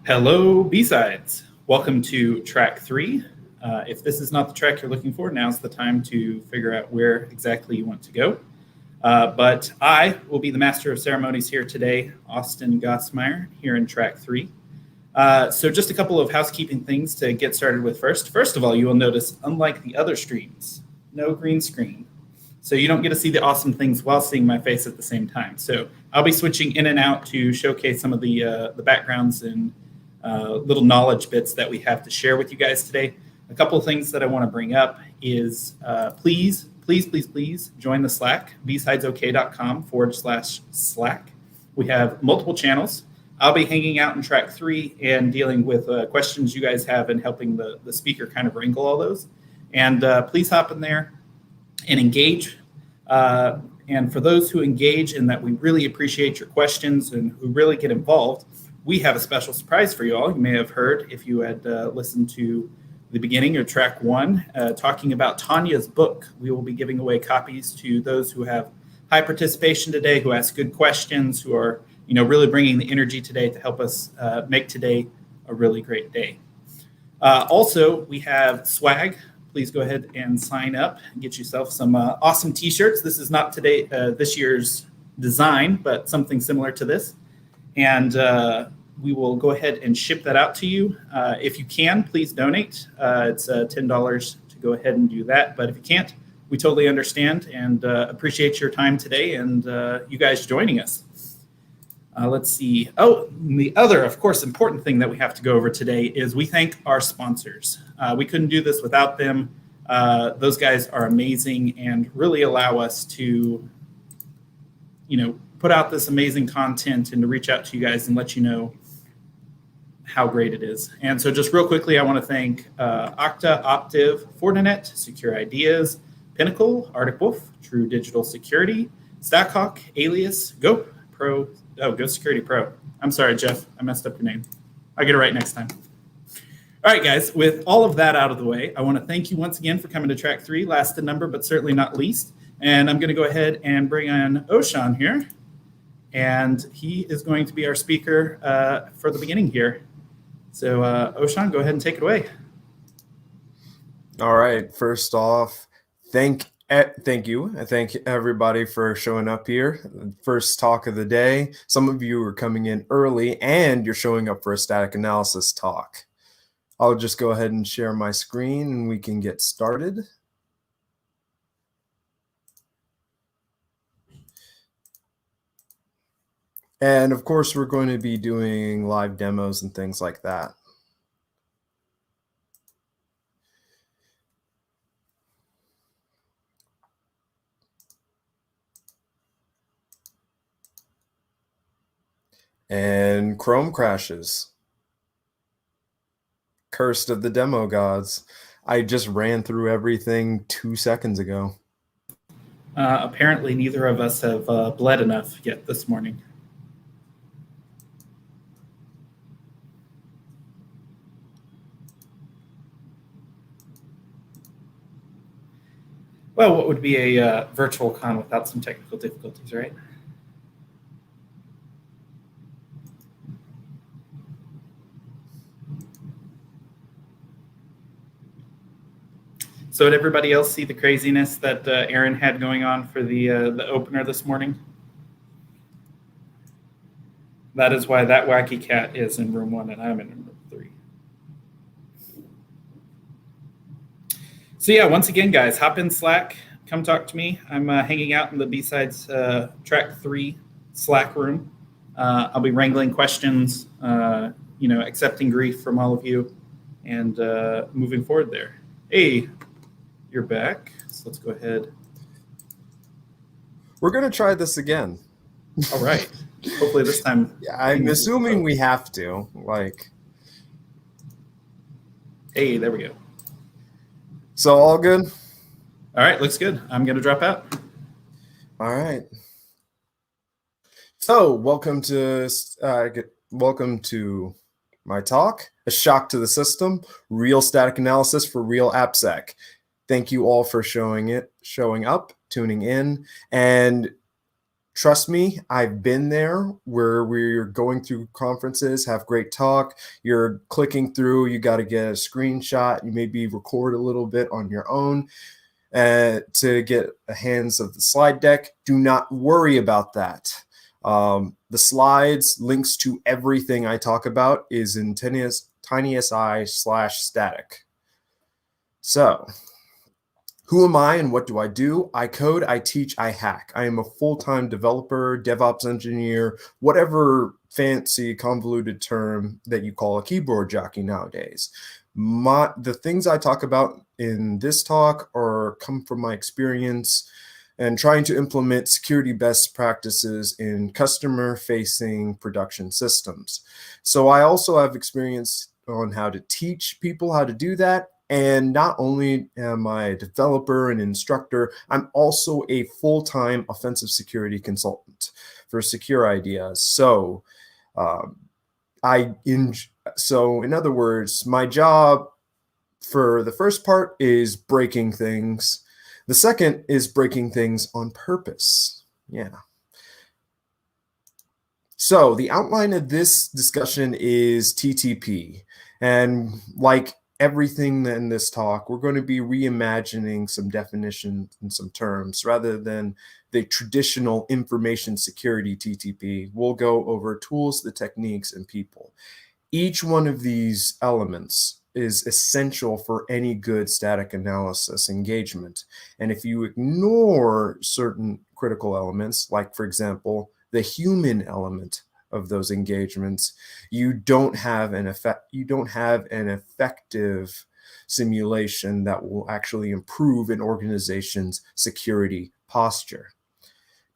Hello, B-Sides. Welcome to track 3. If this is not the track you're looking for, now's the time to figure out where exactly you want to go. But I will be the master of ceremonies here today, Austin Gossmeyer, here in track 3. So just a couple of housekeeping things to get started with first. First of all, you will notice, unlike the other streams, no green screen. So you don't get to see the awesome things while seeing my face at the same time. So I'll be switching in and out to showcase some of the backgrounds and little knowledge bits that we have to share with you guys today. A couple of things that I want to bring up is please join the Slack, BSidesOK.com/Slack. We have multiple channels. I'll be hanging out in track 3 and dealing with questions you guys have and helping the speaker kind of wrangle all those. And please hop in there and engage. And for those who engage and that we really appreciate your questions and who really get involved, we have a special surprise for you all. You may have heard if you had listened to the beginning of track 1, talking about Tanya's book. We will be giving away copies to those who have high participation today, who ask good questions, who are really bringing the energy today to help us make today a really great day. Also, we have swag. Please go ahead and sign up and get yourself some awesome t-shirts. This is not this year's design, but something similar to this. And we will go ahead and ship that out to you. If you can, please donate. It's $10 to go ahead and do that. But if you can't, we totally understand and appreciate your time today and you guys joining us. Let's see. Oh, the other, of course, important thing that we have to go over today is we thank our sponsors. We couldn't do this without them. Those guys are amazing and really allow us to, put out this amazing content and to reach out to you guys and let you know how great it is. And so just real quickly, I want to thank Okta, Optiv, Fortinet, Secure Ideas, Pinnacle, Arctic Wolf, True Digital Security, Stackhawk, Alias, Go Security Pro. I'm sorry, Jeff. I messed up your name. I'll get it right next time. All right, guys. With all of that out of the way, I want to thank you once again for coming to track 3, last in number, but certainly not least. And I'm going to go ahead and bring on Oshan here. And he is going to be our speaker for the beginning here. So, Oshan, go ahead and take it away. All right. First off, thank you. I thank everybody for showing up here. First talk of the day. Some of you are coming in early and you're showing up for a static analysis talk. I'll just go ahead and share my screen and we can get started. And of course, we're going to be doing live demos and things like that. And Chrome crashes. Cursed of the demo gods. I just ran through everything 2 seconds ago. Apparently, neither of us have bled enough yet this morning. Well, what would be a virtual con without some technical difficulties, right? So did everybody else see the craziness that Aaron had going on for the opener this morning? That is why that wacky cat is in room 1 and I'm in room 3. So yeah, once again, guys, hop in Slack. Come talk to me. I'm hanging out in the B-Sides track 3 Slack room. I'll be wrangling questions, accepting grief from all of you and moving forward there. Hey, you're back. So let's go ahead. We're going to try this again. All right. Hopefully this time. Yeah, I'm assuming we have to. Hey, there we go. So all good? All right, looks good. I'm going to drop out. All right. So welcome to my talk, A Shock to the System, Real Static Analysis for Real Trust me, I've been there where we're going through conferences, have great talk, you're clicking through, you got to get a screenshot, you maybe record a little bit on your own to get a hands of the slide deck. Do not worry about that. The slides, links to everything I talk about is in tinysi/static. So, who am I and what do I do? I code, I teach, I hack. I am a full-time developer, DevOps engineer, whatever fancy convoluted term that you call a keyboard jockey nowadays. The things I talk about in this talk come from my experience and trying to implement security best practices in customer-facing production systems. So I also have experience on how to teach people how to do that. And not only am I a developer and instructor, I'm also a full-time offensive security consultant for Secure Ideas. So, in other words, my job for the first part is breaking things. The second is breaking things on purpose. Yeah. So the outline of this discussion is TTP. And like everything in this talk, we're going to be reimagining some definitions and some terms rather than the traditional information security TTP. We'll go over tools, the techniques, and people. Each one of these elements is essential for any good static analysis engagement. And if you ignore certain critical elements, like for example, the human element of those engagements, you don't have an effective simulation that will actually improve an organization's security posture.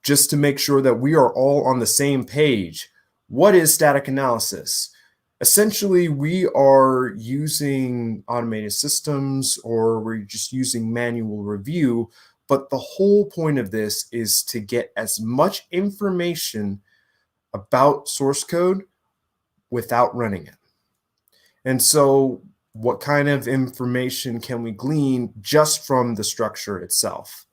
Just to make sure that we are all on the same page, what is static analysis? Essentially, we are using automated systems or we're just using manual review, but the whole point of this is to get as much information about source code without running it. And so what kind of information can we glean just from the structure itself?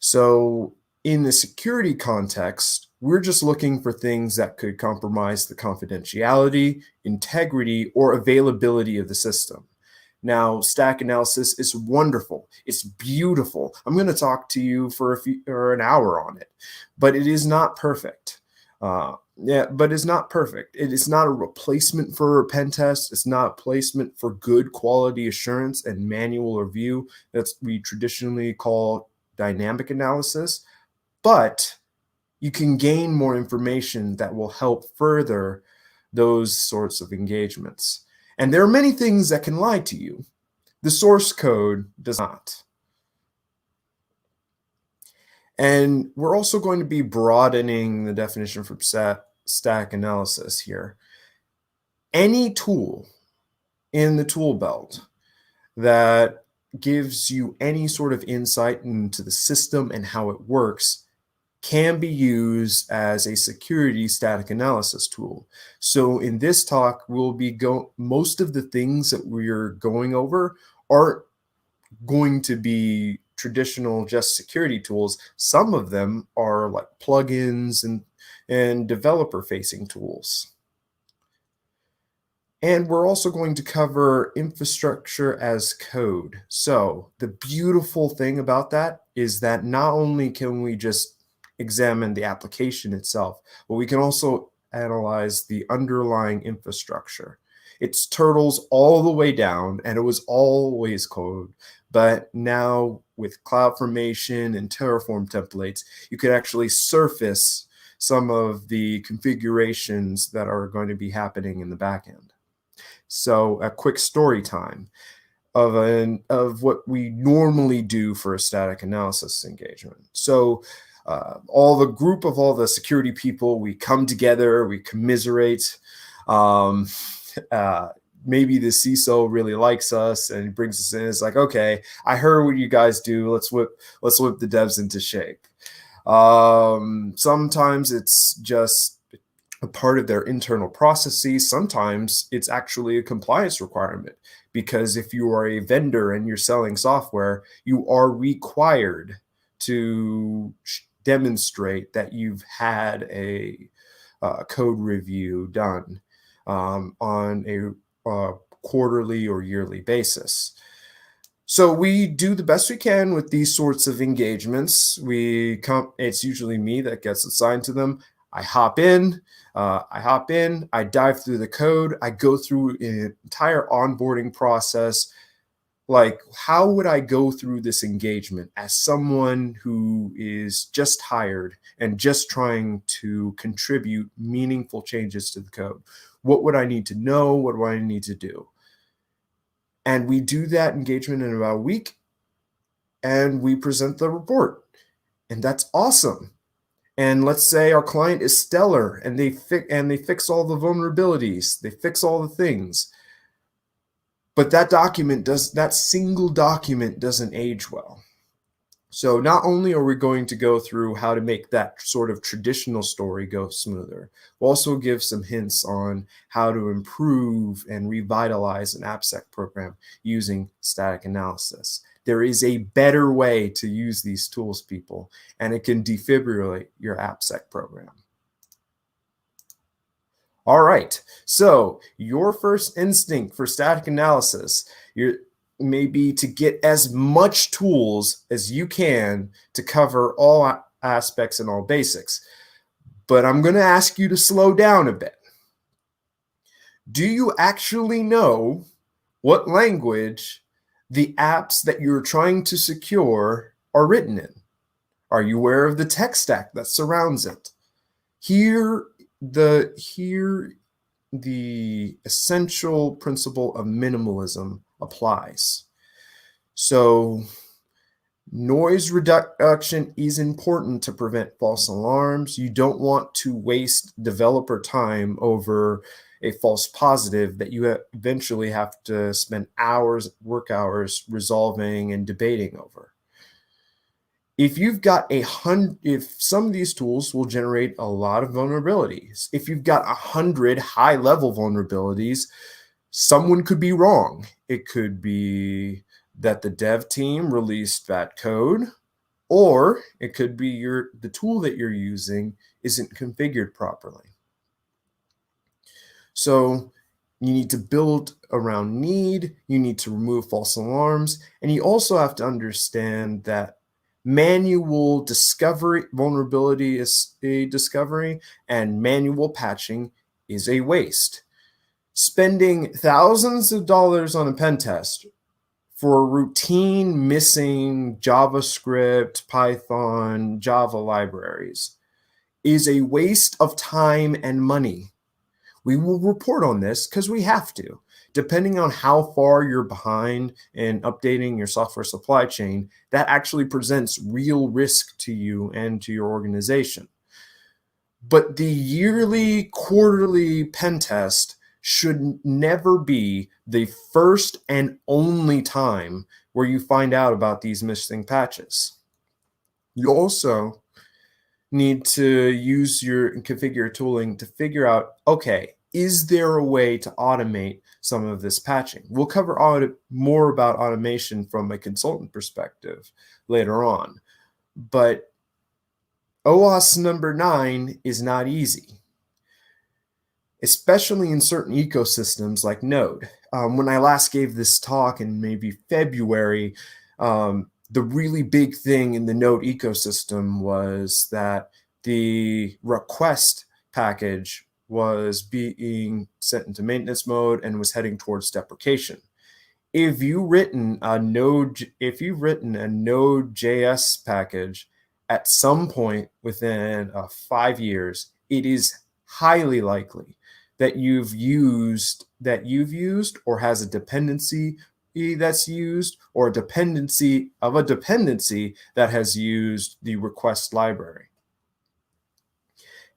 So in the security context, we're just looking for things that could compromise the confidentiality, integrity, or availability of the system. Now, stack analysis is wonderful. It's beautiful. I'm going to talk to you for an hour on it, but it is not perfect. But it's not perfect. It is not a replacement for a pen test. It's not a replacement for good quality assurance and manual review that we traditionally call dynamic analysis, but you can gain more information that will help further those sorts of engagements. And there are many things that can lie to you. The source code does not. And we're also going to be broadening the definition from stack analysis here. Any tool in the tool belt that gives you any sort of insight into the system and how it works can be used as a security static analysis tool. So in this talk, most of the things that we're going over aren't going to be traditional just security tools. Some of them are like plugins and developer facing tools. And we're also going to cover infrastructure as code. So the beautiful thing about that is that not only can we just examine the application itself, but we can also analyze the underlying infrastructure. It's turtles all the way down, and it was always code. But now with CloudFormation and Terraform templates, you could actually surface some of the configurations that are going to be happening in the backend. So a quick story time of what we normally do for a static analysis engagement. So all the security people, we come together, we commiserate. Maybe the CISO really likes us and he brings us in. It's like, okay, I heard what you guys do. Let's whip the devs into shape. Sometimes it's just a part of their internal processes. Sometimes it's actually a compliance requirement, because if you are a vendor and you're selling software, you are required to demonstrate that you've had a code review done on a quarterly or yearly basis. So we do the best we can with these sorts of engagements. It's usually me that gets assigned to them. I hop in, I dive through the code, I go through an entire onboarding process. Like, how would I go through this engagement as someone who is just hired and just trying to contribute meaningful changes to the code? What would I need to know? What do I need to do? And we do that engagement in about a week, and we present the report. And that's awesome. And let's say our client is stellar, and they fix all the vulnerabilities, they fix all the things. But that single document doesn't age well. So not only are we going to go through how to make that sort of traditional story go smoother, we'll also give some hints on how to improve and revitalize an AppSec program using static analysis. There is a better way to use these tools, people, and it can defibrillate your AppSec program. All right, so your first instinct for static analysis may be to get as much tools as you can to cover all aspects and all basics. But I'm going to ask you to slow down a bit. Do you actually know what language the apps that you're trying to secure are written in? Are you aware of the tech stack that surrounds it? Here, the essential principle of minimalism applies. So noise reduction is important to prevent false alarms. You don't want to waste developer time over a false positive that you eventually have to spend work hours resolving and debating over. If some of these tools will generate a lot of vulnerabilities. If you've got 100 high-level vulnerabilities, someone could be wrong. It could be that the dev team released bad code, or it could be the tool that you're using isn't configured properly. So you need to build around need, you need to remove false alarms, and you also have to understand that manual vulnerability is a discovery, and manual patching is a waste. Spending thousands of dollars on a pen test for routine missing JavaScript, Python, Java libraries is a waste of time and money. We will report on this because we have to. Depending on how far you're behind in updating your software supply chain, that actually presents real risk to you and to your organization. But the yearly, quarterly pen test should never be the first and only time where you find out about these missing patches. You also need to configure your tooling to figure out, okay, is there a way to automate some of this patching? We'll cover more about automation from a consultant perspective later on. But OWASP number 9 is not easy, especially in certain ecosystems like Node. When I last gave this talk in maybe February, the really big thing in the Node ecosystem was that the request package was being sent into maintenance mode and was heading towards deprecation. If you've written a Node.js package at some point within 5 years, it is highly likely that you've used or has a dependency that's used, or a dependency of a dependency that has used the request library.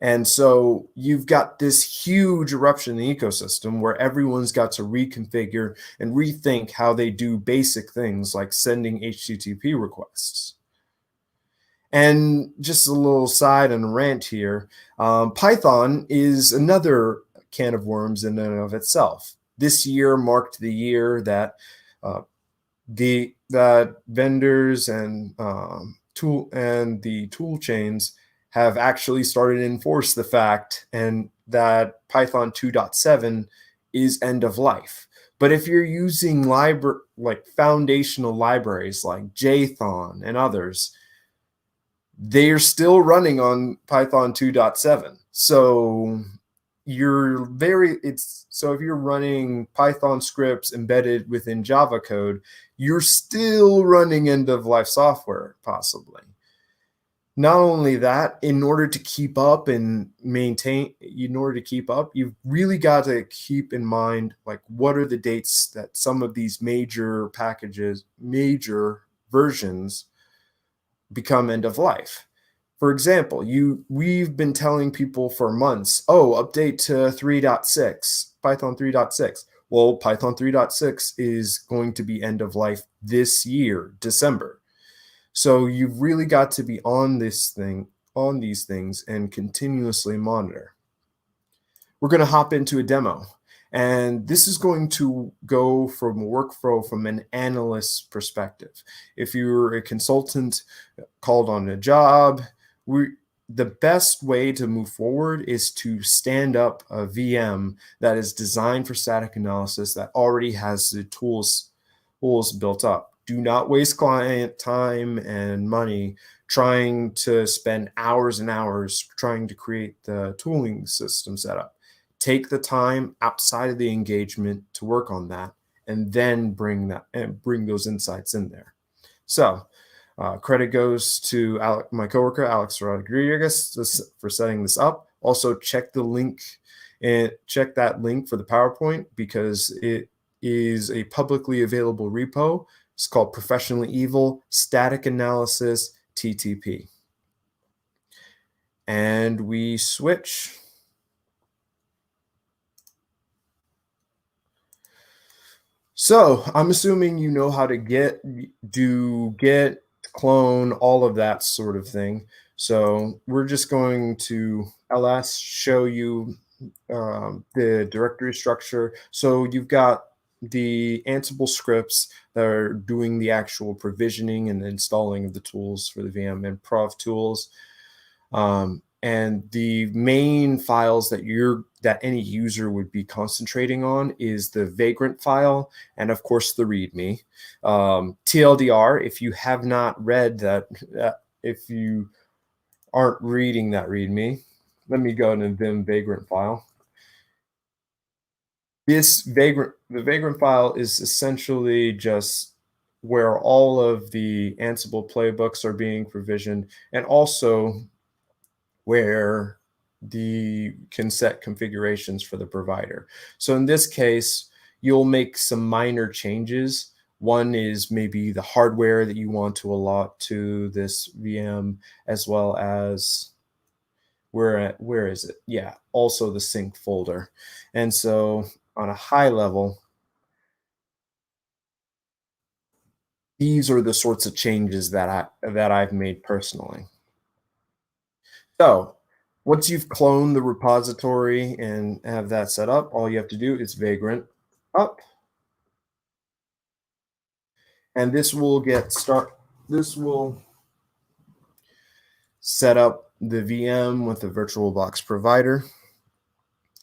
And so you've got this huge eruption in the ecosystem where everyone's got to reconfigure and rethink how they do basic things like sending HTTP requests. And just a little side and rant here, Python is another can of worms in and of itself. This year marked the year that vendors and tool chains have actually started to enforce the fact and that Python 2.7 is end of life. But if you're using like foundational libraries like Jthon and others, they're still running on Python 2.7. So so if you're running Python scripts embedded within Java code, you're still running end of life software, possibly. Not only that, in order to keep up, you've really got to keep in mind, like, what are the dates that some of these major versions become end of life. For example, we've been telling people for months, oh, update to 3.6, Python 3.6. Well, Python 3.6 is going to be end of life this year, December. So you've really got to be on these things and continuously monitor. We're going to hop into a demo. And this is going to go from a workflow from an analyst's perspective. If you're a consultant called on a job, the best way to move forward is to stand up a VM that is designed for static analysis that already has the tools built up. Do not waste client time and money trying to spend hours and hours trying to create the tooling system setup. Take the time outside of the engagement to work on that, and then bring those insights in there. So credit goes to my coworker, Alex Rodriguez, for setting this up. Also, check that link for the PowerPoint, because it is a publicly available repo. It's called Professionally Evil Static Analysis TTP. And we switch. So I'm assuming you know how to get, clone, all of that sort of thing. So we're just going to ls show you the directory structure. So you've got the Ansible scripts that are doing the actual provisioning and installing of the tools for the VM and Prov tools. And the main files that any user would be concentrating on is the vagrant file and, of course, the README. TLDR, if you have not read that, if you aren't reading that README, let me go into the vagrant file. The vagrant file is essentially just where all of the Ansible playbooks are being provisioned, and also where you can set configurations for the provider. So in this case, you'll make some minor changes. One is maybe the hardware that you want to allot to this VM, as well as where is it? Yeah, also the sync folder. And so on a high level, these are the sorts of changes that I've made personally. So once you've cloned the repository and have that set up, all you have to do is vagrant up. And this will set up the VM with the VirtualBox provider.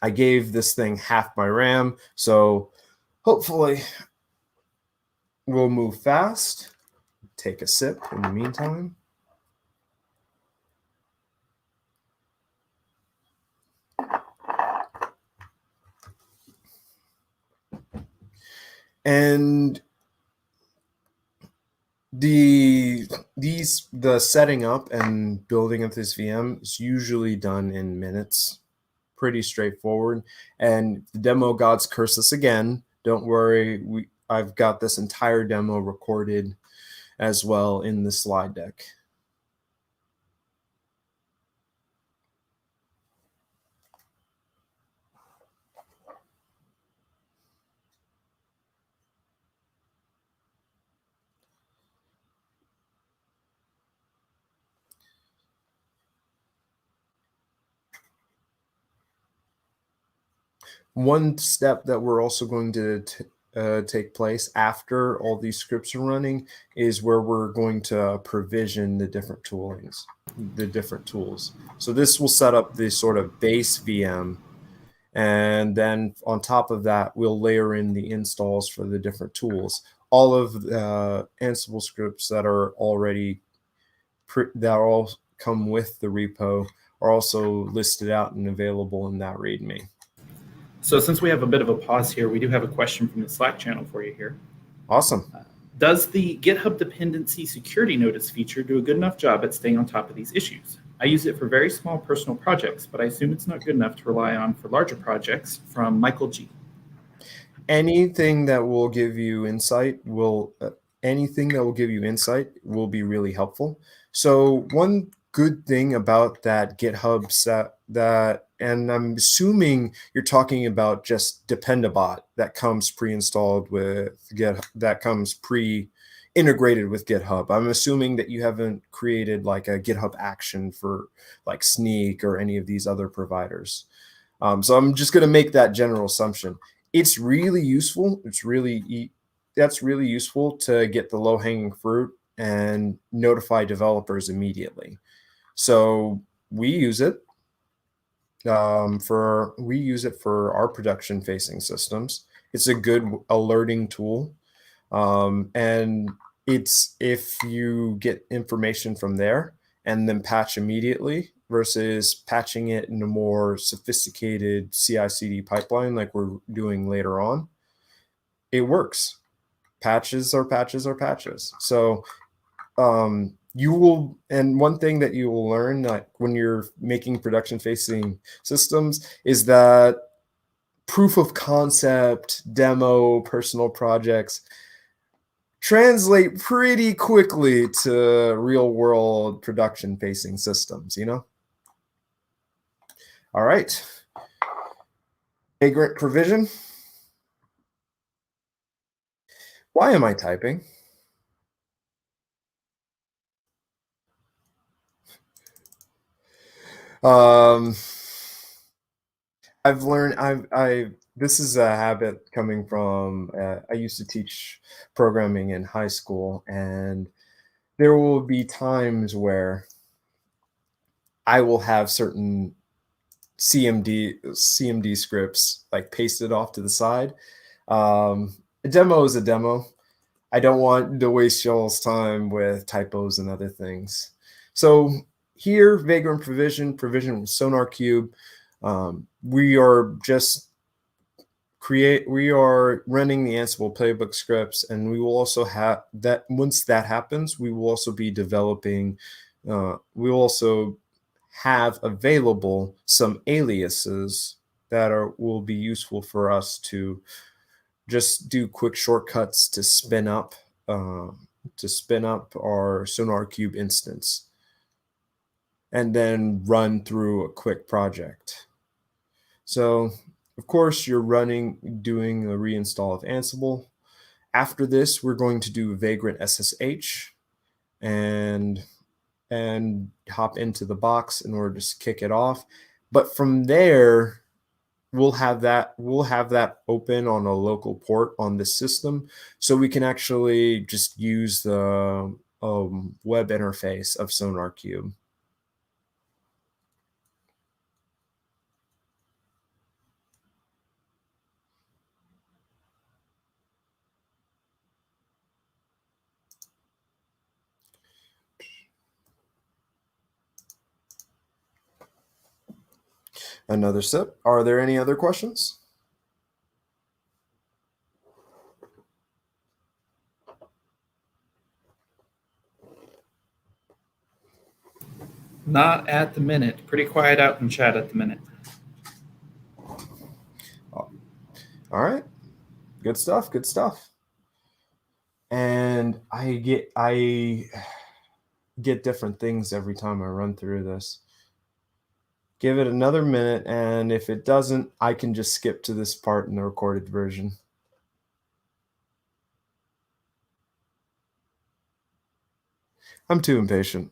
I gave this thing half my RAM, so hopefully we'll move fast. Take a sip in the meantime. And the setting up and building of this VM is usually done in minutes. Pretty straightforward. And the demo gods curse us again. Don't worry, I've got this entire demo recorded as well in the slide deck. One step that we're also going to take place after all these scripts are running is where we're going to provision the different tools. So this will set up the sort of base VM, and then on top of that, we'll layer in the installs for the different tools. All of the Ansible scripts that are already that all come with the repo are also listed out and available in that README. So since we have a bit of a pause here, we do have a question from the Slack channel for you here. Awesome. Does the GitHub dependency security notice feature do a good enough job at staying on top of these issues? I use it for very small personal projects, but I assume it's not good enough to rely on for larger projects. From Michael G. Anything that will give you insight will be really helpful. So one good thing about that GitHub set and I'm assuming you're talking about just Dependabot that comes pre-installed with that comes pre-integrated with GitHub. I'm assuming that you haven't created like a GitHub action for like Sneak or any of these other providers. So I'm just going to make that general assumption. It's really useful. That's really useful to get the low-hanging fruit and notify developers immediately. So we use it for our production-facing systems. It's a good alerting tool, and it's if you get information from there and then patch immediately versus patching it in a more sophisticated CI/CD pipeline like we're doing later on, it works. Patches are patches are patches. So you will, and one thing that you will learn like when you're making production facing systems is that proof of concept, demo, personal projects translate pretty quickly to real world production facing systems, you know? All right. Vagrant provision. Why am I typing? I've learned, this is a habit coming from, I used to teach programming in high school, and there will be times where I will have certain CMD scripts like pasted off to the side. A demo is a demo. I don't want to waste y'all's time with typos and other things. So here, Vagrant provision with SonarQube. We are running the Ansible playbook scripts, and we will also have that. Once that happens, we will also be developing. We will also have available some aliases that will be useful for us to just do quick shortcuts to spin up our SonarQube instance and then run through a quick project. So of course you're doing a reinstall of Ansible. After this, we're going to do Vagrant SSH and hop into the box in order to kick it off. But from there, we'll have that open on a local port on this system, so we can actually just use the web interface of SonarQube. Another sip. Are there any other questions? Not at the minute. Pretty quiet out in chat at the minute. All right. Good stuff. Good stuff. And I get different things every time I run through this. Give it another minute, and if it doesn't, I can just skip to this part in the recorded version. I'm too impatient.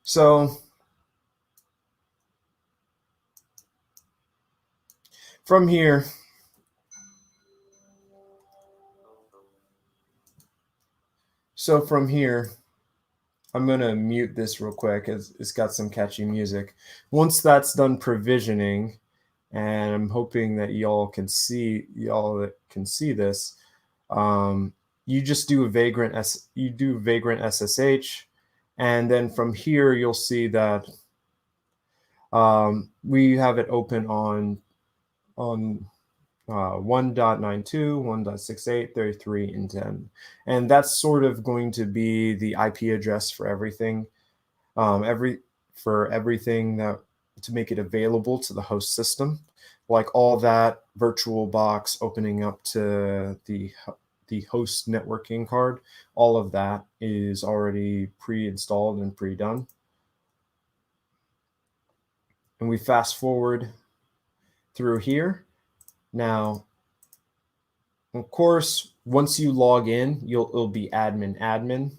So From here, I'm going to mute this real quick. It's got some catchy music. Once that's done provisioning, and I'm hoping that y'all can see this, you just do a vagrant SSH, and then from here you'll see that we have it open on 1.92, 1.68, 33, and 10. And that's sort of going to be the IP address for everything, everything that to make it available to the host system. Like all that virtual box opening up to the host networking card, all of that is already pre-installed and pre-done. And we fast forward through here. Now, of course, once you log in, it'll be admin,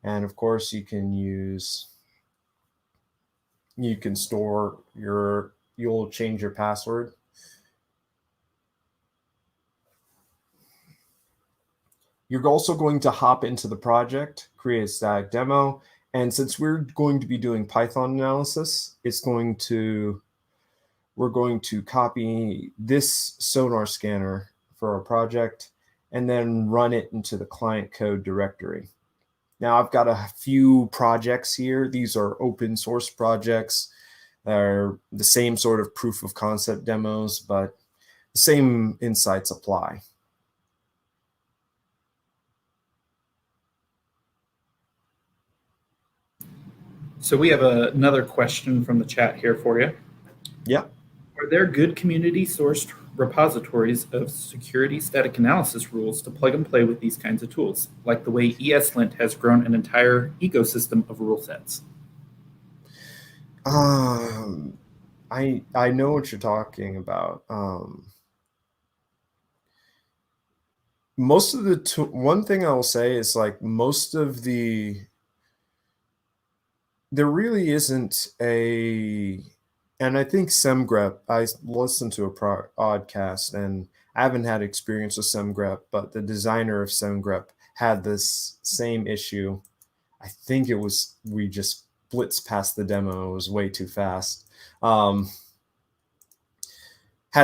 and of course you can store you'll change your password. You're also going to hop into the project, create a static demo, and since we're going to be doing Python analysis, we're going to copy this sonar scanner for our project and then run it into the client code directory. Now I've got a few projects here. These are open source projects. They're the same sort of proof of concept demos, but the same insights apply. So we have another question from the chat here for you. Yeah. Are there good community-sourced repositories of security static analysis rules to plug and play with these kinds of tools, like the way ESLint has grown an entire ecosystem of rule sets? I know what you're talking about. Most of the one thing I will say is like most of there really isn't and I think SemGrep, I listened to a podcast and I haven't had experience with SemGrep, but the designer of SemGrep had this same issue. I think we just blitzed past the demo. It was way too fast. Had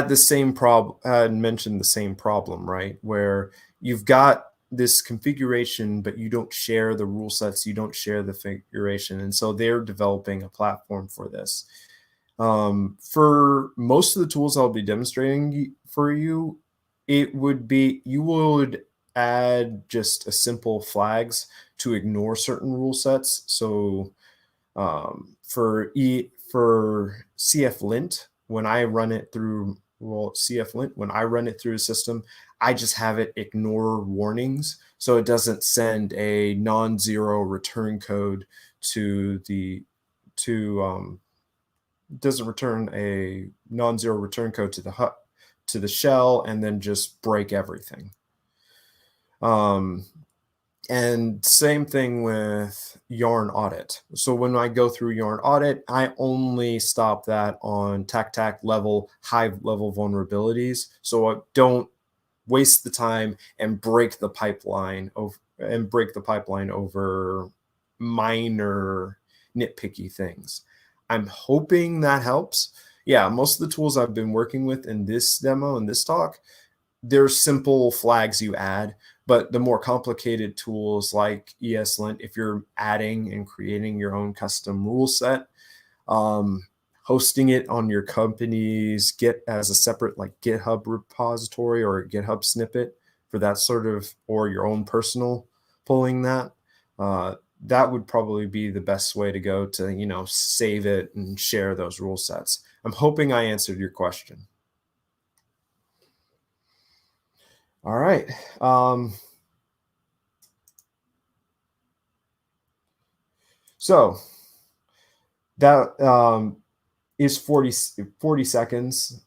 the same problem, had mentioned the same problem, right? Where you've got this configuration, but you don't share the rule sets, you don't share the configuration. And so they're developing a platform for this. For most of the tools I'll be demonstrating for you, you would add just a simple flags to ignore certain rule sets. So for CFLint, when I run it through a system, I just have it ignore warnings, so it doesn't send a non-zero return code doesn't return a non-zero return code to the shell and then just break everything. And same thing with Yarn Audit. So when I go through Yarn Audit, I only stop that on TAC level, high level vulnerabilities. So I don't waste the time and break the pipeline over minor nitpicky things. I'm hoping that helps. Yeah, most of the tools I've been working with in this demo and this talk, there's simple flags you add. But the more complicated tools like ESLint, if you're adding and creating your own custom rule set, hosting it on your company's as a separate like GitHub repository or a GitHub snippet for that sort of, or your own personal pulling that would probably be the best way to go to, save it and share those rule sets. I'm hoping I answered your question. All right. So that is 40 seconds.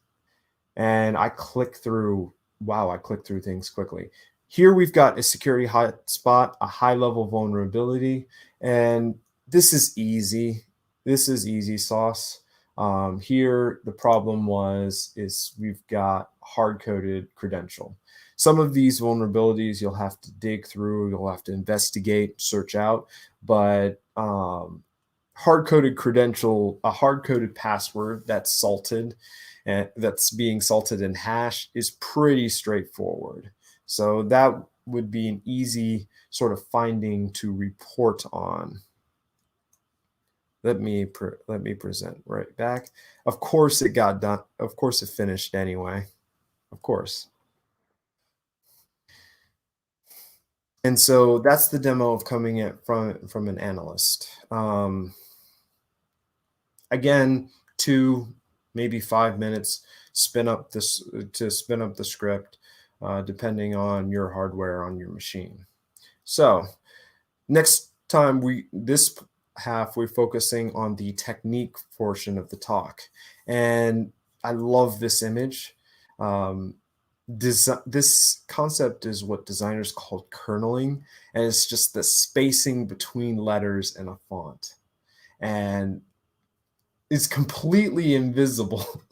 And I click through things quickly. Here we've got a security hotspot, a high-level vulnerability, and this is easy. This is easy sauce. Here, the problem is we've got hard-coded credential. Some of these vulnerabilities you'll have to dig through, you'll have to investigate, search out, but hard-coded credential, a hard-coded password that's salted and that's being salted in hash is pretty straightforward. So that would be an easy sort of finding to report on. Let me present right back. Of course it got done. Of course it finished anyway. Of course. And so that's the demo of coming in from an analyst. Again, 2, maybe 5 minutes spin up the script, depending on your hardware on your machine. So next time this half we're focusing on the technique portion of the talk, and I love this image. This concept is what designers call kerneling, and it's just the spacing between letters in a font, and it's completely invisible.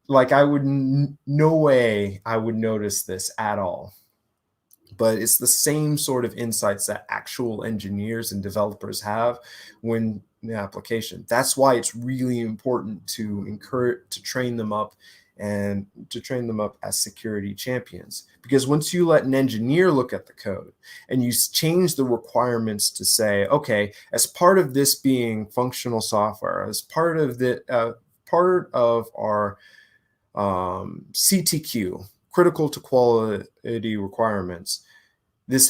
Like I would no way I would notice this at all. But it's the same sort of insights that actual engineers and developers have when the application. That's why it's really important to train them up and to train them up as security champions. Because once you let an engineer look at the code and you change the requirements to say, okay, as part of this being functional software, as part of our CTQ, critical to quality requirements, it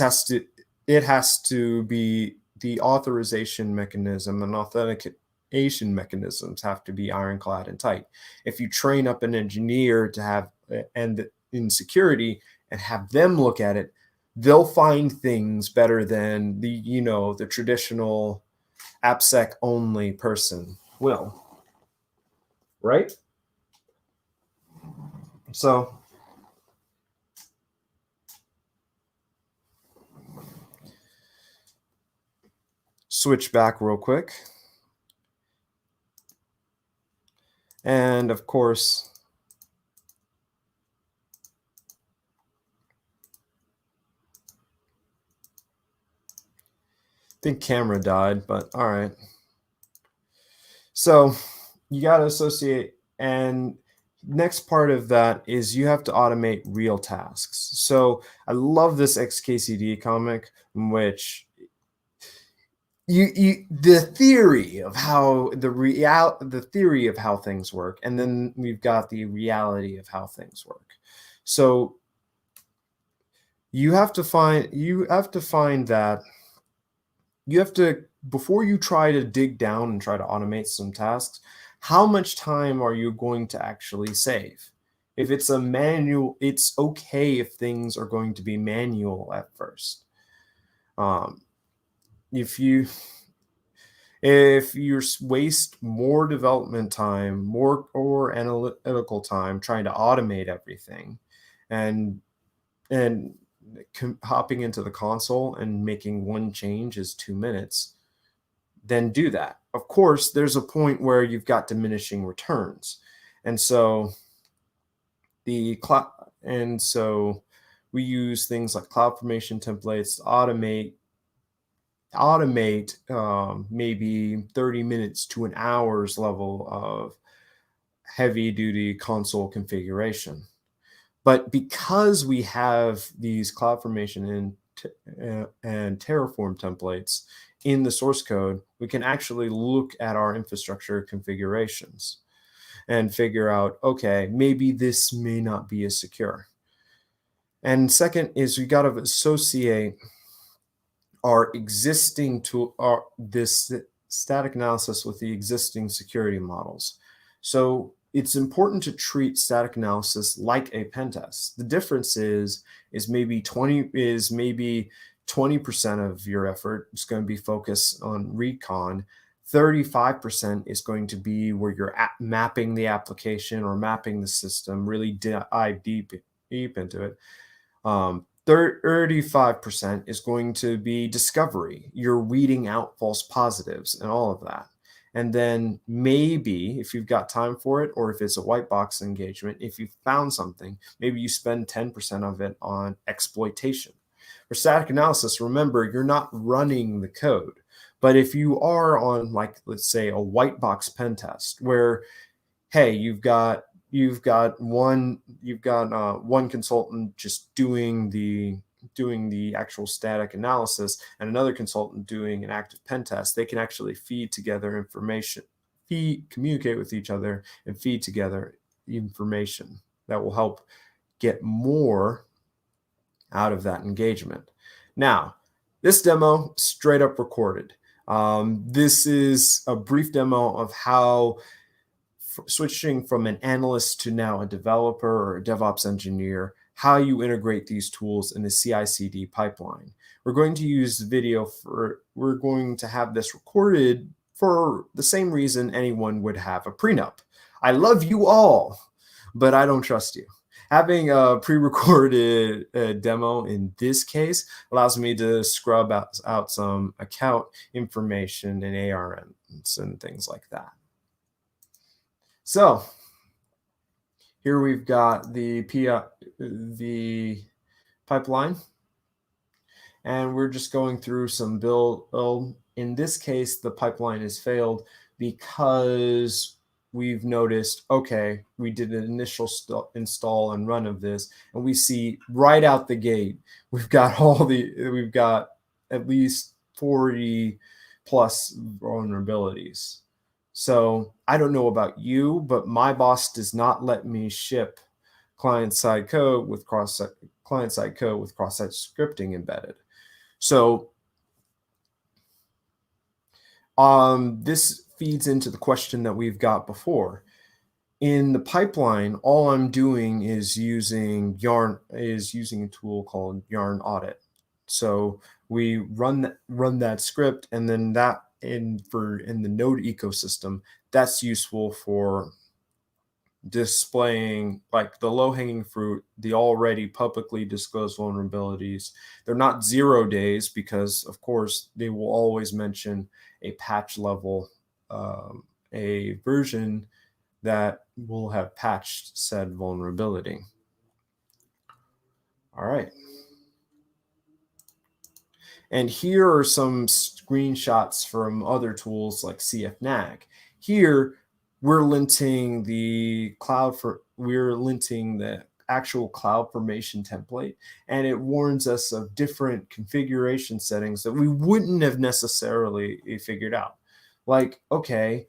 has to be the authorization mechanism and authentication mechanisms have to be ironclad and tight. If you train up an engineer to have in security and have them look at it, they'll find things better than the traditional AppSec only person will, right? So switch back real quick. And of course, I think camera died, but all right. So you got to associate, and next part of that is you have to automate real tasks. So I love this XKCD comic, in which the theory of how the theory of how things work, and then we've got the reality of how things work. So you have to find that before you try to dig down and try to automate some tasks, how much time are you going to actually save? If it's a manual, it's okay if things are going to be manual at first. If you waste more development time, or analytical time trying to automate everything, and hopping into the console and making one change is 2 minutes, then do that. Of course, there's a point where you've got diminishing returns, and so we use things like CloudFormation templates to automate maybe 30 minutes to an hour's level of heavy duty console configuration. But because we have these CloudFormation and Terraform templates in the source code, we can actually look at our infrastructure configurations and figure out, okay, maybe this may not be as secure. And second is we got to associate our existing this static analysis with the existing security models. So it's important to treat static analysis like a pen test. The difference is maybe 20% of your effort is going to be focused on recon. 35% is going to be where you're mapping the application or mapping the system, really dive deep into it. 35% is going to be discovery. You're weeding out false positives and all of that. And then maybe if you've got time for it, or if it's a white box engagement, if you found something, maybe you spend 10% of it on exploitation. For static analysis, remember, you're not running the code. But if you are on, like, let's say a white box pen test where, hey, you've got one consultant just doing the actual static analysis and another consultant doing an active pen test, they can actually feed together information, communicate with each other and feed together information that will help get more out of that engagement. Now, this demo straight up recorded. This is a brief demo of how switching from an analyst to now a developer or a DevOps engineer, how you integrate these tools in the CI/CD pipeline. We're going to use video we're going to have this recorded for the same reason anyone would have a prenup. I love you all, but I don't trust you. Having a pre-recorded demo in this case allows me to scrub out some account information and ARNs and things like that. So here we've got the pipeline, and we're just going through some build. In this case, the pipeline has failed because we've noticed, okay, we did an initial install and run of this, and we see right out the gate, we've got at least 40 plus vulnerabilities. So I don't know about you, but my boss does not let me ship client-side code with cross-site scripting embedded. So this feeds into the question that we've got before. In the pipeline, all I'm doing is using a tool called Yarn Audit. So we run that script, and then that in the Node ecosystem, that's useful for displaying like the low-hanging fruit, the already publicly disclosed vulnerabilities. They're not 0 days because, of course, they will always mention a patch level, a version that will have patched said vulnerability. All right. And here are some screenshots from other tools like CFNAG. Here, we're linting the actual CloudFormation template, and it warns us of different configuration settings that we wouldn't have necessarily figured out. Like, okay,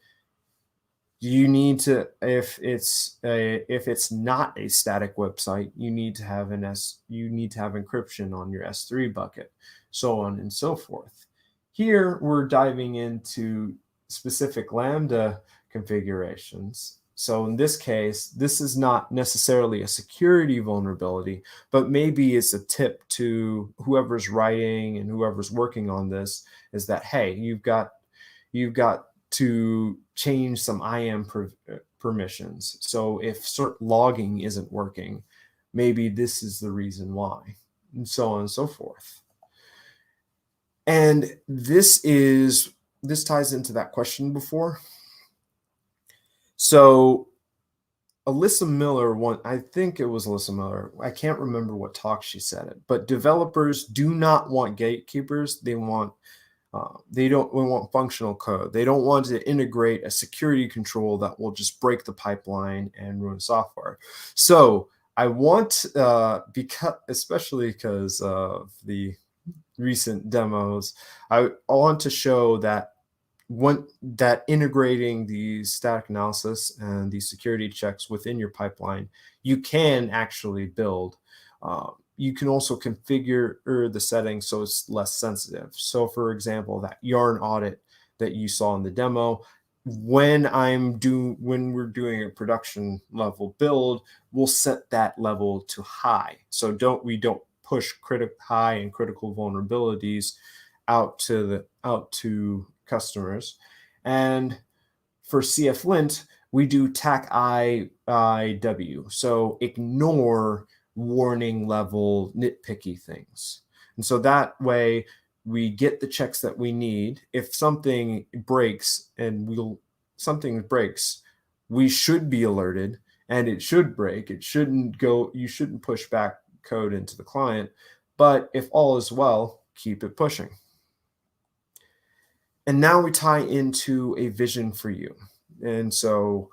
you need to, if it's not a static website, you need to have encryption on your S3 bucket, so on and so forth. Here we're diving into specific Lambda configurations. So in this case, this is not necessarily a security vulnerability, but maybe it's a tip to whoever's writing and whoever's working on this, is that, hey, you've got to change some IAM permissions. So if cert logging isn't working, maybe this is the reason why, and so on and so forth. And this ties into that question before. So Alyssa Miller, I think it was Alyssa Miller, I can't remember what talk she said it, but developers do not want gatekeepers. They want functional code. They don't want to integrate a security control that will just break the pipeline and ruin software. So I want, especially because of the recent demos, I want to show that integrating the static analysis and the security checks within your pipeline, you can actually build. You can also configure the settings so it's less sensitive. So for example, that Yarn Audit that you saw in the demo, when we're doing a production level build, we'll set that level to high. So we don't push high and critical vulnerabilities out to customers. And for CFLint, we do TAC IW. So ignore warning level nitpicky things. And so that way We get the checks that we need. If something breaks we should be alerted, and it should break. It shouldn't go, you shouldn't push back code into the client. But if all is well, keep it pushing. And now we tie into a vision for you. And so,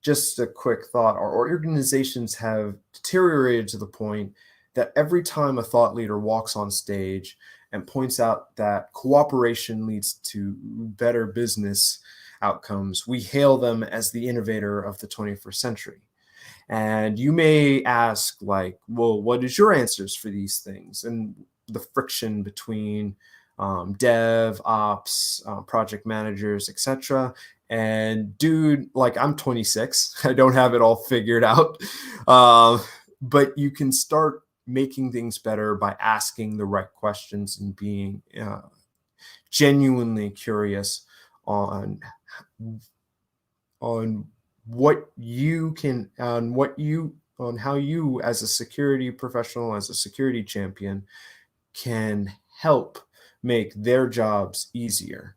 just a quick thought, our organizations have deteriorated to the point that every time a thought leader walks on stage and points out that cooperation leads to better business outcomes, we hail them as the innovator of the 21st century. And you may ask, like, well, what is your answers for these things? And the friction between dev, ops, project managers, etc. And dude, like, I'm 26. I don't have it all figured out. But you can start making things better by asking the right questions and being genuinely curious on what you can, on how you as a security professional, as a security champion, can help make their jobs easier.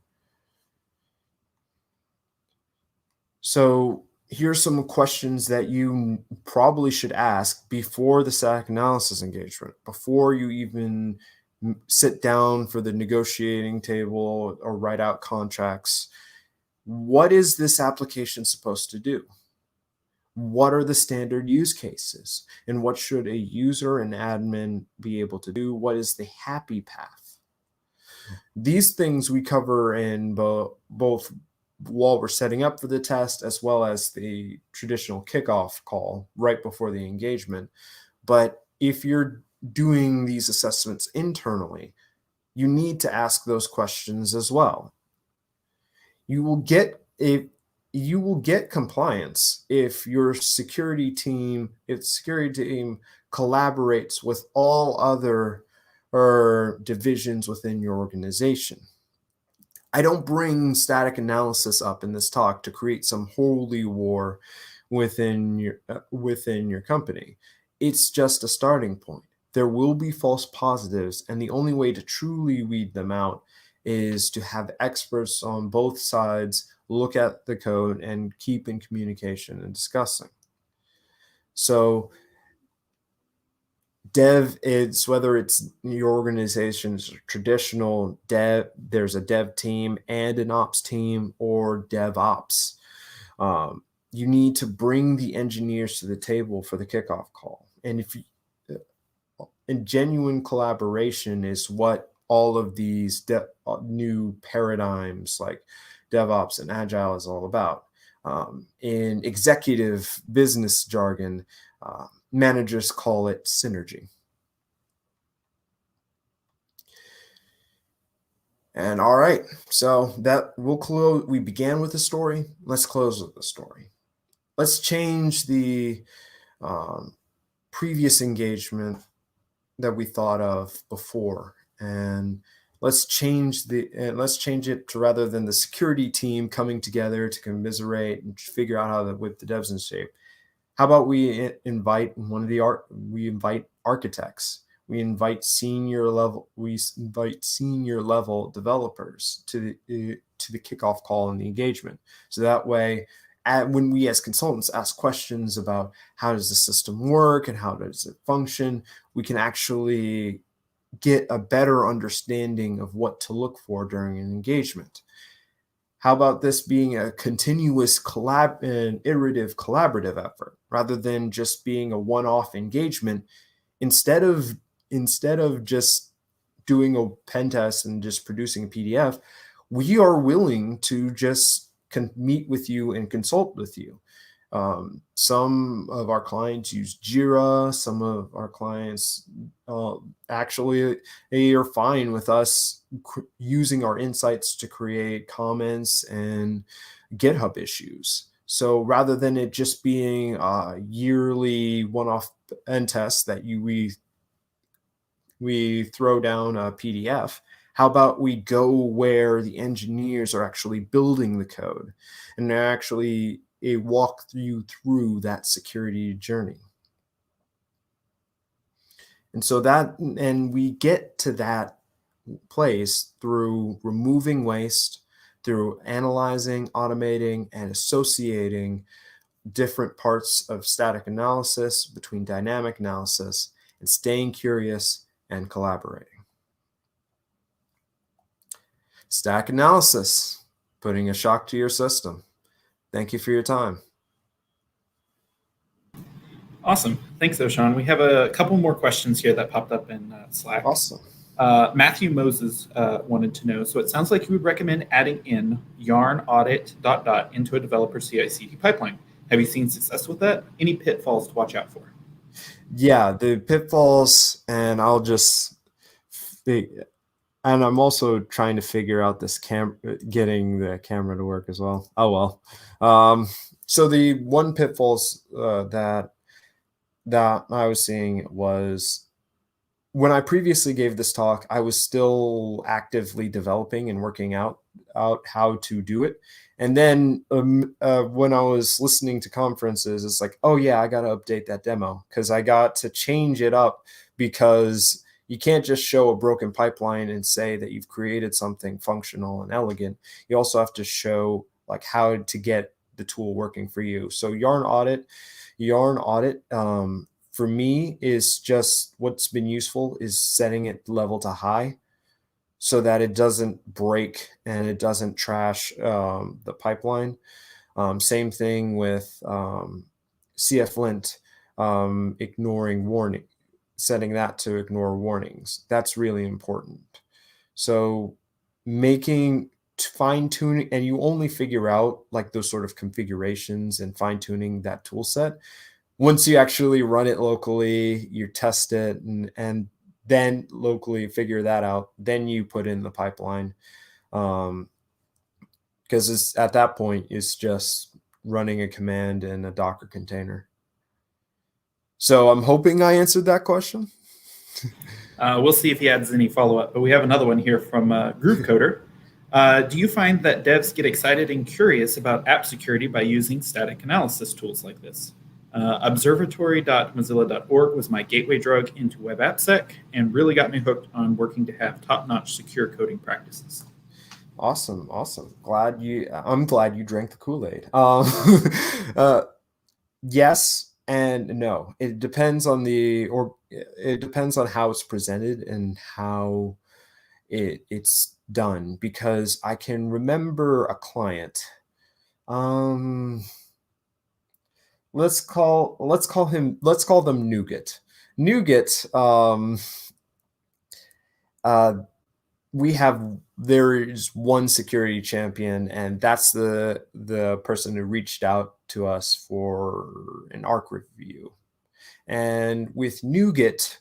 So here's some questions that you probably should ask before the SAC analysis engagement, before you even sit down for the negotiating table or write out contracts. What is this application supposed to do? What are the standard use cases? And what should a user and admin be able to do? What is the happy path? These things we cover in both while we're setting up for the test, as well as the traditional kickoff call right before the engagement. But if you're doing these assessments internally, you need to ask those questions as well. You will get compliance if your security team collaborates with all other divisions within your organization. I don't bring static analysis up in this talk to create some holy war within your company. It's just a starting point. There will be false positives, and the only way to truly weed them out is to have experts on both sides look at the code and keep in communication and discussing. So dev, it's whether it's your organization's traditional dev, there's a dev team and an ops team, or DevOps. You need to bring the engineers to the table for the kickoff call. And genuine collaboration is what all of these new paradigms like DevOps and Agile is all about. In executive business jargon, managers call it synergy. And all right, so that we'll close. We began with the story. Let's close with the story. Let's change the previous engagement that we thought of before, and let's change it to, rather than the security team coming together to commiserate and figure out how to whip the devs in shape. How about we invite architects? We invite senior level developers to the kickoff call and the engagement. So that way, when we as consultants ask questions about how does the system work and how does it function, we can actually get a better understanding of what to look for during an engagement. How about this being a continuous and iterative collaborative effort rather than just being a one-off engagement? Instead of just doing a pen test and just producing a PDF, we are willing to just meet with you and consult with you. Some of our clients use Jira. Some of our clients actually, they are fine with us using our insights to create comments and GitHub issues. So rather than it just being a yearly one-off pen test that we throw down a PDF, how about we go where the engineers are actually building the code and they're actually walk you through that security journey. And so and we get to that place through removing waste, through analyzing, automating, and associating different parts of static analysis between dynamic analysis, and staying curious and collaborating. Static analysis, putting a shock to your system. Thank you for your time. Awesome. Thanks, though, Sean. We have a couple more questions here that popped up in Slack. Awesome. Matthew Moses wanted to know, so it sounds like you would recommend adding in yarn audit ... into a developer CI/CD pipeline. Have you seen success with that? Any pitfalls to watch out for? Yeah, the pitfalls, and I'm also trying to figure out this getting the camera to work as well. Oh well. So the one pitfalls that I was seeing was, when I previously gave this talk, I was still actively developing and working out how to do it. And then when I was listening to conferences, it's like, oh yeah, I got to update that demo, because I got to change it up, because you can't just show a broken pipeline and say that you've created something functional and elegant. You also have to show like how to get the tool working for you. So yarn audit, for me, is just, what's been useful is setting it level to high so that it doesn't break and it doesn't trash the pipeline. Same thing with CFLint, ignoring warning, setting that to ignore warnings. That's really important. So fine tuning, and you only figure out like those sort of configurations and fine tuning that tool set once you actually run it locally, you test it, and then locally figure that out. Then you put in the pipeline, because at that point it's just running a command in a Docker container. So I'm hoping I answered that question. We'll see if he adds any follow-up, but we have another one here from Groove Coder. Do you find that devs get excited and curious about app security by using static analysis tools like this? Observatory.mozilla.org was my gateway drug into WebAppSec and really got me hooked on working to have top-notch secure coding practices. Awesome. I'm glad you drank the Kool-Aid. Yes and no. It depends on how it's presented and how it's done, because I can remember a client. Let's call them Nougat. Nougat, there is one security champion, and that's the person who reached out to us for an ARC review. And with Nougat,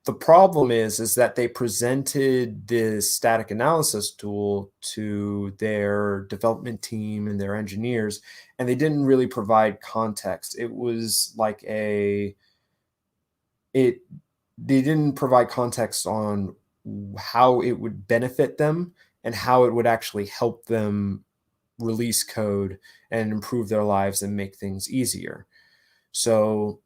the problem is that they presented this static analysis tool to their development team and their engineers, and they didn't really provide context. It was like they didn't provide context on how it would benefit them and how it would actually help them release code and improve their lives and make things easier. So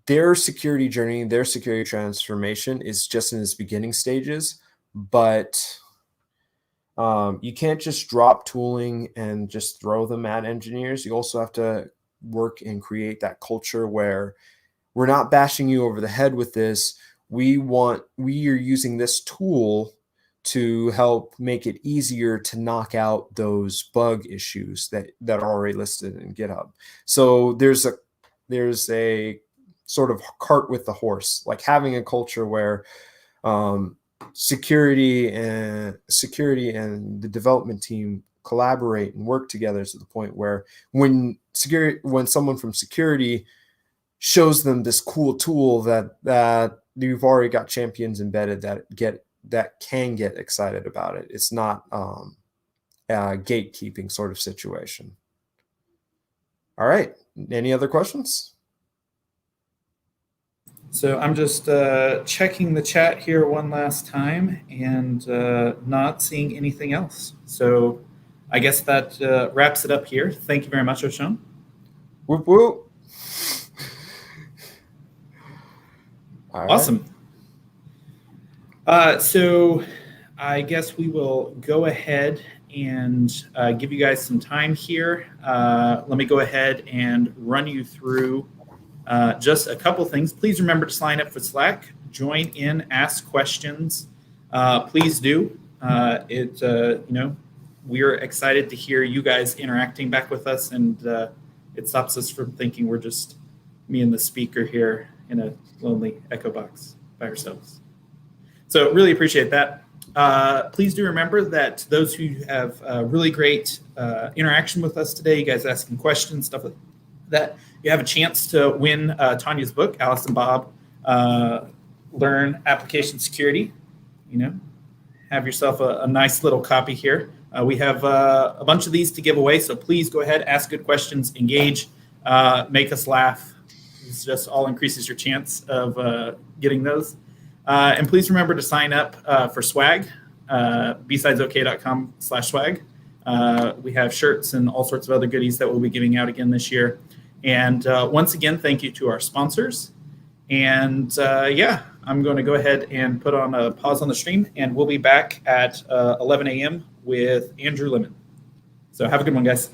their security journey, their security transformation is just in its beginning stages, but you can't just drop tooling and just throw them at engineers. You also have to work and create that culture where we're not bashing you over the head with this. We are using this tool to help make it easier to knock out those bug issues that are already listed in GitHub. So there's a sort of cart with the horse, like having a culture where security and the development team collaborate and work together to the point where when someone from security shows them this cool tool that you've already got champions embedded that can get excited about it. It's not a gatekeeping sort of situation. All right. Any other questions? So I'm just checking the chat here one last time and not seeing anything else. So I guess that wraps it up here. Thank you very much, Oshan. Whoop, whoop. All right. Awesome. So I guess we will go ahead and give you guys some time here. Let me go ahead and run you through just a couple things. Please remember to sign up for Slack, join in, ask questions. Please do. We're excited to hear you guys interacting back with us, and it stops us from thinking we're just me and the speaker here in a lonely echo box by ourselves. So really appreciate that. Please do remember that those who have really great interaction with us today, you guys asking questions, stuff like that, you have a chance to win Tanya's book, Alice and Bob Learn Application Security. Have yourself a nice little copy here. We have a bunch of these to give away, so please go ahead, ask good questions, engage, make us laugh. This just all increases your chance of getting those. And please remember to sign up for swag, BSidesOK.com/swag. We have shirts and all sorts of other goodies that we'll be giving out again this year. And once again, thank you to our sponsors. And I'm going to go ahead and put on a pause on the stream, and we'll be back at 11 a.m. with Andrew Lemon. So have a good one, guys.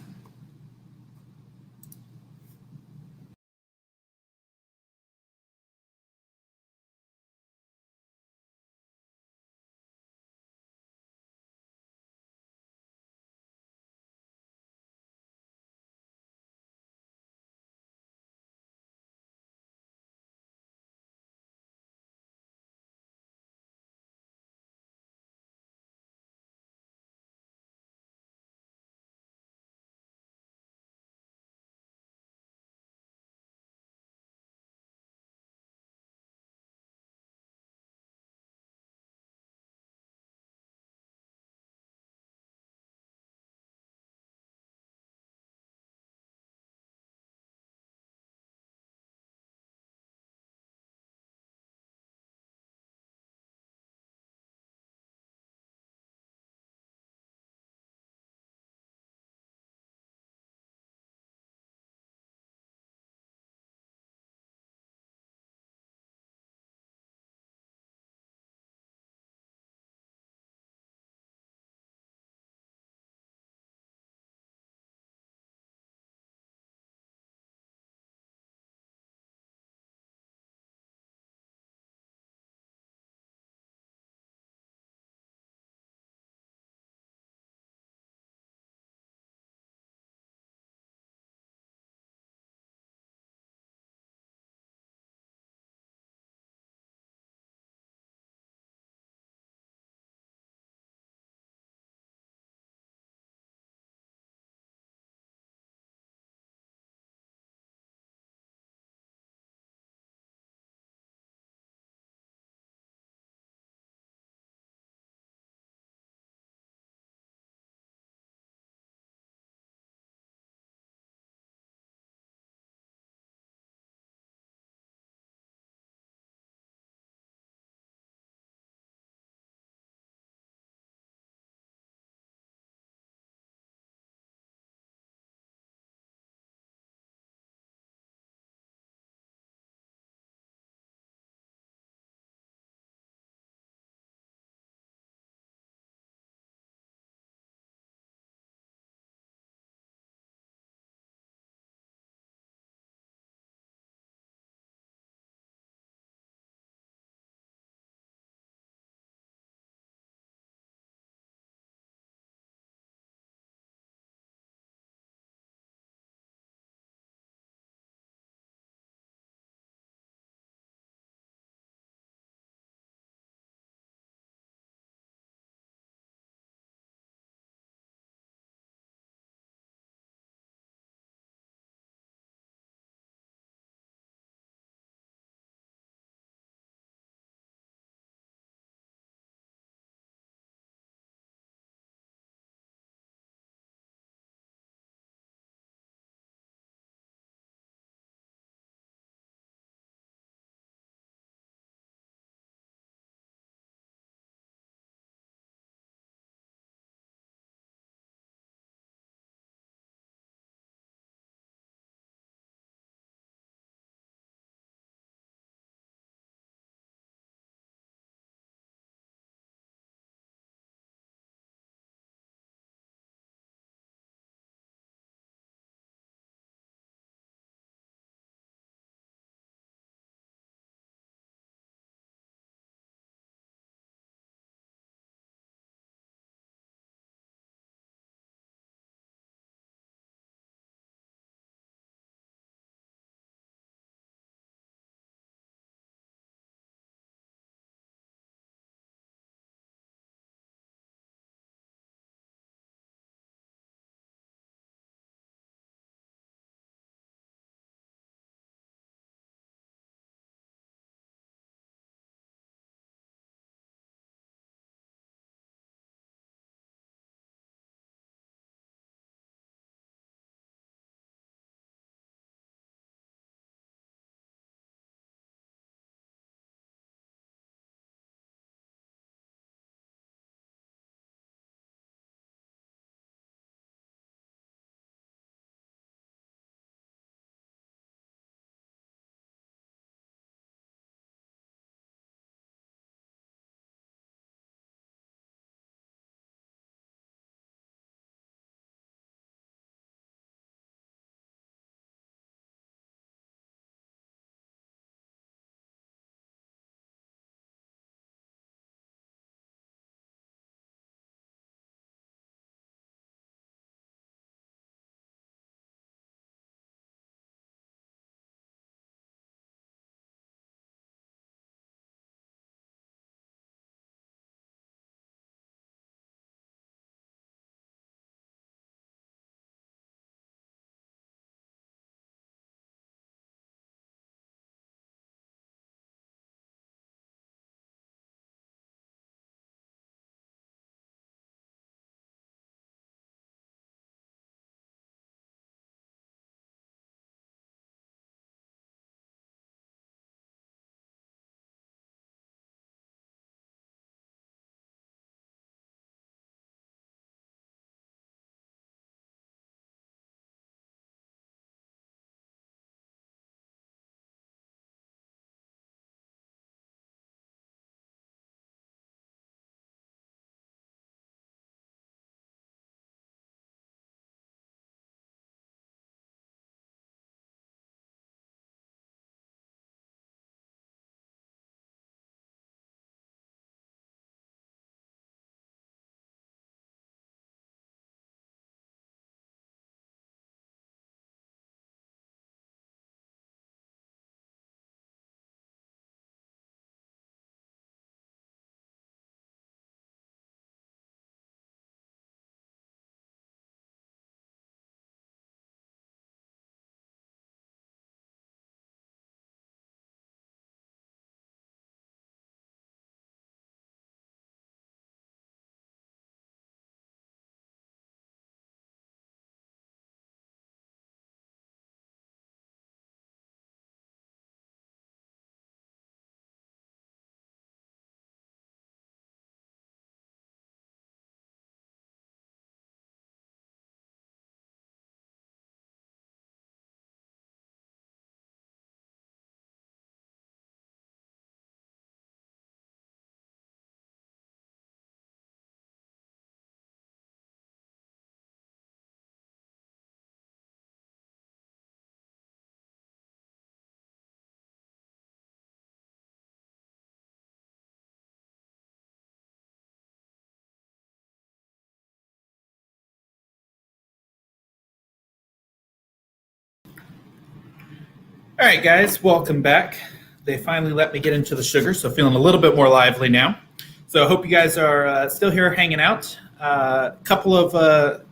All right, guys, welcome back. They finally let me get into the sugar, so feeling a little bit more lively now. So I hope you guys are still here hanging out. A couple of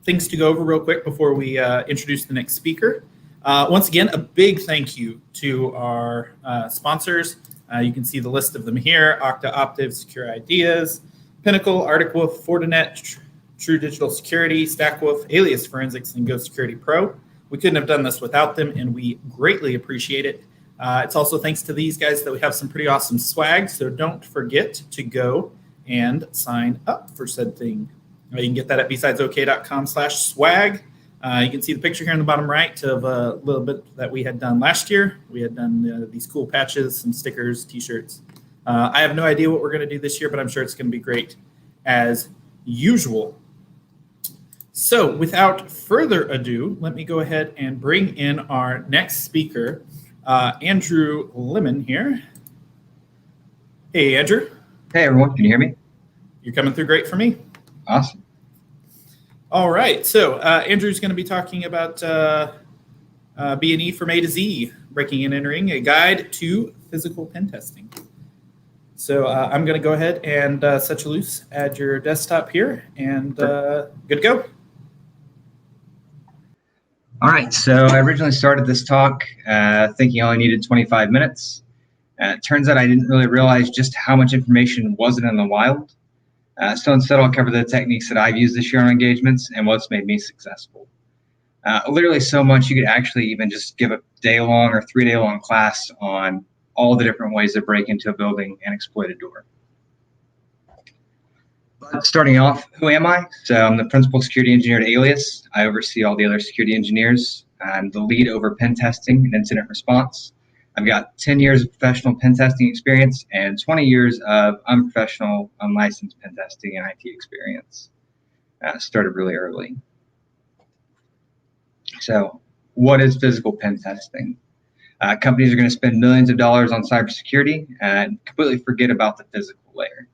things to go over real quick before we introduce the next speaker. Once again, a big thank you to our sponsors. You can see the list of them here: Okta Optiv, Secure Ideas, Pinnacle, Arctic Wolf, Fortinet, True Digital Security, StackWolf, Alias Forensics, and Go Security Pro. We couldn't have done this without them, and we greatly appreciate it. It's also thanks to these guys that we have some pretty awesome swag, so don't forget to go and sign up for said thing. You can get that at BSidesOK.com/swag. You can see the picture here in the bottom right of a little bit that we had done last year. We had done these cool patches, some stickers, t-shirts. I have no idea what we're going to do this year, but I'm sure it's going to be great as usual. So without further ado, let me go ahead and bring in our next speaker, Andrew Lemon here. Hey, Andrew. Hey, everyone. Can you hear me? You're coming through great for me. Awesome. All right. So Andrew's going to be talking about B&E from A to Z, breaking and entering, a guide to physical pen testing. So I'm going to go ahead and set you loose, add your desktop here, and good to go. All right. So I originally started this talk thinking I only needed 25 minutes. It turns out I didn't really realize just how much information wasn't in the wild. So instead, I'll cover the techniques that I've used this year on engagements and what's made me successful. Literally so much you could actually even just give a day-long or 3-day-long class on all the different ways to break into a building and exploit a door. But starting off, who am I? So I'm the principal security engineer at Alias. I oversee all the other security engineers. I'm the lead over pen testing and incident response. I've got 10 years of professional pen testing experience and 20 years of unprofessional, unlicensed pen testing and IT experience. Started really early. So what is physical pen testing? Companies are going to spend millions of dollars on cybersecurity and completely forget about the physical layer.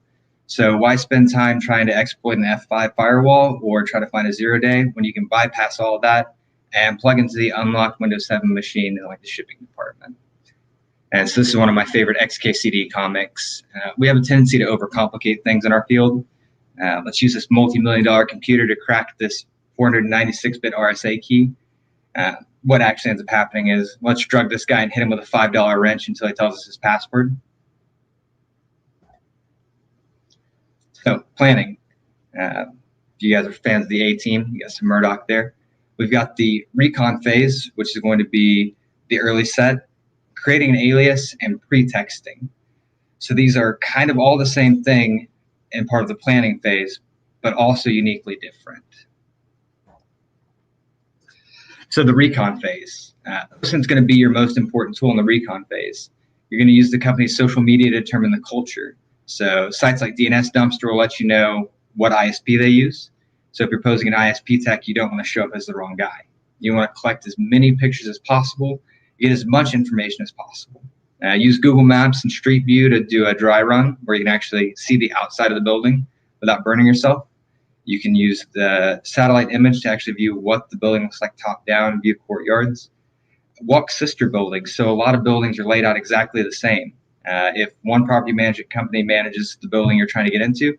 So why spend time trying to exploit an F5 firewall or try to find a 0-day when you can bypass all of that and plug into the unlocked Windows 7 machine in like the shipping department? And so this is one of my favorite XKCD comics. We have a tendency to overcomplicate things in our field. Let's use this multi-million-dollar computer to crack this 496-bit RSA key. What actually ends up happening is let's drug this guy and hit him with a $5 wrench until he tells us his password. So planning. If you guys are fans of the A-Team, you got some Murdoch there. We've got the recon phase, which is going to be the early set, creating an alias, and pre-texting. So these are kind of all the same thing in part of the planning phase, but also uniquely different. So the recon phase. This is going to be your most important tool in the recon phase. You're going to use the company's social media to determine the culture. So sites like DNS Dumpster will let you know what ISP they use. So if you're posing an ISP tech, you don't want to show up as the wrong guy. You want to collect as many pictures as possible, get as much information as possible. Use Google Maps and Street View to do a dry run where you can actually see the outside of the building without burning yourself. You can use the satellite image to actually view what the building looks like top down, view courtyards. Walk sister buildings. So a lot of buildings are laid out exactly the same. If one property management company manages the building you're trying to get into,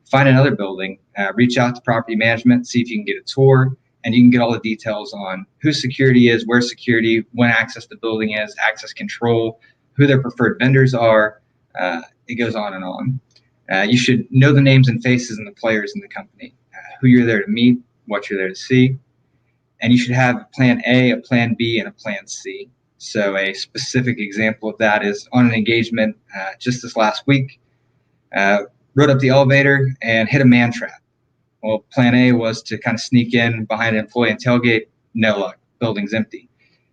find another building, reach out to property management, see if you can get a tour, and you can get all the details on who security is, where security, when access to the building is, access control, who their preferred vendors are. It goes on and on. You should know the names and faces and the players in the company, who you're there to meet, what you're there to see. And you should have a plan A, a plan B, and a plan C. So a specific example of that is on an engagement just this last week, rode up the elevator and hit a man trap. Well, plan A was to kind of sneak in behind an employee and tailgate. No luck, building's empty.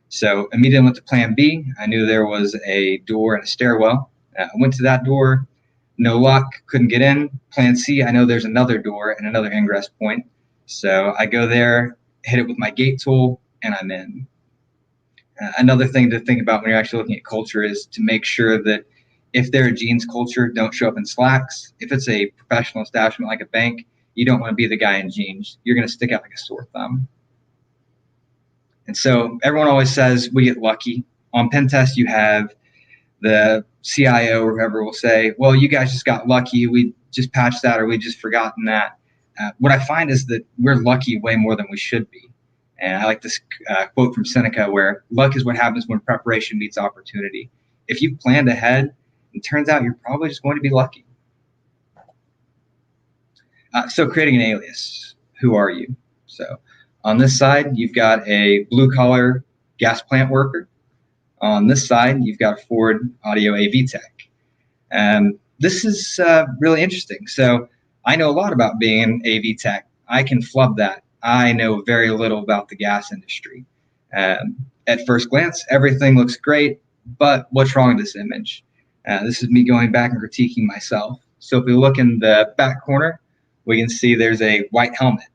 So immediately went to plan B. I knew there was a door and a stairwell. I went to that door, no luck, couldn't get in. Plan C, I know there's another door and another ingress point. So I go there, hit it with my gate tool, and I'm in. Another thing to think about when you're actually looking at culture is to make sure that if they're a jeans culture, don't show up in slacks. If it's a professional establishment like a bank, you don't want to be the guy in jeans. You're going to stick out like a sore thumb. And so everyone always says we get lucky on pen test, you have the CIO or whoever will say, well, you guys just got lucky. We just patched that, or we just forgotten that. What I find is that we're lucky way more than we should be. And I like this quote from Seneca, where luck is what happens when preparation meets opportunity. If you've planned ahead, it turns out you're probably just going to be lucky. So creating an alias, who are you? So on this side, you've got a blue collar gas plant worker. On this side, you've got a Ford audio AV tech. This is really interesting. So I know a lot about being an AV tech. I can flub that. I know very little about the gas industry. At first glance, everything looks great, but what's wrong with this image? This is me going back and critiquing myself. So if we look in the back corner, we can see there's a white helmet.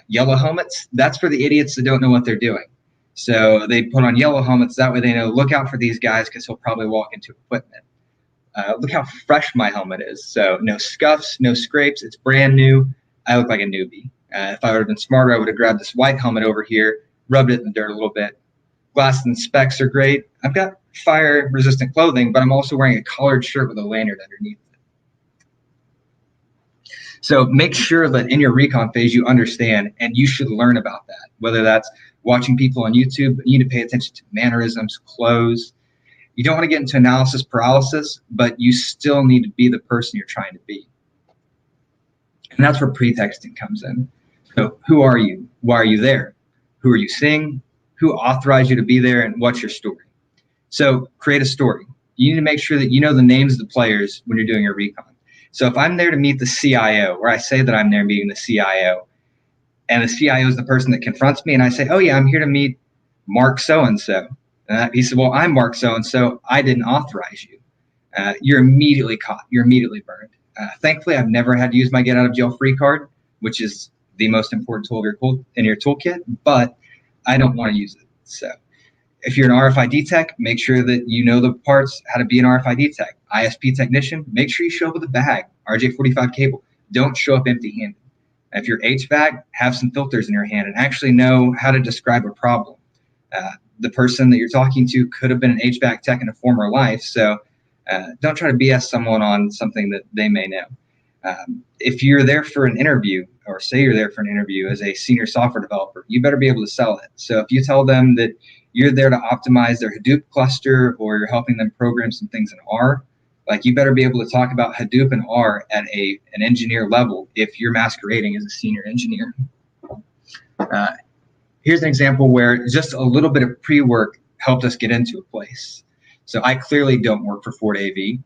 Yellow helmets, that's for the idiots that don't know what they're doing. So they put on yellow helmets. That way they know, look out for these guys because he'll probably walk into equipment. Look how fresh my helmet is. So no scuffs, no scrapes. It's brand new. I look like a newbie. If I would have been smarter, I would have grabbed this white helmet over here, rubbed it in the dirt a little bit. Glasses and specs are great. I've got fire-resistant clothing, but I'm also wearing a collared shirt with a lanyard underneath it. So make sure that in your recon phase you understand, and you should learn about that, whether that's watching people on YouTube, but you need to pay attention to mannerisms, clothes. You don't want to get into analysis paralysis, but you still need to be the person you're trying to be. And that's where pretexting comes in. So who are you? Why are you there? Who are you seeing? Who authorized you to be there? And what's your story? So create a story. You need to make sure that you know the names of the players when you're doing your recon. So if I'm there to meet the CIO, or I say that I'm there meeting the CIO, and the CIO is the person that confronts me, and I say, oh yeah, I'm here to meet Mark so-and-so. He said, well, I'm Mark so-and-so. I didn't authorize you. You're immediately caught. You're immediately burned. Thankfully, I've never had to use my get out of jail free card, which is the most important tool in your toolkit, but I don't want to use it. So if you're an RFID tech, make sure that you know the parts, how to be an RFID tech. ISP technician, make sure you show up with a bag, RJ45 cable. Don't show up empty-handed. If you're HVAC, have some filters in your hand and actually know how to describe a problem. The person that you're talking to could have been an HVAC tech in a former life, so don't try to BS someone on something that they may know. If you're there for an interview, or say you're there for an interview as a senior software developer, you better be able to sell it. So if you tell them that you're there to optimize their Hadoop cluster, or you're helping them program some things in R, like you better be able to talk about Hadoop and R at an engineer level if you're masquerading as a senior engineer. Here's an example where just a little bit of pre-work helped us get into a place. So I clearly don't work for Ford AV,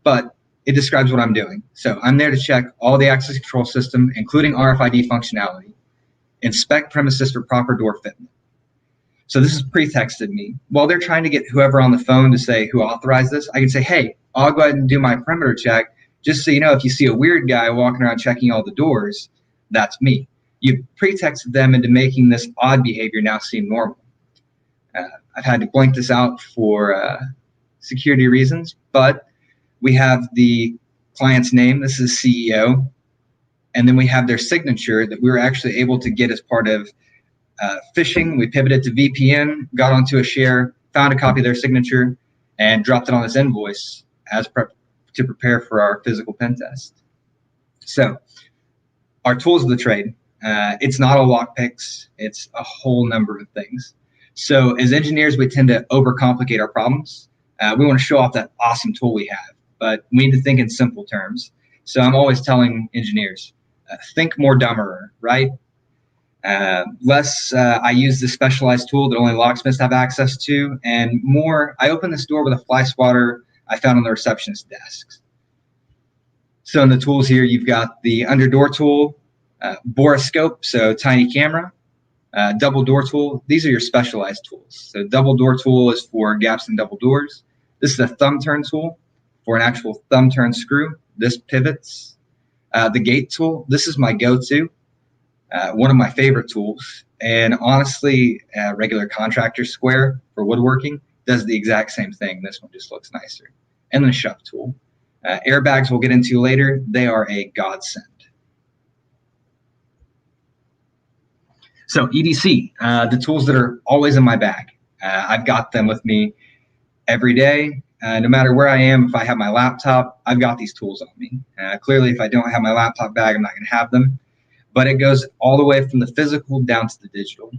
but it describes what I'm doing. So I'm there to check all the access control system, including RFID functionality, inspect premises for proper door fitment. So this is pretexted me. While they're trying to get whoever on the phone to say who authorized this, I can say, hey, I'll go ahead and do my perimeter check. Just so you know, if you see a weird guy walking around checking all the doors, that's me. You pretexted them into making this odd behavior now seem normal. I've had to blank this out for security reasons, but we have the client's name. This is CEO. And then we have their signature that we were actually able to get as part of phishing. We pivoted to VPN, got onto a share, found a copy of their signature, and dropped it on this invoice as to prepare for our physical pen test. So our tools of the trade, it's not all lockpicks. It's a whole number of things. So as engineers, we tend to overcomplicate our problems. We want to show off that awesome tool we have, but we need to think in simple terms. So I'm always telling engineers, think more dumber, right? Less, I use this specialized tool that only locksmiths have access to, and more, I open this door with a fly swatter I found on the receptionist desks. So in the tools here, you've got the under door tool, borescope, so tiny camera, double door tool. These are your specialized tools. So double door tool is for gaps in double doors. This is a thumb turn tool for an actual thumb turn screw. This pivots. The gate tool, this is my go-to. One of my favorite tools, and honestly, regular contractor square for woodworking does the exact same thing. This one just looks nicer. And the shove tool. Airbags we'll get into later. They are a godsend. So EDC, the tools that are always in my bag. I've got them with me every day. No matter where I am, if I have my laptop, I've got these tools on me. Clearly, if I don't have my laptop bag, I'm not going to have them. But it goes all the way from the physical down to the digital.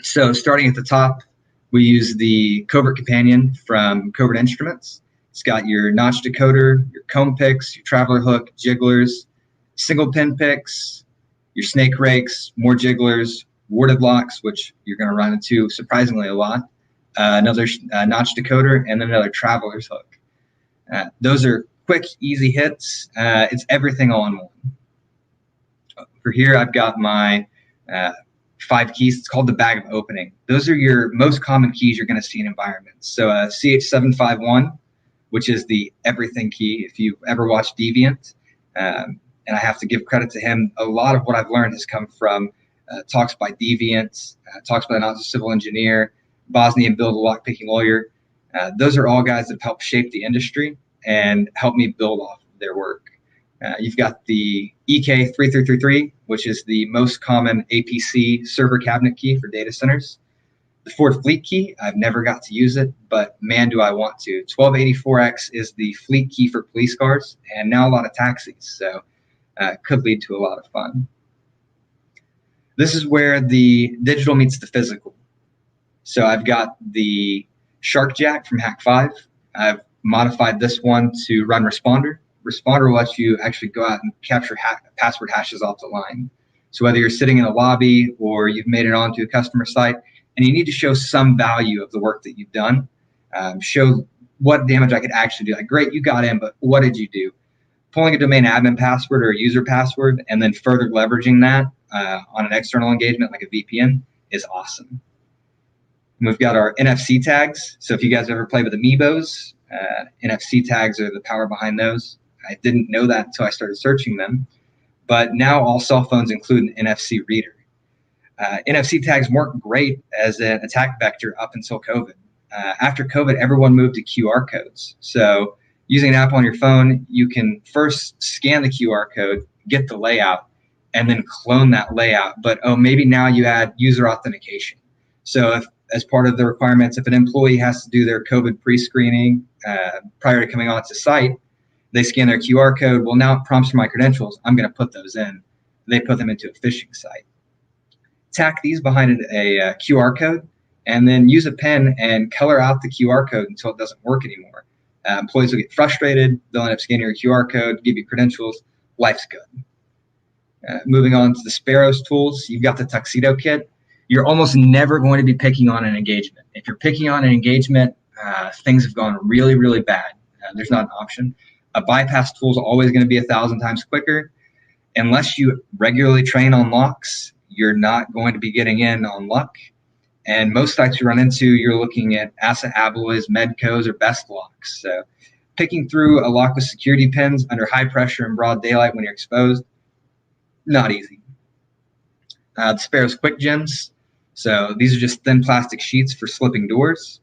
So starting at the top, we use the Covert Companion from Covert Instruments. It's got your notch decoder, your comb picks, your traveler hook, jigglers, single pin picks, your snake rakes, more jigglers, warded locks, which you're going to run into surprisingly a lot, another notch decoder, and then another traveler's hook. Those are quick, easy hits. It's everything all in one. For here, I've got my 5 keys. It's called the bag of opening. Those are your most common keys you're going to see in environments. So CH751, which is the everything key. If you've ever watched Deviant, and I have to give credit to him, a lot of what I've learned has come from talks by Deviant, talks by an Office of Civil Engineer, Bosnian Bill, the lockpicking lawyer. Those are all guys that have helped shape the industry and helped me build off of their work. You've got the EK3333, which is the most common APC server cabinet key for data centers. The Ford Fleet key, I've never got to use it, but man, do I want to. 1284X is the fleet key for police cars and now a lot of taxis, so could lead to a lot of fun. This is where the digital meets the physical. So I've got the Shark Jack from Hack5. I've modified this one to run Responder. Responder will let you actually go out and capture password hashes off the line. So whether you're sitting in a lobby or you've made it onto a customer site and you need to show some value of the work that you've done, show what damage I could actually do. Like, great, you got in, but what did you do? Pulling a domain admin password or a user password and then further leveraging that on an external engagement like a VPN is awesome. And we've got our NFC tags. So if you guys ever play with Amiibos, NFC tags are the power behind those. I didn't know that until I started searching them. But now all cell phones include an NFC reader. NFC tags weren't great as an attack vector up until COVID. After COVID, everyone moved to QR codes. So using an app on your phone, you can first scan the QR code, get the layout, and then clone that layout. But maybe now you add user authentication. So if, as part of the requirements, if an employee has to do their COVID pre-screening prior to coming onto site, they scan their QR code. Well, now it prompts for my credentials. I'm going to put those in. They put them into a phishing site. Tack these behind a QR code, and then use a pen and color out the QR code until it doesn't work anymore. Employees will get frustrated. They'll end up scanning your QR code, give you credentials. Life's good. Moving on to the Sparrows tools, you've got the Tuxedo Kit. You're almost never going to be picking on an engagement. If you're picking on an engagement, things have gone really, really bad. There's not an option. A bypass tool is always going to be 1,000 times quicker. Unless you regularly train on locks, you're not going to be getting in on luck. And most sites you run into, you're looking at asset abloys, medcos, or best locks. So picking through a lock with security pins under high pressure in broad daylight when you're exposed, not easy. The Sparrows Quick Gems. So these are just thin plastic sheets for slipping doors.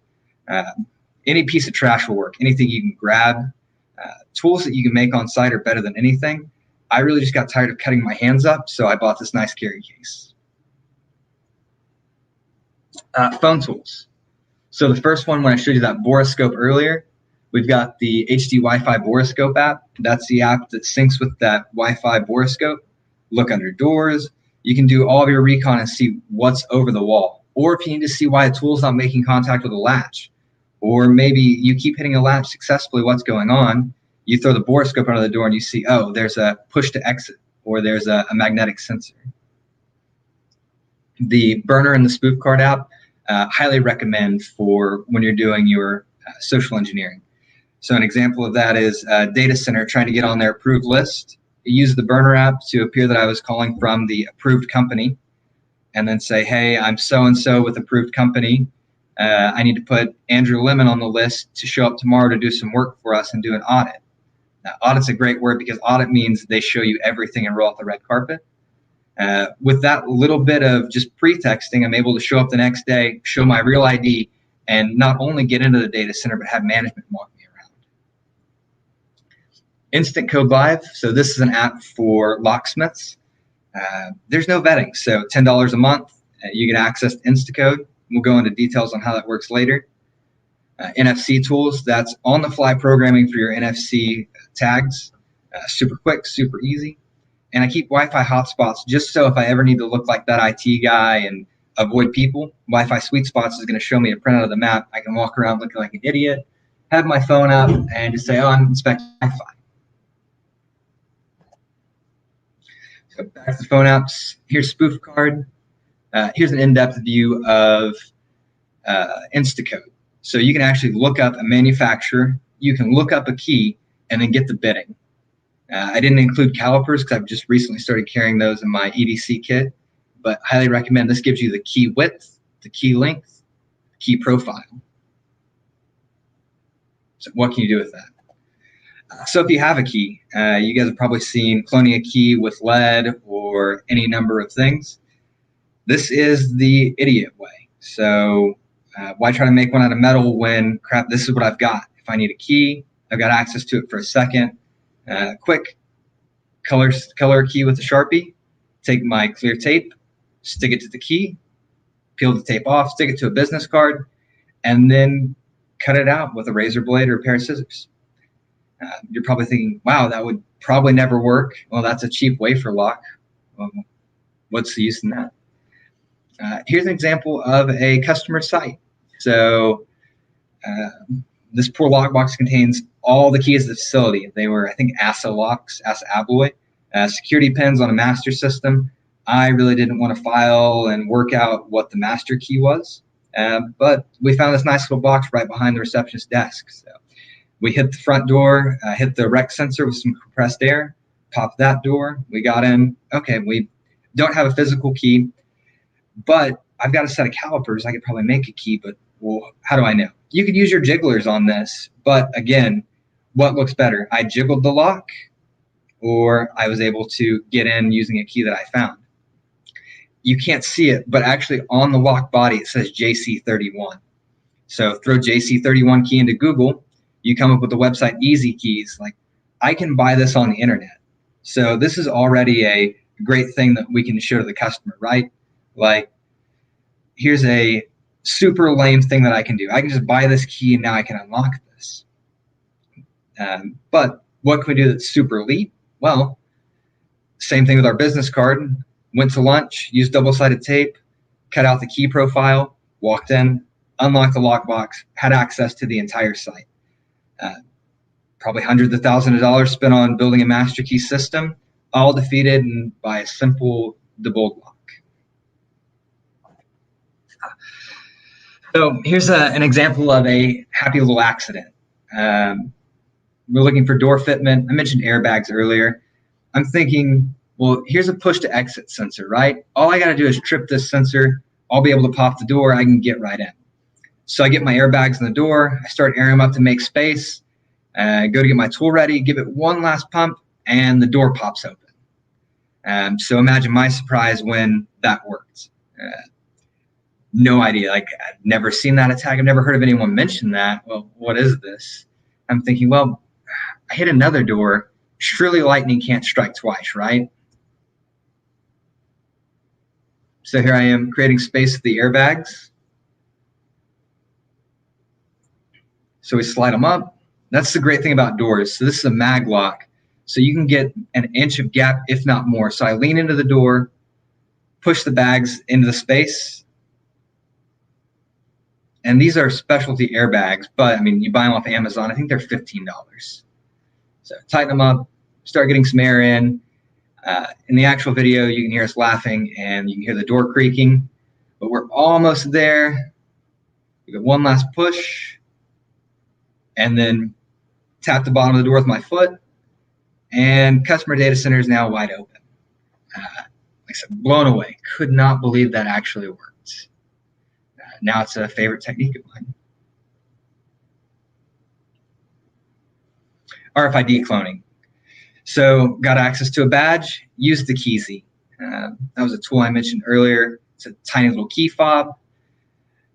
Any piece of trash will work, anything you can grab. Tools that you can make on site are better than anything. I really just got tired of cutting my hands up, so I bought this nice carry case. Phone tools. So the first one, when I showed you that borescope earlier, we've got the HD Wi-Fi borescope app. That's the app that syncs with that Wi-Fi borescope. Look under doors. You can do all of your recon and see what's over the wall. Or if you need to see why a tool's not making contact with a latch, or maybe you keep hitting a latch successfully, what's going on? You throw the borescope under the door and you see, oh, there's a push to exit, or there's a magnetic sensor. The burner and the spoof card app, highly recommend for when you're doing your social engineering. So an example of that is a data center trying to get on their approved list. You use the burner app to appear that I was calling from the approved company, and then say, hey, I'm so-and-so with approved company. I need to put Andrew Lemon on the list to show up tomorrow to do some work for us and do an audit. Now, audit's a great word because audit means they show you everything and roll out the red carpet. With that little bit of just pretexting, I'm able to show up the next day, show my real ID, and not only get into the data center, but have management walk me around. Instant Code Live. So this is an app for locksmiths. There's no vetting. So $10 a month, you get access to Instacode. We'll go into details on how that works later. NFC tools, that's on-the-fly programming for your NFC tags. Super quick, super easy. And I keep Wi-Fi hotspots just so if I ever need to look like that IT guy and avoid people, Wi-Fi sweet spots is going to show me a printout of the map. I can walk around looking like an idiot, have my phone up, and just say, oh, I'm inspecting Wi-Fi. So back to the phone apps. Here's Spoof Card. Here's an in-depth view of Instacode. So you can actually look up a manufacturer, you can look up a key, and then get the bidding. I didn't include calipers because I've just recently started carrying those in my EDC kit, but highly recommend. This gives you the key width, the key length, key profile. So what can you do with that? So if you have a key, you guys have probably seen cloning a key with lead or any number of things. This is the idiot way. So why try to make one out of metal when, crap, this is what I've got. If I need a key, I've got access to it for a second. Quick color key with a Sharpie, take my clear tape, stick it to the key, peel the tape off, stick it to a business card, and then cut it out with a razor blade or a pair of scissors. You're probably thinking, wow, that would probably never work. Well, that's a cheap wafer lock. Well, what's the use in that? Here's an example of a customer site. So this poor lockbox contains all the keys of the facility. They were, I think, ASA locks, ASA Abloy, security pins on a master system. I really didn't want to file and work out what the master key was, but we found this nice little box right behind the receptionist's desk. So we hit the front door, hit the rec sensor with some compressed air, popped that door. We got in. Okay, we don't have a physical key, but I've got a set of calipers. I could probably make a key, but well, how do I know? You could use your jigglers on this, but again, what looks better? I jiggled the lock, or I was able to get in using a key that I found. You can't see it, but actually on the lock body, it says JC31. So throw JC31 key into Google, you come up with the website Easy Keys. Like, I can buy this on the internet. So this is already a great thing that we can show to the customer, right? Like, here's a super lame thing that I can do. I can just buy this key and now I can unlock this. But what can we do that's super elite? Well, same thing with our business card. Went to lunch, used double-sided tape, cut out the key profile, walked in, unlocked the lockbox, had access to the entire site. Probably hundreds of thousands of dollars spent on building a master key system, all defeated by a simple debug lock. So here's an example of a happy little accident. We're looking for door fitment. I mentioned airbags earlier. I'm thinking, well, here's a push to exit sensor, right? All I got to do is trip this sensor. I'll be able to pop the door. I can get right in. So I get my airbags in the door. I start airing them up to make space. Go to get my tool ready, give it one last pump, and the door pops open. So imagine my surprise when that worked. No idea. Like, I've never seen that attack. I've never heard of anyone mention that. Well, what is this? I'm thinking, well, I hit another door. Surely lightning can't strike twice, right? So here I am creating space with the airbags. So we slide them up. That's the great thing about doors. So this is a mag lock. So you can get an inch of gap, if not more. So I lean into the door, push the bags into the space. And these are specialty airbags, but I mean, you buy them off Amazon. I think they're $15. So tighten them up, start getting some air in. In the actual video, you can hear us laughing and you can hear the door creaking, but we're almost there. We got one last push and then tap the bottom of the door with my foot, and customer data center is now wide open. Like I said, blown away. Could not believe that actually worked. Now it's a favorite technique of mine. RFID cloning. So got access to a badge, used the Keysy. That was a tool I mentioned earlier. It's a tiny little key fob.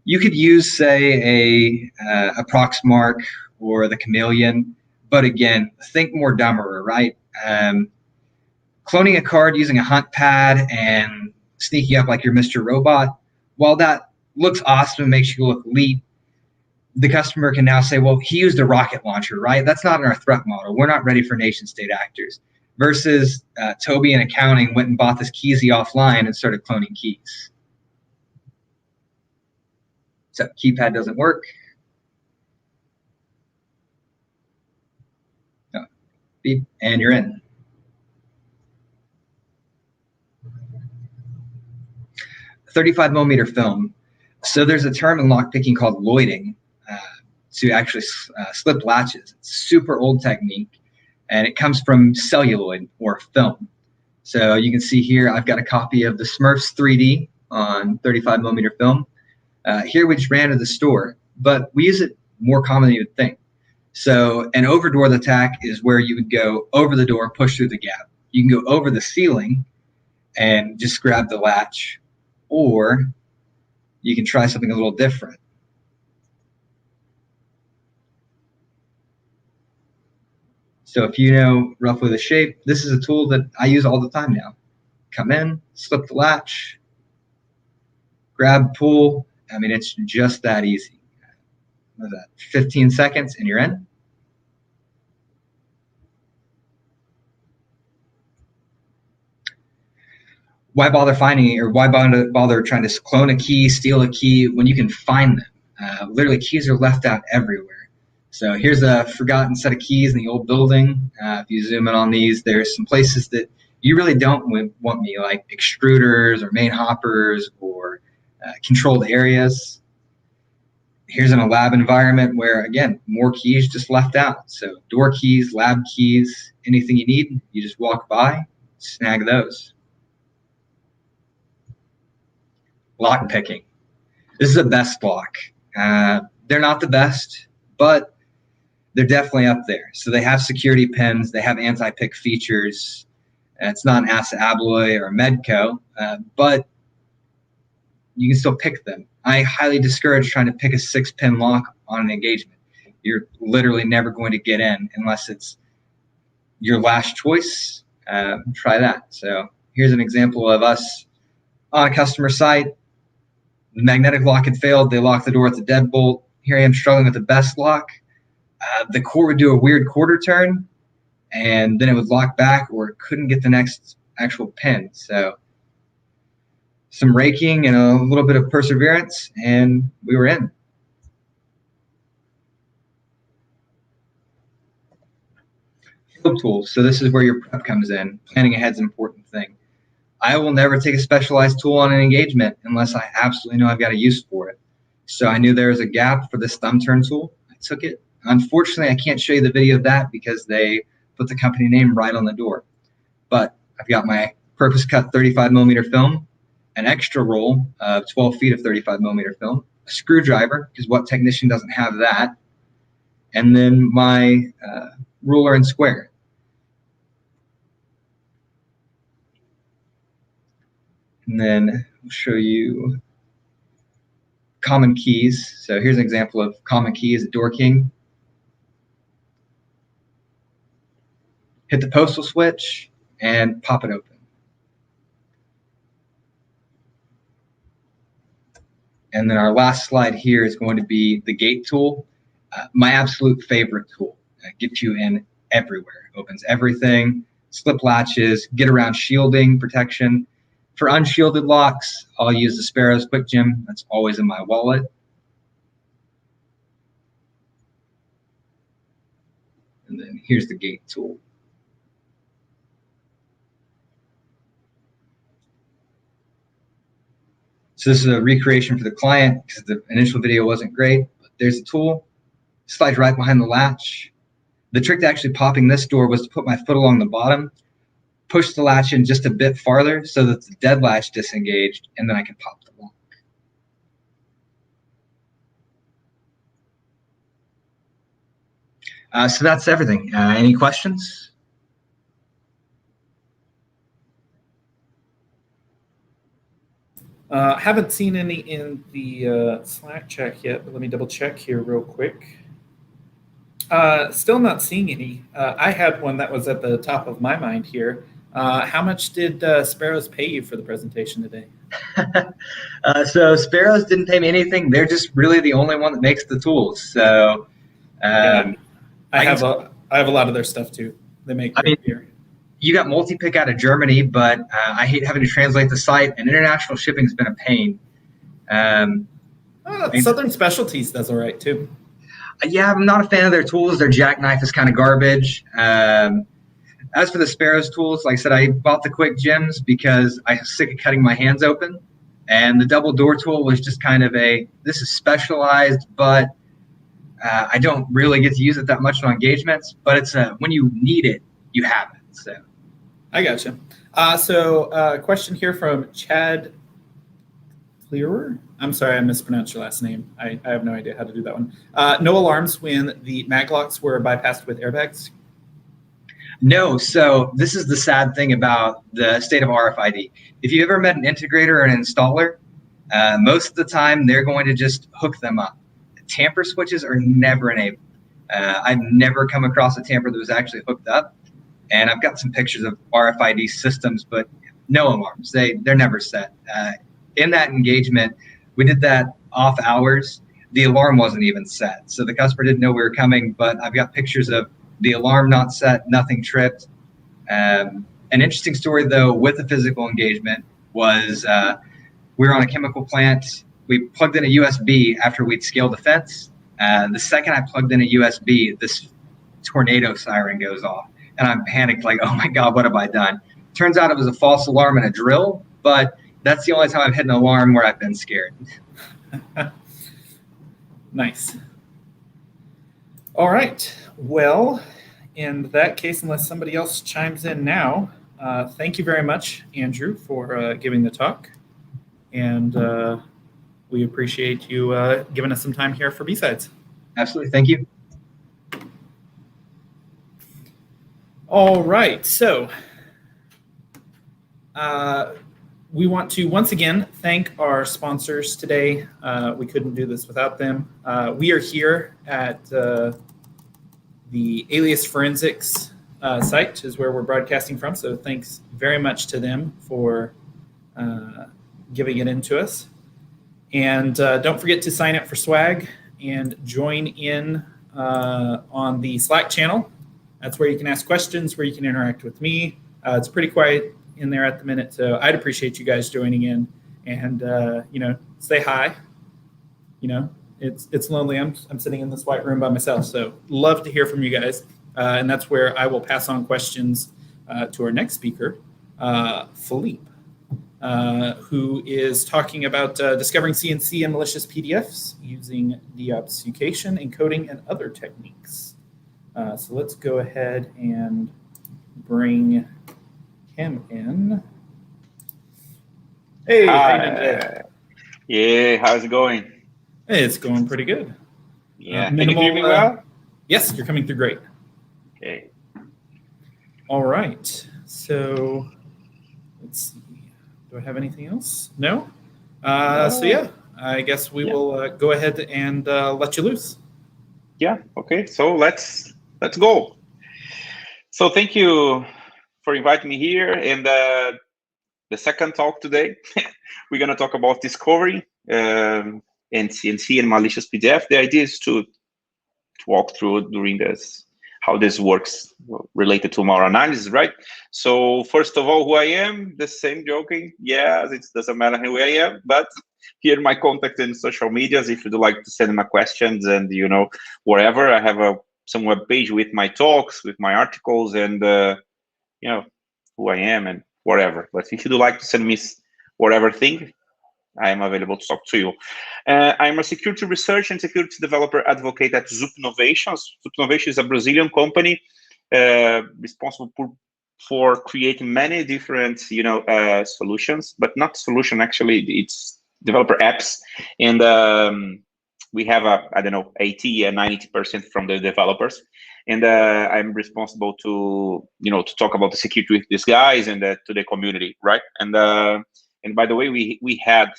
You could use, say, a Proxmark or the Chameleon, but again, think more dumber, right? Cloning a card using a hunt pad and sneaking up like you're Mr. Robot, while that looks awesome, makes you look elite. The customer can now say, well, he used a rocket launcher, right? That's not in our threat model. We're not ready for nation state actors. Versus Toby in accounting went and bought this Keysy offline and started cloning keys. So keypad doesn't work. No. Beep, and you're in. .35mm film. So there's a term in lockpicking called lloyding to actually slip latches. It's a super old technique, and it comes from celluloid or film. So you can see here, I've got a copy of the Smurfs 3D on 35mm film. Here we just ran to the store, but we use it more common than you would think. So an over-door attack is where you would go over the door, push through the gap. You can go over the ceiling and just grab the latch, or you can try something a little different. So if you know roughly the shape, this is a tool that I use all the time now. Come in, slip the latch, grab, pull. I mean, it's just that easy. What is that? 15 seconds and you're in. Why bother finding it, or why bother trying to clone a key, steal a key, when you can find them? Literally, keys are left out everywhere. So here's a forgotten set of keys in the old building. If you zoom in on these, there's some places that you really don't want me, like extruders or main hoppers or controlled areas. Here's in a lab environment where, again, more keys just left out. So door keys, lab keys, anything you need, you just walk by, snag those. Lock picking. This is a best lock. They're not the best, but they're definitely up there. So they have security pins. They have anti-pick features. It's not an ASA Abloy or a Medco, but you can still pick them. I highly discourage trying to pick a 6-pin lock on an engagement. You're literally never going to get in unless it's your last choice. Try that. So here's an example of us on a customer site. The magnetic lock had failed. They locked the door with the deadbolt. Here I am struggling with the best lock. The core would do a weird quarter turn, and then it would lock back, or it couldn't get the next actual pin. So some raking and a little bit of perseverance, and we were in. Field tools. So this is where your prep comes in. Planning ahead is an important thing. I will never take a specialized tool on an engagement unless I absolutely know I've got a use for it. So I knew there was a gap for this thumb turn tool. I took it. Unfortunately, I can't show you the video of that because they put the company name right on the door. But I've got my purpose-cut 35mm film, an extra roll of 12 feet of 35mm film, a screwdriver, because what technician doesn't have that, and then my ruler and square. And then I'll show you common keys. So here's an example of common keys at Door King. Hit the postal switch and pop it open. And then our last slide here is going to be the gate tool. My absolute favorite tool. Gets you in everywhere. Opens everything, slip latches, get around shielding, protection. For unshielded locks, I'll use the Sparrow's Quick Gem. That's always in my wallet. And then here's the gate tool. So this is a recreation for the client because the initial video wasn't great. But there's a tool, slides right behind the latch. The trick to actually popping this door was to put my foot along the bottom, push the latch in just a bit farther so that the dead latch disengaged, and then I can pop the lock. So that's everything. Any questions? Haven't seen any in the Slack chat yet, but let me double check here real quick. Still not seeing any. I had one that was at the top of my mind here. How much did Sparrows pay you for the presentation today? So Sparrows didn't pay me anything. They're just really the only one that makes the tools. So Yeah. I I have a lot of their stuff too. They make mean, great beer. you got multi-pick out of Germany, but I hate having to translate the site, and international shipping's been a pain. Southern Specialties does all right too. Yeah, I'm not a fan of their tools. Their jackknife is kind of garbage. As for the Sparrows tools, like I said, I bought the quick gems because I was sick of cutting my hands open. And the double door tool was just kind of this is specialized, but I don't really get to use it that much on engagements. But it's when you need it, you have it. So I gotcha. Question here from Chad Clearer. I'm sorry, I mispronounced your last name. I have no idea how to do that one. No alarms when the maglocks were bypassed with airbags? no. So this is the sad thing about the state of RFID. If you've ever met an integrator or an installer, most of the time they're going to just hook them up. Tamper switches are never enabled. I've never come across a tamper that was actually hooked up. And I've got some pictures of RFID systems, but no alarms. They're never set. In that engagement, we did that off hours. The alarm wasn't even set. So the customer didn't know we were coming, but I've got pictures of the alarm not set, nothing tripped. An interesting story, though, with the physical engagement was we were on a chemical plant. We plugged in a USB after we'd scaled the fence. The second I plugged in a USB, this tornado siren goes off. And I'm panicked, like, oh my God, what have I done? Turns out it was a false alarm and a drill, but that's the only time I've hit an alarm where I've been scared. Nice. All right. Well, in that case, unless somebody else chimes in now, thank you very much, Andrew, for giving the talk. And we appreciate you giving us some time here for B-Sides. Absolutely. Thank you. All right. So we want to once again thank our sponsors today. We couldn't do this without them. We are here at the Alias Forensics site is where we're broadcasting from. So thanks very much to them for giving it in to us. And don't forget to sign up for swag and join in on the Slack channel. That's where you can ask questions, where you can interact with me. It's pretty quiet in there at the minute, so I'd appreciate you guys joining in and say hi. It's lonely. I'm sitting in this white room by myself, so love to hear from you guys. And that's where I will pass on questions to our next speaker, Philippe, who is talking about discovering CNC and malicious PDFs using deobfuscation, encoding, and other techniques. So let's go ahead and bring him in. Hey, how you doing today? Yeah, how's it going? Hey, it's going pretty good. Yeah, can you hear me well? Yes, you're coming through great. Okay. All right. So let's see. Do I have anything else? No? So yeah, I guess we will go ahead and let you loose. Yeah, okay. So let's go. So thank you for inviting me here. And the second talk today, we're going to talk about discovery and CNC and malicious PDF. The idea is to walk through during this, how this works related to our analysis, right? So first of all, who I am, the same joking. Yeah, it doesn't matter who I am, but here my contact in social medias if you'd like to send my questions and, wherever. I have some web page with my talks, with my articles, and, who I am and whatever. But if you'd like to send me whatever thing, I am available to talk to you. I'm a security research and security developer advocate at Zup Innovations. Zup Innovation is a Brazilian company responsible for creating many different, solutions, but not solution, actually, it's developer apps. And we have, 80 and 90% from the developers. And I'm responsible to, to talk about the security with these guys and to the community, right? And by the way, we have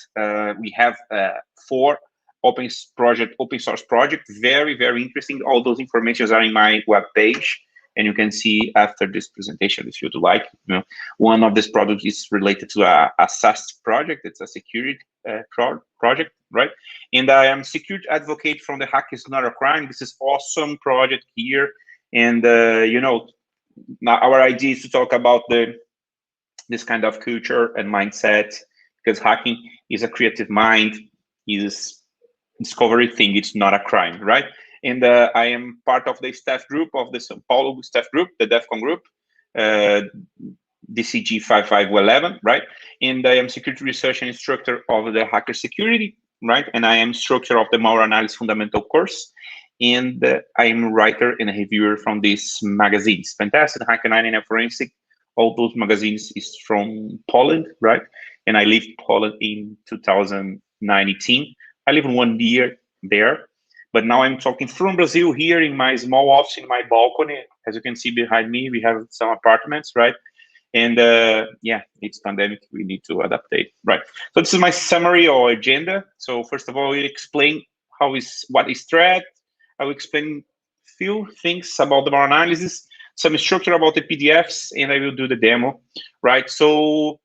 4 open source projects, very, very interesting. All those informations are in my web page. And you can see after this presentation, if you'd like, one of these products is related to a SaaS project. It's a security project, right? And I am security advocate from the Hack is Not a Crime. This is awesome project here. And, now our idea is to talk about this kind of culture and mindset, because hacking is a creative mind, is discovery thing. It's not a crime, right? And I am part of the staff group of the São Paulo staff group, the DEFCON group, DCG 5511, right? And I am security research and instructor of the hacker security, right? And I am instructor of the malware analysis fundamental course. And I am a writer and a reviewer from these magazines. Fantastic, Hacker 99 Forensic. All those magazines is from Poland, right? And I lived Poland in 2019. I lived 1 year there, but now I'm talking from Brazil here in my small office, in my balcony. As you can see behind me, we have some apartments, right? And yeah, it's pandemic, we need to adaptate, right? So this is my summary or agenda. So first of all, we explain what is threat. I will explain few things about the malware analysis, some structure about the PDFs, and I will do the demo, right? So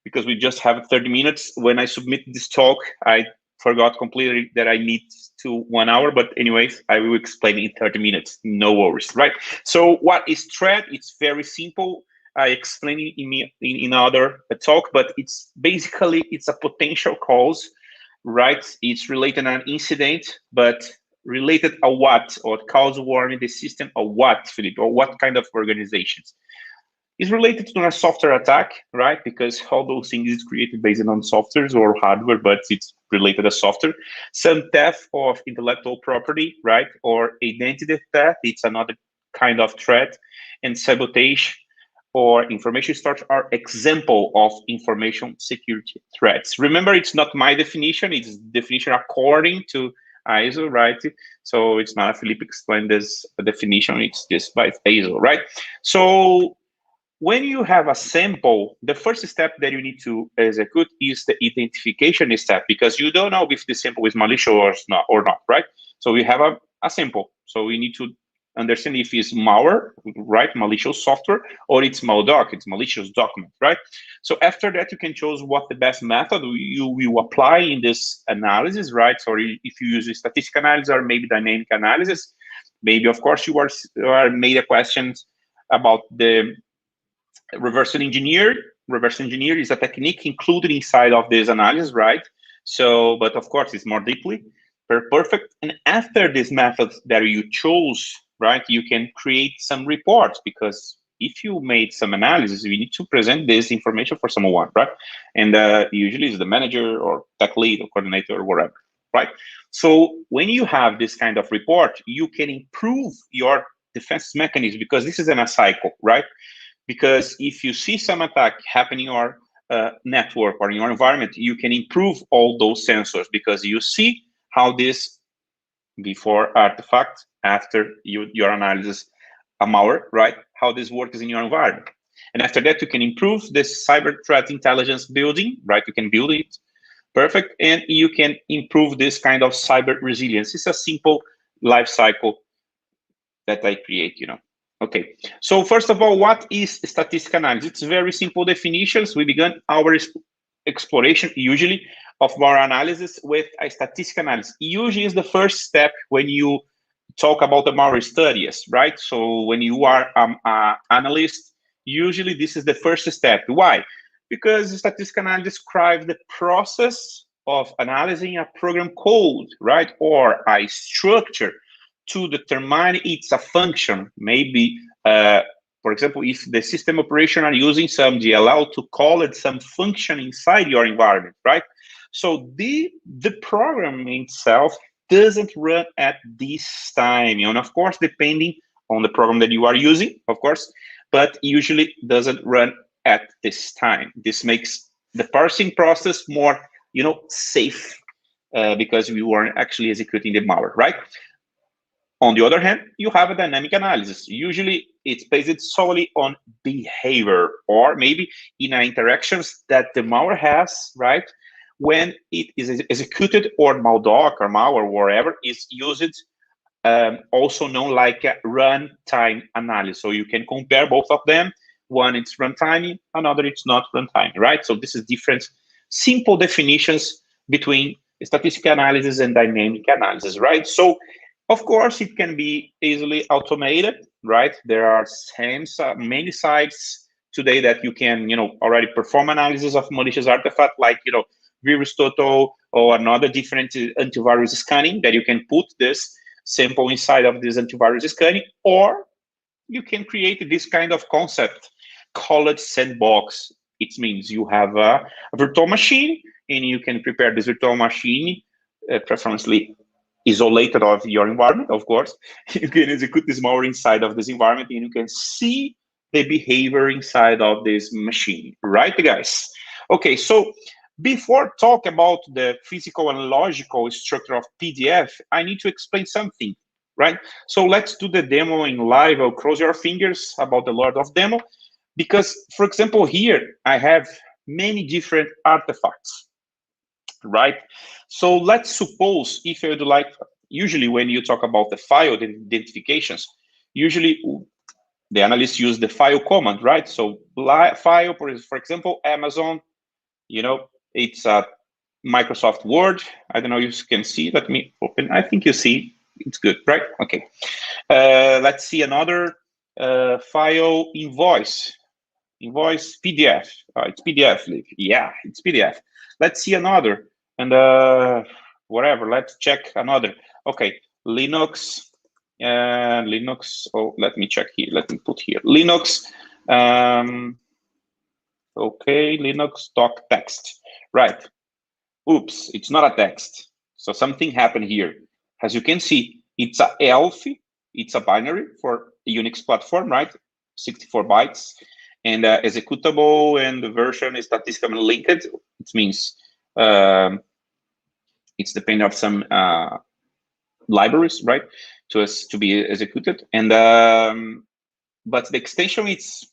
because we just have 30 minutes, when I submit this talk, I forgot completely that I need to 1 hour, but anyways, I will explain in 30 minutes, no worries, right? So what is threat? It's very simple. I explain it in other talk, but it's basically, it's a potential cause, right? It's related to an incident, but related a what, or cause war in the system, or what, Philippe, or what kind of organizations? Is related to a software attack, right? Because all those things is created based on softwares or hardware, but it's related to software. Some theft of intellectual property, right? Or identity theft, it's another kind of threat. And sabotage or information storage are example of information security threats. Remember, it's not my definition, it's definition according to ISO, right? So it's not Philippe explained this definition, it's just by ISO, right? So when you have a sample, the first step that you need to execute is the identification step, because you don't know if the sample is malicious or not, right? So we have a sample. So we need to understand if it's malware, right? Malicious software, or it's maldoc, it's malicious document, right? So after that, you can choose what the best method you will apply in this analysis, right? So if you use a statistical analysis or maybe dynamic analysis, maybe of course you are made a questions about the reverse engineer. Reverse engineer is a technique included inside of this analysis, right? So, but of course, it's more deeply perfect. And after this method that you chose, right, you can create some reports, because if you made some analysis, you need to present this information for someone, right? And usually it's the manager or tech lead or coordinator or whatever, right? So when you have this kind of report, you can improve your defense mechanism, because this is in a cycle, right? Because if you see some attack happening in your network or in your environment, you can improve all those sensors, because you see how this before artifact, after your analysis, a malware, right? How this works in your environment. And after that, you can improve this cyber threat intelligence building, right? You can build it perfect, and you can improve this kind of cyber resilience. It's a simple life cycle that I create, Okay, so first of all, what is statistical analysis? It's very simple definitions. We began our exploration usually of malware analysis with a statistical analysis. Usually is the first step when you talk about the malware studies, right? So when you are an analyst, usually this is the first step. Why? Because statistical analysis describes the process of analyzing a program code, right? Or a structure to determine it's a function. Maybe, for example, if the system operation are using some DLL to call it some function inside your environment, right? So the program itself doesn't run at this time, and of course, depending on the program that you are using, of course, but usually doesn't run at this time. This makes the parsing process more, safe, because we weren't actually executing the malware, right? On the other hand, you have a dynamic analysis. Usually, it's based solely on behavior, or maybe in interactions that the malware has, right? When it is executed, or maldoc or malware, whatever, is used also known like runtime analysis. So you can compare both of them. One it's runtime, another it's not runtime, right? So this is different, simple definitions between statistical analysis and dynamic analysis, right? So of course it can be easily automated, right? There are many sites today that you can, already perform analysis of malicious artifact, like, VirusTotal or another different antivirus scanning that you can put this sample inside of this antivirus scanning, or you can create this kind of concept called sandbox. It means you have a virtual machine, and you can prepare this virtual machine, preferably isolated of your environment, of course. You can execute this malware inside of this environment, and you can see the behavior inside of this machine, right, guys? Okay, so before talk about the physical and logical structure of PDF, I need to explain something, right? So let's do the demo in live. I'll cross your fingers about the Lord of demo, because, for example, here I have many different artifacts, right? So let's suppose if I would like, usually when you talk about the file, the identifications, usually the analysts use the file command, right? So file, for example, Amazon, it's a Microsoft Word. I don't know if you can see. Let me open. I think you see. It's good, right? Okay. Let's see another file, invoice PDF. It's PDF. Yeah, it's PDF. Let's see another, and whatever. Let's check another. Okay, Linux. Linux. Oh, let me check here. Let me put here Linux. Okay, Linux doc text. Right. Oops, it's not a text. So something happened here. As you can see, it's a ELF. It's a binary for a Unix platform, right? 64 bytes. And executable, and the version is statistically linked. It means it's dependent of some libraries, right, to be executed. And but the extension is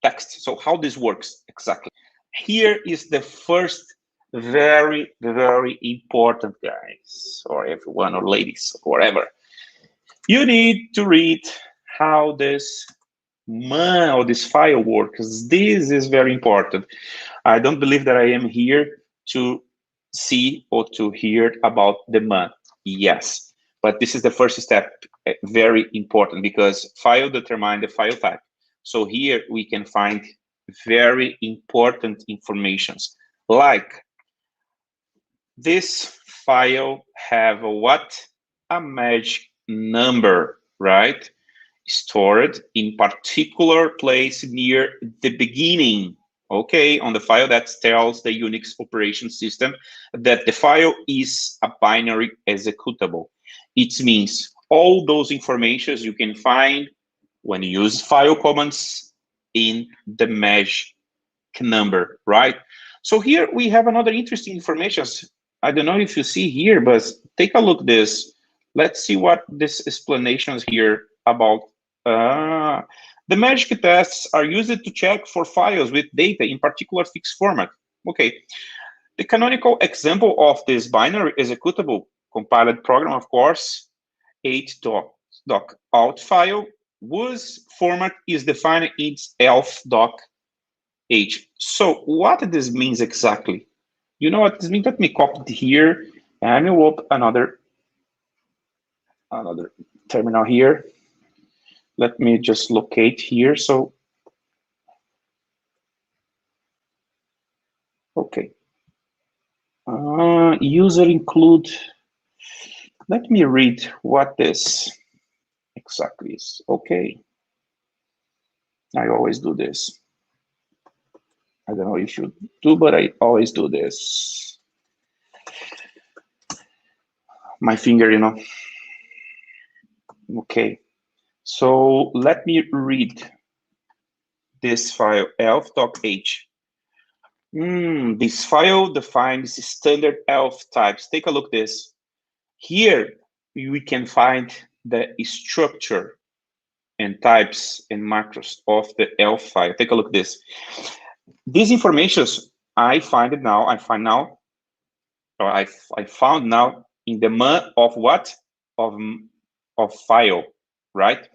text. So how this works exactly? Here is the first very, very important, guys, or everyone, or ladies, or whatever. You need to read how this file works. This is very important. I don't believe that I am here to see or to hear about the man. Yes, but this is the first step, very important, because file determine the file type. So here we can find very important informations, like this file have what? A magic number, right? Stored in particular place near the beginning, okay, on the file that tells the Unix operation system that the file is a binary executable. It means all those informations you can find when you use file commands in the magic number, right? So here we have another interesting information. I don't know if you see here, but take a look at this. Let's see what this explanation is here about. The magic tests are used to check for files with data in particular fixed format. Okay, the canonical example of this binary executable compiled program, of course, 8.doc.out file, whose format is defined in elf.h. So what this means exactly? You know what this means? Let me copy it here, and we'll open another terminal here. Let me just locate here. So, okay. User include. Let me read what this exactly is. Okay. I always do this. I don't know if you do, but I always do this. My finger, Okay. So let me read this file, elf.h. This file defines standard elf types. Take a look at this. Here, we can find the structure and types and macros of the elf file. Take a look at this. These informations I found now in the man of what? of file, right?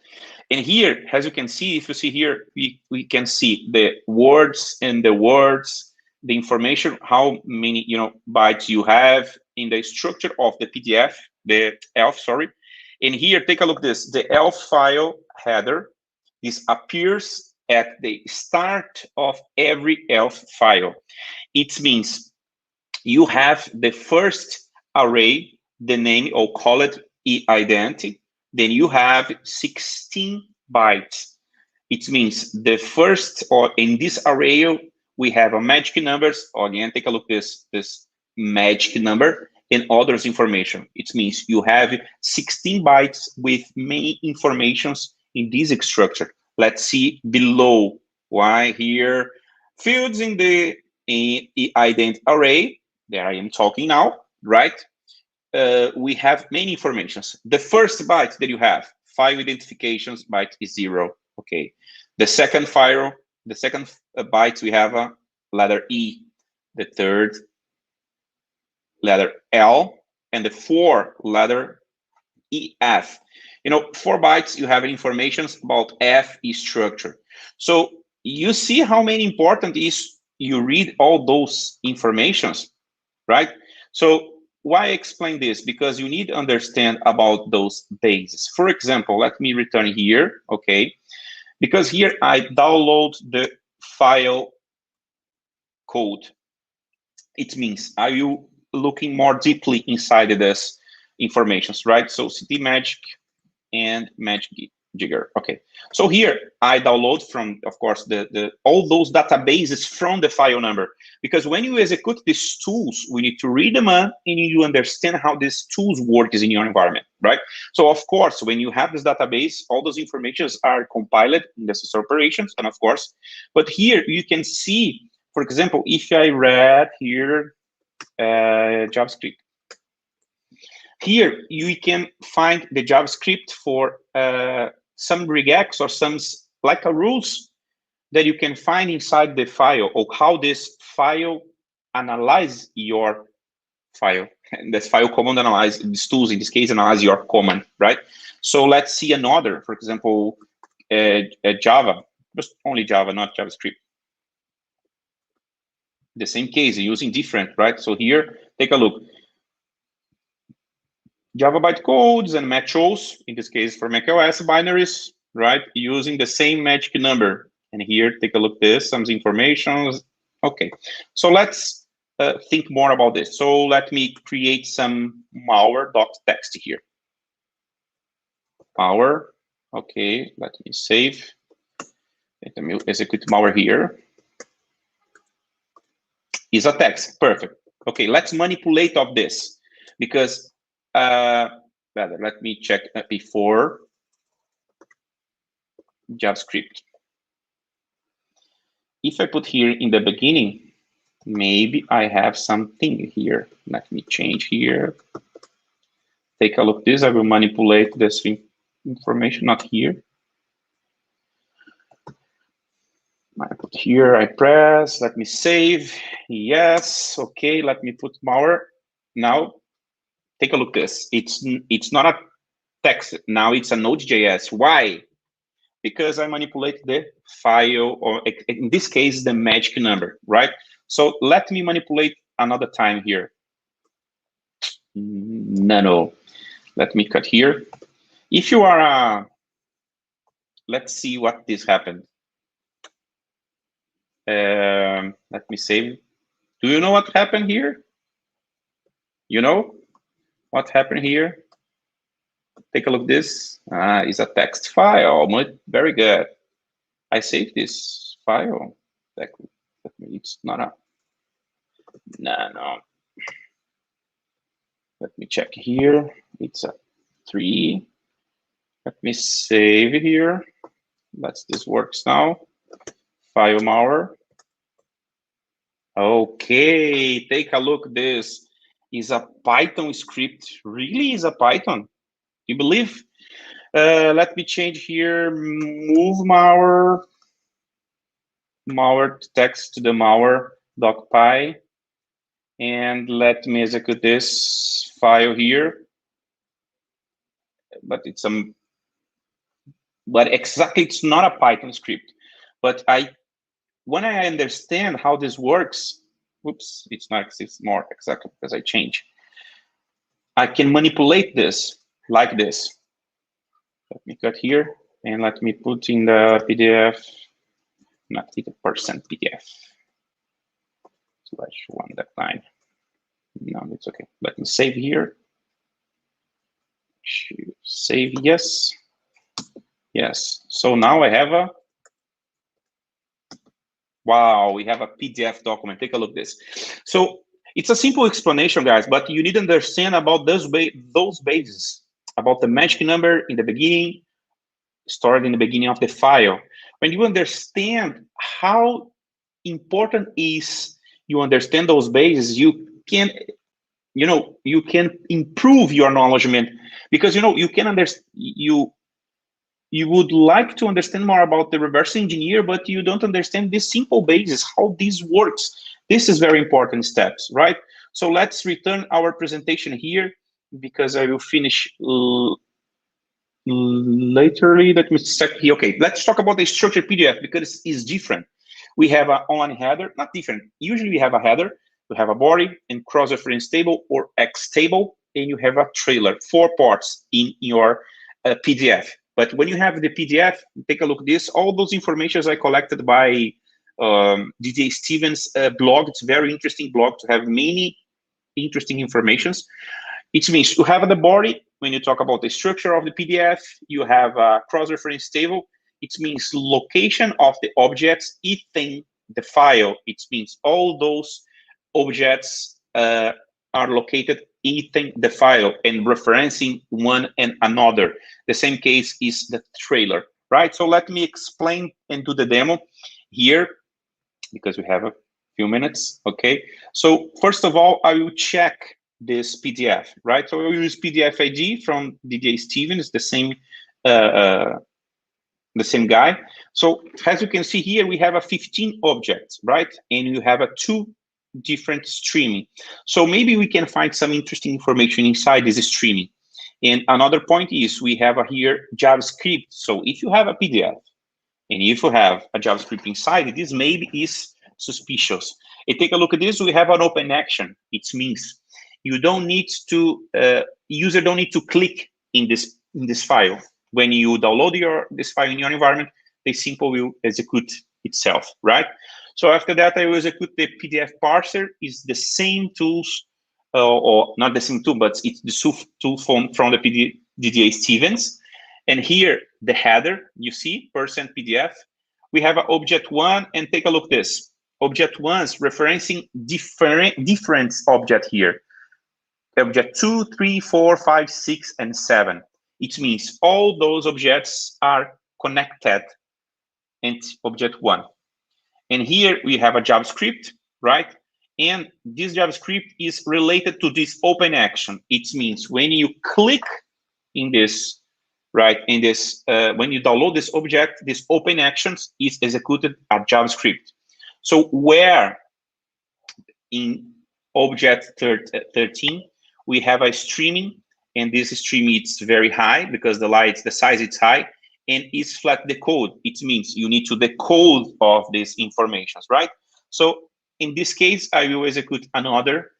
And here, as you can see, if you see here, we can see the words and the words, the information, how many bytes you have in the structure of the PDF, the ELF, sorry. And here, take a look at this. The ELF file header, this appears at the start of every ELF file. It means you have the first array, the name, or call it identity. Then you have 16 bytes. It means the first, or in this array, we have a magic numbers. Or again, take a look at this magic number and others information. It means you have 16 bytes with many informations in this structure. Let's see below. Why here? Fields in the ident array, there I am talking now, right? We have many informations. The first byte that you have, file identifications byte is 0. Okay. The second file, the second byte, we have a letter E. The third letter L, and the fourth letter EF. 4 bytes, you have information about F structure. So you see how many important is you read all those informations, right? So why explain this? Because you need to understand about those bases. For example, let me return here, okay? Because here I download the file code. It means, are you looking more deeply inside this informations, right? So cdmagic and magic jigger. Okay, so here I download from, of course, the all those databases from the file number, because when you execute these tools, we need to read them up and you understand how these tools work in your environment, right? So of course, when you have this database, all those informations are compiled in the system operations, and of course, but here you can see, for example, if I read here JavaScript. Here you can find the JavaScript for some regex or some like a rules that you can find inside the file, or how this file analyze your file. And this file command analyze, these tools in this case analyze your command, right? So let's see another, for example, Java, just only Java, not JavaScript. The same case, using different, right? So here, take a look. Java bytecodes and matchos, in this case for macOS binaries, right? Using the same magic number. And here, take a look at this, some information. Okay, so let's think more about this. So let me create some malware.txt here. Malware, okay, let me save. Let me execute malware here. Is a text, perfect. Okay, let's manipulate of this, because rather, let me check before JavaScript. If I put here in the beginning, maybe I have something here. Let me change here. Take a look at this. I will manipulate this information, not here. I put here, I press, let me save. Yes, okay, let me put malware. Now, take a look at this. It's not a text, now it's a Node.js. Why? Because I manipulate the file, or in this case, the magic number, right? So let me manipulate another time here. No. Let me cut here. If you are let's see what this happened. Let me save. Do you know what happened here? You know what happened here? Take a look at this. It's a text file. Very good. I saved this file. It's not a. No. Let me check here. It's a 3. Let me save it here. This works now. File malware. Okay, take a look at this. Is a Python script. Really is a Python? You believe? Let me change here. Move malware text to the malware.py. And let me execute this file here. but but exactly it's not a Python script. But when I understand how this works, oops, it's not more exactly because I change. I can manipulate this like this. Let me cut here and let me put in the PDF, not the percent PDF. /1.9. No, it's okay. Let me save here. Save, yes. Yes. So now I have wow, we have a PDF document. Take a look at this. So it's a simple explanation, guys, but you need to understand about those bases, about the magic number in the beginning, stored in the beginning of the file. When you understand how important is you understand those bases, you can improve your acknowledgement, because you can understand, you would like to understand more about the reverse engineer, but you don't understand this simple basis, how this works. This is very important steps, right? So let's return our presentation here, because I will finish laterly. Let me check here. Okay, let's talk about the structured PDF, because it's different. We have an online header, not different. Usually we have a header, we have a body and cross-reference table or X table, and you have a trailer, 4 parts in your PDF. But when you have the PDF, take a look at this. All those informations I collected by DJ Stevens' blog. It's a very interesting blog to have many interesting informations. It means you have the body. When you talk about the structure of the PDF, you have a cross-reference table. It means location of the objects within the file. It means all those objects are located within the file and referencing one and another. The same case is the trailer, right? So let me explain and do the demo here, because we have a few minutes, okay? So first of all, I will check this PDF, right? So I will use PDF ID from DJ Stevens, the same guy. So as you can see here, we have a 15 objects, right? And you have a 2 different streaming. So maybe we can find some interesting information inside this streaming. And another point is we have here JavaScript. So if you have a PDF and if you have a JavaScript inside, this maybe is suspicious. And take a look at this. We have an open action. It means you don't need to user don't need to click in this file. When you download this file in your environment, they simply will execute itself, right? So after that, I will execute the PDF parser. Is the same tools, or not the same tool, but it's the tool from the DJ Stevens. And here, the header, you see, %PDF. We have an object 1, and take a look at this. Object 1 is referencing different object here. Object 2, 3, 4, 5, 6, and 7. It means all those objects are connected in object 1. And here we have a JavaScript, right? And this JavaScript is related to this open action. It means when you click in this, right, in this, when you download this object, this open actions is executed at JavaScript. So where in object 13, we have a streaming, and this streaming is very high because the size is high, and is flat decode. It means you need to decode of these informations, right? So in this case, I will execute another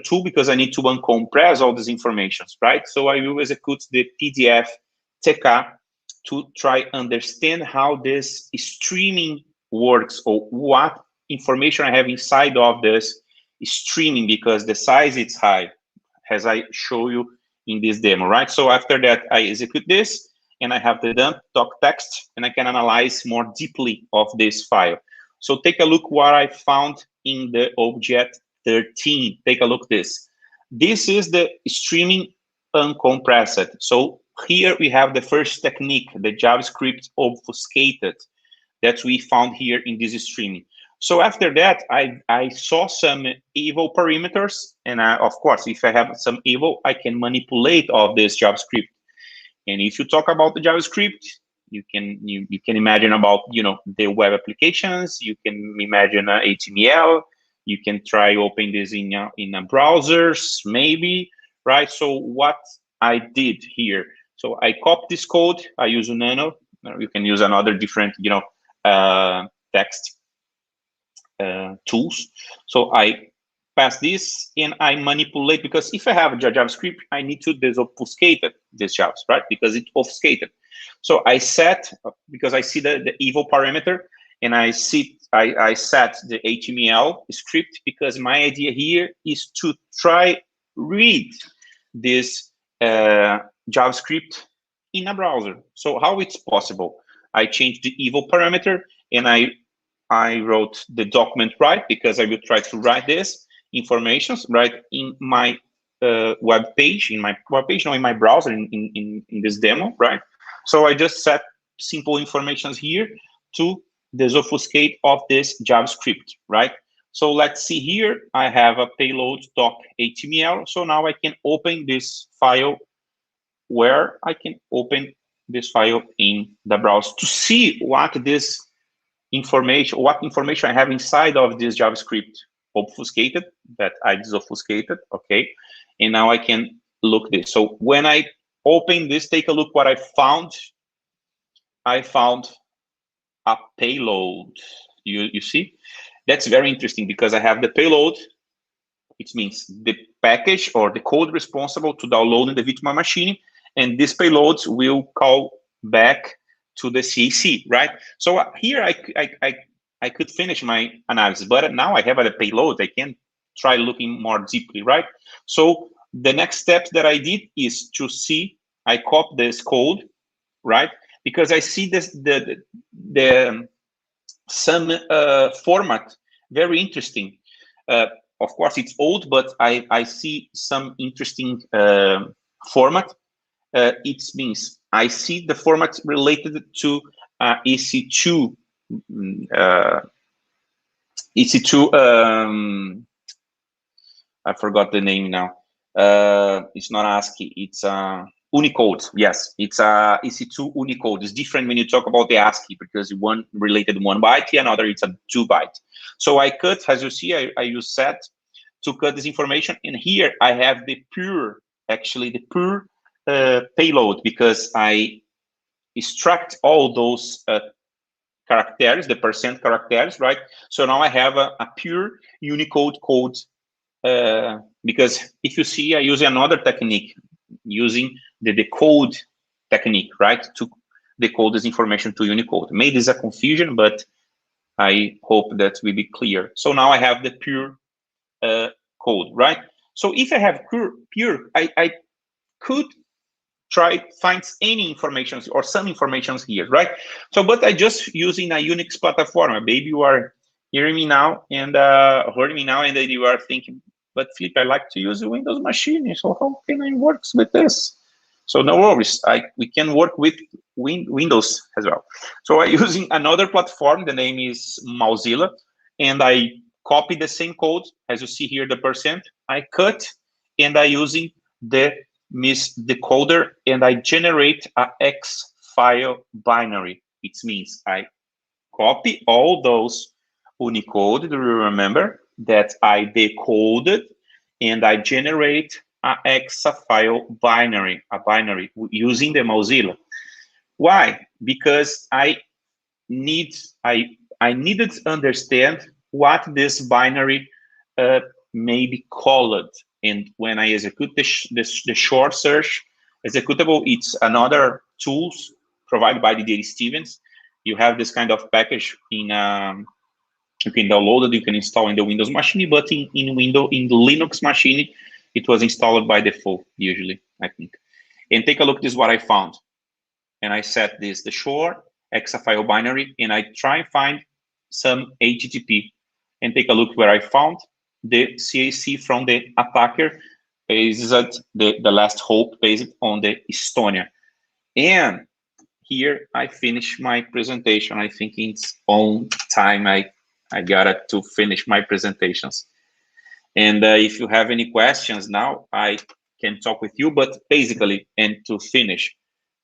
tool, because I need to uncompress all these informations, right? So I will execute the PDF TK to try understand how this streaming works, or what information I have inside of this streaming, because the size is high, as I show you in this demo, right? So after that, I execute this, and I have the dump doc text, and I can analyze more deeply of this file. So take a look what I found in the object 13. Take a look at this. This is the streaming uncompressed. So here we have the first technique, the JavaScript obfuscated, that we found here in this streaming. So after that, I saw some evil parameters, and of course, if I have some evil, I can manipulate all this JavaScript. And if you talk about the JavaScript, you can imagine about the web applications. You can imagine HTML. You can try open this in a browsers, maybe, right? So what I did here. So I copy this code. I use Nano. You can use another different, text tools. So I pass this and I manipulate, because if I have a JavaScript, I need to disobfuscate this JavaScript, right? Because it's obfuscated. So I set, because I see the evil parameter, and I set the HTML script, because my idea here is to try read this JavaScript in a browser. So how it's possible? I changed the evil parameter, and I wrote the document right, because I will try to write this informations right in my web page, in my browser, in this demo, right? So I just set simple informations here to disobfuscate of this JavaScript, right? So let's see here, I have a payload.html. So now I can open this file, where I can open this file in the browser to see what information I have inside of this JavaScript obfuscated, that I disobfuscated, okay? And now I can look this. So when I open this, take a look what I found. I found a payload. You see? That's very interesting, because I have the payload, which means the package or the code responsible to downloading the virtual machine, and these payloads will call back to the CAC, right? So here I could finish my analysis, but now I have a payload. I can try looking more deeply, right? So the next step that I did is to see, I copy this code, right? Because I see this some format very interesting. Of course, it's old, but I see some interesting format. It means I see the format related to EC2. EC2. I forgot the name now. It's not ASCII. It's Unicode. Yes, it's EC2 Unicode. It's different when you talk about the ASCII, because one related 1 byte, another it's a 2 byte. So I cut, as you see, I use set to cut this information, and here I have the pure payload, because I extract all those characters, the % characters, right? So now I have a pure Unicode code, because if you see, I use another technique, using the decode technique, right? To decode this information to Unicode. Maybe there's a confusion, but I hope that will be clear. So now I have the pure code, right? So if I have pure, I could try find any information or some information here, right? So, but I just using a Unix platform. Maybe you are hearing me now and hearing me now, and then you are thinking, but Felipe, I like to use a Windows machine. So how can I work with this? So no worries, we can work with Windows as well. So I'm using another platform. The name is Mozilla, and I copy the same code as you see here, the %. I cut, and I using the decoder, and I generate a X file binary. It means I copy all those Unicode, do you remember, that I decoded, and I generate a X file binary, using the Mozilla. Why? Because I needed to understand what this binary may be called. And when I execute the short search executable, it's another tools provided by the Dave Stevens. You have this kind of package in you can download it, you can install in the Windows machine, but in the Linux machine, it was installed by default, usually, I think. And take a look, this is what I found. And I set this, the short hexafile binary, and I try and find some HTTP. And take a look where I found the CAC from the attacker is at the last hope based on the Estonia. And here I finish my presentation. I think it's on time. I got it to finish my presentations. And if you have any questions now, I can talk with you. But basically, and to finish,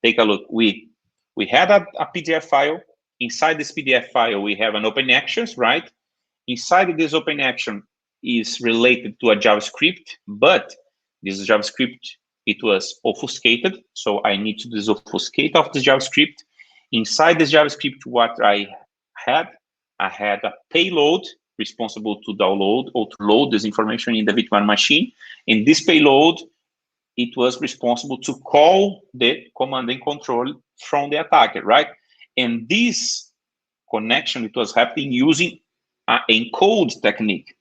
take a look. We had a PDF file. Inside this PDF file, we have an open actions, right? Inside this open action is related to a JavaScript, but this JavaScript it was obfuscated. So I need to disobfuscate of this JavaScript. Inside this JavaScript, what I had a payload responsible to download or to load this information in the virtual machine. And this payload, it was responsible to call the command and control from the attacker, right? And this connection, it was happening using an encode technique.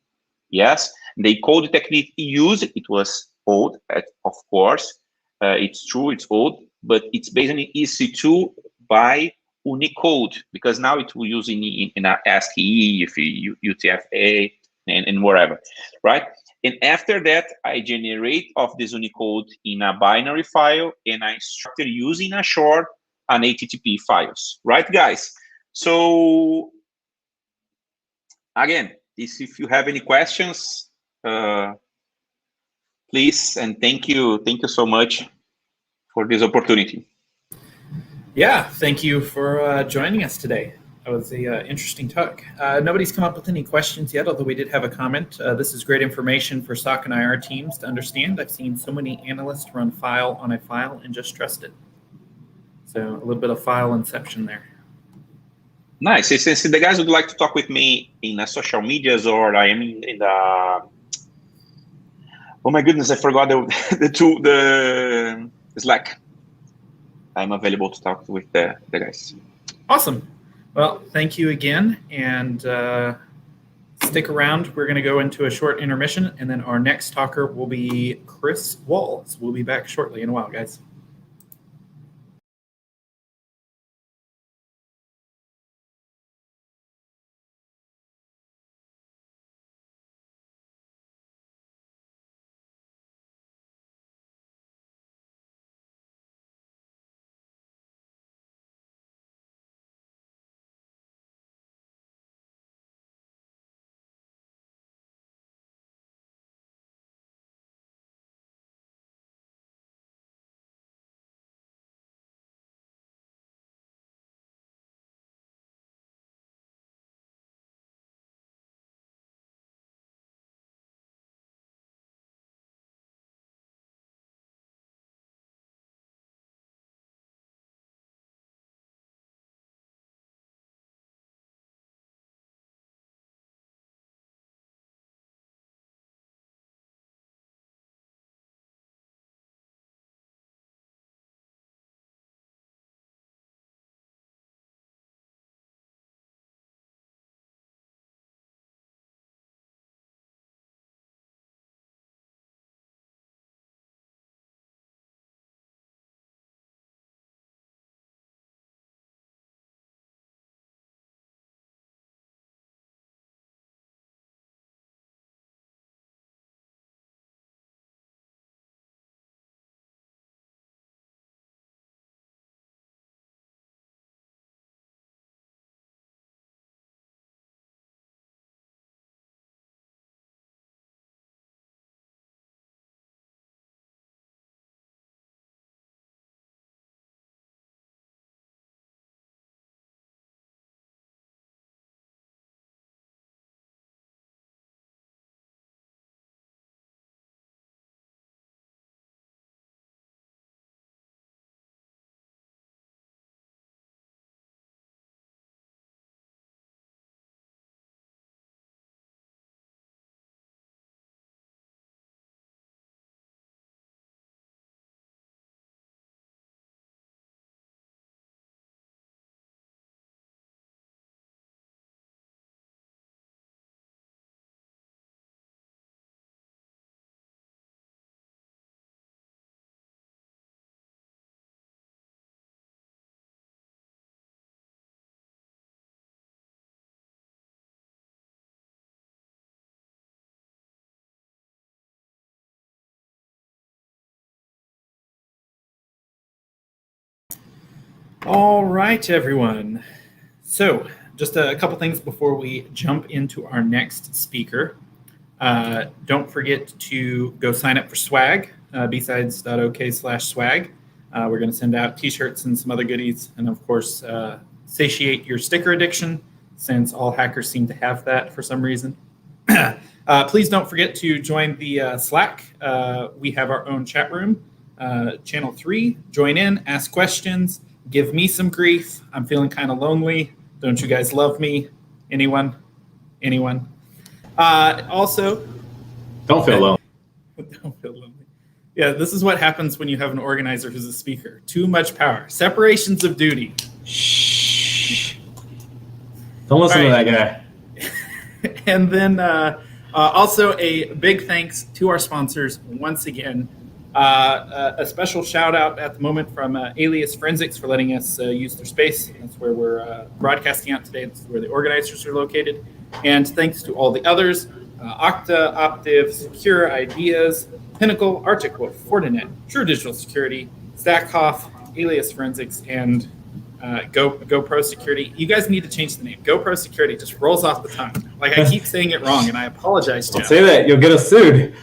Yes, the encode technique used, it was old, of course. It's true, it's old, but it's based on EC2 by Unicode, because now it will use in a ASCII, if UTF-8, and whatever, right? And after that, I generate of this Unicode in a binary file, and I structure using a short an HTTP files, right, guys? So again, if you have any questions, please, and thank you so much for this opportunity. Yeah, thank you for joining us today. That was a interesting talk. Nobody's come up with any questions yet, although we did have a comment. This is great information for SOC and IR teams to understand. I've seen so many analysts run file on a file and just trust it. So a little bit of file inception there. Nice. Since the guys would like to talk with me in social medias, or I am in the, oh my goodness, I forgot the Slack. I'm available to talk with the guys. Awesome. Well, thank you again, and stick around. We're going to go into a short intermission, and then our next talker will be Chris Walls. We'll be back shortly in a while, guys. All right, everyone. So just a couple things before we jump into our next speaker. Don't forget to go sign up for swag, BSidesOK/swag. We're going to send out t-shirts and some other goodies. And of course, satiate your sticker addiction, since all hackers seem to have that for some reason. Please don't forget to join the Slack. We have our own chat room. channel 3, join in, ask questions, give me some grief. I'm feeling kind of lonely. Don't you guys love me? Anyone? Also, Don't feel lonely. don't feel lonely. Yeah, this is what happens when you have an organizer who's a speaker. Too much power. Separations of duty. Shh. Don't listen to that guy. And then also a big thanks to our sponsors once again. A special shout out at the moment from Alias Forensics for letting us use their space. That's where we're broadcasting out today. That's where the organizers are located. And thanks to all the others, Okta, Optiv, Secure Ideas, Pinnacle, Arctic Wolf, Fortinet, True Digital Security, Stackhoff, Alias Forensics, and GoPro Security. You guys need to change the name. GoPro Security just rolls off the tongue. Like I keep saying it wrong, and I apologize, Jeff. Don't say that. You'll get us sued.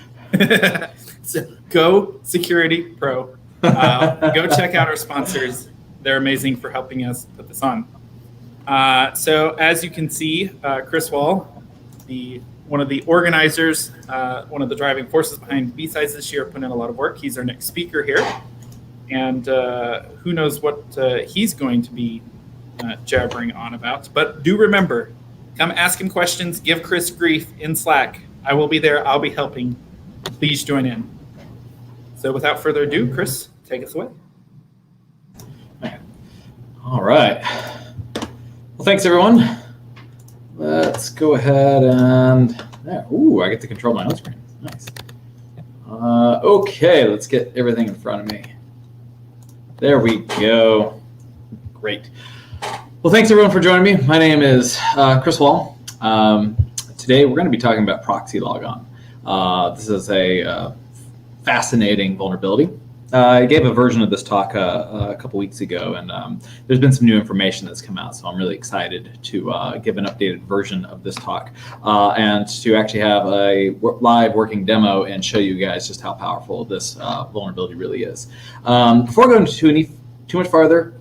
So Go Security Pro. Go check out our sponsors. They're amazing for helping us put this on. So as you can see, Chris Wall, one of the organizers, one of the driving forces behind BSides this year, put in a lot of work. He's our next speaker here. And who knows what he's going to be jabbering on about. But do remember, come ask him questions, give Chris grief in Slack. I will be there. I'll be helping. Please join in. So without further ado, Chris, take us away. All right. Well, thanks, everyone. Let's go ahead and... Ooh, I get to control my own screen. Nice. Okay, let's get everything in front of me. There we go. Great. Well, thanks, everyone, for joining me. My name is Chris Wall. Today, we're going to be talking about proxy logon. This is a fascinating vulnerability. I gave a version of this talk a couple weeks ago, and there's been some new information that's come out, so I'm really excited to give an updated version of this talk and to actually have a live working demo and show you guys just how powerful this vulnerability really is. Before going too much farther,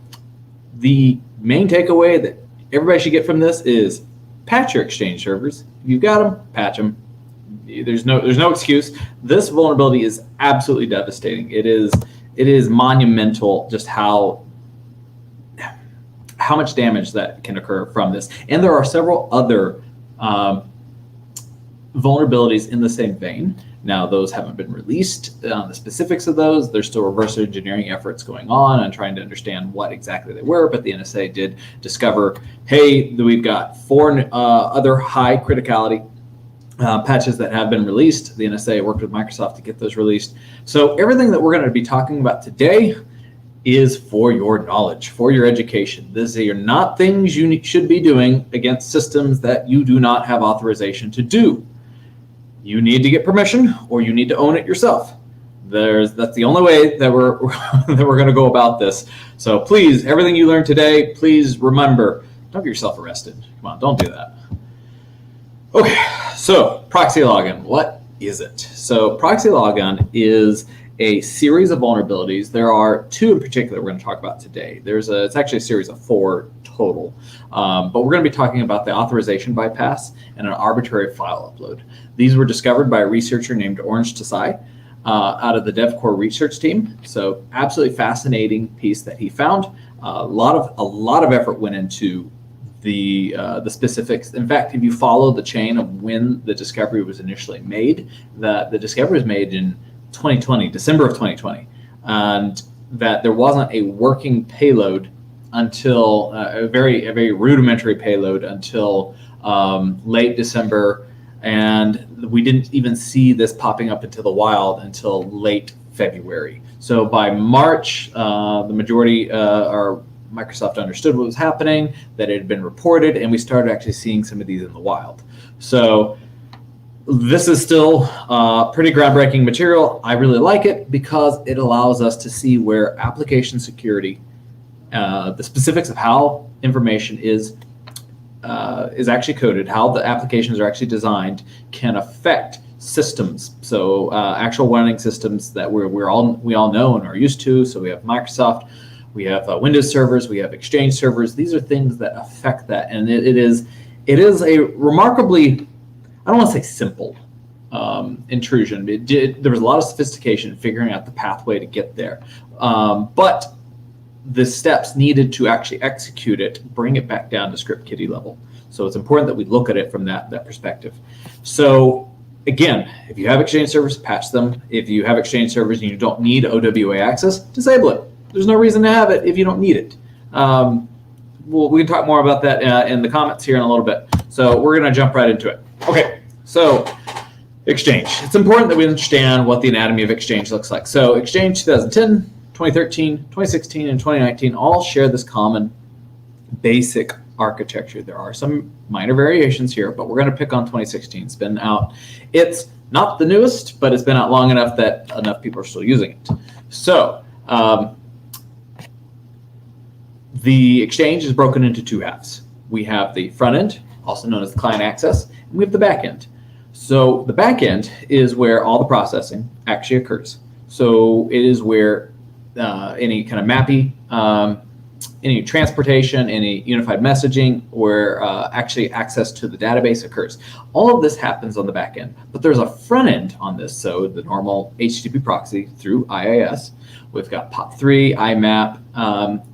the main takeaway that everybody should get from this is patch your Exchange servers. If you've got them, patch them. There's no excuse. This vulnerability is absolutely devastating. It is monumental just how much damage that can occur from this. And there are several other vulnerabilities in the same vein. Now, those haven't been released. The specifics of those, there's still reverse engineering efforts going on and trying to understand what exactly they were. But the NSA did discover, hey, we've got 4 other high criticality patches that have been released. The NSA worked with Microsoft to get those released. So everything that we're going to be talking about today is for your knowledge, for your education. These are not things you should be doing against systems that you do not have authorization to do. You need to get permission, or you need to own it yourself. That's the only way that we're going to go about this. So please, everything you learned today, please remember, don't get yourself arrested. Come on, don't do that. Okay, so proxy logon, what is it? So proxy logon is a series of vulnerabilities. There are 2 in particular we're going to talk about today. It's actually a series of 4 total, but we're going to be talking about the authorization bypass and an arbitrary file upload. These were discovered by a researcher named Orange Tasai out of the DevCore research team. So absolutely fascinating piece that he found. A lot of effort went into the specifics. In fact, if you follow the chain of when the discovery was initially made, the discovery was made in 2020, December of 2020, and that there wasn't a working payload until a very rudimentary payload until late December, and we didn't even see this popping up into the wild until late February. So by March, the majority Microsoft understood what was happening, that it had been reported, and we started actually seeing some of these in the wild. So this is still pretty groundbreaking material. I really like it because it allows us to see where application security, the specifics of how information is actually coded, how the applications are actually designed, can affect systems. So actual running systems that we all know and are used to. So we have Microsoft. We have Windows servers, we have Exchange servers. These are things that affect that, and it is a remarkably, I don't want to say simple, intrusion. There was a lot of sophistication figuring out the pathway to get there, but the steps needed to actually execute it bring it back down to script kiddie level. So it's important that we look at it from that perspective. So again, if you have Exchange servers, patch them. If you have Exchange servers and you don't need OWA access, disable it. There's no reason to have it if you don't need it. We can talk more about that in the comments here in a little bit. So we're going to jump right into it. Okay, so Exchange. It's important that we understand what the anatomy of Exchange looks like. So Exchange 2010, 2013, 2016, and 2019 all share this common basic architecture. There are some minor variations here, but we're going to pick on 2016. It's been out. It's not the newest, but it's been out long enough that enough people are still using it. So the Exchange is broken into two halves. We have the front end, also known as the client access, and we have the back end. So the back end is where all the processing actually occurs. So it is where any kind of MAPI, any transportation, any unified messaging, where actually access to the database occurs. All of this happens on the back end, but there's a front end on this. So the normal HTTP proxy through IIS. We've got POP3, IMAP,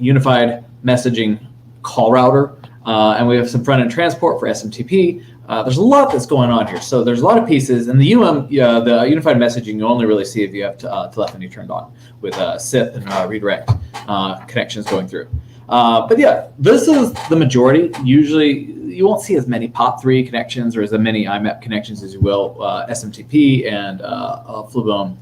unified messaging call router, and we have some front end transport for SMTP. There's a lot that's going on here. So there's a lot of pieces, and the the unified messaging you only really see if you have telephony turned on with SIP and redirect connections going through. But yeah, this is the majority. Usually you won't see as many POP3 connections or as many IMAP connections as you will SMTP and Fluvium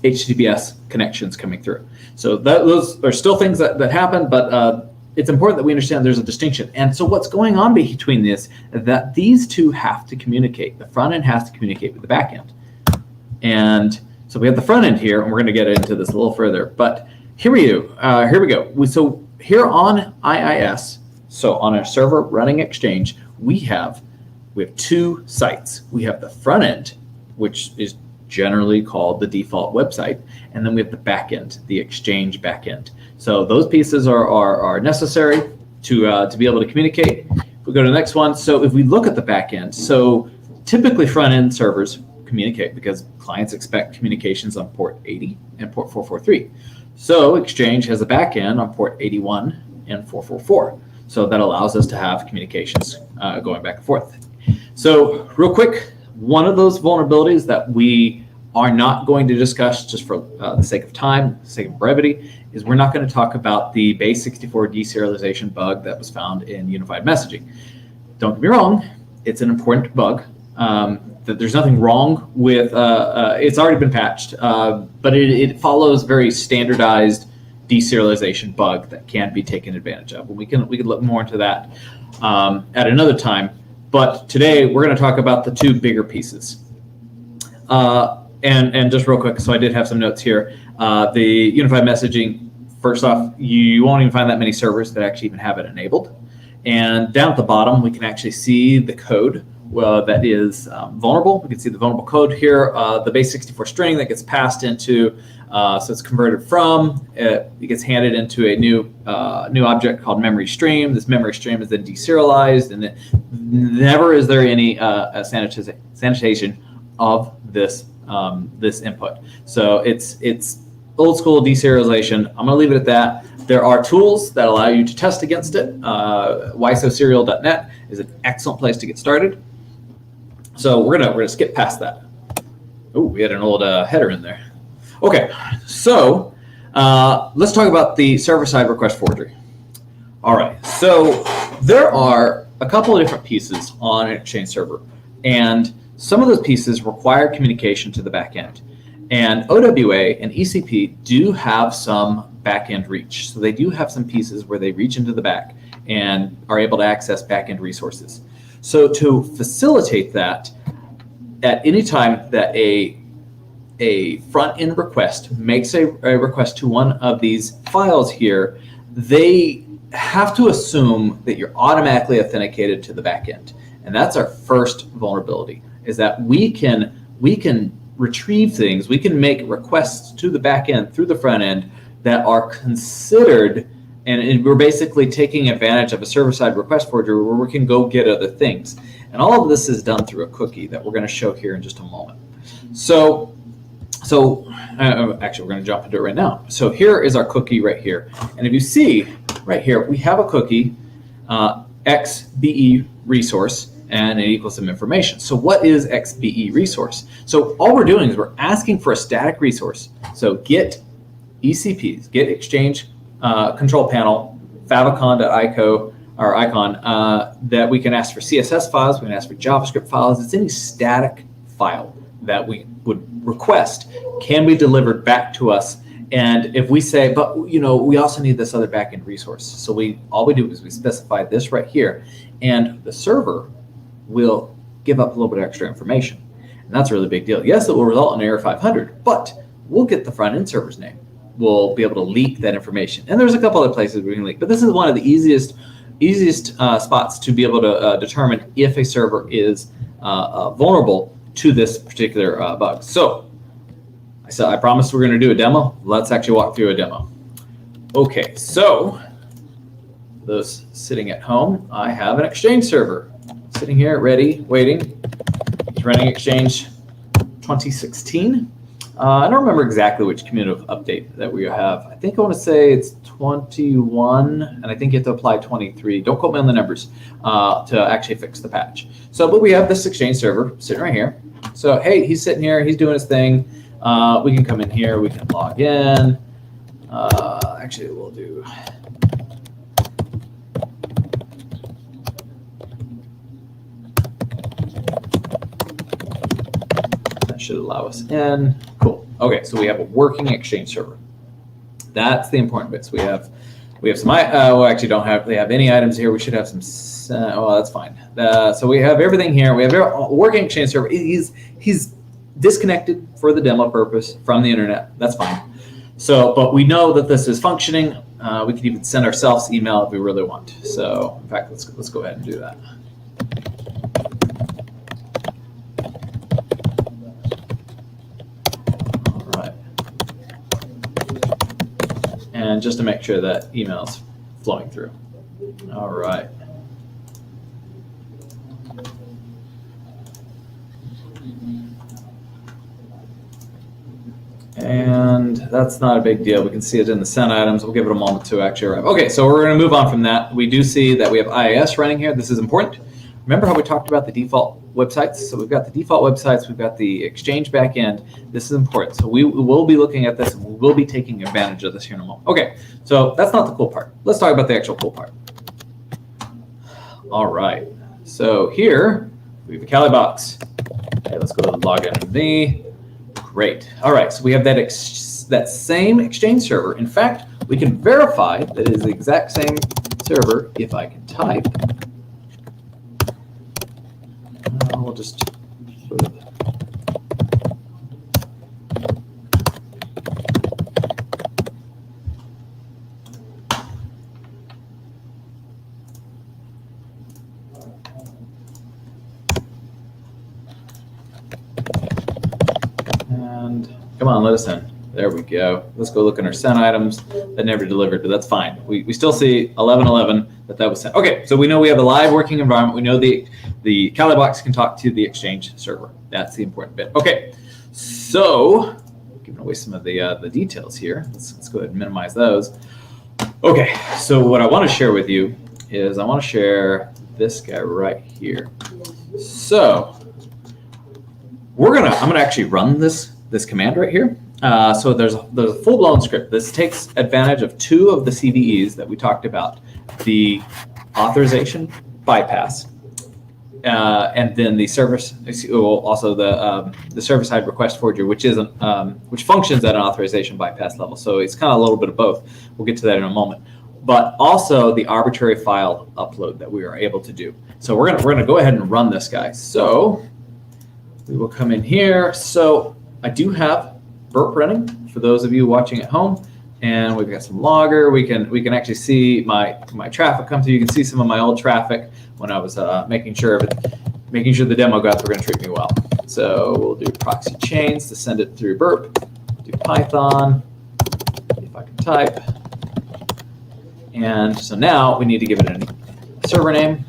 HTTPS connections coming through. So those are still things that happen, but it's important that we understand there's a distinction. And so what's going on between this, that these two have to communicate. The front end has to communicate with the back end. And so we have the front end here, and we're going to get into this a little further. But here we go. So here on IIS, so on a server running Exchange, we have two sites. We have the front end, which is generally called the default website, and then we have the back end, the Exchange back end. So those pieces are necessary to be able to communicate. If we go to the next one, so if we look at the back end, so typically front end servers communicate because clients expect communications on port 80 and port 443. So Exchange has a back end on port 81 and 444. So that allows us to have communications going back and forth. So real quick, one of those vulnerabilities that we are not going to discuss just for the sake of time, sake of brevity, is we're not going to talk about the base64 deserialization bug that was found in unified messaging. Don't get me wrong, it's an important bug. That there's nothing wrong with, it's already been patched, but it follows very standardized deserialization bug that can be taken advantage of. We can look more into that at another time. But today we're going to talk about the two bigger pieces. And just real quick, so I did have some notes here. The unified messaging, first off, you won't even find that many servers that actually even have it enabled. And down at the bottom, we can actually see the code that is vulnerable. We can see the vulnerable code here, the base64 string that gets passed into, so it's converted from, it gets handed into a new object called memory stream. This memory stream is then deserialized, and never is there any sanitation of this this input. So it's old school deserialization. I'm going to leave it at that. There are tools that allow you to test against it. ysoserial.net is an excellent place to get started. So we're gonna skip past that. Oh, we had an old header in there. Okay, so let's talk about the server-side request forgery. All right, so there are a couple of different pieces on an Exchange server, and some of those pieces require communication to the back end. And OWA and ECP do have some back-end reach. So they do have some pieces where they reach into the back and are able to access back-end resources. So to facilitate that, at any time that a front-end request makes a request to one of these files here, they have to assume that you're automatically authenticated to the back end. And that's our first vulnerability, is that we can retrieve things, we can make requests to the back end through the front end that are considered, and we're basically taking advantage of a server-side request forgery where we can go get other things. And all of this is done through a cookie that we're going to show here in just a moment. So actually, we're going to jump into it right now. So here is our cookie right here. And if you see right here, we have a cookie, XBE resource, and it equals some information. So what is XBE resource? So all we're doing is we're asking for a static resource. So get ECPs, get Exchange Control Panel, favicon.ico, or icon, that we can ask for CSS files, we can ask for JavaScript files. It's any static file that we would request can be delivered back to us. And if we say, but we also need this other backend resource. So all we do is we specify this right here, and the server will give up a little bit of extra information. And that's a really big deal. Yes, it will result in error 500, but we'll get the front end server's name. We'll be able to leak that information. And there's a couple other places we can leak, but this is one of the easiest spots to be able to determine if a server is vulnerable to this particular bug. So I promised we're going to do a demo. Let's actually walk through a demo. Okay, so those sitting at home, I have an Exchange server sitting here ready, waiting. It's running Exchange 2016. I don't remember exactly which community update that we have. I think I want to say it's 21, and I think you have to apply 23. Don't quote me on the numbers to actually fix the patch. So, but we have this Exchange server sitting right here. So, hey, he's sitting here, he's doing his thing. We can come in here, we can log in. Actually, we'll do. That should allow us in. Cool. Okay, so we have a working Exchange server. That's the important bits. We have some. Well, actually, don't have. They have any items here. We should have some. Well, that's fine. So we have everything here. We have a working Exchange server. He's disconnected for the demo purpose from the internet. That's fine. So, but we know that this is functioning. We can even send ourselves email if we really want. So, in fact, let's go ahead and do that. And just to make sure that email's flowing through. All right. And that's not a big deal. We can see it in the sent items. We'll give it a moment to actually arrive. Okay, so we're going to move on from that. We do see that we have IIS running here. This is important. Remember how we talked about the default websites? So we've got the default websites, we've got the Exchange backend. This is important. So we will be looking at this, and we will be taking advantage of this here in a moment. Okay, so that's not the cool part. Let's talk about the actual cool part. All right, so here we have a Kali box. Okay, let's go to the login MD. Great. All right, so we have that same Exchange server. In fact, we can verify that it is the exact same server if I can type. We'll just put it. And come on, let us in. There we go. Let's go look in our sent items that never delivered, but that's fine. We still see 1111 that was sent. Okay, so we know we have a live working environment. We know the Kali box can talk to the Exchange server. That's the important bit. Okay, so giving away some of the details here. Let's go ahead and minimize those. Okay, so what I want to share with you is I want to share this guy right here. So I'm gonna actually run this command right here. So there's a full-blown script. This takes advantage of two of the CVEs that we talked about, the authorization bypass, and then the service, also the server-side request forgery, which functions at an authorization bypass level. So it's kind of a little bit of both. We'll get to that in a moment. But also the arbitrary file upload that we are able to do. So we're gonna go ahead and run this guy. So we will come in here. So I do have burp running for those of you watching at home, and we've got some logger. We can actually see my traffic come through. You can see some of my old traffic when I was making sure the demo guys were going to treat me well. So we'll do proxy chains to send it through burp. Do Python, if I can type, and so now we need to give it a server name.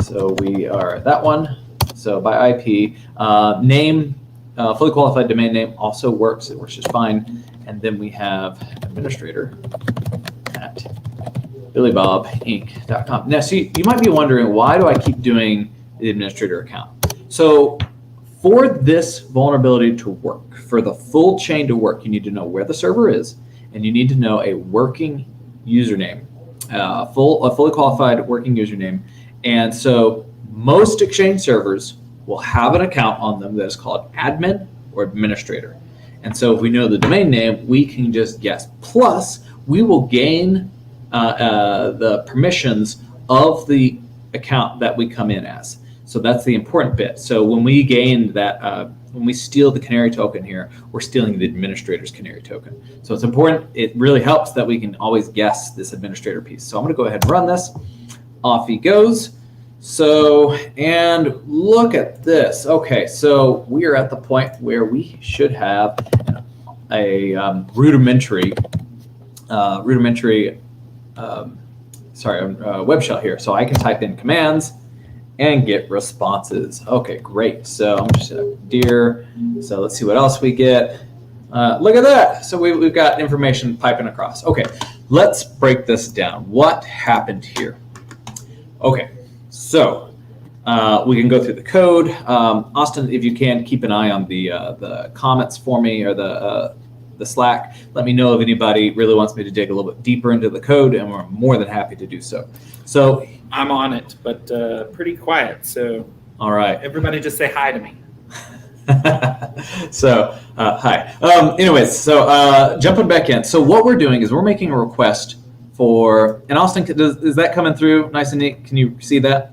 So we are that one. So by IP, name, fully qualified domain name also works. It works just fine. And then we have administrator at billybobinc.com. Now, see, you might be wondering, why do I keep doing the administrator account? So for this vulnerability to work, for the full chain to work, you need to know where the server is, and you need to know a working username, a fully qualified working username. And so most Exchange servers will have an account on them that is called admin or administrator. And so if we know the domain name, we can just guess. Plus, we will gain the permissions of the account that we come in as. So that's the important bit. So when we gain that, when we steal the canary token here, we're stealing the administrator's canary token. So it's important. It really helps that we can always guess this administrator piece. So I'm going to go ahead and run this. Off he goes. So, and look at this. Okay, so we are at the point where we should have a rudimentary web shell here. So I can type in commands and get responses. Okay, great. So I'm just dear. So let's see what else we get. Look at that. So we've got information piping across. Okay, let's break this down. What happened here? Okay, so we can go through the code. Austin, if you can, keep an eye on the comments for me, or the Slack. Let me know if anybody really wants me to dig a little bit deeper into the code, and we're more than happy to do so. So I'm on it, but pretty quiet. So all right, everybody just say hi to me. So hi. Anyways, so jumping back in. So what we're doing is we're making a request for, and Austin, is that coming through nice and neat? Can you see that?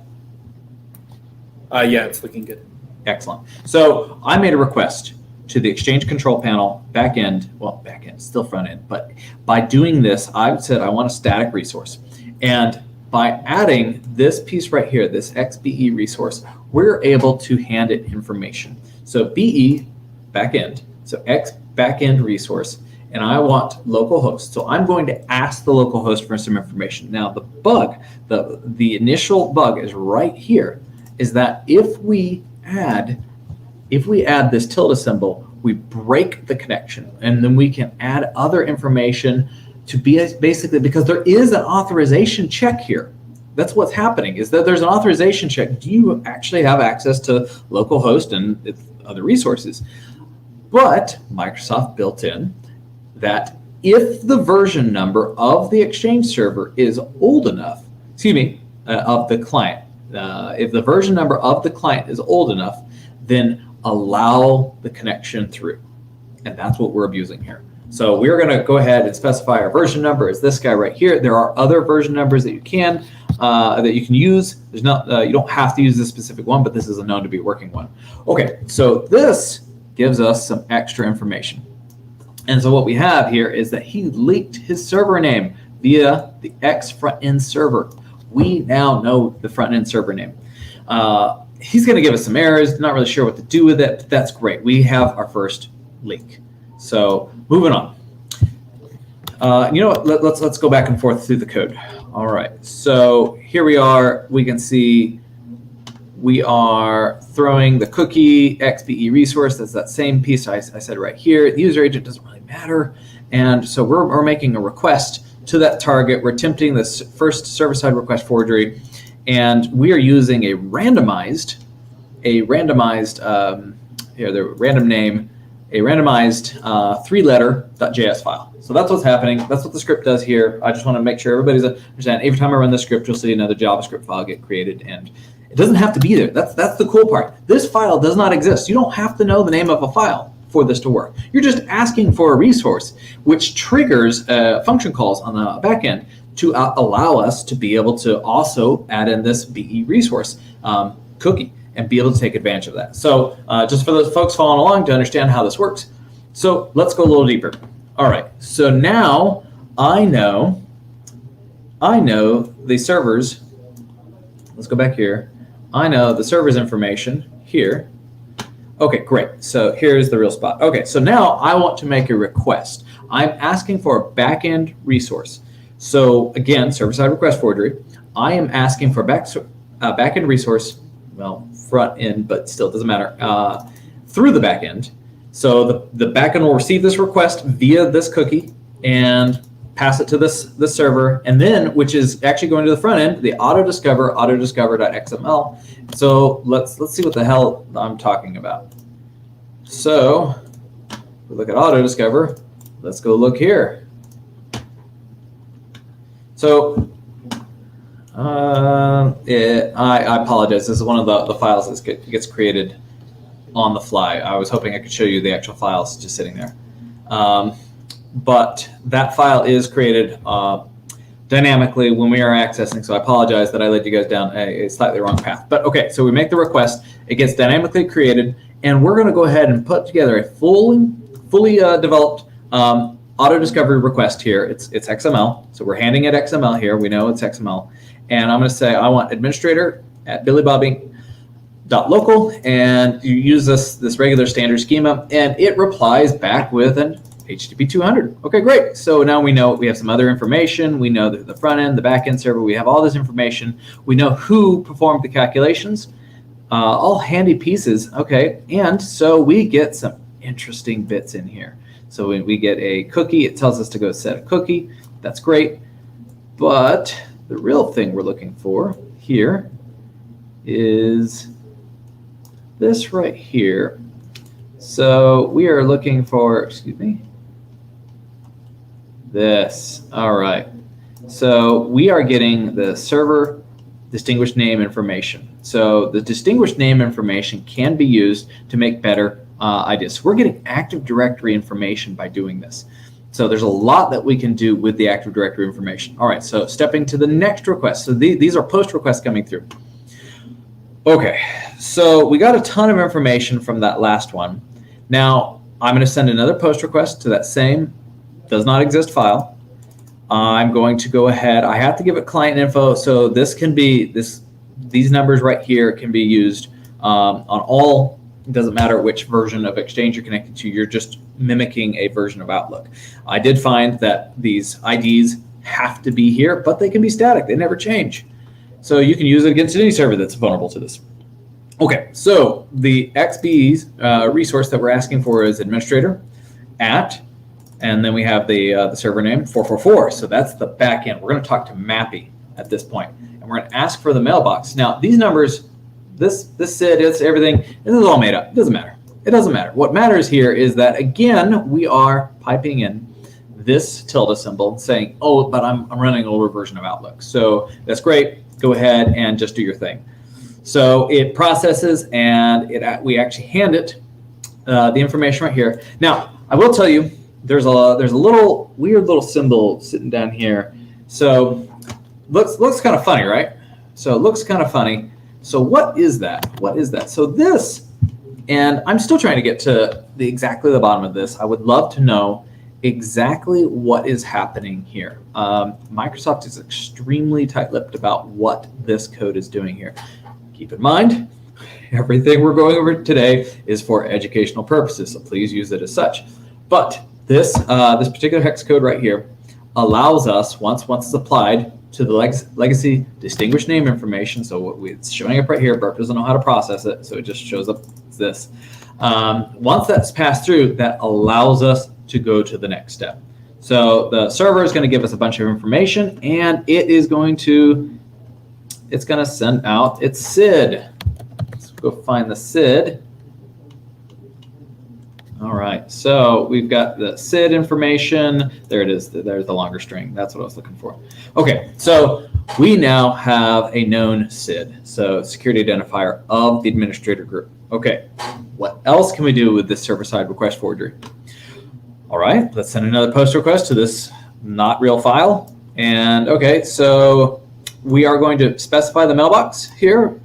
Yeah, it's looking good. Excellent. So I made a request to the Exchange control panel backend, still front end, but by doing this, I said I want a static resource. And by adding this piece right here, this XBE resource, we're able to hand it information. So BE backend, so X backend resource, and I want localhost. So I'm going to ask the localhost for some information. Now the bug, the initial bug is right here, is that if we add this tilde symbol, we break the connection, and then we can add other information to be basically, because there is an authorization check here. That's what's happening, is that there's an authorization check. Do you actually have access to localhost and its other resources? But Microsoft built in that if the version number of the Exchange server is old enough, of the client, if the version number of the client is old enough, then allow the connection through. And that's what we're abusing here. So we're going to go ahead and specify our version number is this guy right here. There are other version numbers that you can use. There's not, you don't have to use this specific one, but this is a known to be working one. Okay, so this gives us some extra information. And so what we have here is that he leaked his server name via the X front end server. We now know the front end server name. He's going to give us some errors. Not really sure what to do with it, but that's great. We have our first leak. So moving on. You know what? Let's go back and forth through the code. All right. So here we are. We can see we are throwing the cookie XBE resource. That's that same piece I said right here. The user agent doesn't really matter. And so we're making a request to that target. We're attempting this first server-side request forgery, and we are using a randomized three-letter .js file. So that's what's happening. That's what the script does here. I just want to make sure everybody's understanding. Every time I run the script, you'll see another JavaScript file get created, and it doesn't have to be there. That's the cool part. This file does not exist. You don't have to know the name of a file for this to work. You're just asking for a resource, which triggers function calls on the back end to allow us to be able to also add in this BE resource cookie and be able to take advantage of that. So just for those folks following along to understand how this works. So let's go a little deeper. All right, so now I know the servers. Let's go back here. I know the server's information here. Okay, great. So here's the real spot. Okay, so now I want to make a request. I'm asking for a backend resource. So again, server-side request forgery. I am asking for backend resource, well, front end, but still doesn't matter, through the backend. So the backend will receive this request via this cookie and pass it to this server, and then, which is actually going to the front end, the autodiscover.xml. So let's see what the hell I'm talking about. So we look at autodiscover. Let's go look here. So I apologize. This is one of the files that gets created on the fly. I was hoping I could show you the actual files just sitting there. But that file is created dynamically when we are accessing, so I apologize that I led you guys down a slightly wrong path. But okay, so we make the request, it gets dynamically created, and we're going to go ahead and put together a fully developed auto discovery request here. It's XML, so we're handing it XML here. We know it's XML, and I'm going to say I want administrator at billybobby.local, and you use this regular standard schema, and it replies back with an HTTP 200. Okay, great. So now we know we have some other information. We know the front end, the back end server. We have all this information. We know who performed the calculations. All handy pieces. Okay, and so we get some interesting bits in here. So we get a cookie. It tells us to go set a cookie. That's great. But the real thing we're looking for here is this right here. So we are looking for, excuse me, this. All right. So we are getting the server distinguished name information. So the distinguished name information can be used to make better ideas. So we're getting Active Directory information by doing this. So there's a lot that we can do with the Active Directory information. All right, so stepping to the next request. So these are post requests coming through. Okay, so we got a ton of information from that last one. Now, I'm going to send another post request to that same does not exist file. I'm going to go ahead. I have to give it client info, so this can be these numbers right here can be used on all. It doesn't matter which version of Exchange you're connected to. You're just mimicking a version of Outlook. I did find that these IDs have to be here, but they can be static. They never change. So you can use it against any server that's vulnerable to this. Okay, so the XB's resource that we're asking for is administrator at, and then we have the server name 444. So that's the back end. We're going to talk to Mappy at this point, and we're going to ask for the mailbox. Now these numbers, this SID, it's everything. This is all made up. It doesn't matter. It doesn't matter. What matters here is that again we are piping in this tilde symbol, saying, "Oh, but I'm running an older version of Outlook." So that's great. Go ahead and just do your thing. So it processes, and we actually hand it the information right here. Now, I will tell you, there's a little weird little symbol sitting down here. So looks kind of funny, right? So it looks kind of funny. So what is that? What is that? So this, and I'm still trying to get to exactly the bottom of this. I would love to know exactly what is happening here. Microsoft is extremely tight-lipped about what this code is doing here. Keep in mind, everything we're going over today is for educational purposes, so please use it as such. But this particular hex code right here allows us, once it's applied to the legacy distinguished name information, so it's showing up right here, Burp doesn't know how to process it, so it just shows up as this. Once that's passed through, that allows us to go to the next step. So the server is going to give us a bunch of information, and it's going to send out its SID. Let's go find the SID. All right, so we've got the SID information. There it is. There's the longer string. That's what I was looking for. Okay, so we now have a known SID, so security identifier of the administrator group. Okay, what else can we do with this server-side request forgery? All right, let's send another post request to this not real file. And okay, so we are going to specify the mailbox here.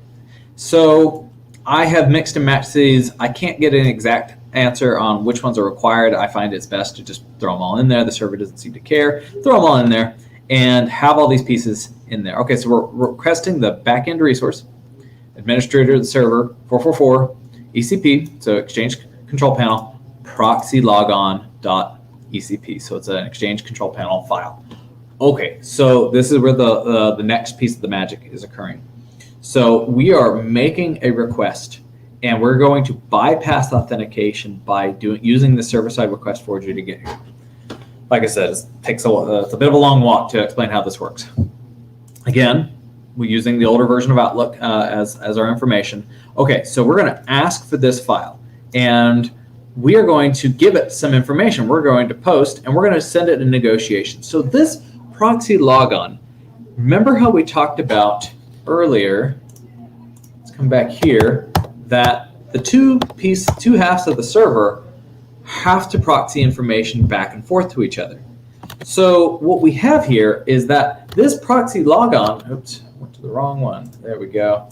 So I have mixed and matched these. I can't get an exact answer on which ones are required. I find it's best to just throw them all in there. The server doesn't seem to care. Throw them all in there and have all these pieces in there. Okay, so we're requesting the backend resource, administrator of the server, 444, ECP, so Exchange Control Panel, proxy logon.ecp. So it's an Exchange Control Panel file. Okay, so this is where the next piece of the magic is occurring. So we are making a request, and we're going to bypass authentication by using the server-side request forgery to get here. Like I said, it's a bit of a long walk to explain how this works. Again, we're using the older version of Outlook as our information. Okay, so we're going to ask for this file, and we are going to give it some information. We're going to post, and we're going to send it in negotiation. So this proxy logon, remember how we talked about earlier, let's come back here, that the two halves of the server have to proxy information back and forth to each other. So what we have here is that this proxy logon, oops, I went to the wrong one. There we go.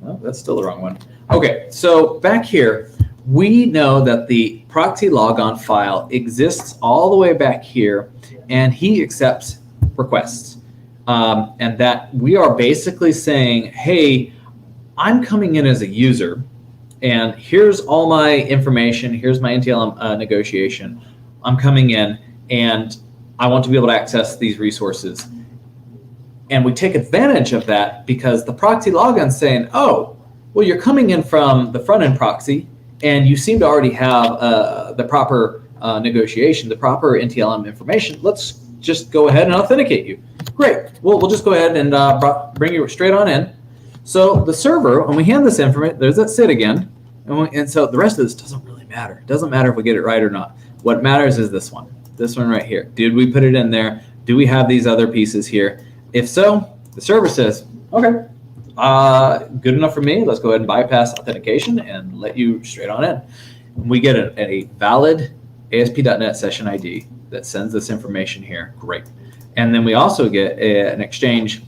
Oh, that's still the wrong one. Okay, so back here, we know that the proxy logon file exists all the way back here, and he accepts requests. And that we are basically saying, hey, I'm coming in as a user, and here's all my information. Here's my NTLM negotiation. I'm coming in, and I want to be able to access these resources. And we take advantage of that because the proxy logon's saying, oh, well, you're coming in from the front-end proxy, and you seem to already have the proper negotiation, the proper NTLM information. Let's just go ahead and authenticate you. Great. Well, we'll just go ahead and bring you straight on in. So the server, when we hand this information, there's that SID again. And so the rest of this doesn't really matter. It doesn't matter if we get it right or not. What matters is this one right here. Did we put it in there? Do we have these other pieces here? If so, the server says, okay, good enough for me. Let's go ahead and bypass authentication and let you straight on in. We get a valid ASP.NET session ID that sends this information here. Great. And then we also get an exchange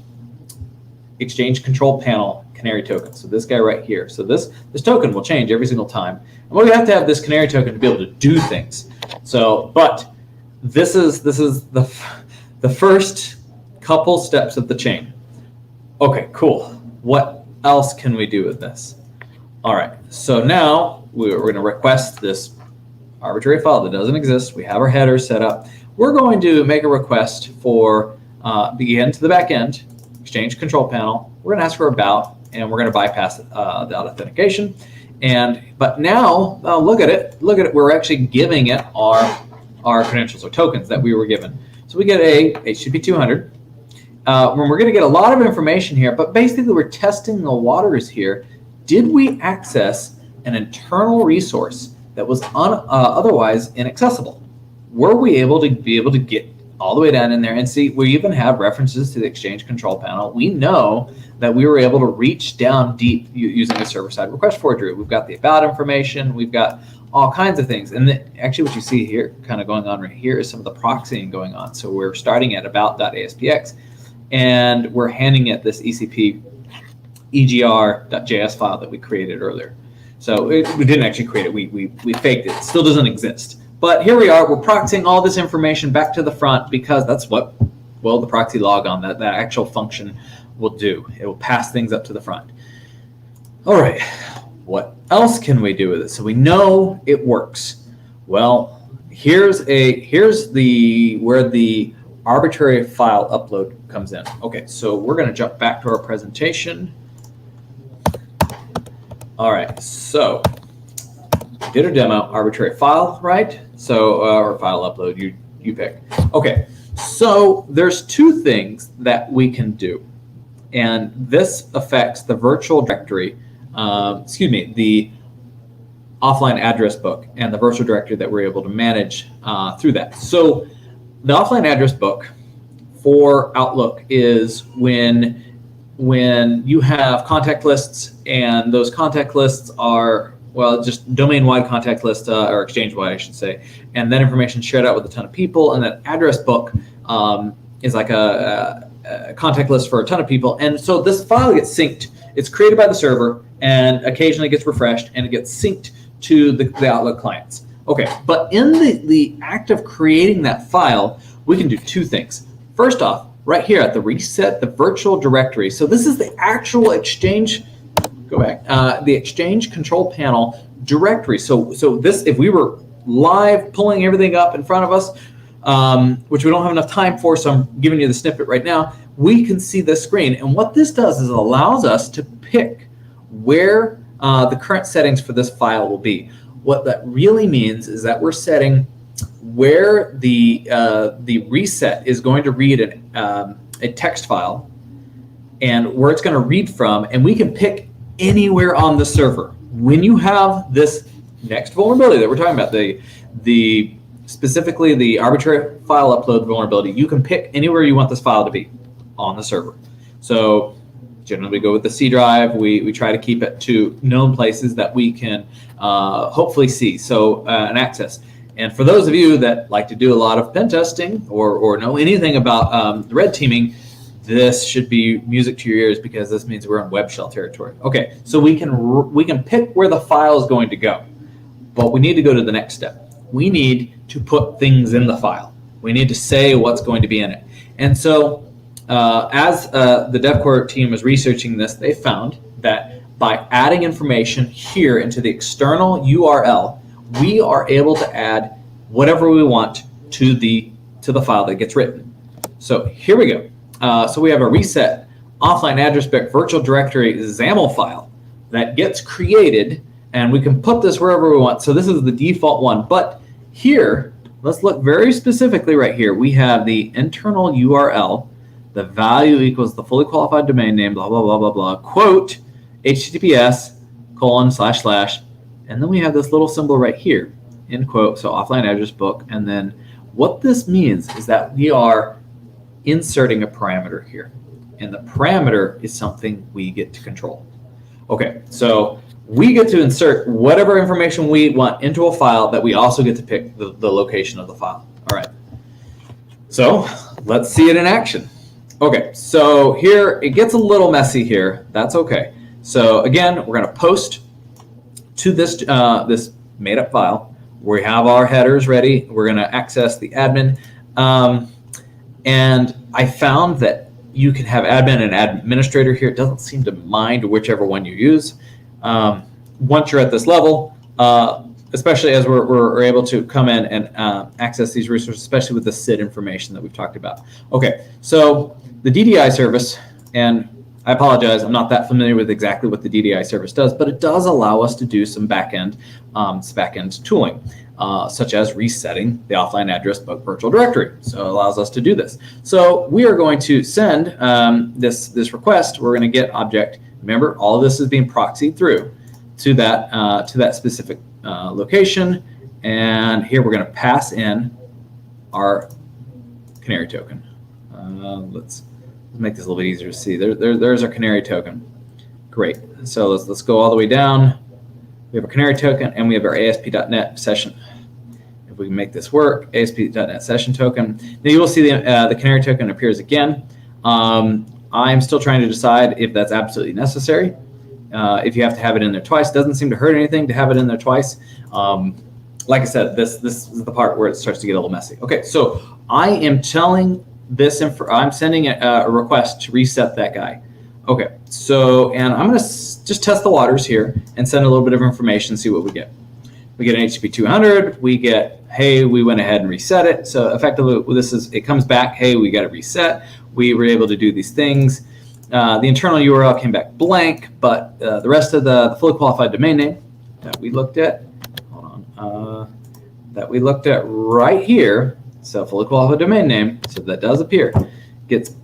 control panel canary token. So this guy right here. So this token will change every single time. And we have to have this canary token to be able to do things. So, but this is the first couple steps of the chain. Okay, cool. What else can we do with this? All right. So now we're going to request this arbitrary file that doesn't exist. We have our header set up. We're going to make a request for begin to the back end, exchange control panel. We're going to ask for about, and we're going to bypass the authentication. But now look at it. We're actually giving it our credentials or tokens that we were given. So we get a HTTP 200. We're going to get a lot of information here, but basically we're testing the waters here. Did we access an internal resource that was otherwise inaccessible? Were we able to get all the way down in there and see? We even have references to the Exchange Control Panel. We know that we were able to reach down deep using the server-side request forgery. We've got the about information. We've got all kinds of things. And actually what you see here kind of going on right here is some of the proxying going on. So we're starting at about.aspx, and we're handing it this ECP egr.js file that we created earlier. So we didn't actually create it. We faked it. It still doesn't exist. But here we are. We're proxying all this information back to the front because that's what, well, the proxy logon, that actual function will do. It will pass things up to the front. All right. What else can we do with it? So we know it works. Well, here's where the arbitrary file upload comes in. Okay, so we're going to jump back to our presentation. All right, so did a demo, arbitrary file, right? So or file upload, you pick. Okay, so there's two things that we can do, and this affects the virtual directory. The offline address book and the virtual directory that we're able to manage through that. So the offline address book for Outlook is when you have contact lists, and those contact lists are, well, just domain-wide contact list, or exchange-wide, I should say, and that information is shared out with a ton of people, and that address book is like a contact list for a ton of people. And so this file gets synced. It's created by the server and occasionally gets refreshed, and it gets synced to the Outlook clients. Okay, but in the act of creating that file, we can do two things. First off, right here at the reset the virtual directory. So this is the actual Exchange, go back, the Exchange Control Panel directory. So this, if we were live pulling everything up in front of us, which we don't have enough time for, so I'm giving you the snippet right now. We can see this screen, and what this does is it allows us to pick where the current settings for this file will be. What that really means is that we're setting where the reset is going to read a text file and where it's going to read from, and we can pick anywhere on the server. When you have this next vulnerability that we're talking about, specifically the arbitrary file upload vulnerability, you can pick anywhere you want this file to be on the server. So generally we go with the C drive. We try to keep it to known places that we can hopefully see and access. And for those of you that like to do a lot of pen testing or know anything about red teaming, this should be music to your ears, because this means we're in web shell territory. Okay, so we can pick where the file is going to go, but we need to go to the next step. We need to put things in the file. We need to say what's going to be in it. And so as the DevCore team was researching this, they found that by adding information here into the external URL, we are able to add whatever we want to the file that gets written. So here we go. So we have a reset offline address book virtual directory XAML file that gets created, and we can put this wherever we want. So this is the default one, but here, let's look very specifically right here. We have the internal URL, the value equals the fully qualified domain name, blah, blah, blah, blah, blah, quote, HTTPS, : / and then we have this little symbol right here, end quote, so offline address book. And then what this means is that we are inserting a parameter here, and the parameter is something we get to control. Okay, so we get to insert whatever information we want into a file that we also get to pick the location of the file. All right, so let's see it in action. Okay, so here it gets a little messy here. That's okay. So again, we're going to post to this this made up file. We have our headers ready. We're going to access the admin. And I found that you can have admin and administrator here. It doesn't seem to mind whichever one you use. Once you're at this level, especially as we're able to come in and access these resources, especially with the SID information that we've talked about. Okay, so the DDI service, and I apologize, I'm not that familiar with exactly what the DDI service does, but it does allow us to do some backend tooling, such as resetting the offline address book virtual directory. So it allows us to do this. So we are going to send this request. We're going to get object. Remember, all of this is being proxied through to that specific location. And here we're going to pass in our canary token. Let's make this a little bit easier to see. There's our canary token. Great. So let's go all the way down. We have a canary token, and we have our ASP.NET session. If we can make this work, ASP.NET session token. Now you will see the canary token appears again. I'm still trying to decide if that's absolutely necessary. If you have to have it in there twice, doesn't seem to hurt anything to have it in there twice. Like I said, this is the part where it starts to get a little messy. Okay, so I am telling this I'm sending a request to reset that guy. Okay, so, and I'm going to just test the waters here and send a little bit of information, see what we get. We get an HTTP 200. We get, hey, we went ahead and reset it. So effectively, it comes back, hey, we got it reset. We were able to do these things. The internal URL came back blank, but the rest of the fully qualified domain name that we looked at, that we looked at right here, so fully qualified domain name, so that does appear, gets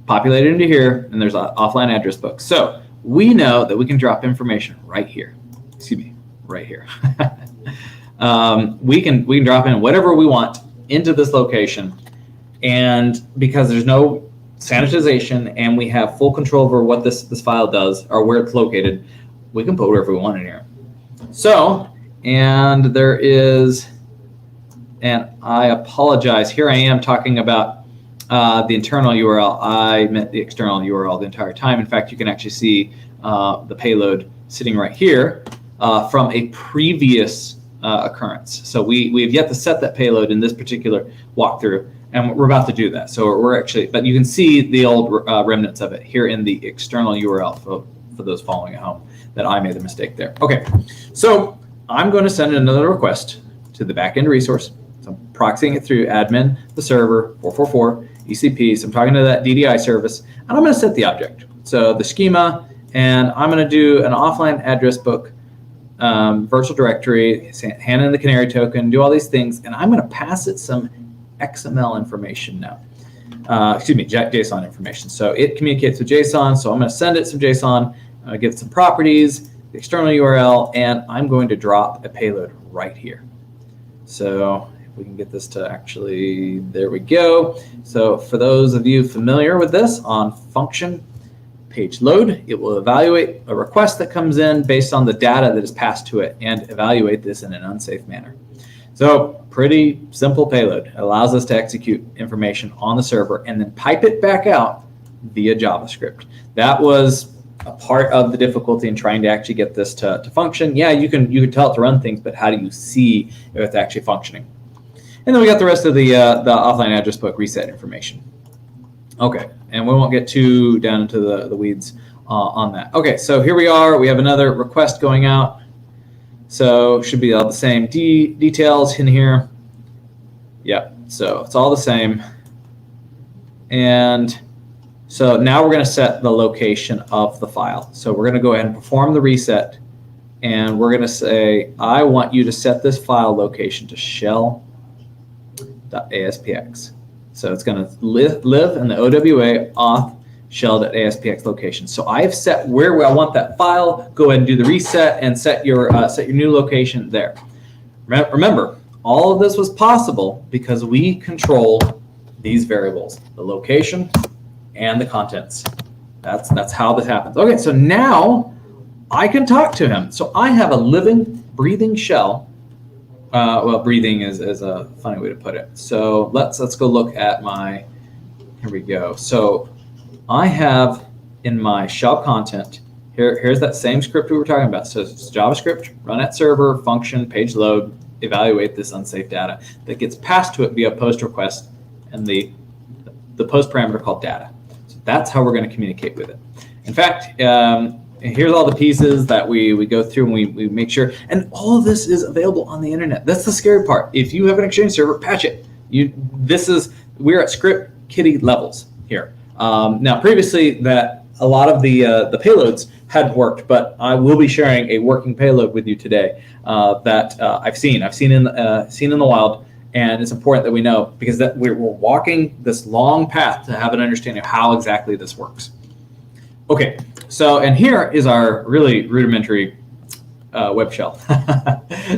populated into here, and there's an offline address book. So we know that we can drop information right here. Excuse me, right here. We can drop in whatever we want into this location, and because there's no sanitization and we have full control over what this file does or where it's located, we can put whatever we want in here. So, and there is, and I apologize, here I am talking about the internal URL. I meant the external URL the entire time. In fact, you can actually see the payload sitting right here from a previous occurrence. So we have yet to set that payload in this particular walkthrough, and we're about to do that. So we're actually, but you can see the old remnants of it here in the external URL for those following at home that I made the mistake there. Okay, so I'm going to send another request to the backend resource. So proxying it through admin, the server, 444, ECP. So I'm talking to that DDI service, and I'm going to set the object. So the schema, and I'm going to do an offline address book, virtual directory, hand in the canary token, do all these things, and I'm going to pass it some XML information now. Excuse me, JSON information. So it communicates with JSON, so I'm going to send it some JSON, give it some properties, the external URL, and I'm going to drop a payload right here. So if we can get this to actually, there we go. So for those of you familiar with this, on function page load, it will evaluate a request that comes in based on the data that is passed to it and evaluate this in an unsafe manner. So pretty simple payload. It allows us to execute information on the server and then pipe it back out via JavaScript. That was a part of the difficulty in trying to actually get this to function. Yeah, you can tell it to run things, but how do you see if it's actually functioning? And then we got the rest of the offline address book reset information. Okay, and we won't get too down into the weeds on that. Okay, so here we are. We have another request going out. So should be all the same details in here. Yep, so it's all the same. And so now we're going to set the location of the file. So we're going to go ahead and perform the reset. And we're going to say, I want you to set this file location to shell.aspx. So it's going to live in the OWA auth shell.aspx location. So I've set where I want that file. Go ahead and do the reset and set your new location there. Remember, all of this was possible because we control these variables, the location and the contents. That's how this happens. Okay, so now I can talk to him. So I have a living, breathing shell. Well, breathing is a funny way to put it. So let's go look at my, here we go. So I have in my shell content, here's that same script we were talking about. So it's JavaScript, run at server, function, page load, evaluate this unsafe data that gets passed to it via post request and the post parameter called data. So that's how we're going to communicate with it. In fact, here's all the pieces that we go through and we make sure, and all of this is available on the internet. That's the scary part. If you have an Exchange server, patch it. We're at script kiddie levels here. Now, previously, that a lot of the payloads hadn't worked, but I will be sharing a working payload with you today that I've seen in the wild, and it's important that we know because that we're walking this long path to have an understanding of how exactly this works. Okay, so and here is our really rudimentary web shell.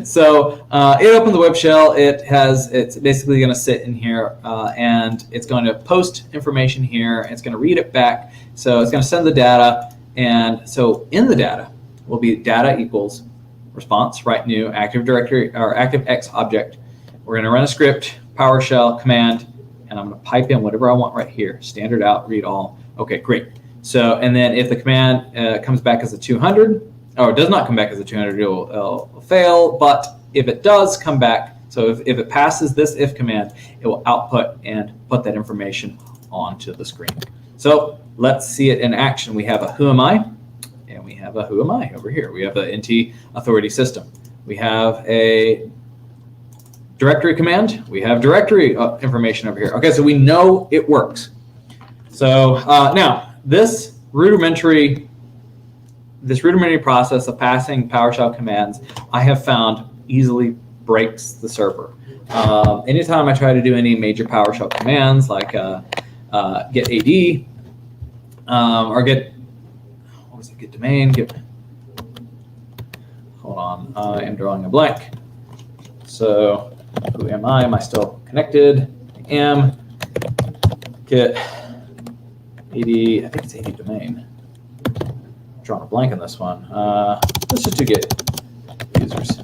So it opened the web shell. It's basically going to sit in here and it's going to post information here. It's going to read it back. So it's going to send the data. And so in the data will be data equals response, write new, active directory or ActiveX object. We're going to run a script, PowerShell command, and I'm going to pipe in whatever I want right here. Standard out, read all. Okay, great. So, and then if the command comes back as a 200, or it does not come back as a 200, it'll fail. But if it does come back, so if it passes this if command, it will output and put that information onto the screen. So let's see it in action. We have a who am I, and we have a who am I over here. We have the NT authority system. We have a directory command. We have directory information over here. Okay, so we know it works. So now this rudimentary process of passing PowerShell commands, I have found easily breaks the server. Anytime I try to do any major PowerShell commands like get AD or get domain, hold on, I am drawing a blank. So who am I? Am I still connected? I am. Get AD, I think it's AD domain. I'm drawing a blank on this one. Let's just do get users.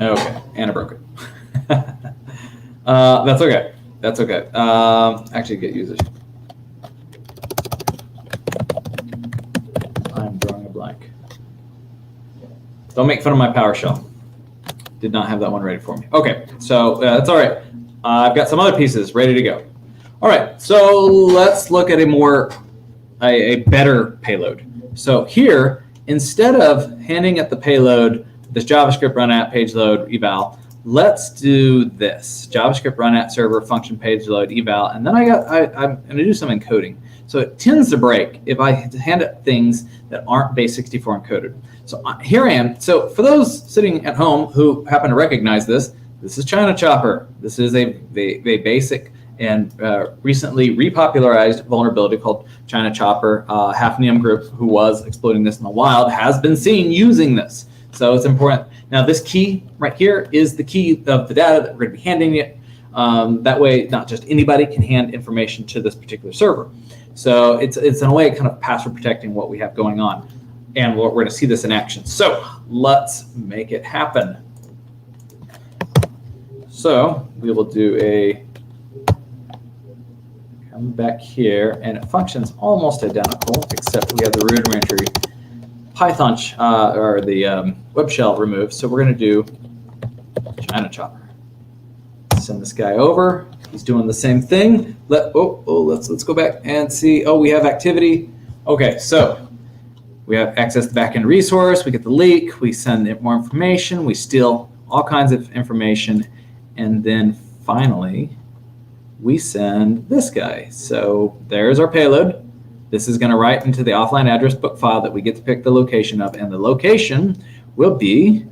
Okay, and I broke it. That's okay. That's okay. Actually, get users. I'm drawing a blank. Don't make fun of my PowerShell. Did not have that one ready for me. Okay, so that's all right. I've got some other pieces ready to go. All right, so let's look at a better payload. So here instead of handing it the payload, this JavaScript run at page load eval, let's do this JavaScript run at server function page load eval, and then I'm going to do some encoding. So it tends to break if I hand it things that aren't base64 encoded. So here I am. So for those sitting at home who happen to recognize this is China Chopper. This is a basic and recently repopularized vulnerability called China Chopper. Hafnium Group, who was exploiting this in the wild, has been seen using this. So it's important. Now this key right here is the key of the data that we're going to be handing it. That way, not just anybody can hand information to this particular server. So it's in a way kind of password protecting what we have going on. And we're going to see this in action. So let's make it happen. So we will do a come back here, and it functions almost identical, except we have the rudimentary Python or the web shell removed. So we're going to do China Chopper. Send this guy over. He's doing the same thing. Let's go back and see. Oh, we have activity. Okay, so we have access to backend resource. We get the leak. We send it more information. We steal all kinds of information, and then finally we send this guy. So there's our payload. This is going to write into the offline address book file that we get to pick the location of, and the location will be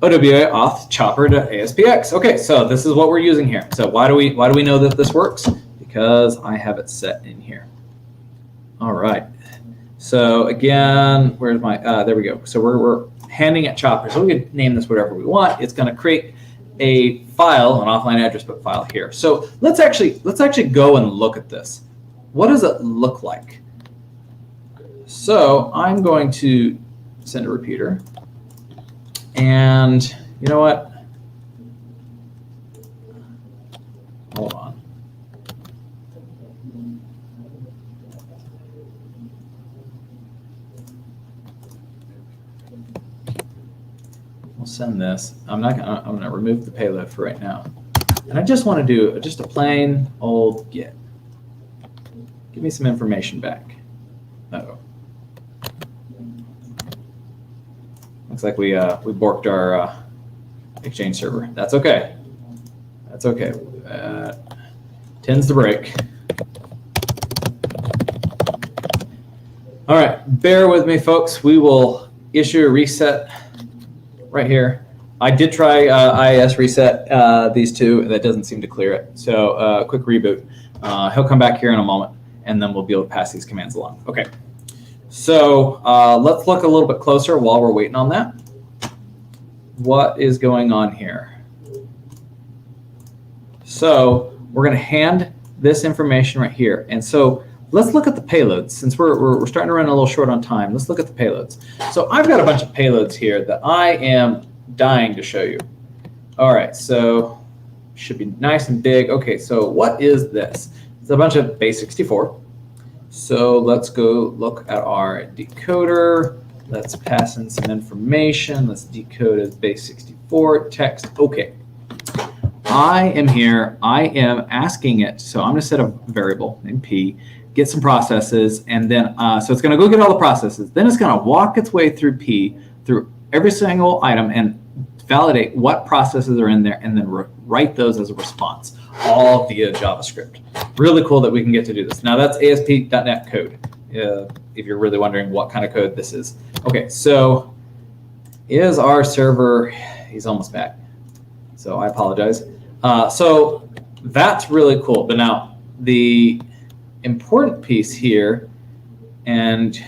OWA auth chopper.aspx. Okay, so this is what we're using here. So why do we know that this works? Because I have it set in here. All right. So again, where's my? There we go. So we're handing it Chopper. So we can name this whatever we want. It's going to create a file, an offline address book file here. So let's actually go and look at this. What does it look like? So I'm going to send a repeater. And you know what? Hold on. We'll send this. I'm gonna remove the payload for right now. And I just want to do just a plain old get. Give me some information back. Uh-oh. Looks like we borked our Exchange server. That's okay. That's okay. Tends to break. All right, bear with me, folks. We will issue a reset right here. I did try IIS reset these two, and that doesn't seem to clear it. So quick reboot. He'll come back here in a moment, and then we'll be able to pass these commands along. Okay. So let's look a little bit closer while we're waiting on that. What is going on here? So we're going to hand this information right here. And so let's look at the payloads. Since we're starting to run a little short on time, let's look at the payloads. So I've got a bunch of payloads here that I am dying to show you. All right, so should be nice and big. Okay, so what is this? It's a bunch of base64. So let's go look at our decoder. Let's pass in some information. Let's decode as base64 text. Okay. I am here. I am asking it. So I'm going to set a variable named P, get some processes, and then so it's going to go get all the processes. Then it's going to walk its way through P, through every single item, and validate what processes are in there, and then write those as a response, all via JavaScript. Really cool that we can get to do this. Now that's ASP.NET code, if you're really wondering what kind of code this is. Okay, so is our server, he's almost back, so I apologize. So that's really cool, but now the important piece here, and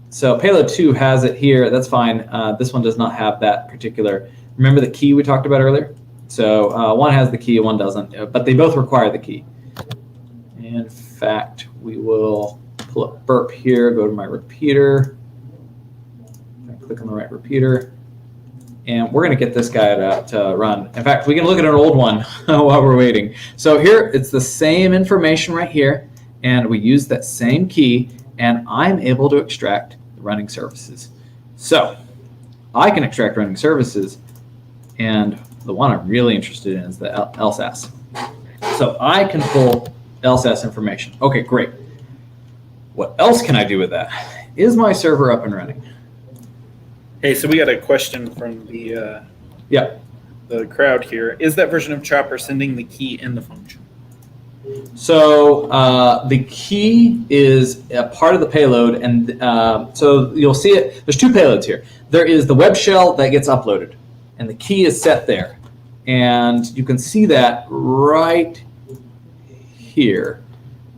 so payload 2 has it here, that's fine. This one does not have that particular, remember the key we talked about earlier? So one has the key, one doesn't, but they both require the key. In fact, we will pull up burp here, go to my repeater, click on the right repeater, and we're going to get this guy to run. In fact, we can look at an old one while we're waiting. So here, it's the same information right here, and we use that same key, and I'm able to extract the running services. So I can extract running services, and the one I'm really interested in is the LSAS. So I can pull LSAS information. Okay, great. What else can I do with that? Is my server up and running? Hey, so we got a question from the Yeah. the crowd here. Is that version of Chopper sending the key in the function? So the key is a part of the payload, and so you'll see it. There's two payloads here. There is the web shell that gets uploaded, and the key is set there. And you can see that right here.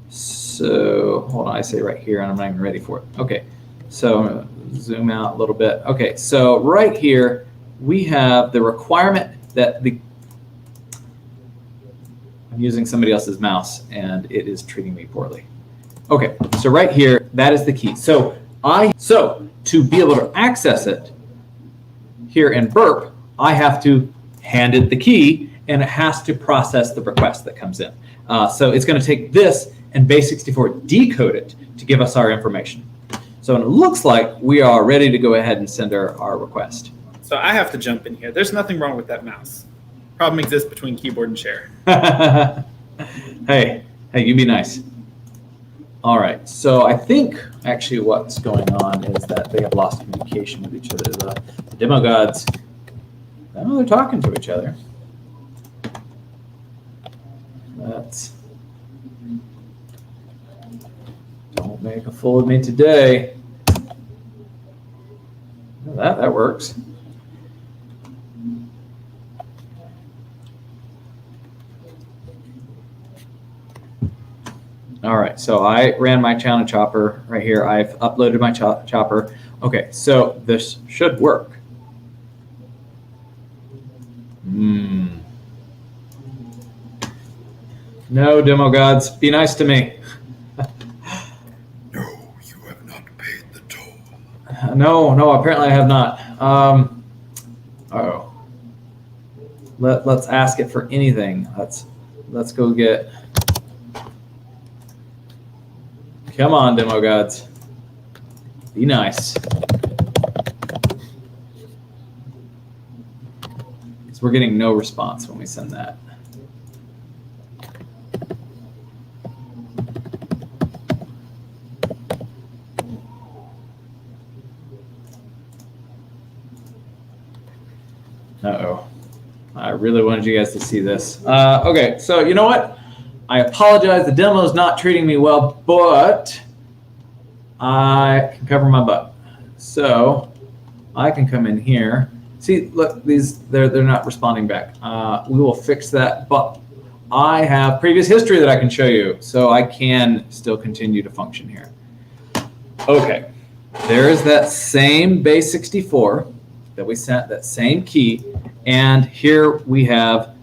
So hold on, I say right here, and I'm not even ready for it. Okay, so I'm going to zoom out a little bit. Okay, so right here, we have the requirement that I'm using somebody else's mouse, and it is treating me poorly. Okay, so right here, that is the key. So to be able to access it here in Burp, I have to hand it the key, and it has to process the request that comes in. So it's going to take this and base64 decode it to give us our information. So it looks like we are ready to go ahead and send our request. So I have to jump in here. There's nothing wrong with that mouse. Problem exists between keyboard and chair. Hey, you be nice. All right, so I think actually what's going on is that they have lost communication with each other. The demo gods, I know they're talking to each other. Don't make a fool of me today. That works. All right, so I ran my channel chopper right here. I've uploaded my chopper. Okay, so this should work. No, demo gods, be nice to me. No, you have not paid the toll. No, apparently I have not. Let's ask it for anything. Let's go get. Come on, demo gods. Be nice. Because we're getting no response when we send that. Uh-oh. I really wanted you guys to see this. Okay, so you know what? I apologize. The demo's not treating me well, but I can cover my butt. So I can come in here. See, look, they're not responding back. We will fix that, but I have previous history that I can show you, so I can still continue to function here. Okay, there's that same base64 that we sent, that same key, and here we have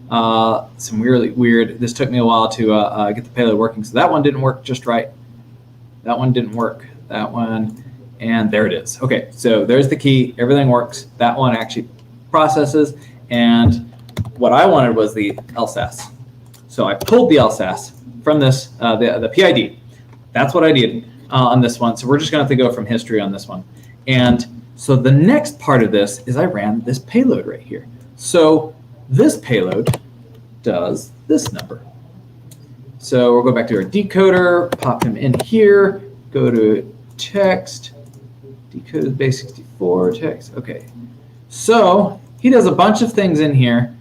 some really weird. This took me a while to get the payload working, so that one didn't work just right. That one didn't work. That one, and there it is. Okay, so there's the key. Everything works. That one actually processes, and what I wanted was the LSAS. So I pulled the LSAS from this, the PID. That's what I needed on this one. So we're just going to have to go from history on this one. And so the next part of this is I ran this payload right here. So this payload does this number. So we'll go back to our decoder, pop him in here, go to text, decode base64 text. Okay, so he does a bunch of things in here.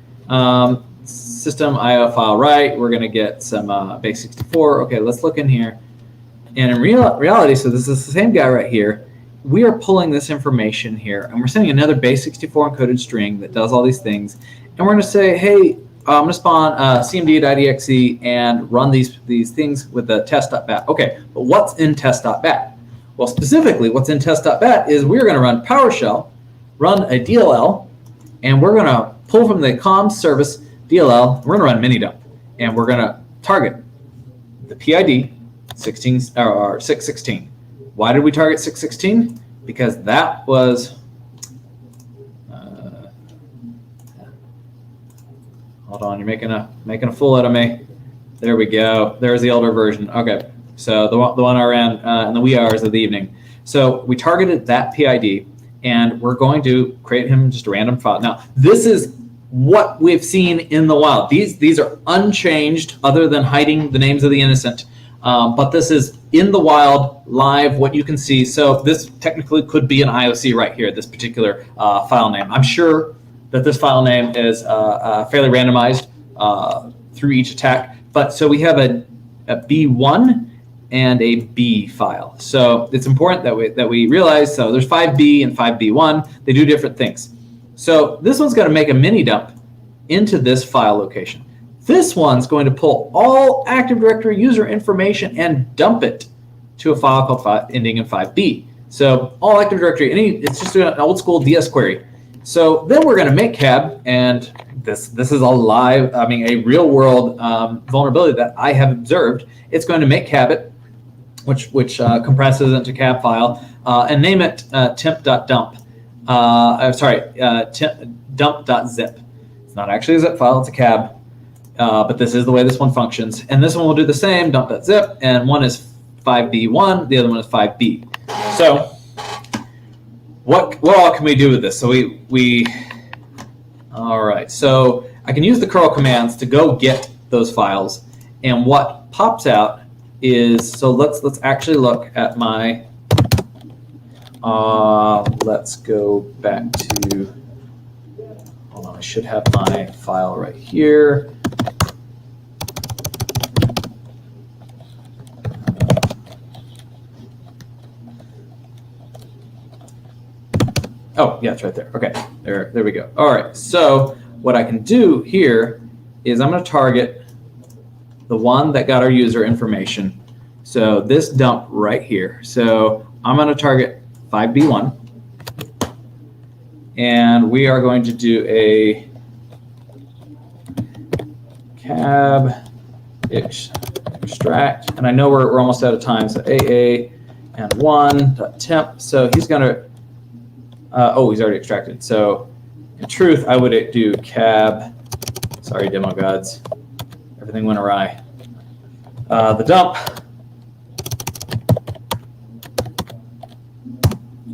System IO file write. We're going to get some base64. Okay, let's look in here. And in reality, so this is the same guy right here. We are pulling this information here, and we're sending another base64 encoded string that does all these things. And we're going to say, hey, I'm going to spawn cmd.exe and run these things with the test.bat. Okay, but what's in test.bat? Well, specifically, what's in test.bat is we're going to run PowerShell, run a DLL, and we're going to pull from the comms service DLL. We're going to run minidump, and we're going to target the PID 616. Why did we target 616? Because that was. Hold on, you're making a fool out of me. There we go. There's the older version. Okay, so the one I ran in the wee hours of the evening. So we targeted that PID, and we're going to create him just a random file. Now, this is what we've seen in the wild. These are unchanged, other than hiding the names of the innocent. But this is in the wild, live, what you can see. So this technically could be an IOC right here, this particular file name. I'm sure that this file name is fairly randomized through each attack. But so we have a B1 and a B file. So it's important that we realize, so there's 5B and 5B1. They do different things. So this one's going to make a mini dump into this file location. This one's going to pull all Active Directory user information and dump it to a file called ending in 5B. So all Active Directory, it's just an old school DS query. So then we're going to make cab, and this is a live, a real world vulnerability that I have observed. It's going to make cab it, which compresses into cab file, and name it temp.dump. Dump.zip. It's not actually a zip file, it's a cab, but this is the way this one functions. And this one will do the same, dump.zip, and one is 5B1, the other one is 5B. So what all can we do with this? So all right, so I can use the curl commands to go get those files, and what pops out is, so let's actually look at my, let's go back to, hold on, I should have my file right here. Oh, yeah, it's right there. Okay, there we go. All right, so what I can do here is I'm going to target the one that got our user information. So this dump right here. So I'm going to target 5B1. And we are going to do a cab extract. And I know we're almost out of time. So AA and 1.temp. So he's going to, he's already extracted. So in truth, I would do cab, sorry, demo gods. Everything went awry. The dump,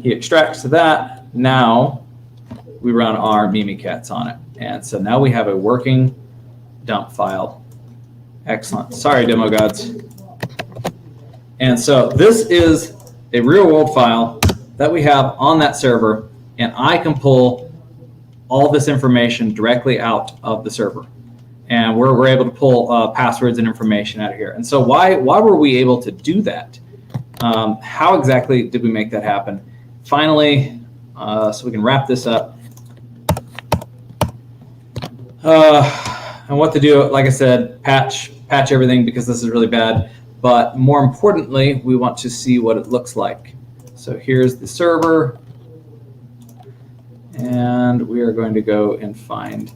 he extracts to that. Now we run our Mimikatz on it. And so now we have a working dump file. Excellent. Sorry, demo gods. And so this is a real world file that we have on that server, and I can pull all this information directly out of the server. And we're able to pull passwords and information out of here. And so why were we able to do that? How exactly did we make that happen? Finally, so we can wrap this up. And what to do, like I said, patch everything because this is really bad. But more importantly, we want to see what it looks like. So here's the server. And we are going to go and find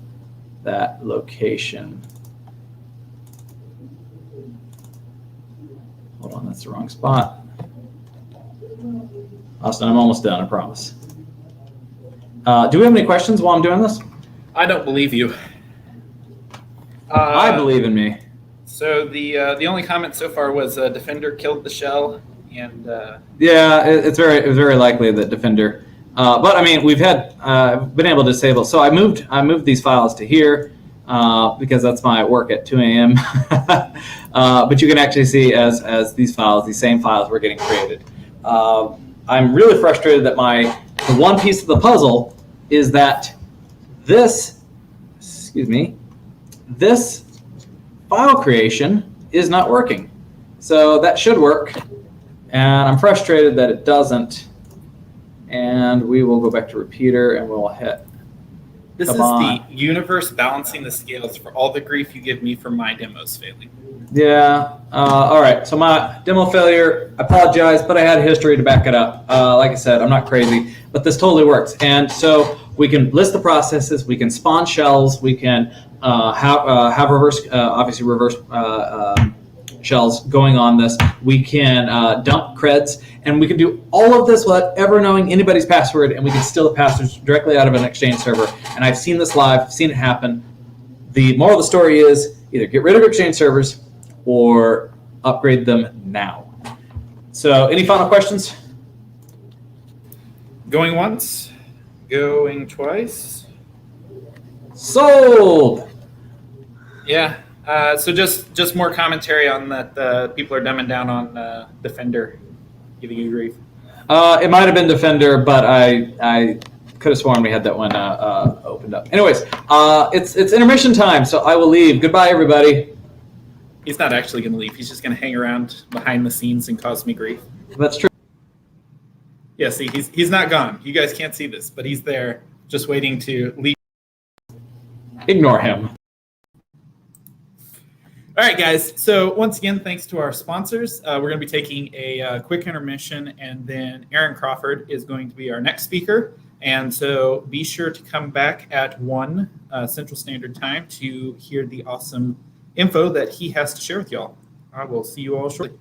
that location. Hold on, that's the wrong spot. Austin, I'm almost done, I promise. Do we have any questions while I'm doing this? I don't believe you. I believe in me. So the only comment so far was Defender killed the shell, and yeah, it's very likely that Defender. But I mean, we've had been able to disable. So I moved these files to here because that's my work at 2 a.m. But you can actually see as these same files were getting created. I'm really frustrated that the one piece of the puzzle is that this file creation is not working. So that should work, and I'm frustrated that it doesn't. And we will go back to repeater, and we'll hit. This is the universe balancing the scales for all the grief you give me for my demos failing. Yeah. All right. So my demo failure, I apologize, but I had a history to back it up. Like I said, I'm not crazy, but this totally works. And so we can list the processes. We can spawn shells. We can have reverse shells going on this. We can dump creds, and we can do all of this without ever knowing anybody's password, and we can steal the passwords directly out of an Exchange server. And I've seen this live, seen it happen. The moral of the story is either get rid of Exchange servers or upgrade them now. So any final questions? Going once, going twice. Sold! Yeah, So just more commentary on that. People are dumbing down on Defender, giving you grief. It might have been Defender, but I could have sworn we had that one opened up. Anyways, it's intermission time, so I will leave. Goodbye, everybody. He's not actually going to leave. He's just going to hang around behind the scenes and cause me grief. That's true. Yeah, see, he's not gone. You guys can't see this, but he's there, just waiting to leave. Ignore him. All right, guys. So once again, thanks to our sponsors. We're going to be taking a quick intermission, and then Aaron Crawford is going to be our next speaker. And so be sure to come back at 1 Central Standard Time to hear the awesome info that he has to share with y'all. I will see you all shortly.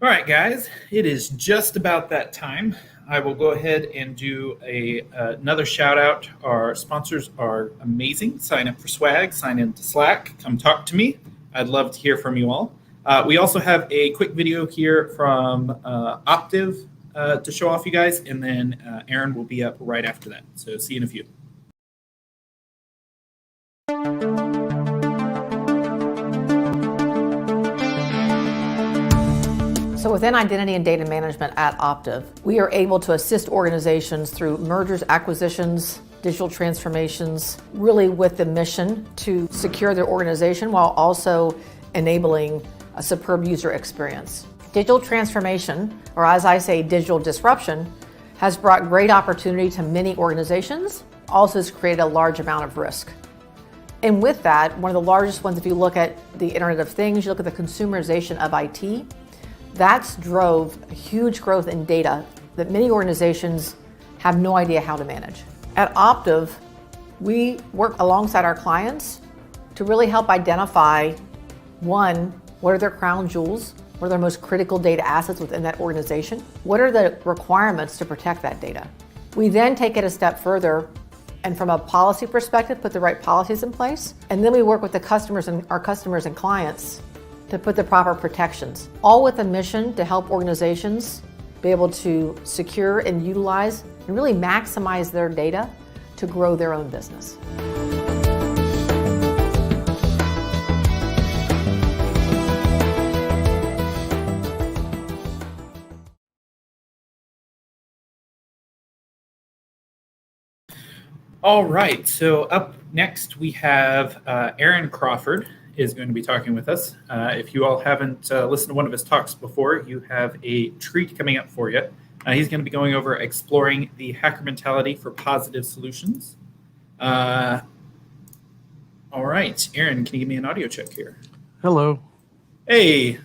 All right, guys, it is just about that time. I will go ahead and do another shout out. Our sponsors are amazing. Sign up for swag, sign into Slack, come talk to me. I'd love to hear from you all. We also have a quick video here from Optiv to show off you guys, and then Aaron will be up right after that. So see you in a few. So within identity and data management at Optiv, we are able to assist organizations through mergers, acquisitions, digital transformations, really with the mission to secure their organization while also enabling a superb user experience. Digital transformation, or as I say, digital disruption, has brought great opportunity to many organizations, also has created a large amount of risk. And with that, one of the largest ones, if you look at the Internet of Things, you look at the consumerization of IT, that's drove a huge growth in data that many organizations have no idea how to manage. At Optiv, we work alongside our clients to really help identify, one, what are their crown jewels? What are their most critical data assets within that organization? What are the requirements to protect that data? We then take it a step further and from a policy perspective, put the right policies in place. And then we work with the customers and our customers and clients to put the proper protections, all with a mission to help organizations be able to secure and utilize and really maximize their data to grow their own business. All right, so up next we have Aaron Crawford is going to be talking with us. If you all haven't listened to one of his talks before, you have a treat coming up for you. He's going to be going over exploring the hacker mentality for positive solutions. All right, Aaron, can you give me an audio check here? Hello. Hey,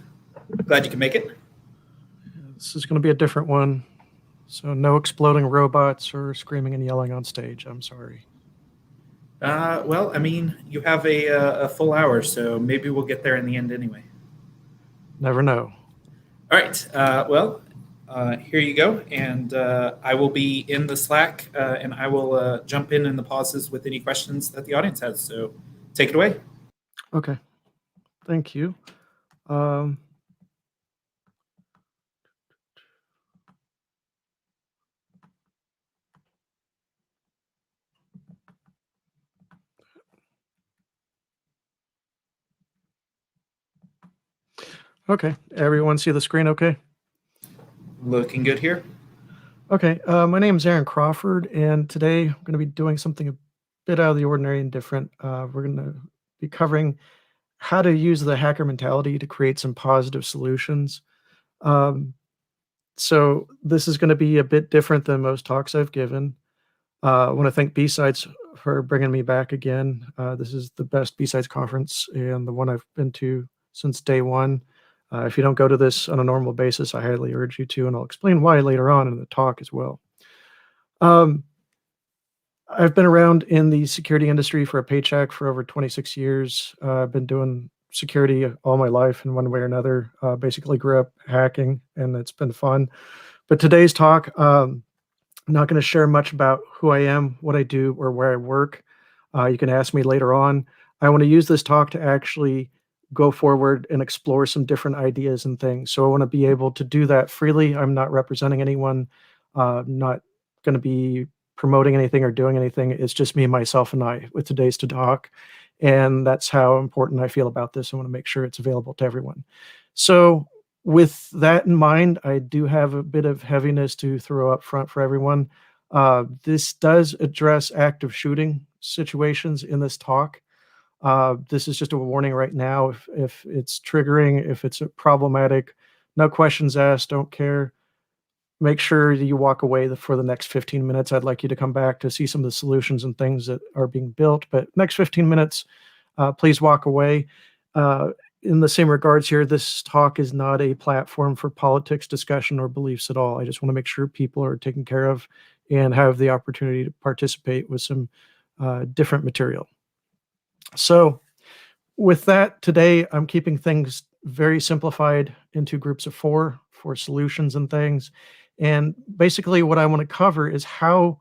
glad you can make it. This is going to be a different one. So no exploding robots or screaming and yelling on stage. I'm sorry. Well, I mean, you have a full hour, so maybe we'll get there in the end anyway. Never know. All right. Well, here you go. And I will be in the Slack, and I will jump in the pauses with any questions that the audience has. So take it away. Okay. Thank you. Okay. Everyone see the screen okay? Looking good here. Okay. My name is Aaron Crawford, and today I'm going to be doing something a bit out of the ordinary and different. We're going to be covering how to use the hacker mentality to create some positive solutions. So this is going to be a bit different than most talks I've given. I want to thank BSides for bringing me back again. This is the best BSides conference and the one I've been to since day one. If you don't go to this on a normal basis, I highly urge you to, and I'll explain why later on in the talk as well. I've been around in the security industry for a paycheck for over 26 years. I've been doing security all my life in one way or another. Basically grew up hacking, and it's been fun. But today's talk, I'm not going to share much about who I am, what I do, or where I work. You can ask me later on. I want to use this talk to actually go forward and explore some different ideas and things. So I want to be able to do that freely. I'm not representing anyone, not going to be promoting anything or doing anything. It's just me, myself, and I with today's talk. And that's how important I feel about this. I want to make sure it's available to everyone. So with that in mind, I do have a bit of heaviness to throw up front for everyone. This does address active shooting situations in this talk. This is just a warning right now. If it's triggering, if it's problematic, no questions asked, don't care. Make sure that you walk away for the next 15 minutes. I'd like you to come back to see some of the solutions and things that are being built. But next 15 minutes, please walk away. In the same regards here, this talk is not a platform for politics, discussion, or beliefs at all. I just want to make sure people are taken care of and have the opportunity to participate with some different material. So with that, today I'm keeping things very simplified into groups of four for solutions and things. And basically what I want to cover is how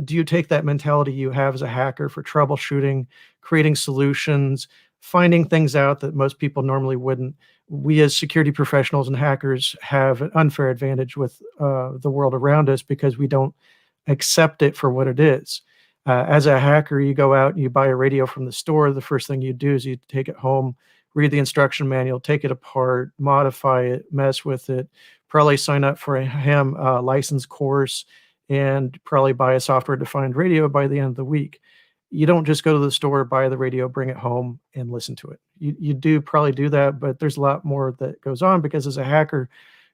do you take that mentality you have as a hacker for troubleshooting, creating solutions, finding things out that most people normally wouldn't. We as security professionals and hackers have an unfair advantage with the world around us because we don't accept it for what it is. As a hacker, you go out and you buy a radio from the store. The first thing you do is you take it home, read the instruction manual, take it apart, modify it, mess with it, probably sign up for a ham license course, and probably buy a software-defined radio by the end of the week. You don't just go to the store, buy the radio, bring it home, and listen to it. You do probably do that, but there's a lot more that goes on because as a hacker,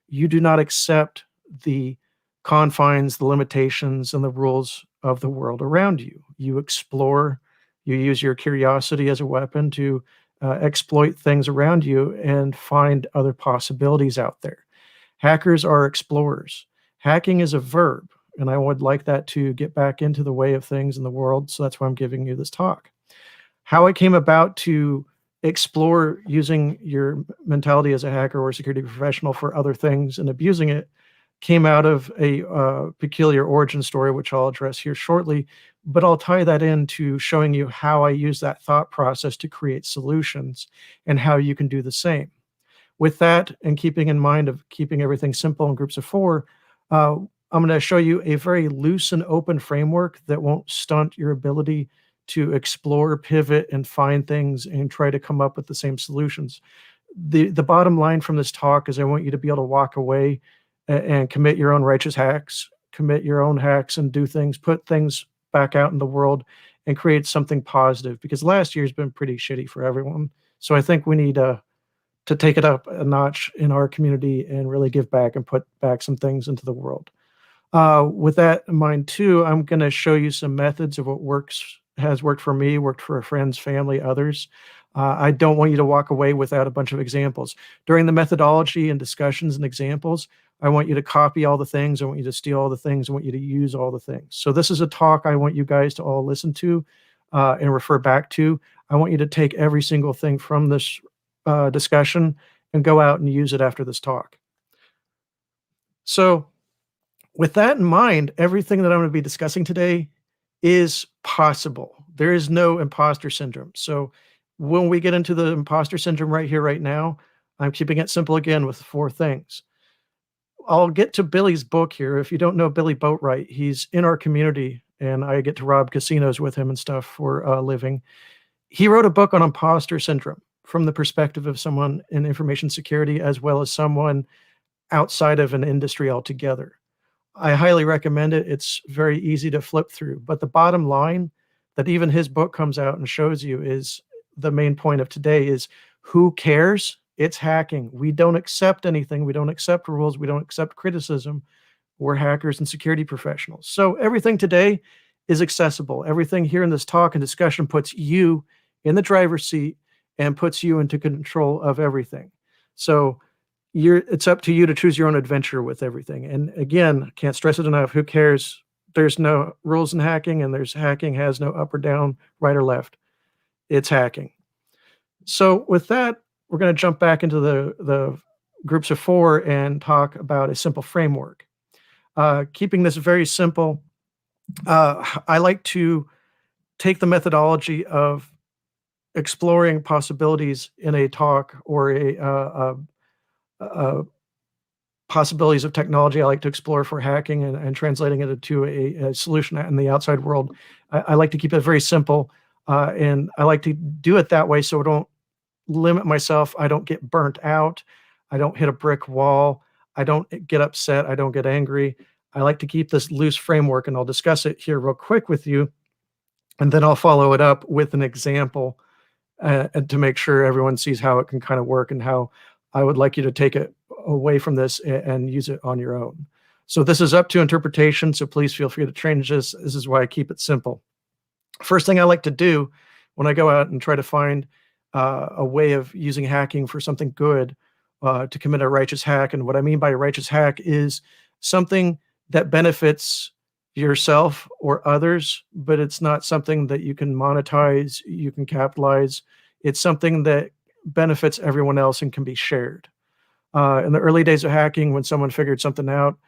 you do not accept the confines, the limitations, and the rules of the world around you. You explore, you use your curiosity as a weapon to exploit things around you and find other possibilities out there. Hackers are explorers. Hacking is a verb, and I would like that to get back into the way of things in the world, so that's why I'm giving you this talk. How I came about to explore using your mentality as a hacker or security professional for other things and abusing it came out of a peculiar origin story, which I'll address here shortly, but I'll tie that into showing you how I use that thought process to create solutions and how you can do the same. With that, and keeping in mind of keeping everything simple in groups of 4, I'm going to show you a very loose and open framework that won't stunt your ability to explore, pivot, and find things and try to come up with the same solutions. The bottom line from this talk is I want you to be able to walk away and commit your own righteous hacks, commit your own hacks and do things, put things back out in the world and create something positive, because last year's been pretty shitty for everyone. So I think we need to take it up a notch in our community and really give back and put back some things into the world. With that in mind too, I'm going to show you some methods of what has worked for me, worked for friends, family, others. I don't want you to walk away without a bunch of examples. During the methodology and discussions and examples, I want you to copy all the things. I want you to steal all the things. I want you to use all the things. So this is a talk I want you guys to all listen to and refer back to. I want you to take every single thing from this discussion and go out and use it after this talk. So with that in mind, everything that I'm going to be discussing today is possible. There is no imposter syndrome. So when we get into the imposter syndrome right here, right now, I'm keeping it simple again with 4 things. I'll get to Billy's book here. If you don't know Billy Boatwright, he's in our community and I get to rob casinos with him and stuff for a living. He wrote a book on imposter syndrome from the perspective of someone in information security as well as someone outside of an industry altogether. I highly recommend it. It's very easy to flip through. But the bottom line that even his book comes out and shows you is the main point of today is who cares? It's hacking. We don't accept anything. We don't accept rules. We don't accept criticism. We're hackers and security professionals. So everything today is accessible. Everything here in this talk and discussion puts you in the driver's seat and puts you into control of everything. So it's up to you to choose your own adventure with everything. And again, can't stress it enough. Who cares? There's no rules in hacking, and hacking has no up or down, right or left. It's hacking. So with that, we're going to jump back into the groups of 4 and talk about a simple framework. Keeping this very simple, I like to take the methodology of exploring possibilities in a talk or possibilities of technology I like to explore for hacking and translating it into a solution in the outside world. I like to keep it very simple, and I like to do it that way so I don't limit myself. I don't get burnt out. I don't hit a brick wall. I don't get upset. I don't get angry. I like to keep this loose framework, and I'll discuss it here real quick with you, and then I'll follow it up with an example to make sure everyone sees how it can kind of work and how I would like you to take it away from this and use it on your own. So this is up to interpretation, so please feel free to change this. This is why I keep it simple. First thing I like to do when I go out and try to find a way of using hacking for something good to commit a righteous hack. And what I mean by a righteous hack is something that benefits yourself or others, but it's not something that you can monetize, you can capitalize. It's something that benefits everyone else and can be shared. In the early days of hacking, when someone figured something out,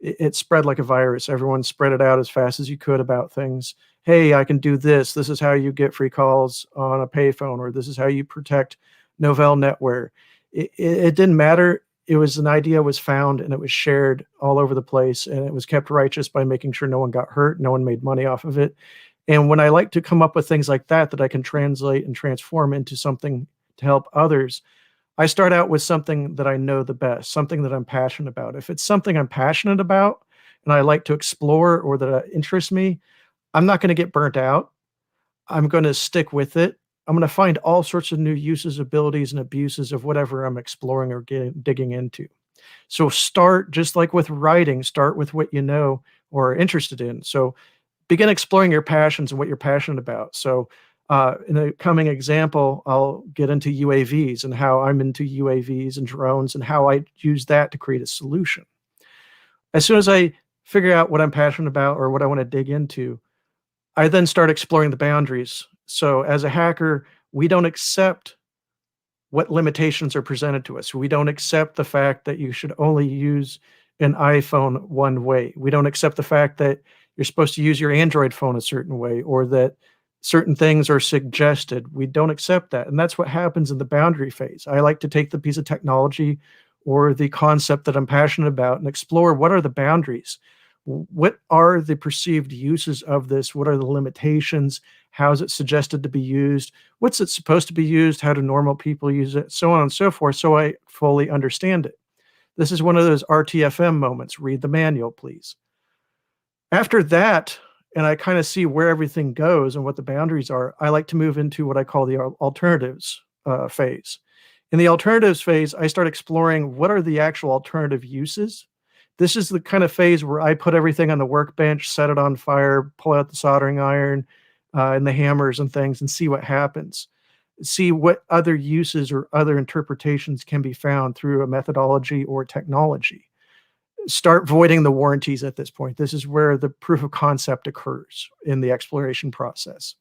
it spread like a virus. Everyone spread it out as fast as you could about things. Hey, I can do this. This is how you get free calls on a payphone, or this is how you protect Novell NetWare. It didn't matter. It was an idea was found and it was shared all over the place, and it was kept righteous by making sure no one got hurt, no one made money off of it. And when I like to come up with things like that I can translate and transform into something to help others, I start out with something that I know the best, something that I'm passionate about. If it's something I'm passionate about and I like to explore or that interests me, I'm not going to get burnt out. I'm going to stick with it. I'm going to find all sorts of new uses, abilities, and abuses of whatever I'm exploring or digging into. So start, just like with writing, start with what you know or are interested in. So begin exploring your passions and what you're passionate about. So in a coming example, I'll get into UAVs and how I'm into UAVs and drones and how I use that to create a solution. As soon as I figure out what I'm passionate about or what I want to dig into, I then start exploring the boundaries. So as a hacker, we don't accept what limitations are presented to us. We don't accept the fact that you should only use an iPhone one way. We don't accept the fact that you're supposed to use your Android phone a certain way, or that certain things are suggested. We don't accept that. And that's what happens in the boundary phase. I like to take the piece of technology or the concept that I'm passionate about and explore what are the boundaries. What are the perceived uses of this? What are the limitations? How is it suggested to be used? What's it supposed to be used? How do normal people use it? So on and so forth, so I fully understand it. This is one of those RTFM moments. Read the manual, please. After that, and I kind of see where everything goes and what the boundaries are, I like to move into what I call the alternatives phase. In the alternatives phase, I start exploring what are the actual alternative uses. This is the kind of phase where I put everything on the workbench, set it on fire, pull out the soldering iron and the hammers and things and see what happens. See what other uses or other interpretations can be found through a methodology or technology. Start voiding the warranties at this point. This is where the proof of concept occurs in the exploration process.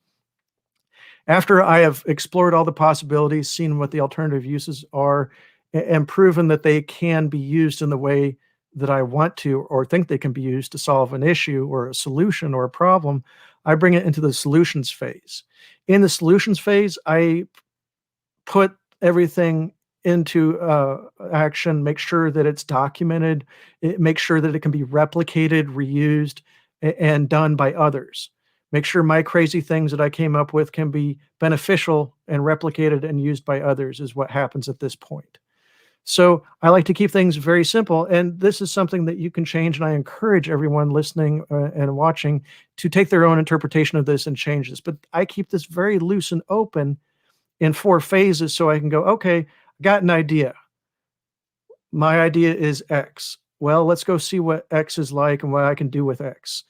After I have explored all the possibilities, seen what the alternative uses are, and proven that they can be used in the way that I want to or think they can be used to solve an issue or a solution or a problem, I bring it into the solutions phase. In the solutions phase, I put everything into action, make sure that it's documented, make sure that it can be replicated, reused, and done by others. Make sure my crazy things that I came up with can be beneficial and replicated and used by others is what happens at this point. So I like to keep things very simple, and this is something that you can change, and I encourage everyone listening and watching to take their own interpretation of this and change this. But I keep this very loose and open in 4 phases so I can go, okay, I got an idea. My idea is X. Well, let's go see what X is like and what I can do with X.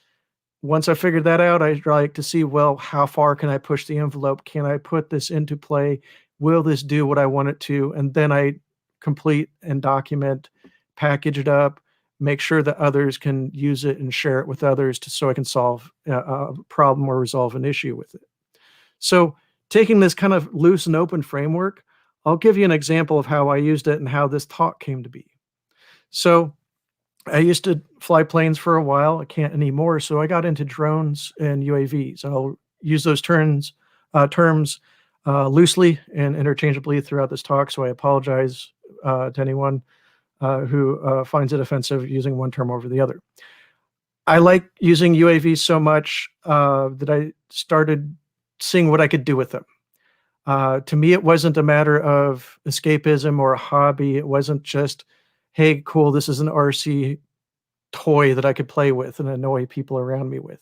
Once I figured that out, I like to see, well, how far can I push the envelope? Can I put this into play? Will this do what I want it to? And then I complete and document, package it up, make sure that others can use it and share it with others so I can solve a problem or resolve an issue with it. So taking this kind of loose and open framework, I'll give you an example of how I used it and how this talk came to be. So I used to fly planes for a while. I can't anymore. So I got into drones and UAVs. I'll use those terms loosely and interchangeably throughout this talk. So I apologize to anyone who finds it offensive using one term over the other. I like using UAVs so much that I started seeing what I could do with them. To me, it wasn't a matter of escapism or a hobby. It wasn't just, hey, cool, this is an RC toy that I could play with and annoy people around me with.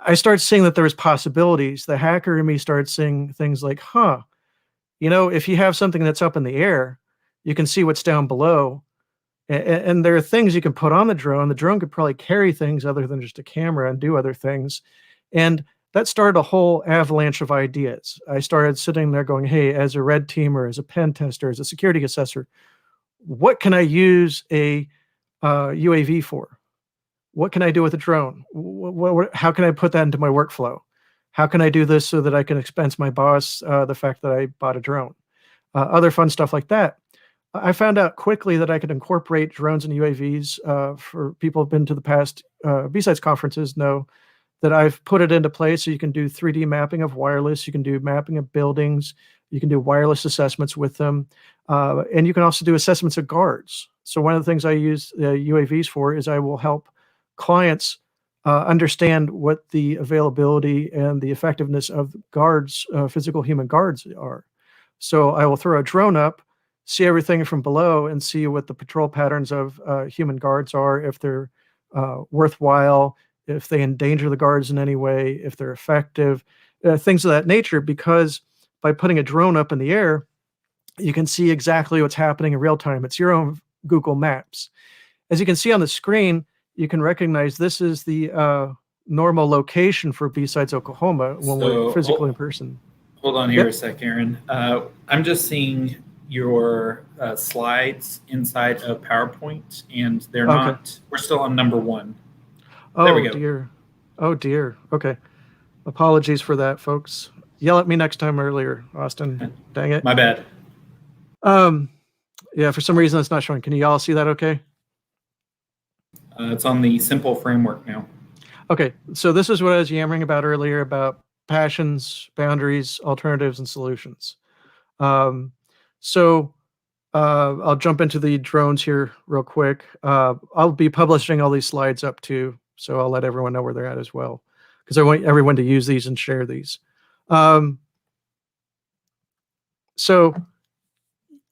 I started seeing that there was possibilities. The hacker in me started seeing things like, if you have something that's up in the air, you can see what's down below. And there are things you can put on the drone. The drone could probably carry things other than just a camera and do other things. And that started a whole avalanche of ideas. I started sitting there going, hey, as a red teamer, as a pen tester, as a security assessor, what can I use a UAV for? What can I do with a drone? How can I put that into my workflow? How can I do this so that I can expense my boss the fact that I bought a drone? Other fun stuff like that. I found out quickly that I could incorporate drones and UAVs. For people who've been to the past BSides conferences know that I've put it into place so you can do 3D mapping of wireless, you can do mapping of buildings, you can do wireless assessments with them, and you can also do assessments of guards. So one of the things I use UAVs for is I will help clients understand what the availability and the effectiveness of guards, physical human guards are. So I will throw a drone up, see everything from below, and see what the patrol patterns of human guards are, if they're worthwhile, if they endanger the guards in any way, if they're effective, things of that nature, because by putting a drone up in the air, you can see exactly what's happening in real time. It's your own Google Maps. As you can see on the screen, you can recognize this is the normal location for BSides Oklahoma when we're physically in person. Hold on here a sec, Aaron. I'm just seeing your slides inside of PowerPoint, and they're not, we're still on number 1. There we go. Dear. Oh, dear. Okay. Apologies for that, folks. Yell at me next time earlier, Austin. Dang it. My bad. Yeah, for some reason it's not showing. Can you all see that okay? It's on the simple framework now. Okay, so this is what I was yammering about earlier about passions, boundaries, alternatives, and solutions. So I'll jump into the drones here real quick. I'll be publishing all these slides up too, so I'll let everyone know where they're at as well, because I want everyone to use these and share these. So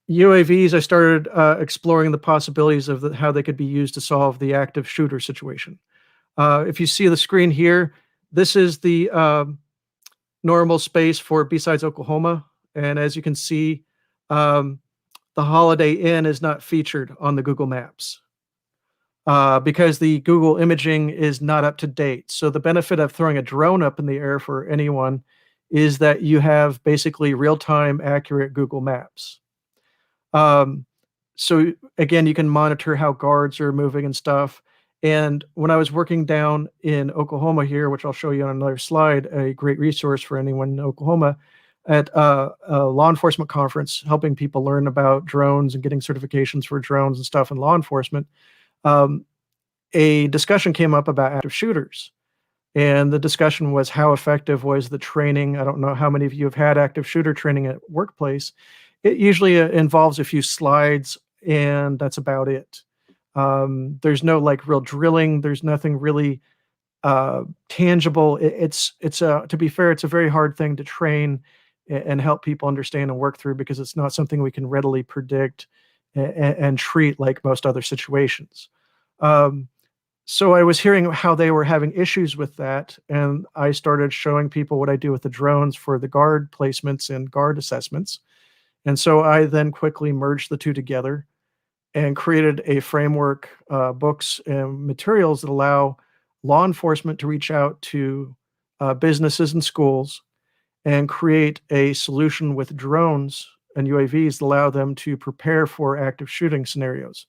UAVs, I started exploring the possibilities of how they could be used to solve the active shooter situation. If you see the screen here, this is the normal space for BSides Oklahoma. And as you can see, the Holiday Inn is not featured on the Google Maps because the Google imaging is not up to date. So the benefit of throwing a drone up in the air for anyone is that you have basically real-time accurate Google Maps. So again, you can monitor how guards are moving and stuff. And when I was working down in Oklahoma here, which I'll show you on another slide, a great resource for anyone in Oklahoma, at a law enforcement conference, helping people learn about drones and getting certifications for drones and stuff in law enforcement, a discussion came up about active shooters. And the discussion was how effective was the training. I don't know how many of you have had active shooter training at workplace. It usually involves a few slides, and that's about it. There's no like real drilling. There's nothing really tangible. To be fair, it's a very hard thing to train and help people understand and work through, because it's not something we can readily predict and treat like most other situations. So I was hearing how they were having issues with that, and I started showing people what I do with the drones for the guard placements and guard assessments. And so I then quickly merged the two together and created a framework, books and materials that allow law enforcement to reach out to businesses and schools and create a solution with drones and UAVs that allow them to prepare for active shooting scenarios.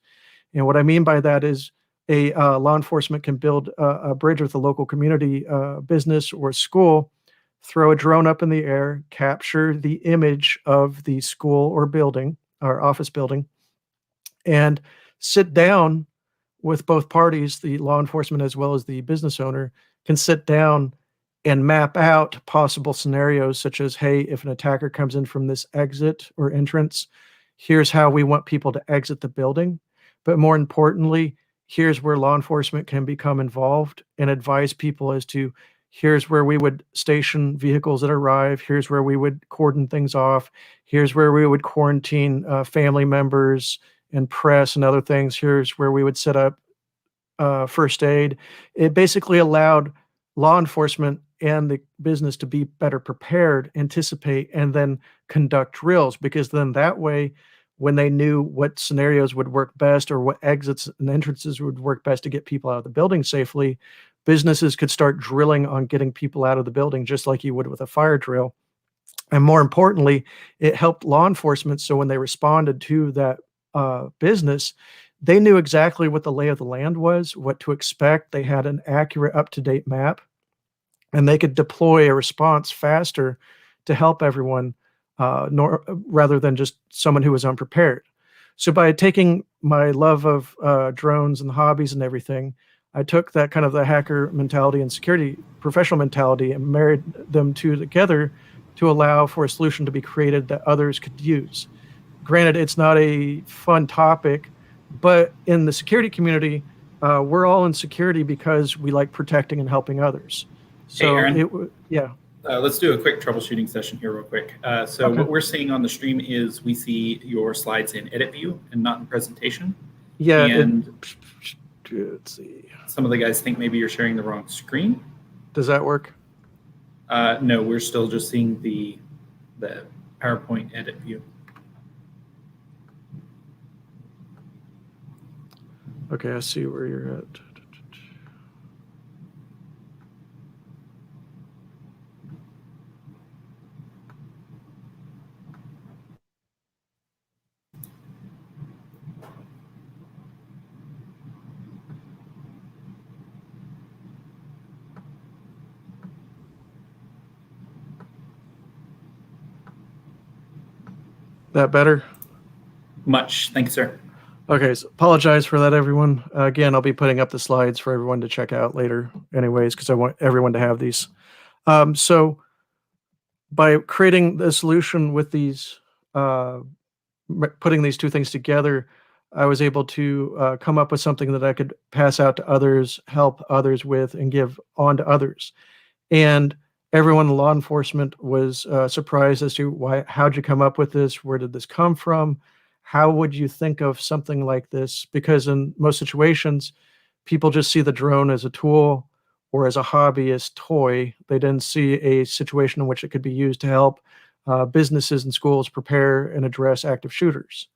And what I mean by that is a law enforcement can build a bridge with a local community business or school, throw a drone up in the air, capture the image of the school or building or office building, and sit down with both parties, the law enforcement as well as the business owner, can sit down and map out possible scenarios such as, hey, if an attacker comes in from this exit or entrance, here's how we want people to exit the building. But more importantly, here's where law enforcement can become involved and advise people as to here's where we would station vehicles that arrive. Here's where we would cordon things off. Here's where we would quarantine family members and press and other things. Here's where we would set up first aid. It basically allowed law enforcement and the business to be better prepared, anticipate, and then conduct drills, because then that way, when they knew what scenarios would work best or what exits and entrances would work best to get people out of the building safely, businesses could start drilling on getting people out of the building just like you would with a fire drill. And more importantly, it helped law enforcement. So when they responded to that business, they knew exactly what the lay of the land was, what to expect. They had an accurate, up-to-date map, and they could deploy a response faster to help everyone rather than just someone who was unprepared. So by taking my love of drones and the hobbies and everything, I took that kind of the hacker mentality and security professional mentality and married them two together to allow for a solution to be created that others could use. Granted, it's not a fun topic, but in the security community, we're all in security because we like protecting and helping others. So Aaron? yeah. Let's do a quick troubleshooting session here real quick. So Okay. what we're seeing on the stream is we see your slides in edit view and not in presentation. Yeah. And let's see. Some of the guys think maybe you're sharing the wrong screen. Does that work? No, we're still just seeing the PowerPoint edit view. Okay, I see where you're at. That better? Much. Thank you, sir. Okay, so apologize for that, everyone. Again, I'll be putting up the slides for everyone to check out later anyways, because I want everyone to have these. So by creating the solution with these, putting these two things together, I was able to come up with something that I could pass out to others, help others with, and give on to others. And everyone in law enforcement was surprised as to how'd you come up with this? Where did this come from? How would you think of something like this? Because in most situations, people just see the drone as a tool or as a hobbyist toy. They didn't see a situation in which it could be used to help businesses and schools prepare and address active shooters.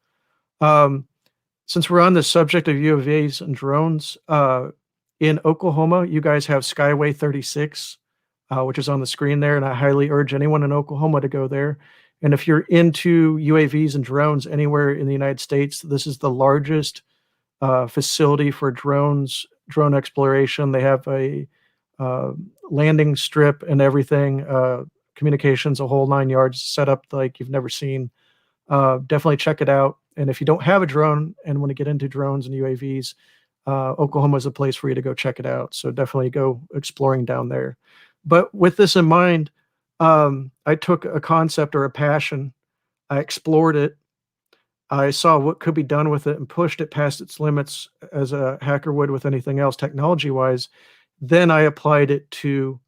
Since we're on the subject of UAVs and drones, in Oklahoma, you guys have Skyway 36, which is on the screen there, and I highly urge anyone in Oklahoma to go there. And if you're into UAVs and drones anywhere in the United States, this is the largest facility for drone exploration. They have a landing strip and everything, communications, a whole 9 yards set up like you've never seen. Definitely check it out. And if you don't have a drone and want to get into drones and UAVs, Oklahoma is a place for you to go check it out. So definitely go exploring down there. But with this in mind, I took a concept or a passion, I explored it, I saw what could be done with it and pushed it past its limits as a hacker would with anything else technology-wise. Then I applied it to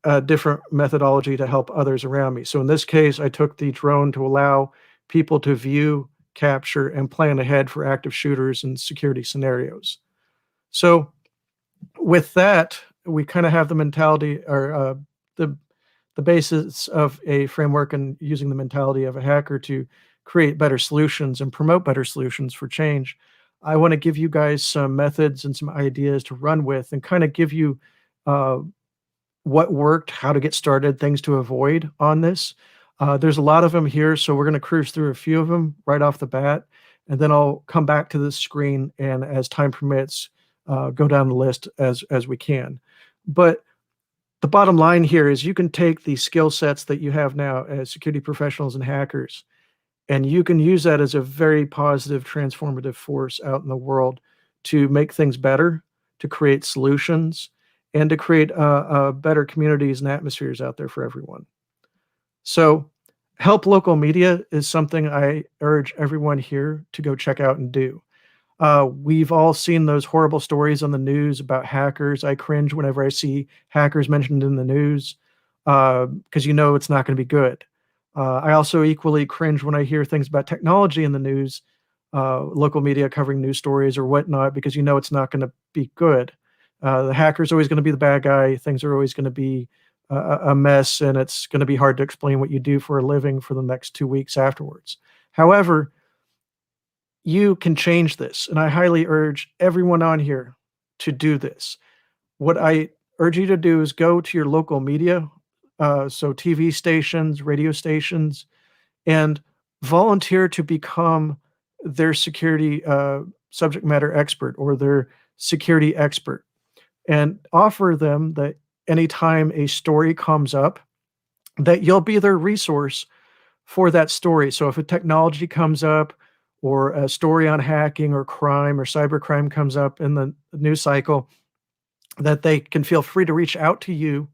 a different methodology to help others around me. So in this case, I took the drone to allow people to view, capture, and plan ahead for active shooters and security scenarios. So with that, we kind of have the mentality or the basis of a framework and using the mentality of a hacker to create better solutions and promote better solutions for change. I want to give you guys some methods and some ideas to run with and kind of give you what worked, how to get started, things to avoid on this. There's a lot of them here, so we're going to cruise through a few of them right off the bat, and then I'll come back to this screen and as time permits, go down the list as we can. But the bottom line here is you can take the skill sets that you have now as security professionals and hackers, and you can use that as a very positive, transformative force out in the world to make things better, to create solutions, and to create better communities and atmospheres out there for everyone. So help local media is something I urge everyone here to go check out and do. We've all seen those horrible stories on the news about hackers. I cringe whenever I see hackers mentioned in the news because you know it's not going to be good. I also equally cringe when I hear things about technology in the news, local media covering news stories or whatnot, because you know it's not going to be good. The hacker's always going to be the bad guy. Things are always going to be a mess, and it's going to be hard to explain what you do for a living for the next 2 weeks afterwards. However, you can change this, and I highly urge everyone on here to do this. What I urge you to do is go to your local media, so TV stations, radio stations, and volunteer to become their security subject matter expert or their security expert, and offer them that anytime a story comes up, that you'll be their resource for that story. So if a technology comes up or a story on hacking or crime or cybercrime comes up in the news cycle, that they can feel free to reach out to you,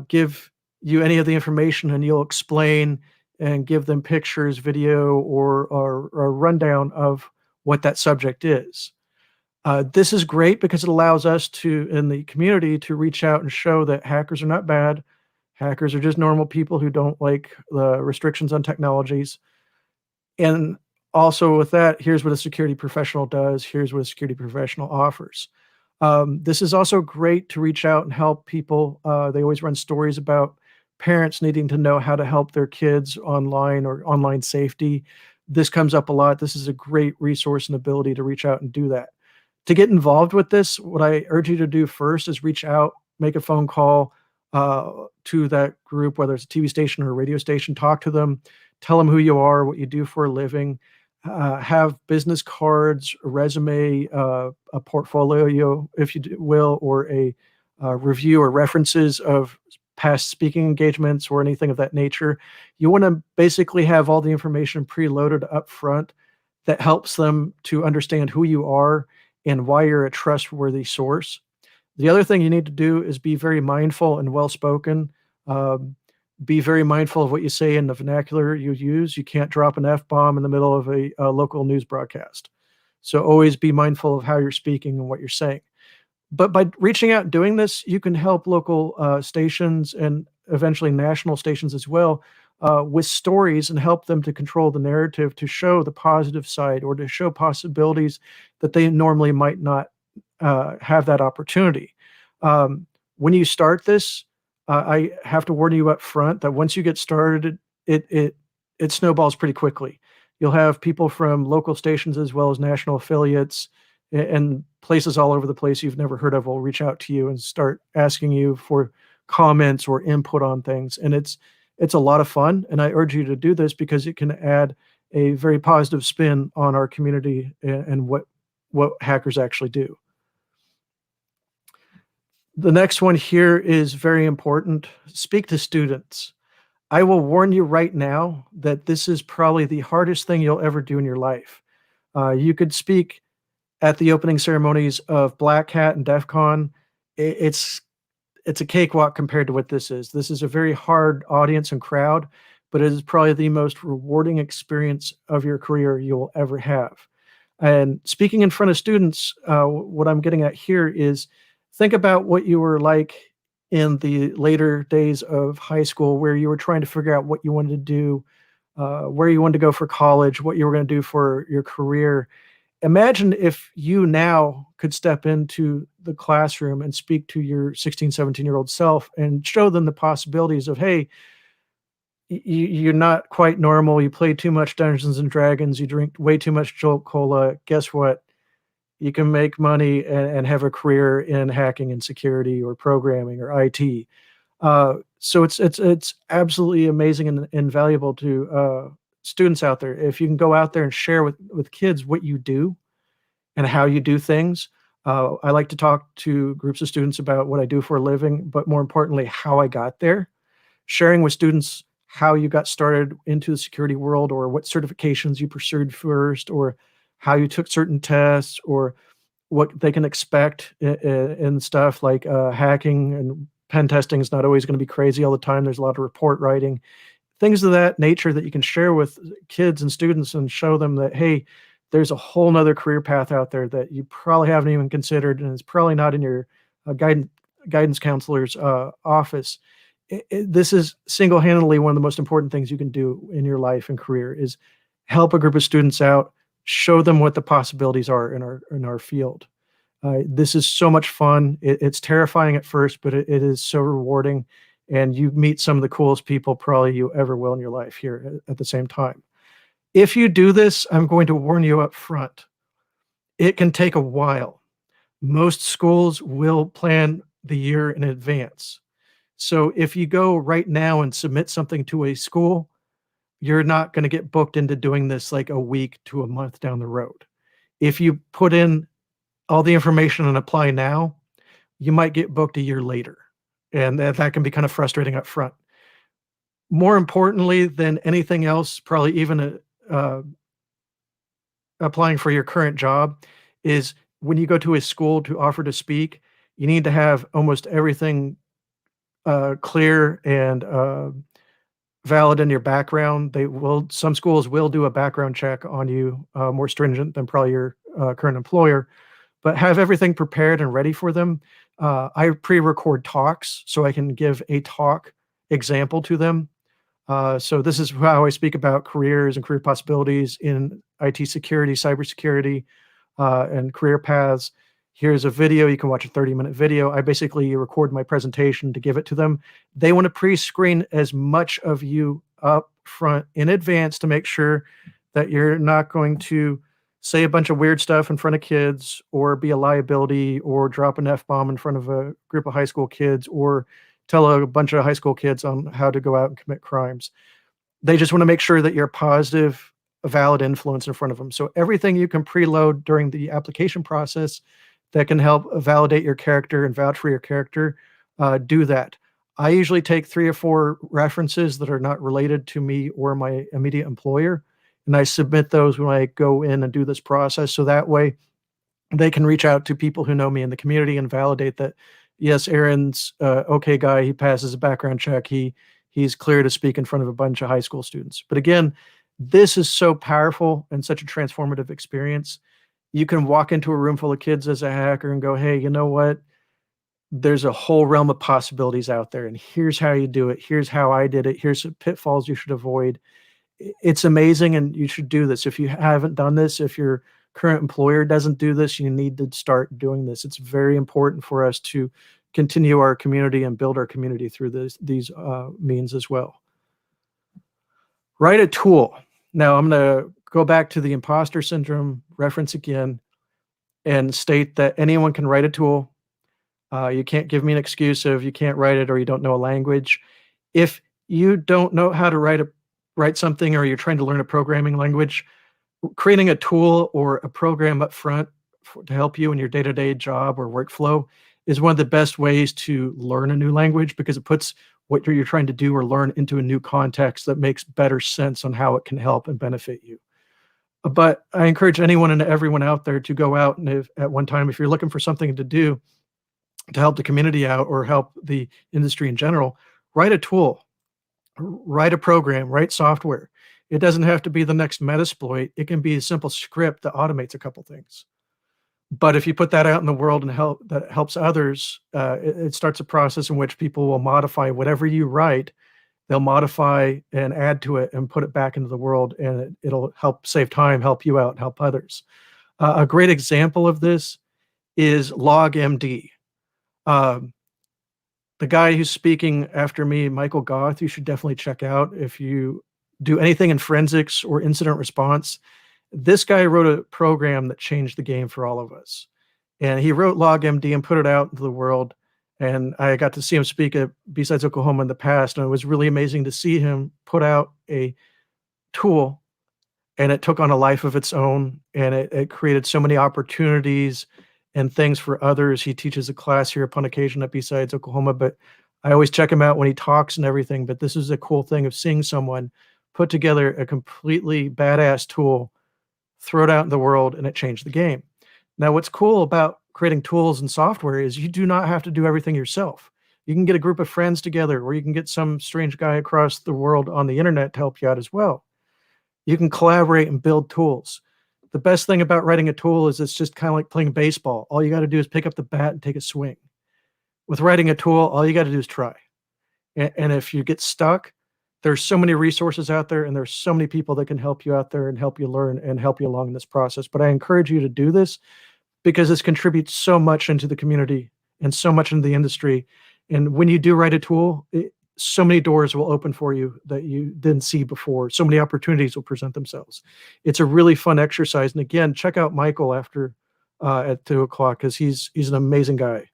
give you any of the information, and you'll explain and give them pictures, video, or a rundown of what that subject is. This is great because it allows us to, in the community, to reach out and show that hackers are not bad. Hackers are just normal people who don't like the restrictions on technologies. And also with that, here's what a security professional does. Here's what a security professional offers. This is also great to reach out and help people. They always run stories about parents needing to know how to help their kids online or online safety. This comes up a lot. This is a great resource and ability to reach out and do that. To get involved with this, what I urge you to do first is reach out, make a phone call to that group, whether it's a TV station or a radio station, talk to them, tell them who you are, what you do for a living, have business cards, a resume, a portfolio, if you will, or a review or references of past speaking engagements or anything of that nature. You want to basically have all the information preloaded up front that helps them to understand who you are and why you're a trustworthy source. The other thing you need to do is be very mindful and well-spoken. Be very mindful of what you say in the vernacular you use. You can't drop an F-bomb in the middle of a local news broadcast. So always be mindful of how you're speaking and what you're saying. But by reaching out and doing this, you can help local stations and eventually national stations as well with stories and help them to control the narrative, to show the positive side or to show possibilities that they normally might not have that opportunity. When you start this, I have to warn you up front that once you get started, it snowballs pretty quickly. You'll have people from local stations as well as national affiliates and places all over the place you've never heard of will reach out to you and start asking you for comments or input on things. And it's a lot of fun. And I urge you to do this because it can add a very positive spin on our community and what hackers actually do. The next one here is very important. Speak to students. I will warn you right now that this is probably the hardest thing you'll ever do in your life. You could speak at the opening ceremonies of Black Hat and DEF CON. It's a cakewalk compared to what this is. This is a very hard audience and crowd, but it is probably the most rewarding experience of your career you'll ever have. And speaking in front of students, what I'm getting at here is think about what you were like in the later days of high school, where you were trying to figure out what you wanted to do, where you wanted to go for college, what you were going to do for your career. Imagine if you now could step into the classroom and speak to your 16, 17-year-old self and show them the possibilities of, hey, you're not quite normal. You play too much Dungeons and Dragons. You drink way too much Jolt Cola. Guess what? You can make money and have a career in hacking and security or programming or IT. So it's absolutely amazing and invaluable to students out there. If you can go out there and share with kids what you do and how you do things. I like to talk to groups of students about what I do for a living, but more importantly, how I got there. Sharing with students how you got started into the security world, or what certifications you pursued first, or how you took certain tests, or what they can expect in stuff like hacking and pen testing is not always going to be crazy all the time. There's a lot of report writing, things of that nature that you can share with kids and students and show them that, hey, there's a whole nother career path out there that you probably haven't even considered, and it's probably not in your guidance counselor's office. This is single-handedly one of the most important things you can do in your life and career, is help a group of students out, show them what the possibilities are in our field. This is so much fun. It's terrifying at first, but it is so rewarding, and you meet some of the coolest people probably you ever will in your life here at the same time. If you do this, I'm going to warn you up front. It can take a while. Most schools will plan the year in advance. So if you go right now and submit something to a school, you're not going to get booked into doing this like a week to a month down the road. If you put in all the information and apply now, you might get booked a year later. And that can be kind of frustrating up front. More importantly than anything else, probably even applying for your current job is when you go to a school to offer to speak, you need to have almost everything clear and valid in your background. Some schools will do a background check on you, more stringent than probably your current employer, but have everything prepared and ready for them. I pre-record talks so I can give a talk example to them. So this is how I speak about careers and career possibilities in IT security, cybersecurity, and career paths. Here's a video. You can watch a 30-minute video. I basically record my presentation to give it to them. They want to pre-screen as much of you up front in advance to make sure that you're not going to say a bunch of weird stuff in front of kids or be a liability or drop an F-bomb in front of a group of high school kids or tell a bunch of high school kids on how to go out and commit crimes. They just want to make sure that you're a positive, valid influence in front of them. So everything you can preload during the application process that can help validate your character and vouch for your character, do that. I usually take 3 or 4 references that are not related to me or my immediate employer, and I submit those when I go in and do this process. So that way they can reach out to people who know me in the community and validate that, yes, Aaron's okay guy. He passes a background check. He's clear to speak in front of a bunch of high school students. But again, this is so powerful and such a transformative experience. You can walk into a room full of kids as a hacker and go, hey, you know what? There's a whole realm of possibilities out there, and here's how you do it. Here's how I did it. Here's the pitfalls you should avoid. It's amazing, and you should do this. If you haven't done this, if your current employer doesn't do this, you need to start doing this. It's very important for us to continue our community and build our community through these means as well. Write a tool. Now I'm going to go back to the imposter syndrome reference again and state that anyone can write a tool. You can't give me an excuse of you can't write it or you don't know a language. If you don't know how to write something or you're trying to learn a programming language, creating a tool or a program up front to help you in your day-to-day job or workflow is one of the best ways to learn a new language, because it puts what you're trying to do or learn into a new context that makes better sense on how it can help and benefit you. But I encourage anyone and everyone out there to go out and at one time, if you're looking for something to do to help the community out or help the industry in general, write a tool, write a program, write software. It doesn't have to be the next Metasploit. It can be a simple script that automates a couple things. But if you put that out in the world and that helps others, it starts a process in which people will modify whatever you write. They'll modify and add to it and put it back into the world, and it'll help save time, help you out, help others. A great example of this is LogMD. The guy who's speaking after me, Michael Goth, you should definitely check out if you do anything in forensics or incident response. This guy wrote a program that changed the game for all of us. And he wrote LogMD and put it out into the world. And I got to see him speak at BSides Oklahoma in the past. And it was really amazing to see him put out a tool, and it took on a life of its own. And it created so many opportunities and things for others. He teaches a class here upon occasion at BSides Oklahoma, but I always check him out when he talks and everything. But this is a cool thing of seeing someone put together a completely badass tool, throw it out in the world, and it changed the game. Now, what's cool about creating tools and software is you do not have to do everything yourself. You can get a group of friends together, or you can get some strange guy across the world on the internet to help you out as well. You can collaborate and build tools. The best thing about writing a tool is it's just kind of like playing baseball. All you got to do is pick up the bat and take a swing. With writing a tool, all you got to do is try. And if you get stuck, there's so many resources out there, and there's so many people that can help you out there and help you learn and help you along this process. But I encourage you to do this because this contributes so much into the community and so much into the industry. And when you do write a tool, so many doors will open for you that you didn't see before. So many opportunities will present themselves. It's a really fun exercise. And again, check out Michael after at 2 o'clock, because he's an amazing guy.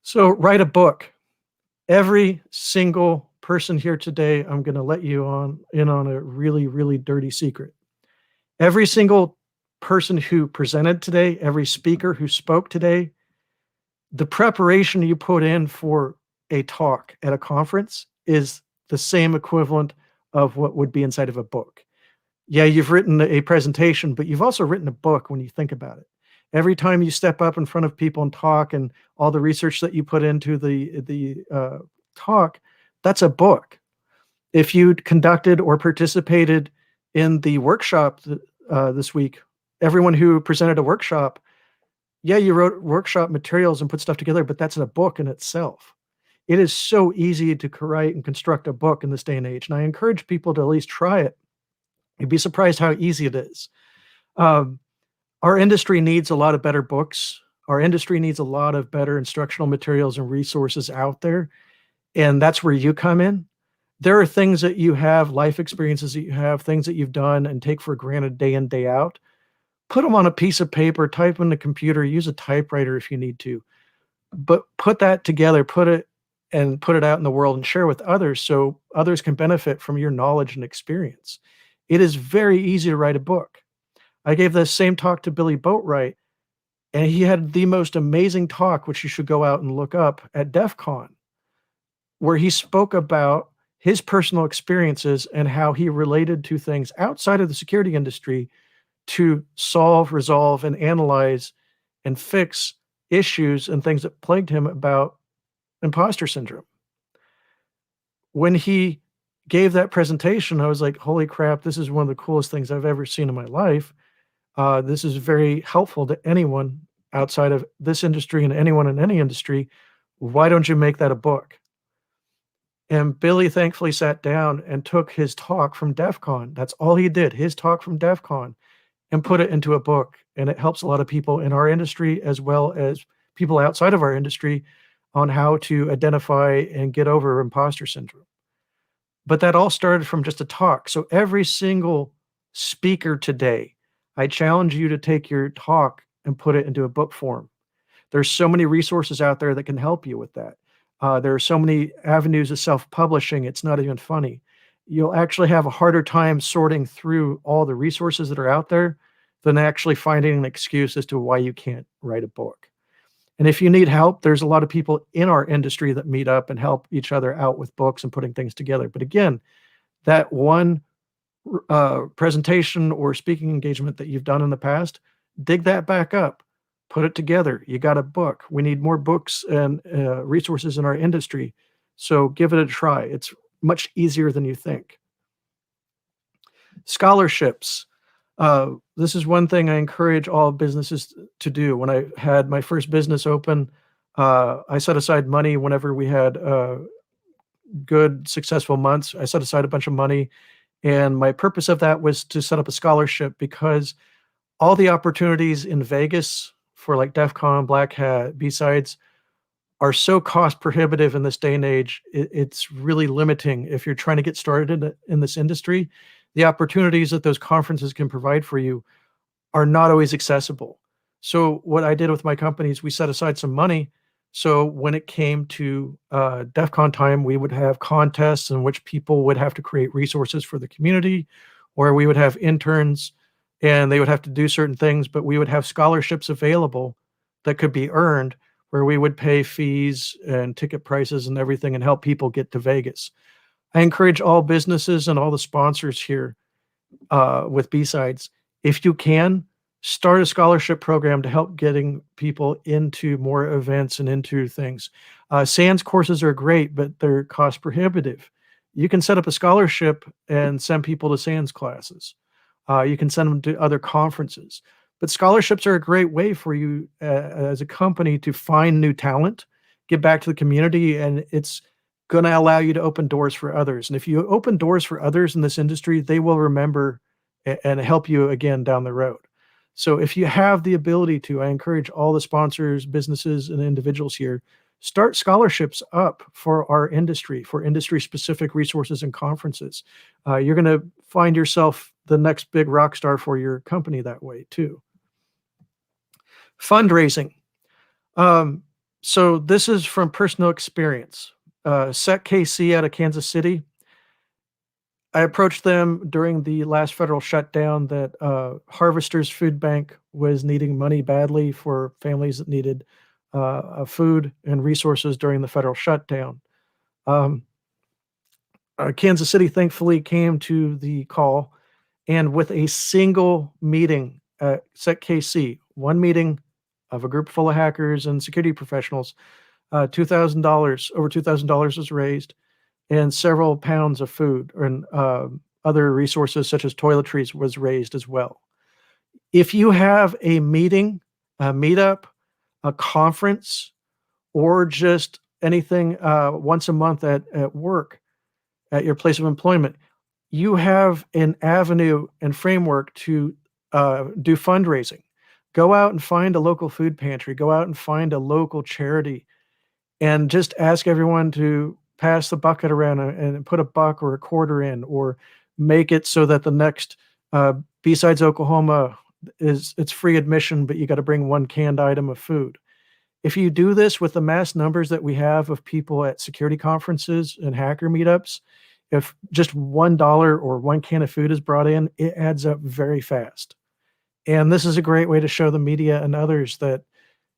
So write a book. Every single person here today, I'm going to let you in on a really, really dirty secret. Every single person who presented today, every speaker who spoke today, the preparation you put in for a talk at a conference is the same equivalent of what would be inside of a book. Yeah, you've written a presentation, but you've also written a book when you think about it. Every time you step up in front of people and talk, and all the research that you put into the talk, that's a book. If you'd conducted or participated in the workshop this week, everyone who presented a workshop, yeah, you wrote workshop materials and put stuff together, but that's a book in itself. It is so easy to write and construct a book in this day and age, and I encourage people to at least try it. You'd be surprised how easy it is. Um, our industry needs a lot of better books. Our industry needs a lot of better instructional materials and resources out there, and that's where you come in. There are things that you have, life experiences that you have, things that you've done and take for granted day in, day out. Put them on a piece of paper, type in the computer, use a typewriter if you need to, but put that together, put it out in the world and share with others so others can benefit from your knowledge and experience. It is very easy to write a book. I gave the same talk to Billy Boatwright, and he had the most amazing talk, which you should go out and look up, at DEF CON, where he spoke about his personal experiences and how he related to things outside of the security industry to solve, resolve, and analyze and fix issues and things that plagued him about imposter syndrome. When he gave that presentation, I was like, holy crap, this is one of the coolest things I've ever seen in my life. This is very helpful to anyone outside of this industry and anyone in any industry. Why don't you make that a book? And Billy thankfully sat down and took his talk from DEF CON. That's all he did, his talk from DEF CON, and put it into a book. And it helps a lot of people in our industry as well as people outside of our industry on how to identify and get over imposter syndrome. But that all started from just a talk. So every single speaker today, I challenge you to take your talk and put it into a book form. There's so many resources out there that can help you with that. There are so many avenues of self-publishing, it's not even funny. You'll actually have a harder time sorting through all the resources that are out there than actually finding an excuse as to why you can't write a book. And if you need help, there's a lot of people in our industry that meet up and help each other out with books and putting things together. But again, that one presentation or speaking engagement that you've done in the past, dig that back up, put it together. You got a book. We need more books and resources in our industry. So give it a try. It's much easier than you think. Scholarships. This is one thing I encourage all businesses to do. When I had my first business open, I set aside money whenever we had good, successful months. I set aside a bunch of money. And my purpose of that was to set up a scholarship, because all the opportunities in Vegas for like DEF CON, Black Hat, BSides are so cost prohibitive in this day and age. It's really limiting if you're trying to get started in this industry. The opportunities that those conferences can provide for you are not always accessible. So what I did with my company is we set aside some money. So when it came to DEF CON time, we would have contests in which people would have to create resources for the community, or we would have interns and they would have to do certain things, but we would have scholarships available that could be earned, where we would pay fees and ticket prices and everything and help people get to Vegas. I encourage all businesses and all the sponsors here with BSides, if you can, start a scholarship program to help getting people into more events and into things. SANS courses are great, but they're cost prohibitive. You can set up a scholarship and send people to SANS classes. You can send them to other conferences. But scholarships are a great way for you as a company to find new talent, give back to the community, and it's going to allow you to open doors for others. And if you open doors for others in this industry, they will remember and help you again down the road. So if you have the ability to, I encourage all the sponsors, businesses, and individuals here, start scholarships up for our industry, for industry-specific resources and conferences. You're going to find yourself the next big rock star for your company that way too. Fundraising. So this is from personal experience. SEC KC out of Kansas City. I approached them during the last federal shutdown that Harvesters Food Bank was needing money badly for families that needed food and resources during the federal shutdown. Kansas City thankfully came to the call And with a single meeting at SecKC, one meeting of a group full of hackers and security professionals, $2,000, over $2,000 was raised, and several pounds of food and other resources such as toiletries was raised as well. If you have a meeting, a meetup, a conference, or just anything once a month at work, at your place of employment, you have an avenue and framework to do fundraising. Go out and find a local food pantry, go out and find a local charity, and just ask everyone to pass the bucket around and put a buck or a quarter in, or make it so that the next B-Sides Oklahoma it's free admission, but you got to bring one canned item of food. If you do this with the mass numbers that we have of people at security conferences and hacker meetups, if just $1 or one can of food is brought in, it adds up very fast. And this is a great way to show the media and others that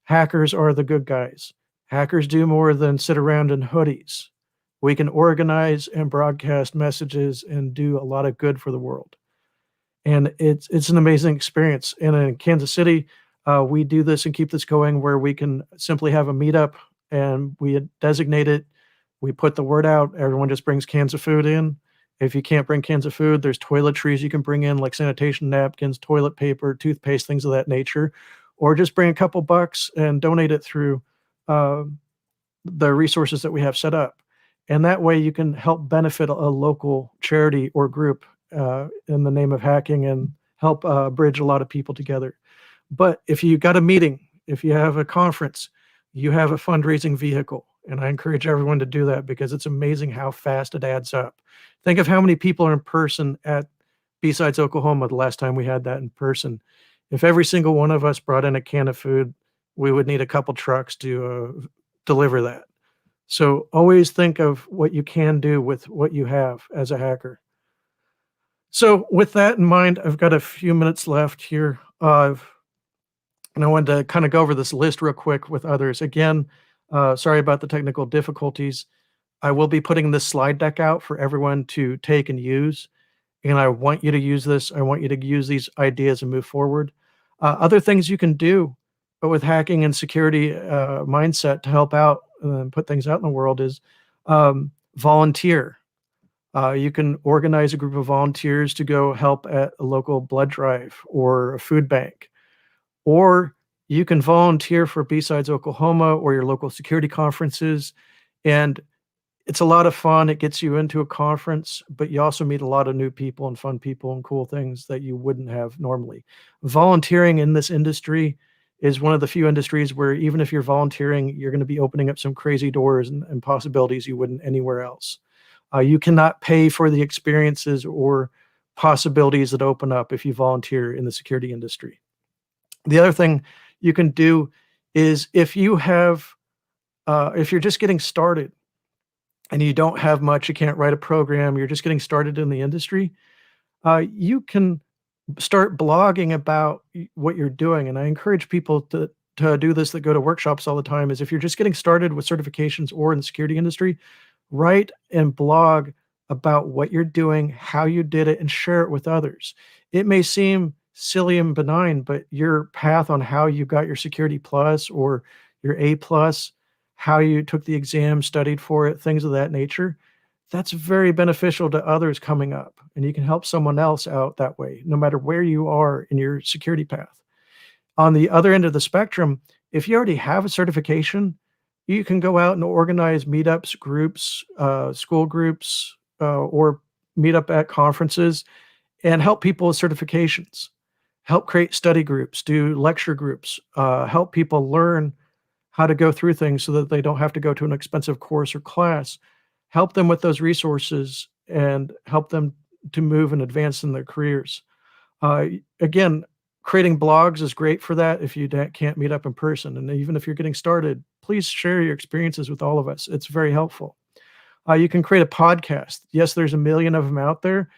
hackers are the good guys. Hackers do more than sit around in hoodies. We can organize and broadcast messages and do a lot of good for the world. And it's an amazing experience. And in Kansas City, we do this and keep this going where we can simply have a meetup and we designate it. We put the word out. Everyone just brings cans of food in. If you can't bring cans of food, there's toiletries you can bring in, like sanitation napkins, toilet paper, toothpaste, things of that nature. Or just bring a couple bucks and donate it through the resources that we have set up. And that way you can help benefit a local charity or group in the name of hacking and help bridge a lot of people together. But if you got a meeting, if you have a conference, you have a fundraising vehicle. And I encourage everyone to do that because it's amazing how fast it adds up. Think of how many people are in person at B-Sides Oklahoma the last time we had that in person. If every single one of us brought in a can of food, we would need a couple trucks to deliver that. So always think of what you can do with what you have as a hacker. So with that in mind, I've got a few minutes left here. And I wanted to kind of go over this list real quick with others. Again, sorry about the technical difficulties. I will be putting this slide deck out for everyone to take and use. And I want you to use this. I want you to use these ideas and move forward. Other things you can do with hacking and security mindset to help out and put things out in the world is volunteer. You can organize a group of volunteers to go help at a local blood drive or a food bank. Or you can volunteer for B-Sides Oklahoma or your local security conferences. And it's a lot of fun. It gets you into a conference, but you also meet a lot of new people and fun people and cool things that you wouldn't have normally. Volunteering in this industry is one of the few industries where even if you're volunteering, you're going to be opening up some crazy doors and possibilities you wouldn't anywhere else. You cannot pay for the experiences or possibilities that open up if you volunteer in the security industry. The other thing you can do is if you're just getting started and you don't have much, you can't write a program, you're just getting started in the industry, you can start blogging about what you're doing. And I encourage people to do this that go to workshops all the time is if you're just getting started with certifications or in the security industry, write and blog about what you're doing, how you did it, and share it with others. It may seem silly and benign, but your path on how you got your Security Plus or your A Plus, how you took the exam, studied for it, things of that nature, that's very beneficial to others coming up. And you can help someone else out that way, no matter where you are in your security path. On the other end of the spectrum, if you already have a certification, you can go out and organize meetups, groups, school groups, or meet up at conferences and help people with certifications. Help create study groups, do lecture groups, help people learn how to go through things so that they don't have to go to an expensive course or class. Help them with those resources and help them to move and advance in their careers. Again, creating blogs is great for that if you can't meet up in person. And even if you're getting started, please share your experiences with all of us. It's very helpful. You can create a podcast. Yes, there's a million of them out there,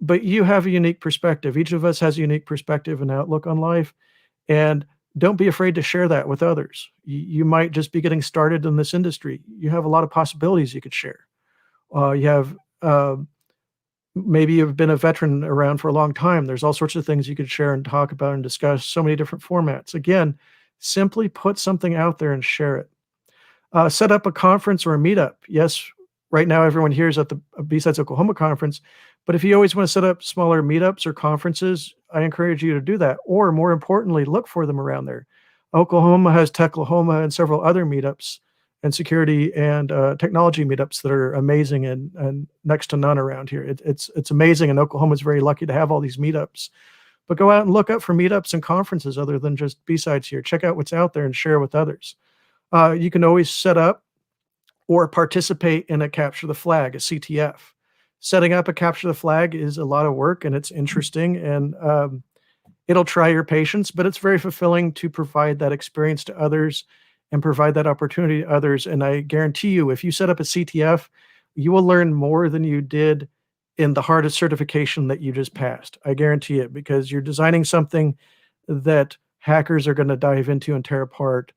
but you have a unique perspective. Each of us has a unique perspective and outlook on life. And don't be afraid to share that with others. You might just be getting started in this industry. You have a lot of possibilities you could share. You have maybe you've been a veteran around for a long time. There's all sorts of things you could share and talk about and discuss, so many different formats. Again, simply put something out there and share it. Set up a conference or a meetup. Yes, right now everyone here is at the BSides Oklahoma conference, but if you always want to set up smaller meetups or conferences, I encourage you to do that. Or more importantly, look for them around there. Oklahoma has Techlahoma and several other meetups and security and technology meetups that are amazing and next to none around here. It's amazing, and Oklahoma is very lucky to have all these meetups. But go out and look up for meetups and conferences other than just BSides here. Check out what's out there and share with others. You can always set up or participate in a capture the flag, a CTF. Setting up a capture the flag is a lot of work, and it's interesting, and it'll try your patience, but it's very fulfilling to provide that experience to others and provide that opportunity to others. And I guarantee you, if you set up a CTF, you will learn more than you did in the hardest certification that you just passed. I guarantee it, because you're designing something that hackers are going to dive into and tear apart.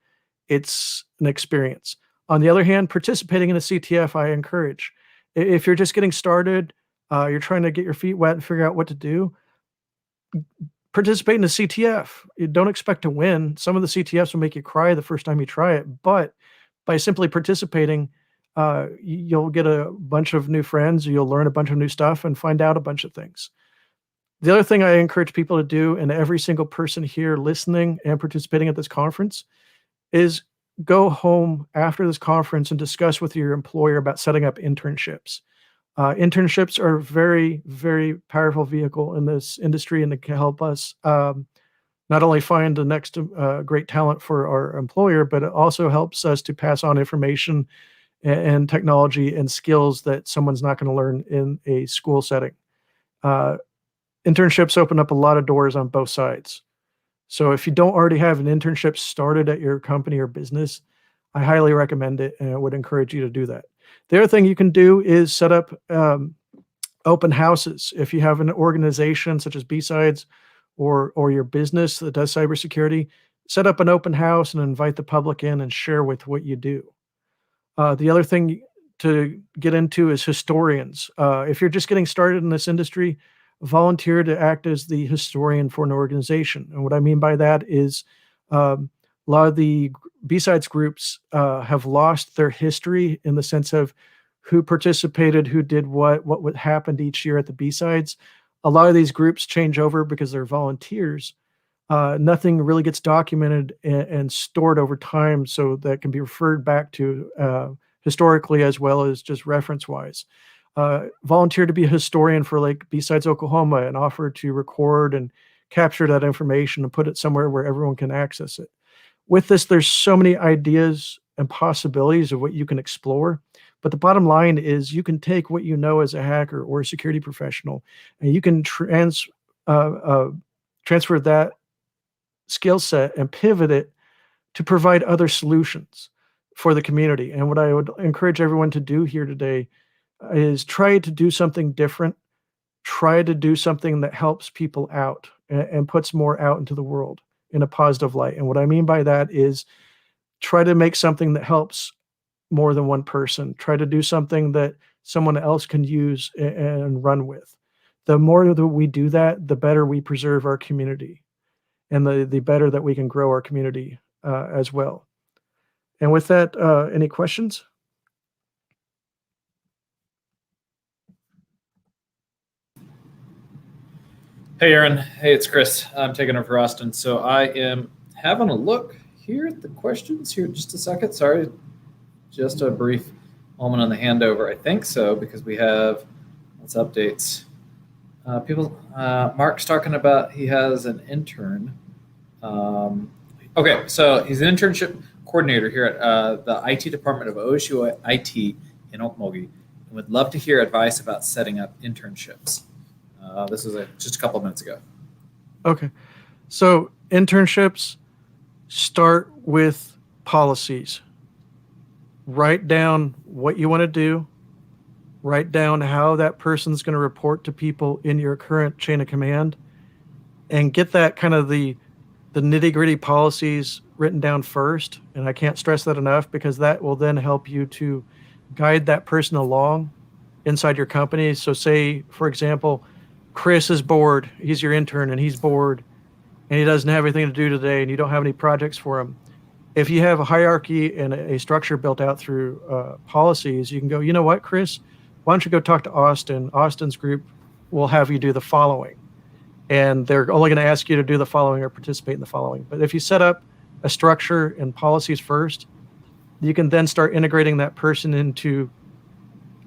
It's an experience. On the other hand, participating in a CTF, I encourage. If you're just getting started, you're trying to get your feet wet and figure out what to do, participate in a CTF. You don't expect to win. Some of the CTFs will make you cry the first time you try it, but by simply participating, you'll get a bunch of new friends, you'll learn a bunch of new stuff and find out a bunch of things. The other thing I encourage people to do, and every single person here listening and participating at this conference, is go home after this conference and discuss with your employer about setting up internships. Internships are a very, very powerful vehicle in this industry, and it can help us not only find the next great talent for our employer, but it also helps us to pass on information and technology and skills that someone's not going to learn in a school setting. Internships open up a lot of doors on both sides. So if you don't already have an internship started at your company or business, I highly recommend it, and I would encourage you to do that. The other thing you can do is set up open houses. If you have an organization such as BSides or your business that does cybersecurity, set up an open house and invite the public in and share with what you do. The other thing to get into is historians. If you're just getting started in this industry, volunteer to act as the historian for an organization. And what I mean by that is a lot of the BSides groups have lost their history in the sense of who participated, who did what happened each year at the BSides. A lot of these groups change over because they're volunteers. Nothing really gets documented and stored over time, so that can be referred back to historically as well as just reference-wise. Volunteer to be a historian for like BSides Oklahoma and offer to record and capture that information and put it somewhere where everyone can access it. With this, there's so many ideas and possibilities of what you can explore. But the bottom line is you can take what you know as a hacker or a security professional, and you can transfer that skill set and pivot it to provide other solutions for the community. And what I would encourage everyone to do here today is try to do something different, try to do something that helps people out and puts more out into the world in a positive light. And what I mean by that is try to make something that helps more than one person. Try to do something that someone else can use and run with. The more that we do that, the better we preserve our community, and the better that we can grow our community as well. And with that, any questions? Hey, Aaron. Hey, it's Chris. I'm taking over for Austin. So I am having a look here at the questions here. Just a second. Sorry. Just a brief moment on the handover. I think so, because we have lots of updates. Mark's talking about he has an intern. Okay, so he's an internship coordinator here at the IT department of OSU IT in Okmulgee, and would love to hear advice about setting up internships. This was just a couple of minutes ago. Okay. So internships start with policies. Write down what you want to do. Write down how that person's going to report to people in your current chain of command, and get that kind of the nitty-gritty policies written down first. And I can't stress that enough, because that will then help you to guide that person along inside your company. So say, for example, Chris is bored. He's your intern and he's bored and he doesn't have anything to do today and you don't have any projects for him. If you have a hierarchy and a structure built out through policies, you can go, you know what, Chris, why don't you go talk to Austin? Austin's group will have you do the following. And they're only going to ask you to do the following or participate in the following. But if you set up a structure and policies first, you can then start integrating that person into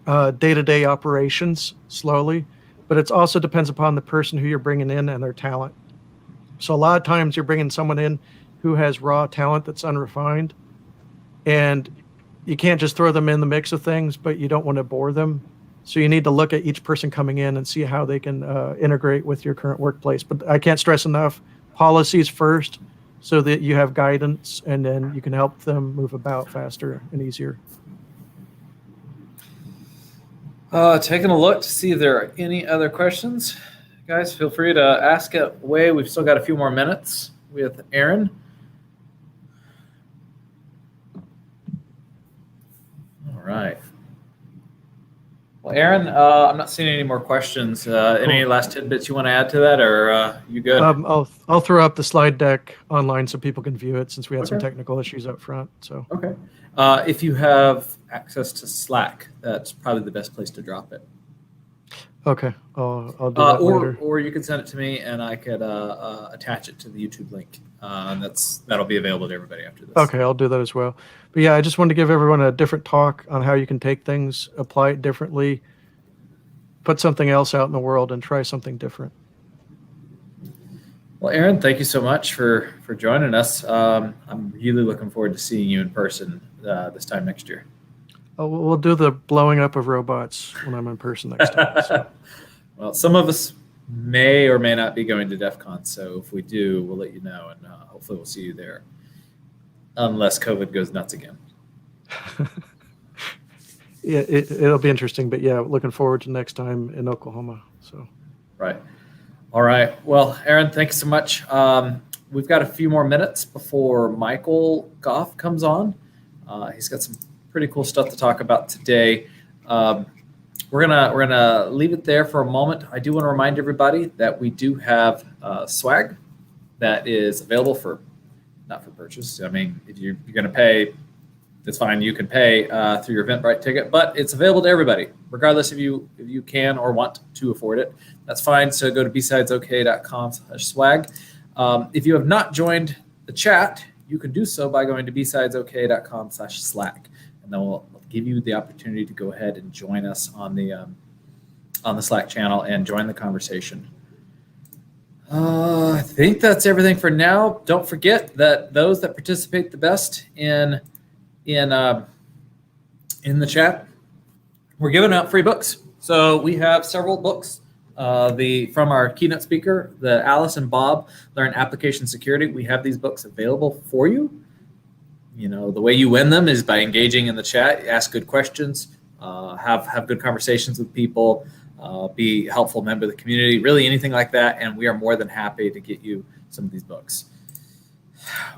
day-to-day operations slowly. But it also depends upon the person who you're bringing in and their talent. So a lot of times you're bringing someone in who has raw talent that's unrefined, and you can't just throw them in the mix of things, but you don't want to bore them. So you need to look at each person coming in and see how they can integrate with your current workplace. But I can't stress enough, policies first so that you have guidance and then you can help them move about faster and easier. Taking a look to see if there are any other questions. Guys, feel free to ask it away. We've still got a few more minutes with Aaron. All right. Well, Aaron, I'm not seeing any more questions. Any last tidbits you want to add to that, or you good? I'll throw up the slide deck online so people can view it since we had some Okay. technical issues up front. So Okay. If you have access to Slack, that's probably the best place to drop it. okay, I'll do that later. Or you can send it to me, and I could attach it to the YouTube link. That'll be available to everybody after this. Okay, I'll do that as well. But yeah, I just wanted to give everyone a different talk on how you can take things, apply it differently, put something else out in the world, and try something different. Well, Aaron, thank you so much for joining us. I'm really looking forward to seeing you in person this time next year. We'll do the blowing up of robots when I'm in person next time. So. Well, some of us may or may not be going to DEF CON, so if we do, we'll let you know, and hopefully we'll see you there, unless COVID goes nuts again. Yeah, it'll be interesting, but yeah, looking forward to next time in Oklahoma. So. Right. All right. Well, Aaron, thanks so much. We've got a few more minutes before Michael Goff comes on. He's got some pretty cool stuff to talk about today. We're gonna leave it there for a moment. I do want to remind everybody that we do have swag that is available not for purchase. I mean, if you're going to pay, that's fine. You can pay through your Eventbrite ticket, but it's available to everybody, regardless if you can or want to afford it. That's fine. So go to BSidesOK.com/swag. If you have not joined the chat, you can do so by going to BSidesOK.com/Slack, and then we'll give you the opportunity to go ahead and join us on the Slack channel and join the conversation. I think that's everything for now. Don't forget that those that participate the best in the chat, we're giving out free books. So we have several books. From our keynote speaker, the Alice and Bob Learn Application Security. We have these books available for you. You know, the way you win them is by engaging in the chat, ask good questions, have good conversations with people, be a helpful member of the community, really anything like that. And we are more than happy to get you some of these books.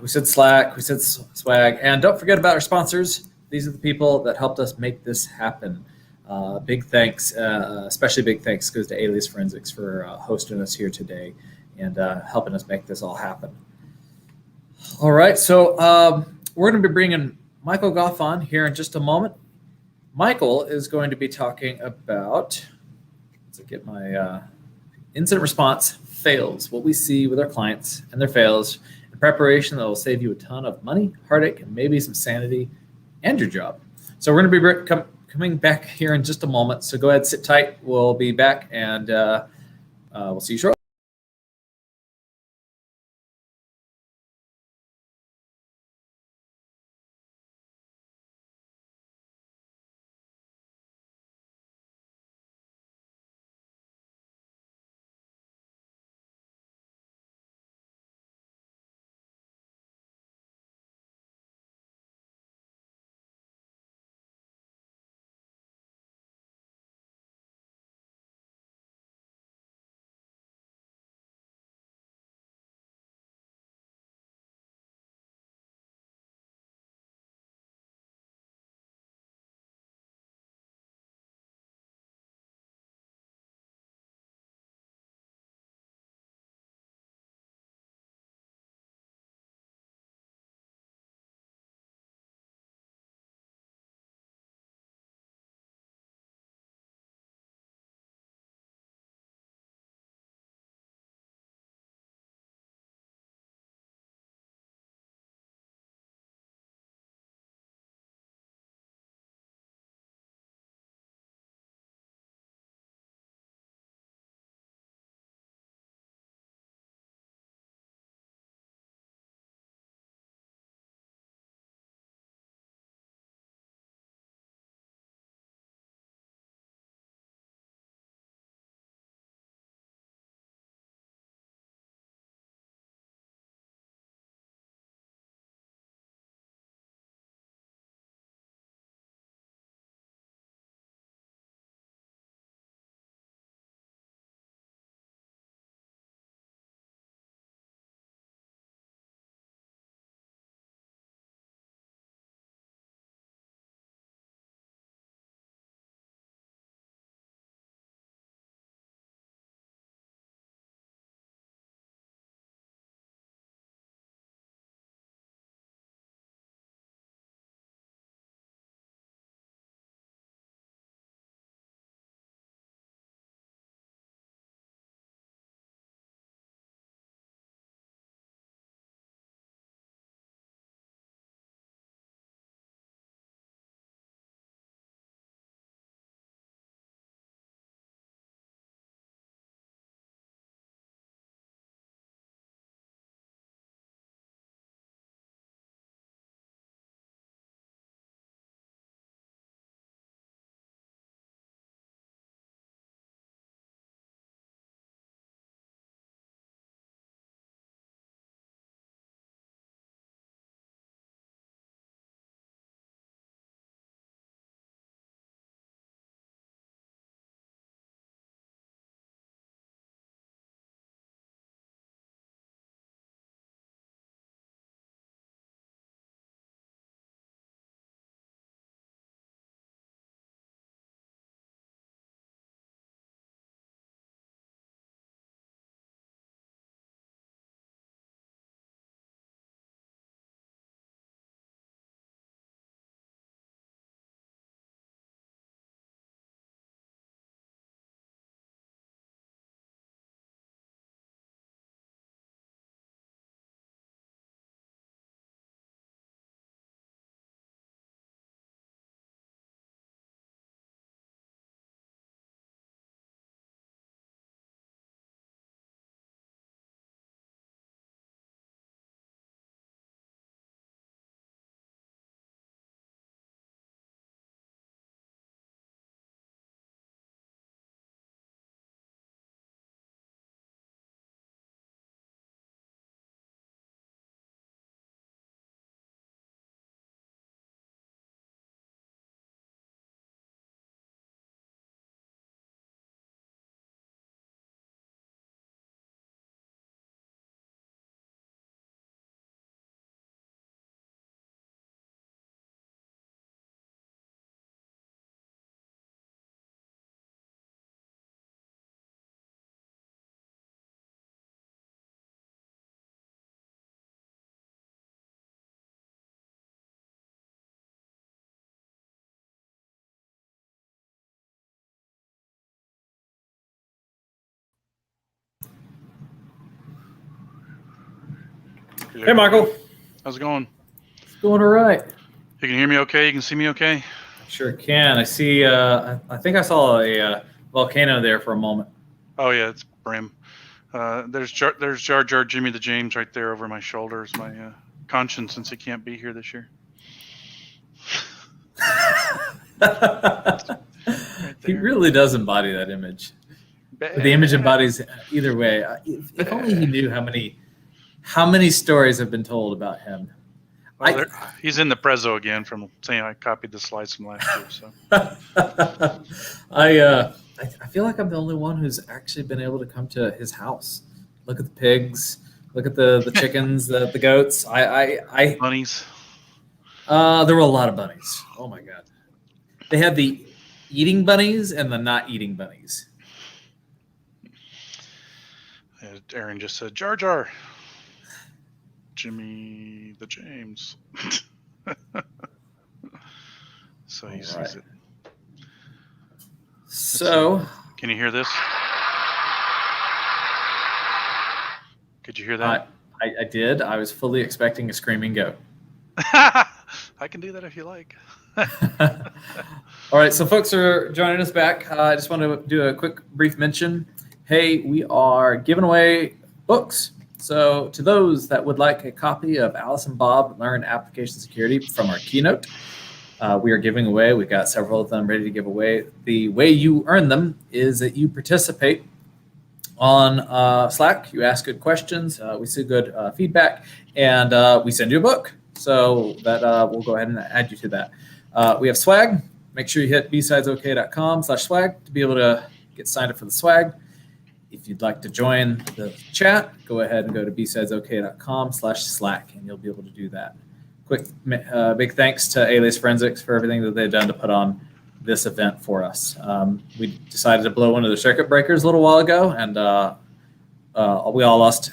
We said Slack, we said swag, and don't forget about our sponsors. These are the people that helped us make this happen. Big thanks, especially big thanks goes to Alias Forensics for hosting us here today and helping us make this all happen. All right, so we're going to be bringing Michael Goff on here in just a moment. Michael is going to be talking about, let's get my incident response fails, what we see with our clients and their fails in preparation that will save you a ton of money, heartache, and maybe some sanity and your job. So we're going to be coming back here in just a moment. So go ahead, sit tight. We'll be back, and we'll see you shortly. Hey, Michael. How's it going? It's going all right. You can hear me okay? You can see me okay? Sure can. I see. I think I saw a volcano there for a moment. Oh yeah, it's Brim. There's Jar Jar Jimmy the James right there over my shoulder. Is my conscience since he can't be here this year. Right He there. really does embody that image. The image embodies either way. If only he knew how many stories have been told about him. Well, he's in the prezzo again from saying I copied the slides from last year. So I feel like I'm the only one who's actually been able to come to his house. Look at the pigs. Look at the chickens, the goats. bunnies. There were a lot of bunnies. Oh my god. They had the eating bunnies and the not eating bunnies. Aaron just said Jar Jar. Jimmy the James. So he sees it. So, can you hear this? Could you hear that? I did. I was fully expecting a screaming goat. I can do that if you like. All right, so folks are joining us back. I just want to do a quick brief mention. Hey, we are giving away books. So to those that would like a copy of Alice and Bob Learn Application Security from our keynote, we are giving away. We've got several of them ready to give away. The way you earn them is that you participate on Slack. You ask good questions. We see good feedback, and we send you a book. So that we'll go ahead and add you to that. We have swag. Make sure you hit BSidesOK.com/swag to be able to get signed up for the swag. If you'd like to join the chat, go ahead and go to BSidesOK.com/Slack, and you'll be able to do that. Quick, big thanks to Alias Forensics for everything that they've done to put on this event for us. We decided to blow one of the circuit breakers a little while ago, and we all lost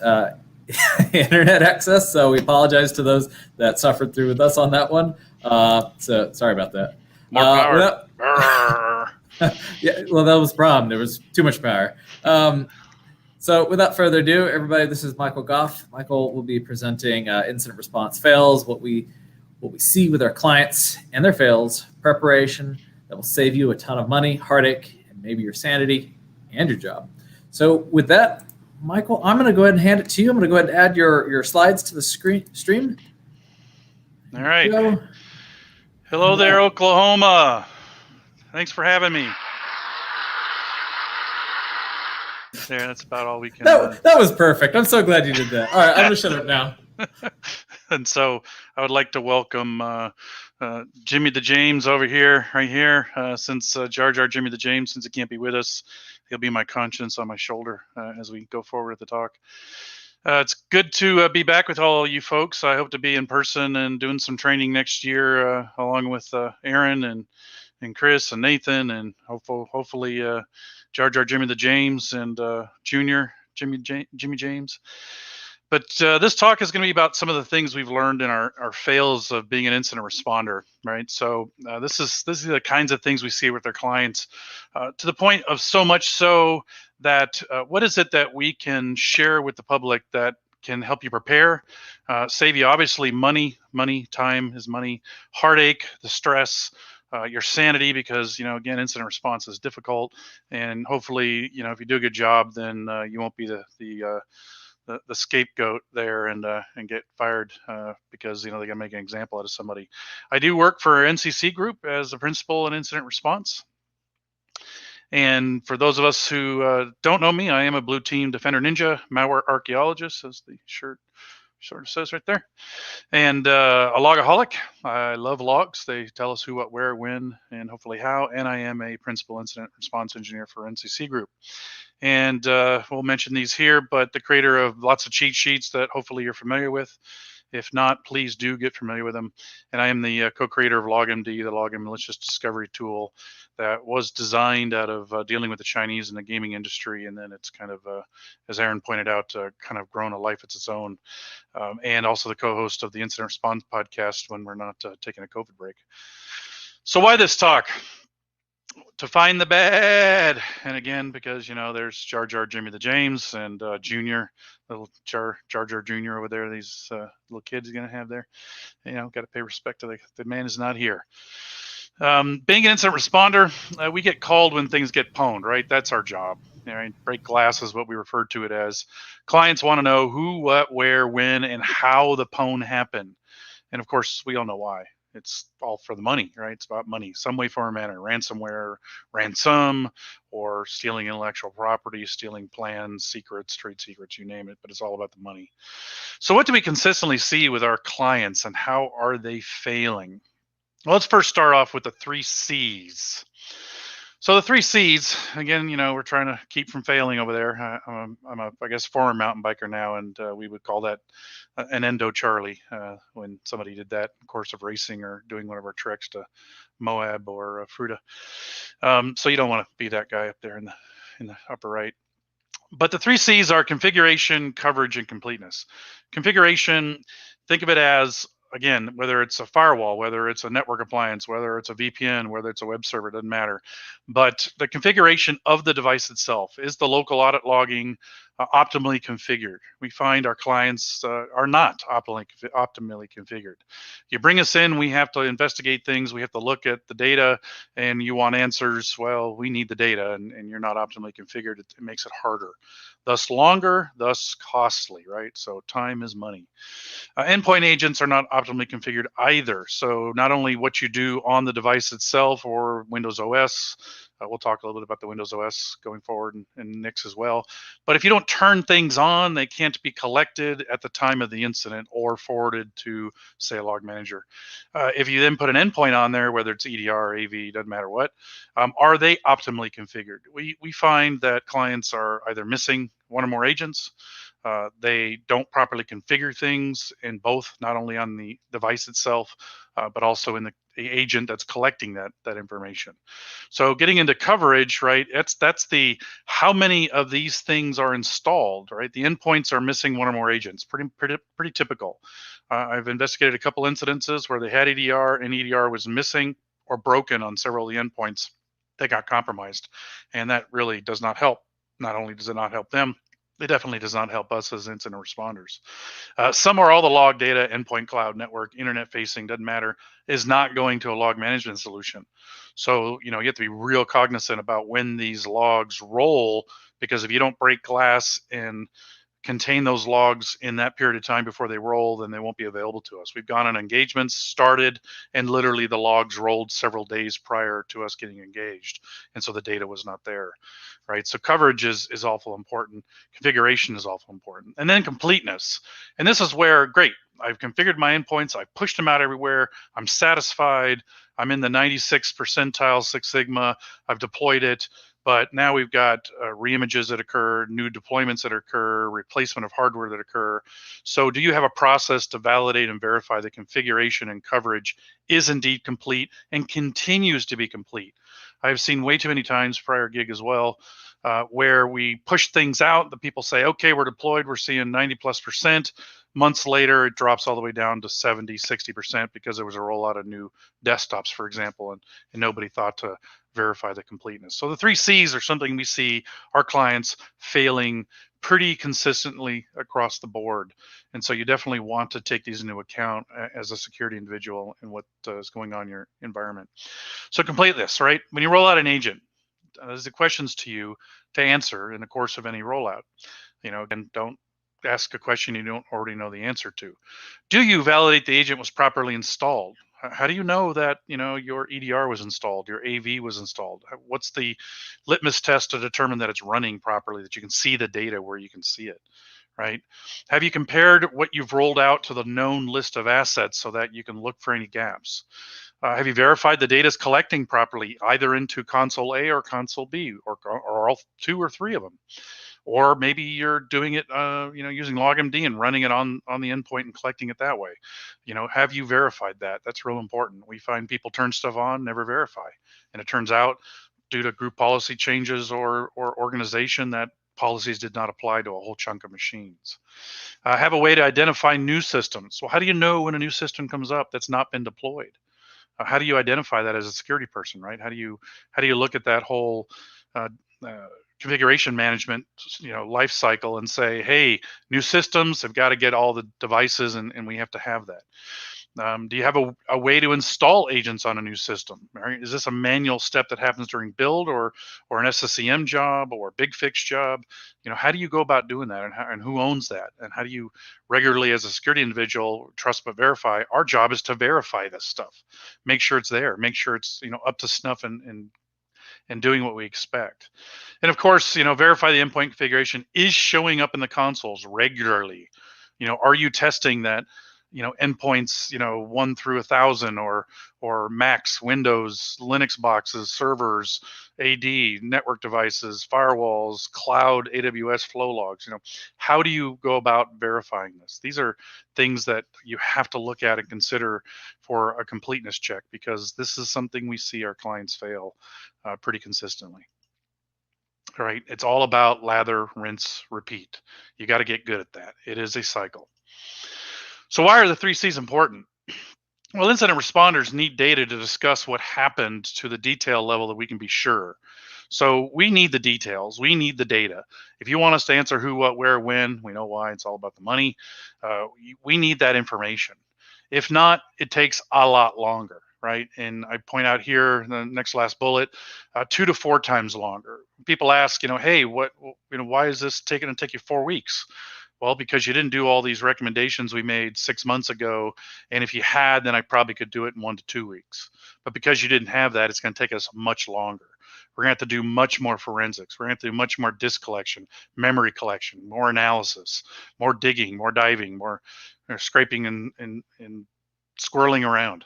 internet access, so we apologize to those that suffered through with us on that one. So sorry about that. More power. Yeah, well, that was the problem. There was too much power. So without further ado, everybody, this is Michael Goff. Michael will be presenting incident response fails, what we see with our clients and their fails, preparation that will save you a ton of money, heartache, and maybe your sanity and your job. So with that, Michael, I'm going to go ahead and hand it to you. I'm going to go ahead and add your slides to the stream. All right. Hello there, Oklahoma. Thanks for having me. There, that's about all we can. That was perfect. I'm so glad you did that. All right, I'm going to shut up now. And so I would like to welcome Jimmy the James over here, right here. Since Jar Jar Jimmy the James, since he can't be with us, he'll be my conscience on my shoulder as we go forward with the talk. It's good to be back with all you folks. I hope to be in person and doing some training next year along with Aaron and Chris and Nathan and hopefully Jar Jar Jimmy the James and Junior Jimmy James. But this talk is going to be about some of the things we've learned in our fails of being an incident responder, right? So this is the kinds of things we see with our clients, to the point of so much so that what is it that we can share with the public that can help you prepare, save you obviously money, time is money, heartache, the stress, your sanity, because again, incident response is difficult, and hopefully if you do a good job, then you won't be the scapegoat there and get fired because they gotta make an example out of somebody. I do work for NCC Group as a principal in incident response. And for those of us who don't know me, I am a blue team defender ninja, malware archaeologist, as the shirt sort of says right there, and a logaholic. I love logs. They tell us who, what, where, when, and hopefully how. And I am a principal incident response engineer for NCC Group. And we'll mention these here, but the creator of lots of cheat sheets that hopefully you're familiar with. If not, please do get familiar with them. And I am the co-creator of LogMD, the login malicious discovery tool that was designed out of dealing with the Chinese in the gaming industry. And then it's kind of, as Aaron pointed out, kind of grown a life of its own. And also the co-host of the Incident Response podcast when we're not taking a COVID break. So why this talk? to find the bad. And again, because, there's Jar Jar Jimmy the James and Junior, little Jar Jar Junior over there, these little kids going to have there. Got to pay respect to the man is not here. Being an incident responder, we get called when things get pwned, right? That's our job. Right? Break glass is what we refer to it as. Clients want to know who, what, where, when, and how the pwn happened. And of course, we all know why. It's all for the money, right? It's about money, some way, form, or manner, ransomware, ransom, or stealing intellectual property, stealing plans, secrets, trade secrets, you name it, but it's all about the money. So what do we consistently see with our clients, and how are they failing? Well, let's first start off with the 3 C's. So the 3 C's, again, we're trying to keep from failing over there. I'm a, I guess, former mountain biker now, and we would call that an endo Charlie when somebody did that in course of racing or doing one of our treks to Moab or Fruta. So you don't want to be that guy up there in the upper right. But the 3 C's are configuration, coverage, and completeness. Configuration, think of it as, again, whether it's a firewall, whether it's a network appliance, whether it's a VPN, whether it's a web server, doesn't matter. But the configuration of the device itself, is the local audit logging optimally configured? We find our clients are not optimally configured. You bring us in, we have to investigate things, we have to look at the data, and you want answers. Well, we need the data, and you're not optimally configured. It makes it harder, thus longer, thus costly, right? So time is money. Endpoint agents are not optimally configured either. So not only what you do on the device itself or Windows OS, we'll talk a little bit about the Windows OS going forward and Nix as well. But if you don't turn things on, they can't be collected at the time of the incident or forwarded to, say, a log manager. If you then put an endpoint on there, whether it's EDR or AV, doesn't matter what, are they optimally configured? We find that clients are either missing one or more agents, they don't properly configure things in both, not only on the device itself, but also in the agent that's collecting that information. So getting into coverage, right? That's the how many of these things are installed, right? The endpoints are missing one or more agents. Pretty typical. I've investigated a couple incidences where they had EDR and EDR was missing or broken on several of the endpoints that got compromised, and that really does not help. Not only does it not help them, it definitely does not help us as incident responders. Some or all the log data, endpoint, cloud, network, internet facing, doesn't matter, is not going to a log management solution. So, you have to be real cognizant about when these logs roll, because if you don't break glass and contain those logs in that period of time before they roll, then they won't be available to us. We've gone on engagements, started, and literally the logs rolled several days prior to us getting engaged. And so the data was not there, right? So coverage is awful important. Configuration is awful important. And then completeness. And this is where, great, I've configured my endpoints, I've pushed them out everywhere, I'm satisfied, I'm in the 96th percentile Six Sigma, I've deployed it, but now we've got reimages that occur, new deployments that occur, replacement of hardware that occur. So do you have a process to validate and verify the configuration and coverage is indeed complete and continues to be complete? I've seen way too many times, prior gig as well, where we push things out, the people say, okay, we're deployed, we're seeing 90+%. Months later, it drops all the way down to 70, 60% because there was a rollout of new desktops, for example, and nobody thought to verify the completeness. So the 3 C's are something we see our clients failing pretty consistently across the board. And so you definitely want to take these into account as a security individual and what is going on in your environment. So completeness, right? When you roll out an agent, there's the questions to you to answer in the course of any rollout. Again, don't ask a question you don't already know the answer to. Do you validate the agent was properly installed? How do you know that your EDR was installed, your AV was installed? What's the litmus test to determine that it's running properly, that you can see the data where you can see it, right? Have you compared what you've rolled out to the known list of assets so that you can look for any gaps? Have you verified the data is collecting properly, either into console A or console B, or all 2 or 3 of them? Or maybe you're doing it, using LogMD and running it on the endpoint and collecting it that way. Have you verified that? That's real important. We find people turn stuff on, never verify. And it turns out, due to group policy changes or organization, that policies did not apply to a whole chunk of machines. Have a way to identify new systems. Well, how do you know when a new system comes up that's not been deployed? how do you identify that as a security person, right? How do you look at that whole uh, configuration management, life cycle, and say, hey, new systems have got to get all the devices, and we have to have that. Do you have a way to install agents on a new system? Right? Is this a manual step that happens during build, or an SCCM job, or a big fix job? How do you go about doing that, and who owns that? And how do you regularly, as a security individual, trust but verify? Our job is to verify this stuff, make sure it's there, make sure it's up to snuff and doing what we expect. And of course, verify the endpoint configuration is showing up in the consoles regularly. Are you testing that endpoints 1 through 1,000, or Macs, Windows, Linux boxes, servers, AD, network devices, firewalls, cloud, AWS flow logs? How do you go about verifying this? These are things that you have to look at and consider for a completeness check, because this is something we see our clients fail pretty consistently. All right, it's all about lather, rinse, repeat. You got to get good at that. It is a cycle. So why are the 3 C's important? Well, incident responders need data to discuss what happened to the detail level that we can be sure. So we need the details. We need the data. If you want us to answer who, what, where, when, we know why. It's all about the money. We need that information. If not, it takes a lot longer, right? And I point out here in the next last bullet, 2 to 4 times longer. People ask, hey, why is this going to take you 4 weeks? Well, because you didn't do all these recommendations we made 6 months ago. And if you had, then I probably could do it in 1 to 2 weeks. But because you didn't have that, it's going to take us much longer. We're going to have to do much more forensics. We're going to have to do much more disk collection, memory collection, more analysis, more digging, more diving, more scraping and squirreling around.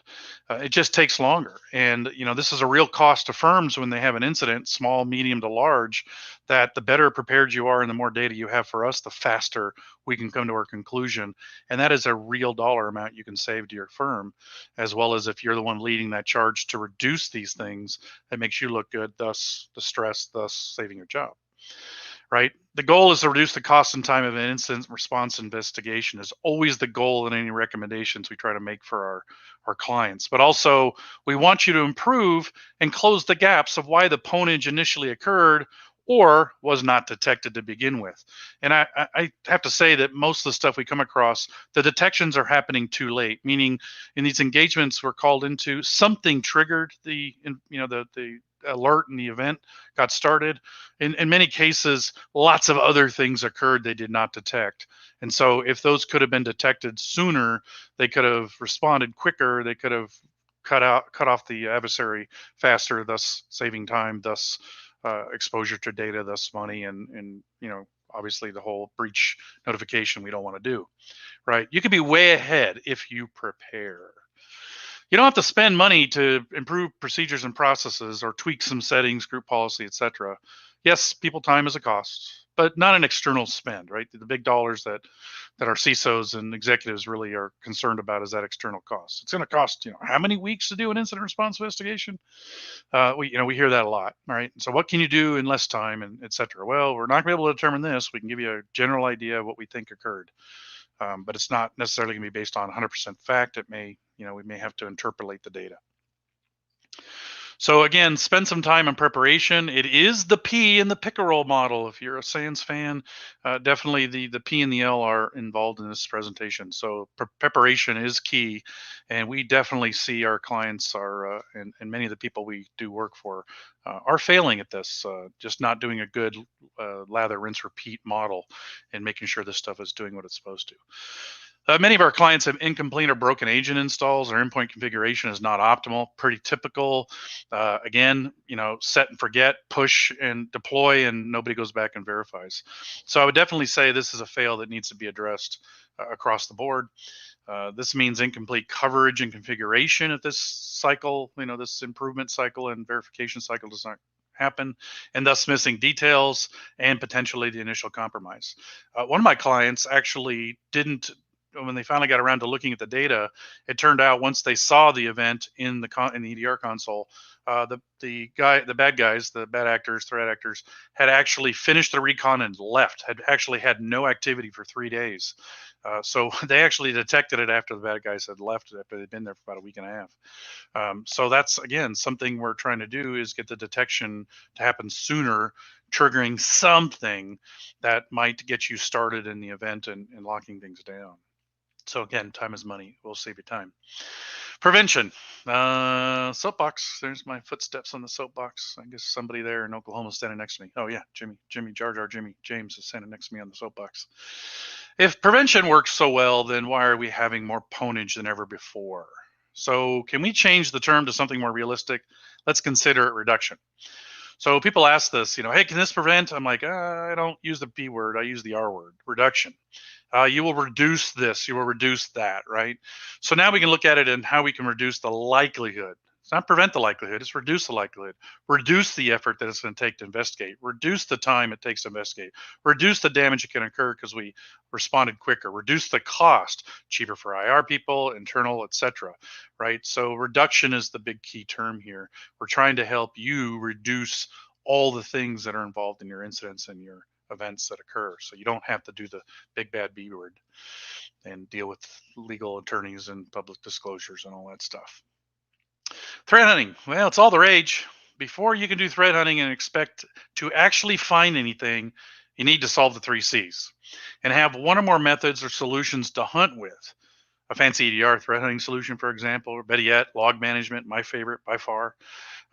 It just takes longer. And, this is a real cost to firms when they have an incident, small, medium to large, that the better prepared you are and the more data you have for us, the faster we can come to our conclusion. And that is a real dollar amount you can save to your firm, as well as if you're the one leading that charge to reduce these things, that makes you look good, thus the stress, thus saving your job. Right? The goal is to reduce the cost and time of an incident response investigation is always the goal in any recommendations we try to make for our clients. But also, we want you to improve and close the gaps of why the pwnage initially occurred or was not detected to begin with. And I have to say that most of the stuff we come across, the detections are happening too late, meaning in these engagements we're called into, something triggered the alert and the event got started. In many cases, lots of other things occurred they did not detect. And so if those could have been detected sooner, they could have responded quicker, they could have cut off the adversary faster, thus saving time, thus exposure to data, thus money, and obviously the whole breach notification we don't want to do. Right? You could be way ahead if you prepare. You don't have to spend money to improve procedures and processes or tweak some settings, group policy, etc. Yes, people time is a cost, but not an external spend, right? The big dollars that our CISOs and executives really are concerned about is that external cost. It's going to cost, how many weeks to do an incident response investigation? We hear that a lot, right? So what can you do in less time, and etc. Well, we're not going to be able to determine this. We can give you a general idea of what we think occurred. But it's not necessarily going to be based on 100% fact. It may, we may have to interpolate the data. So again, spend some time in preparation. It is the P in the Pickerel model. If you're a SANS fan, definitely the P and the L are involved in this presentation. So preparation is key, and we definitely see our clients are and many of the people we do work for are failing at this, just not doing a good lather, rinse, repeat model and making sure this stuff is doing what it's supposed to. Many of our clients have incomplete or broken agent installs. Our endpoint configuration is not optimal, pretty typical. Again, set and forget, push and deploy, and nobody goes back and verifies. So I would definitely say this is a fail that needs to be addressed across the board. This means incomplete coverage and configuration at this cycle, this improvement cycle and verification cycle does not happen, and thus missing details and potentially the initial compromise. One of my clients actually didn't, when they finally got around to looking at the data, it turned out once they saw the event in the EDR console, the bad guys, the bad actors, threat actors, had actually finished the recon and left. Had actually had no activity for 3 days. So they actually detected it after the bad guys had left, after they'd been there for about a week and a half. So that's, again, something we're trying to do, is get the detection to happen sooner, triggering something that might get you started in the event and locking things down. So again, time is money. We'll save you time. Prevention. Soapbox. There's my footsteps on the soapbox. I guess somebody there in Oklahoma is standing next to me. Oh yeah, Jimmy Jar Jar Jimmy James is standing next to me on the soapbox. If prevention works so well, then why are we having more ponage than ever before? So can we change the term to something more realistic? Let's consider it reduction. So people ask this, hey, can this prevent? I'm like, I don't use the P word. I use the R word, reduction. You will reduce this, you will reduce that, right? So now we can look at it and how we can reduce the likelihood. It's not prevent the likelihood, it's reduce the likelihood. Reduce the effort that it's going to take to investigate. Reduce the time it takes to investigate. Reduce the damage that can occur because we responded quicker. Reduce the cost, cheaper for IR people, internal, etc. Right? So reduction is the big key term here. We're trying to help you reduce all the things that are involved in your incidents and your events that occur, so you don't have to do the big bad B word and deal with legal attorneys and public disclosures and all that stuff. Threat hunting, well, it's all the rage. Before you can do threat hunting and expect to actually find anything, you need to solve the 3 C's and have one or more methods or solutions to hunt with. A fancy EDR threat hunting solution, for example, or better yet, log management, my favorite by far.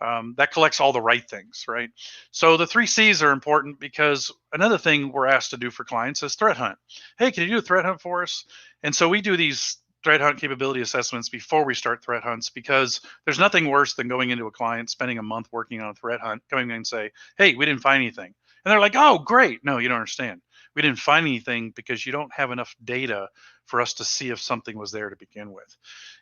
That collects all the right things, right? So the 3 C's are important because another thing we're asked to do for clients is threat hunt. Hey, can you do a threat hunt for us? And so we do these threat hunt capability assessments before we start threat hunts, because there's nothing worse than going into a client, spending a month working on a threat hunt, coming in and say, hey, we didn't find anything. And they're like, oh, great. No, you don't understand. We didn't find anything because you don't have enough data for us to see if something was there to begin with.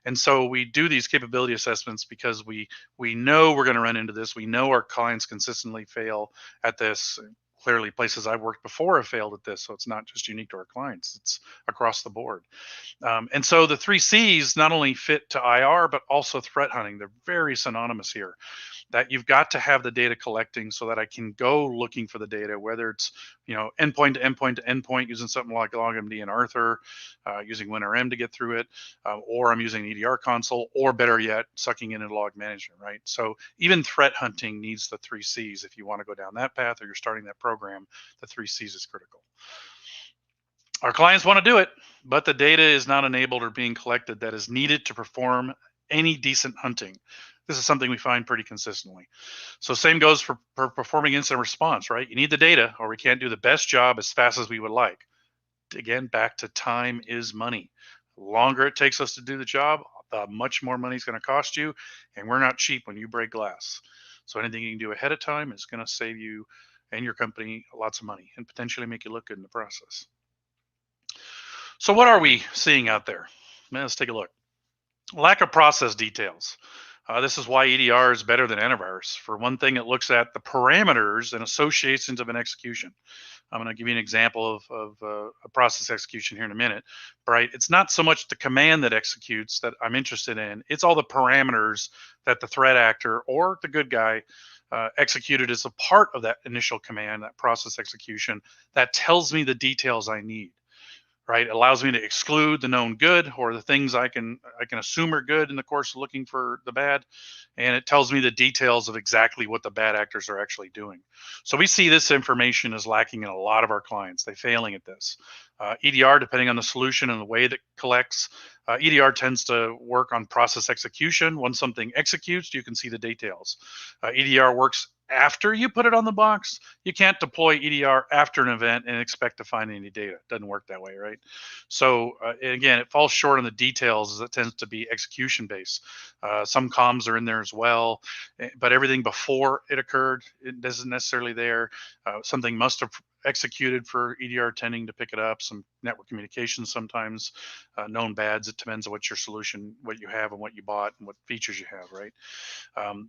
And so we do these capability assessments because we know we're going to run into this. We know our clients consistently fail at this. Clearly, places I've worked before have failed at this. So it's not just unique to our clients. It's across the board. And so the 3 C's not only fit to IR, but also threat hunting. They're very synonymous here. That you've got to have the data collecting so that I can go looking for the data, whether it's endpoint to endpoint to endpoint using something like LogMD and Arthur, using WinRM to get through it, or I'm using EDR console, or better yet, sucking in log management, right? So even threat hunting needs the 3 C's. If you want to go down that path or you're starting that program, the 3 C's is critical. Our clients want to do it, but the data is not enabled or being collected that is needed to perform any decent hunting. This is something we find pretty consistently. So same goes for performing incident response, right? You need the data or we can't do the best job as fast as we would like. Again, back to time is money. The longer it takes us to do the job, the much more money is going to cost you. And we're not cheap when you break glass. So anything you can do ahead of time is going to save you and your company lots of money and potentially make you look good in the process. So what are we seeing out there? Let's take a look. Lack of process details. This is why EDR is better than antivirus. For one thing, it looks at the parameters and associations of an execution. I'm going to give you an example of a process execution here in a minute. Right? It's not so much the command that executes that I'm interested in. It's all the parameters that the threat actor or the good guy executed as a part of that initial command, that process execution, that tells me the details I need. Right, it allows me to exclude the known good or the things I can assume are good in the course of looking for the bad, and it tells me the details of exactly what the bad actors are actually doing. So we see this information is lacking in a lot of our clients. They're failing at this. EDR, depending on the solution and the way that collects, EDR tends to work on process execution. Once something executes, you can see the details. EDR works after you put it on the box. You can't deploy EDR after an event and expect to find any data. It doesn't work that way, right? So again, it falls short on the details as it tends to be execution based. Some comms are in there as well, but everything before it occurred, it isn't necessarily there. Something must have executed for EDR tending to pick it up. Some network communications sometimes, known bads. It depends on what your solution, what you have and what you bought and what features you have, right?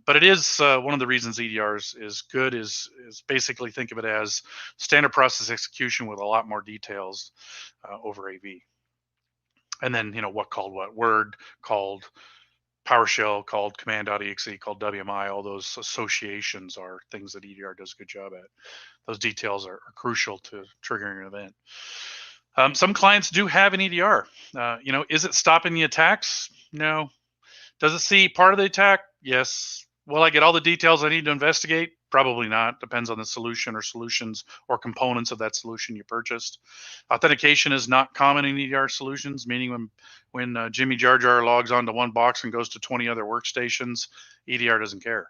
But it is one of the reasons EDR is good is basically think of it as standard process execution with a lot more details over AV. And then, what called what? Word called PowerShell called command.exe, called WMI. All those associations are things that EDR does a good job at. Those details are crucial to triggering an event. Some clients do have an EDR. Is it stopping the attacks? No. Does it see part of the attack? Yes. Will I get all the details I need to investigate? Probably not. Depends on the solution or solutions or components of that solution you purchased. Authentication is not common in EDR solutions, meaning when Jimmy Jar Jar logs onto one box and goes to 20 other workstations, EDR doesn't care,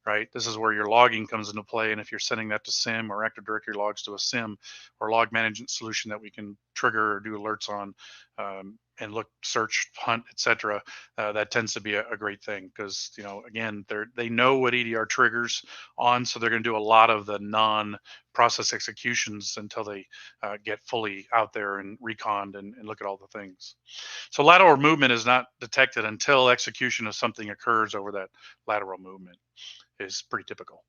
right? This is where your logging comes into play. And if you're sending that to SIM or Active Directory logs to a SIM or log management solution that we can trigger or do alerts on, and look, search, hunt, etc., that tends to be a great thing because, again, they know what EDR triggers on, so they're going to do a lot of the non-process executions until they get fully out there and reconned and look at all the things. So lateral movement is not detected until execution of something occurs over that lateral movement. Is pretty typical.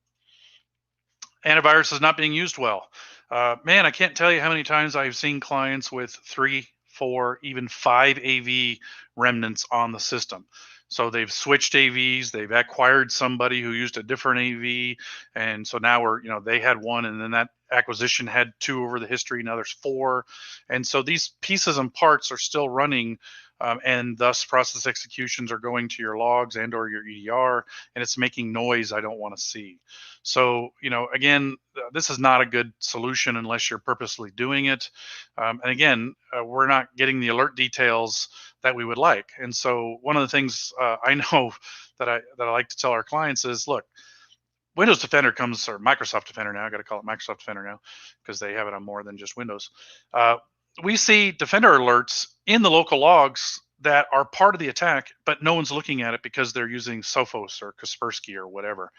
Antivirus is not being used well. Man, I can't tell you how many times I've seen clients with 3, 4, even 5 AV remnants on the system. So they've switched AVs, they've acquired somebody who used a different AV, and so now they had one, and then that acquisition had 2 over the history, now there's 4, and so these pieces and parts are still running. And thus process executions are going to your logs and or your EDR, and it's making noise I don't want to see. So, again, this is not a good solution unless you're purposely doing it. And again, we're not getting the alert details that we would like. And so one of the things I know that I like to tell our clients is, look, Windows Defender or Microsoft Defender now, I got to call it Microsoft Defender now because they have it on more than just Windows. We see Defender alerts in the local logs that are part of the attack, but no one's looking at it because they're using Sophos or Kaspersky or whatever.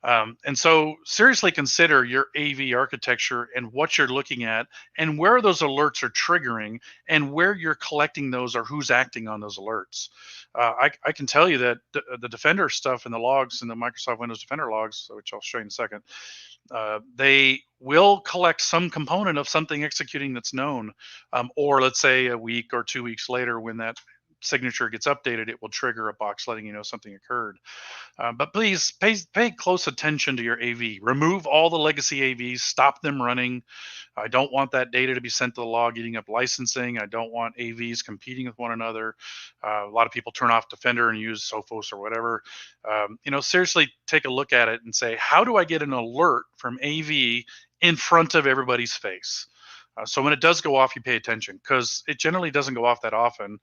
And so seriously consider your AV architecture and what you're looking at and where those alerts are triggering and where you're collecting those or who's acting on those alerts. I can tell you that the Defender stuff in the logs in the Microsoft Windows Defender logs, which I'll show you in a second, they will collect some component of something executing that's known, or let's say a week or 2 weeks later when that signature gets updated, it will trigger a box letting you know something occurred. But please pay close attention to your AV. Remove all the legacy AVs, stop them running. I don't want that data to be sent to the log eating up licensing. I don't want AVs competing with one another. A lot of people turn off Defender and use Sophos or whatever. Seriously take a look at it and say, how do I get an alert from AV in front of everybody's face? So when it does go off, you pay attention because it generally doesn't go off that often.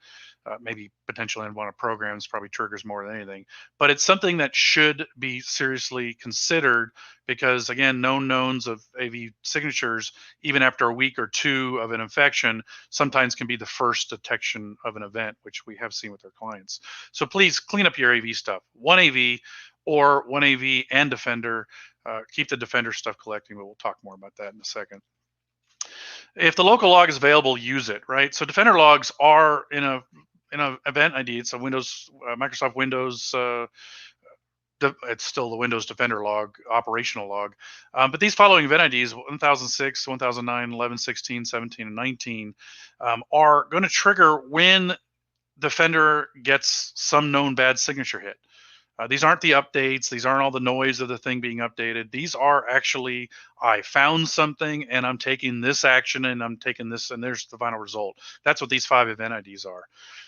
Maybe potentially in one of programs probably triggers more than anything, but it's something that should be seriously considered because, again, known knowns of AV signatures, even after a week or 2 of an infection, sometimes can be the first detection of an event, which we have seen with our clients. So please clean up your AV stuff. One AV or one AV and Defender. Keep the Defender stuff collecting, but we'll talk more about that in a second. If the local log is available, use it, right? So Defender logs are in a event ID. It's a Microsoft Windows. It's still the Windows Defender log, operational log. But these following event IDs, 1006, 1009, 11, 16, 17, and 19, are going to trigger when Defender gets some known bad signature hit. These aren't the updates. These aren't all the noise of the thing being updated. These are actually, I found something and I'm taking this action and I'm taking this and there's the final result. That's what these 5 event IDs are.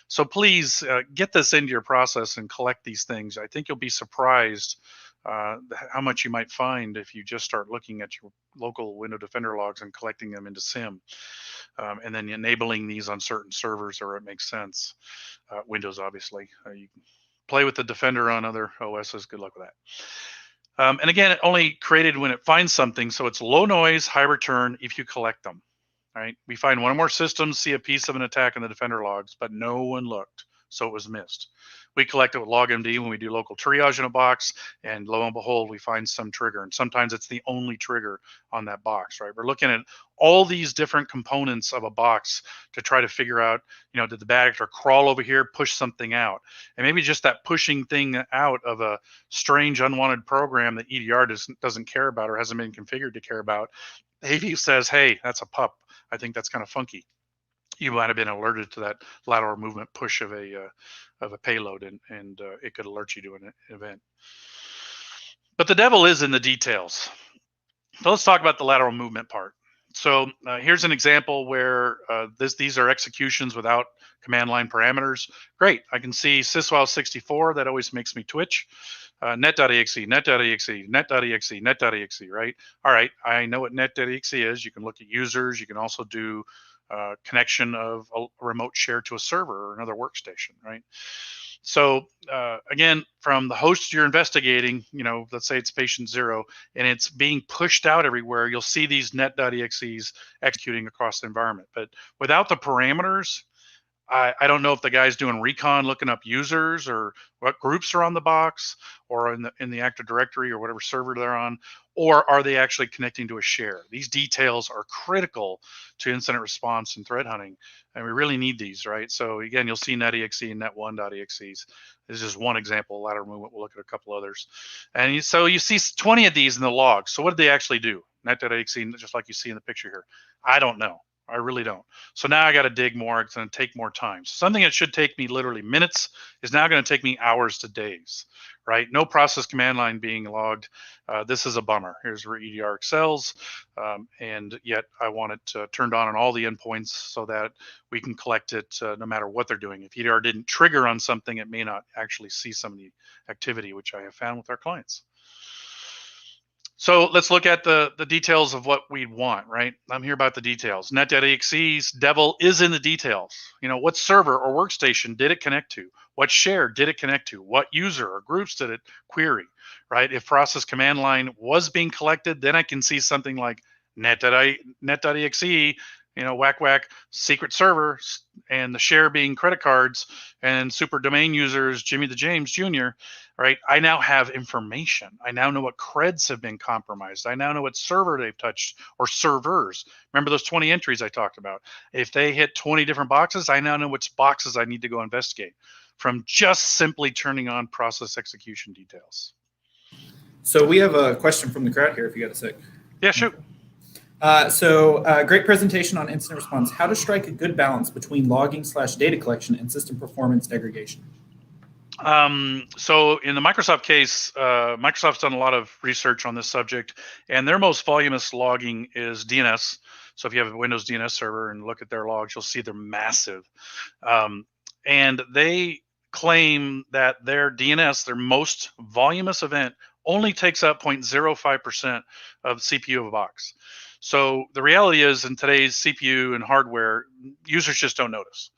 So please get this into your process and collect these things. I think you'll be surprised how much you might find if you just start looking at your local Windows Defender logs and collecting them into SIM, and then enabling these on certain servers where it makes sense. Windows, obviously. You can play with the Defender on other OSs. Good luck with that. And again, it only created when it finds something, so it's low noise, high return if you collect them. Right? We find one or more systems see a piece of an attack in the Defender logs, but no one looked, so it was missed. We collect it with LogMD when we do local triage in a box, and lo and behold, we find some trigger. And sometimes it's the only trigger on that box, right? We're looking at all these different components of a box to try to figure out, did the bad actor crawl over here, push something out? And maybe just that pushing thing out of a strange, unwanted program that EDR doesn't care about or hasn't been configured to care about. AV says, hey, that's a pup. I think that's kind of funky. you might have been alerted to that lateral movement push of a payload, and it could alert you to an event. But the devil is in the details. So let's talk about the lateral movement part. So here's an example where these are executions without command line parameters. Great, I can see syswow 64. That always makes me twitch. Net.exe, net.exe, net.exe, net.exe, right? All right, I know what net.exe is. You can look at users. You can also do connection of a remote share to a server or another workstation, right? So again, from the host you're investigating, let's say it's patient 0, and it's being pushed out everywhere, you'll see these net.exes executing across the environment. But without the parameters, I don't know if the guy's doing recon, looking up users or what groups are on the box or in the Active Directory or whatever server they're on, or are they actually connecting to a share? These details are critical to incident response and threat hunting, and we really need these, right? So again, you'll see net.exe and net1.exes. This is just one example. Lateral movement. We'll look at a couple others, and so you see 20 of these in the log. So what did they actually do? Net.exe, just like you see in the picture here. I don't know. I really don't. So now I got to dig more. It's going to take more time. So something that should take me literally minutes is now going to take me hours to days, right? No process command line being logged. This is a bummer. Here's where EDR excels. And yet I want it turned on all the endpoints so that we can collect it no matter what they're doing. If EDR didn't trigger on something, it may not actually see some of the activity, which I have found with our clients. So let's look at the details of what we want, right? I'm here about the details. Net.exe's devil is in the details. What server or workstation did it connect to? What share did it connect to? What user or groups did it query, right? If process command line was being collected, then I can see something like net.exe, whack whack secret server, and the share being credit cards and super domain users, Jimmy the James Jr., right? I now have information. I now know what creds have been compromised. I now know what server they've touched or servers. Remember those 20 entries I talked about? If they hit 20 different boxes, I now know which boxes I need to go investigate from just simply turning on process execution details. So we have a question from the crowd here if you got a sec. Yeah, shoot. Great presentation on incident response. How to strike a good balance between logging / data collection and system performance degradation? So in the Microsoft case, Microsoft's done a lot of research on this subject, and their most voluminous logging is DNS. So if you have a Windows DNS server and look at their logs, you'll see they're massive. And they claim that their DNS, their most voluminous event, only takes up 0.05% of CPU of a box. So the reality is, in today's CPU and hardware, users just don't notice.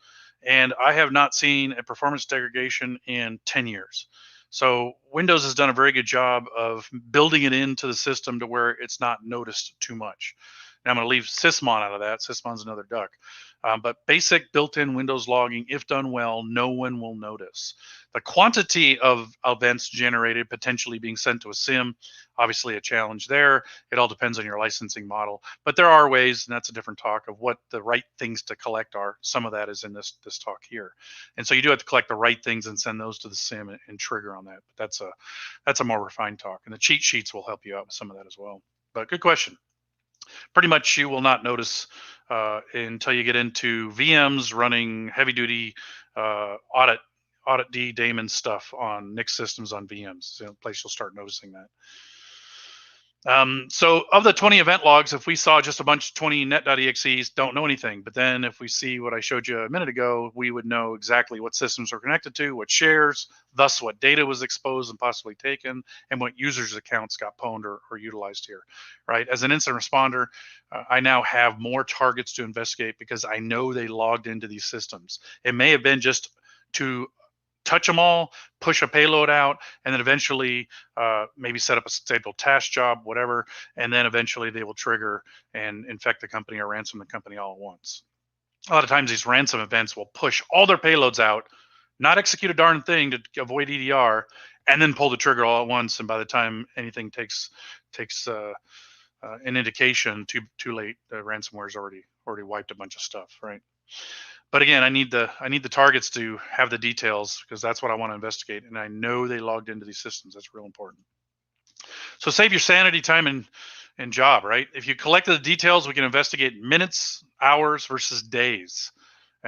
And I have not seen a performance degradation in 10 years. So Windows has done a very good job of building it into the system to where it's not noticed too much. Now I'm going to leave Sysmon out of that. Sysmon's another duck. But basic built-in Windows logging, if done well, no one will notice. The quantity of events generated potentially being sent to a SIM, obviously a challenge there. It all depends on your licensing model. But there are ways, and that's a different talk, of what the right things to collect are. Some of that is in this talk here. And so you do have to collect the right things and send those to the SIM and trigger on that. But that's a more refined talk. And the cheat sheets will help you out with some of that as well. But good question. Pretty much you will not notice until you get into VMs running heavy duty audit D daemon stuff on NIC systems on VMs. It's the place you'll start noticing that. So of the 20 event logs, if we saw just a bunch of 20 net.exes, don't know anything. But then if we see what I showed you a minute ago, we would know exactly what systems are connected to, what shares, thus what data was exposed and possibly taken, and what users' accounts got pwned or utilized here, right? As an incident responder, I now have more targets to investigate because I know they logged into these systems. It may have been just to touch them all, push a payload out, and then eventually maybe set up a stable task job, whatever, and then eventually they will trigger and infect the company or ransom the company all at once. A lot of times these ransom events will push all their payloads out, not execute a darn thing to avoid EDR, and then pull the trigger all at once. And by the time anything takes an indication, too late. The ransomware's already wiped a bunch of stuff, right? But again, I need the targets to have the details because that's what I want to investigate, and I know they logged into these systems. That's real important. So save your sanity, time, and job, right? If you collected the details, we can investigate minutes, hours versus days.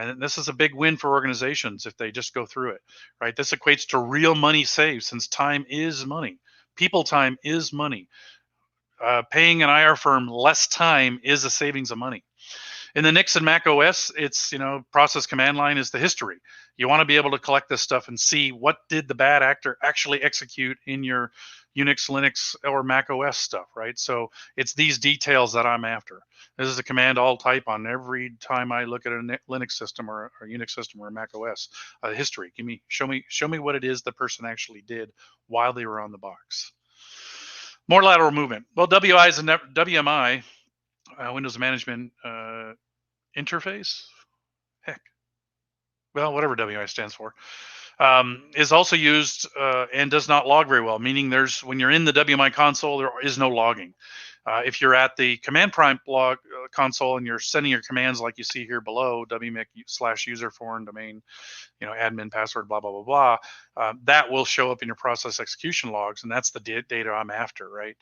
And this is a big win for organizations if they just go through it, right? This equates to real money saved, since time is money. People time is money. Paying an IR firm less time is a savings of money. In the Nix and Mac OS, it's, process command line is the history. You want to be able to collect this stuff and see what did the bad actor actually execute in your Unix, Linux, or Mac OS stuff, right? So it's these details that I'm after. This is a command I'll type on every time I look at a Linux system or a Unix system or a Mac OS. History. Show me what it is the person actually did while they were on the box. More lateral movement. Well, WMI, Windows Management Interface, heck, well, whatever WMI stands for, is also used and does not log very well, meaning when you're in the WMI console, there is no logging. If you're at the command prompt log console and you're sending your commands like you see here below, wmic/user foreign domain, admin password, blah, blah, blah, blah, that will show up in your process execution logs. And that's the data I'm after, right?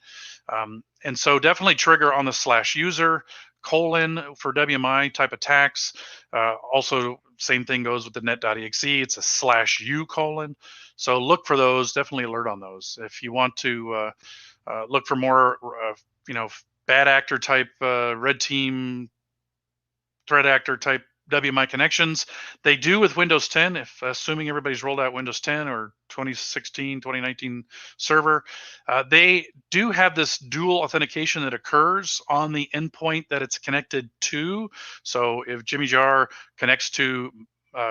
And so definitely trigger on the /user : for WMI type attacks. Also, same thing goes with the net.exe. It's a /u:. So look for those, definitely alert on those. If you want to look for more, bad actor type, red team, threat actor type WMI connections. They do with Windows 10, if assuming everybody's rolled out Windows 10 or 2016, 2019 server. They do have this dual authentication that occurs on the endpoint that it's connected to. So if Jimmy Jar connects to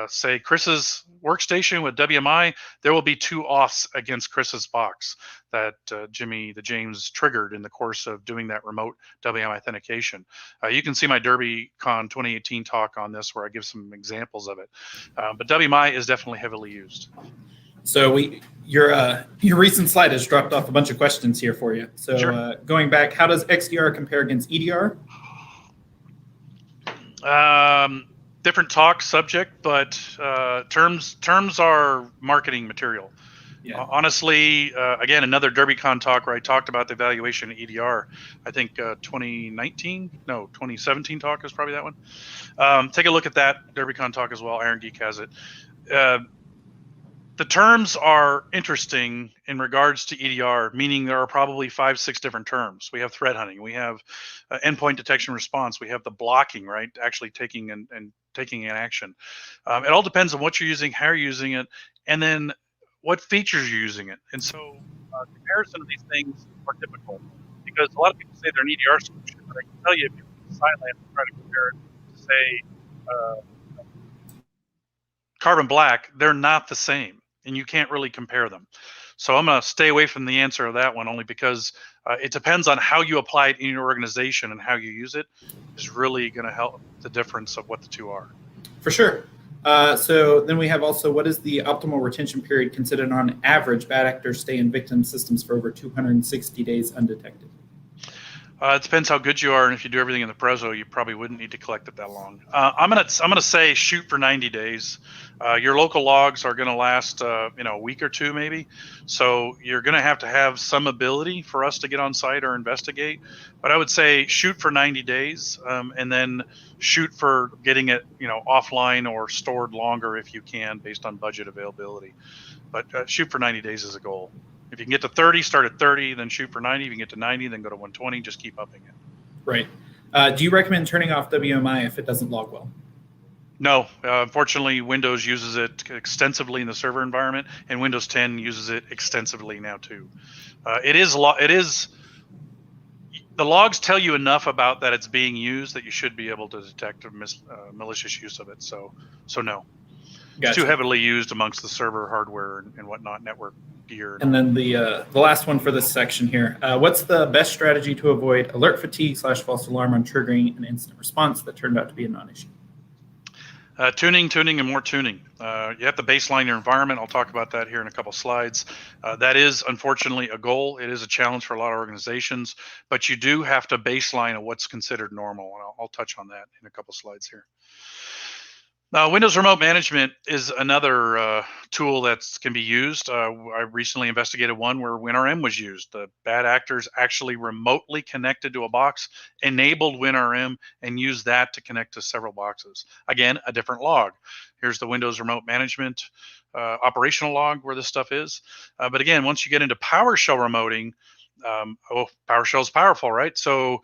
say Chris's workstation with WMI, there will be 2 auths against Chris's box that Jimmy the James triggered in the course of doing that remote WMI authentication. You can see my DerbyCon 2018 talk on this where I give some examples of it. But WMI is definitely heavily used. So your recent slide has dropped off a bunch of questions here for you. So Sure. Going back, how does XDR compare against EDR? Different talk subject, but terms are marketing material. Yeah. Honestly, again, another DerbyCon talk where I talked about the evaluation of EDR. I think 2017 talk is probably that one. Take a look at that DerbyCon talk as well. Iron Geek has it. The terms are interesting in regards to EDR, meaning there are probably 5-6 different terms. We have threat hunting, we have endpoint detection response, we have the blocking, right? Actually taking an action. It all depends on what you're using, how you're using it, and then what features you're using it. And so comparison of these things are difficult because a lot of people say they're an EDR solution, but I can tell you if you look at Cylance and try to compare it to say Carbon Black, they're not the same. And you can't really compare them. So I'm going to stay away from the answer of that one only because it depends on how you apply it in your organization, and how you use it is really going to help the difference of what the two are. For sure. So then we have also, what is the optimal retention period considered on average bad actors stay in victim systems for over 260 days undetected? It depends how good you are, and if you do everything in the Prezo, you probably wouldn't need to collect it that long. I'm gonna say shoot for 90 days. Your local logs are gonna last a week or two maybe, so you're gonna have to have some ability for us to get on site or investigate. But I would say shoot for 90 days, and then shoot for getting it offline or stored longer if you can, based on budget availability. But shoot for 90 days is a goal. If you can get to 30, start at 30, then shoot for 90. If you can get to 90, then go to 120. Just keep upping it. Right. Do you recommend turning off WMI if it doesn't log well? No. Unfortunately, Windows uses it extensively in the server environment, and Windows 10 uses it extensively now too. The logs tell you enough about that it's being used that you should be able to detect a malicious use of it. So no. Gotcha. It's too heavily used amongst the server hardware and whatnot, network gear. And then the last one for this section here. What's the best strategy to avoid alert fatigue / false alarm on triggering an incident response that turned out to be a non-issue? Tuning, and more tuning. You have to baseline your environment. I'll talk about that here in a couple slides. That is, unfortunately, a goal. It is a challenge for a lot of organizations, but you do have to baseline what's considered normal, and I'll touch on that in a couple slides here. Windows Remote Management is another tool that can be used. I recently investigated one where WinRM was used. The bad actors actually remotely connected to a box, enabled WinRM, and used that to connect to several boxes. Again, a different log. Here's the Windows Remote Management operational log where this stuff is. But again, once you get into PowerShell remoting, PowerShell is powerful, right? So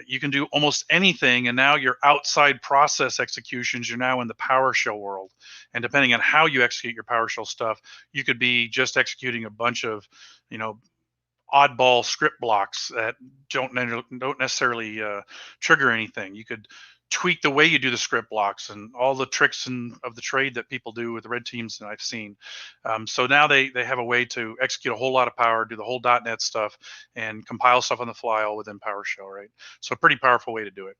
you can do almost anything, and now your outside process executions, you're now in the PowerShell world. And depending on how you execute your PowerShell stuff, you could be just executing a bunch of, oddball script blocks that don't necessarily trigger anything. You could tweak the way you do the script blocks and all the tricks of the trade that people do with the red teams that I've seen. So now they have a way to execute a whole lot of power, do the whole .NET stuff, and compile stuff on the fly all within PowerShell, right? So a pretty powerful way to do it.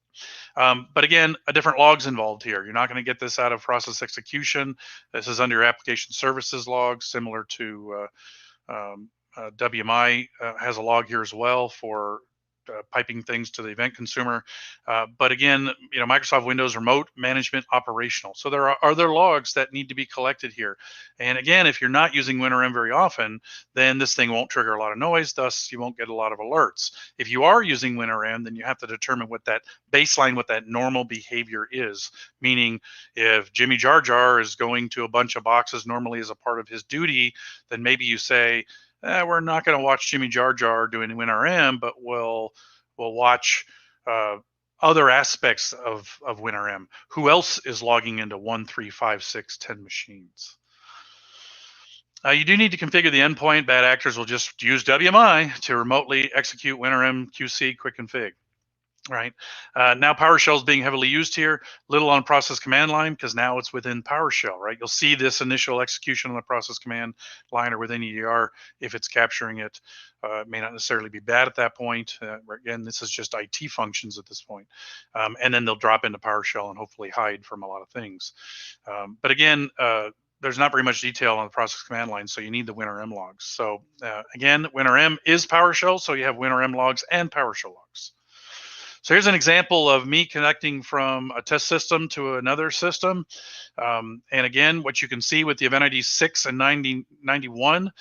But again, a different log's involved here. You're not going to get this out of process execution. This is under application services logs, similar to WMI has a log here as well for piping things to the event consumer. But again, Microsoft Windows Remote Management Operational. So there are other logs that need to be collected here. And again, if you're not using WinRM very often, then this thing won't trigger a lot of noise. Thus, you won't get a lot of alerts. If you are using WinRM, then you have to determine what that baseline, what that normal behavior is. Meaning, if Jimmy Jar Jar is going to a bunch of boxes normally as a part of his duty, then maybe you say, we're not going to watch Jimmy Jar Jar doing WinRM, but we'll watch other aspects of WinRM. Who else is logging into 1, 3, 5, 6, 10 machines? You do need to configure the endpoint. Bad actors will just use WMI to remotely execute WinRM QC quick config. Right now, PowerShell is being heavily used here. Little on process command line because now it's within PowerShell. Right, you'll see this initial execution on the process command line or within EDR if it's capturing it. It may not necessarily be bad at that point. Again, this is just IT functions at this point, and then they'll drop into PowerShell and hopefully hide from a lot of things. But again, there's not very much detail on the process command line, so you need the WinRM logs. So again, WinRM is PowerShell, so you have WinRM logs and PowerShell logs. So here's an example of me connecting from a test system to another system. And again, what you can see with the event ID 6 and 91,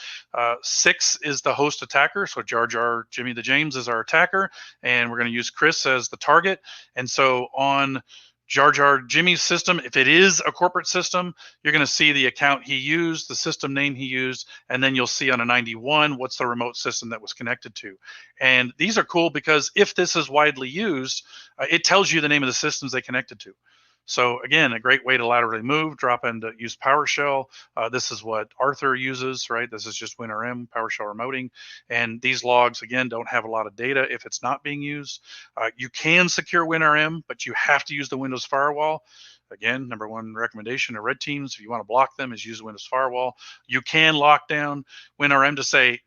6 is the host attacker. So Jar Jar Jimmy the James is our attacker, and we're going to use Chris as the target. And so on Jar Jar Jimmy's system, if it is a corporate system, you're going to see the account he used, the system name he used, and then you'll see on a 91 what's the remote system that was connected to. And these are cool because if this is widely used, it tells you the name of the systems they connected to. So again, a great way to laterally move, drop into use PowerShell. This is what Arthur uses, right? This is just WinRM, PowerShell remoting. And these logs, again, don't have a lot of data if it's not being used. You can secure WinRM, but you have to use the Windows firewall. Again, number one recommendation to red teams, if you want to block them, is use the Windows firewall. You can lock down WinRM to say,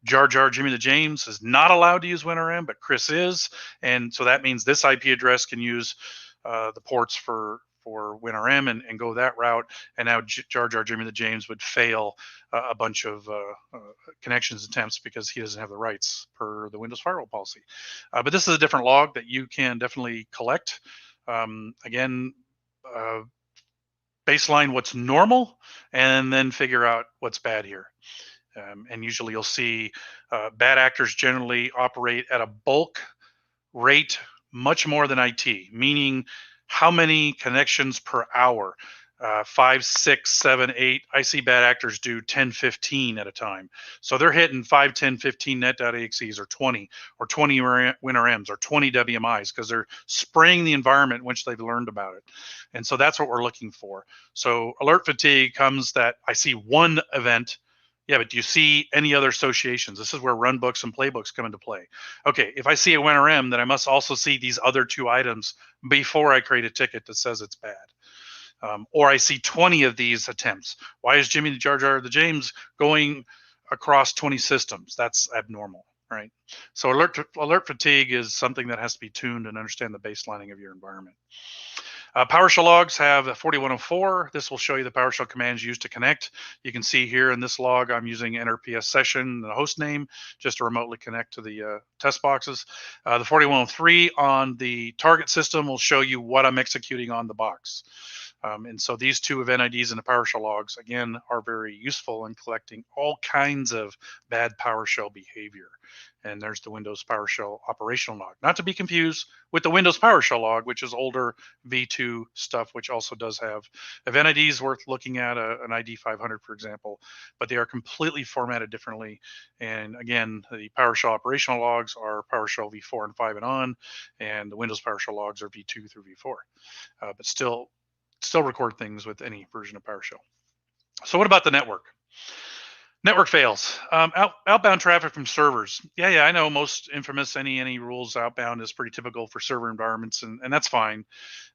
Jar Jar Jimmy the James is not allowed to use WinRM, but Chris is. And so that means this IP address can use the ports for WinRM and go that route. And now Jar Jar Jimmy the James would fail a bunch of connections attempts because he doesn't have the rights per the Windows firewall policy. But this is a different log that you can definitely collect. Again, baseline what's normal and then figure out what's bad here. And usually you'll see bad actors generally operate at a bulk rate much more than IT, meaning how many connections per hour? 5, 6, 7, 8. I see bad actors do 10, 15 at a time. So they're hitting 5, 10, 15 net.exes or 20 WinRMs or 20 WMIs because they're spraying the environment in which they've learned about it. And so that's what we're looking for. So alert fatigue comes that I see one event. Yeah, but do you see any other associations? This is where run books and playbooks come into play. Okay, if I see a WinRM, then I must also see these other 2 items before I create a ticket that says it's bad. Or I see 20 of these attempts. Why is Jimmy the Jar Jar the James going across 20 systems? That's abnormal, right? So alert fatigue is something that has to be tuned and understand the baselining of your environment. PowerShell logs have a 4104. This will show you the PowerShell commands used to connect. You can see here in this log, I'm using NRPS session, the host name, just to remotely connect to the test boxes. The 4103 on the target system will show you what I'm executing on the box. And so these two event IDs in the PowerShell logs, again, are very useful in collecting all kinds of bad PowerShell behavior. And there's the Windows PowerShell operational log, not to be confused with the Windows PowerShell log, which is older V2 stuff, which also does have event IDs worth looking at, an ID 500, for example, but they are completely formatted differently. And again, the PowerShell operational logs are PowerShell V4 and 5 and on, and the Windows PowerShell logs are V2 through V4, but still record things with any version of PowerShell. So what about the network? Network fails. Outbound traffic from servers. Yeah, I know most infamous any rules outbound is pretty typical for server environments, and that's fine.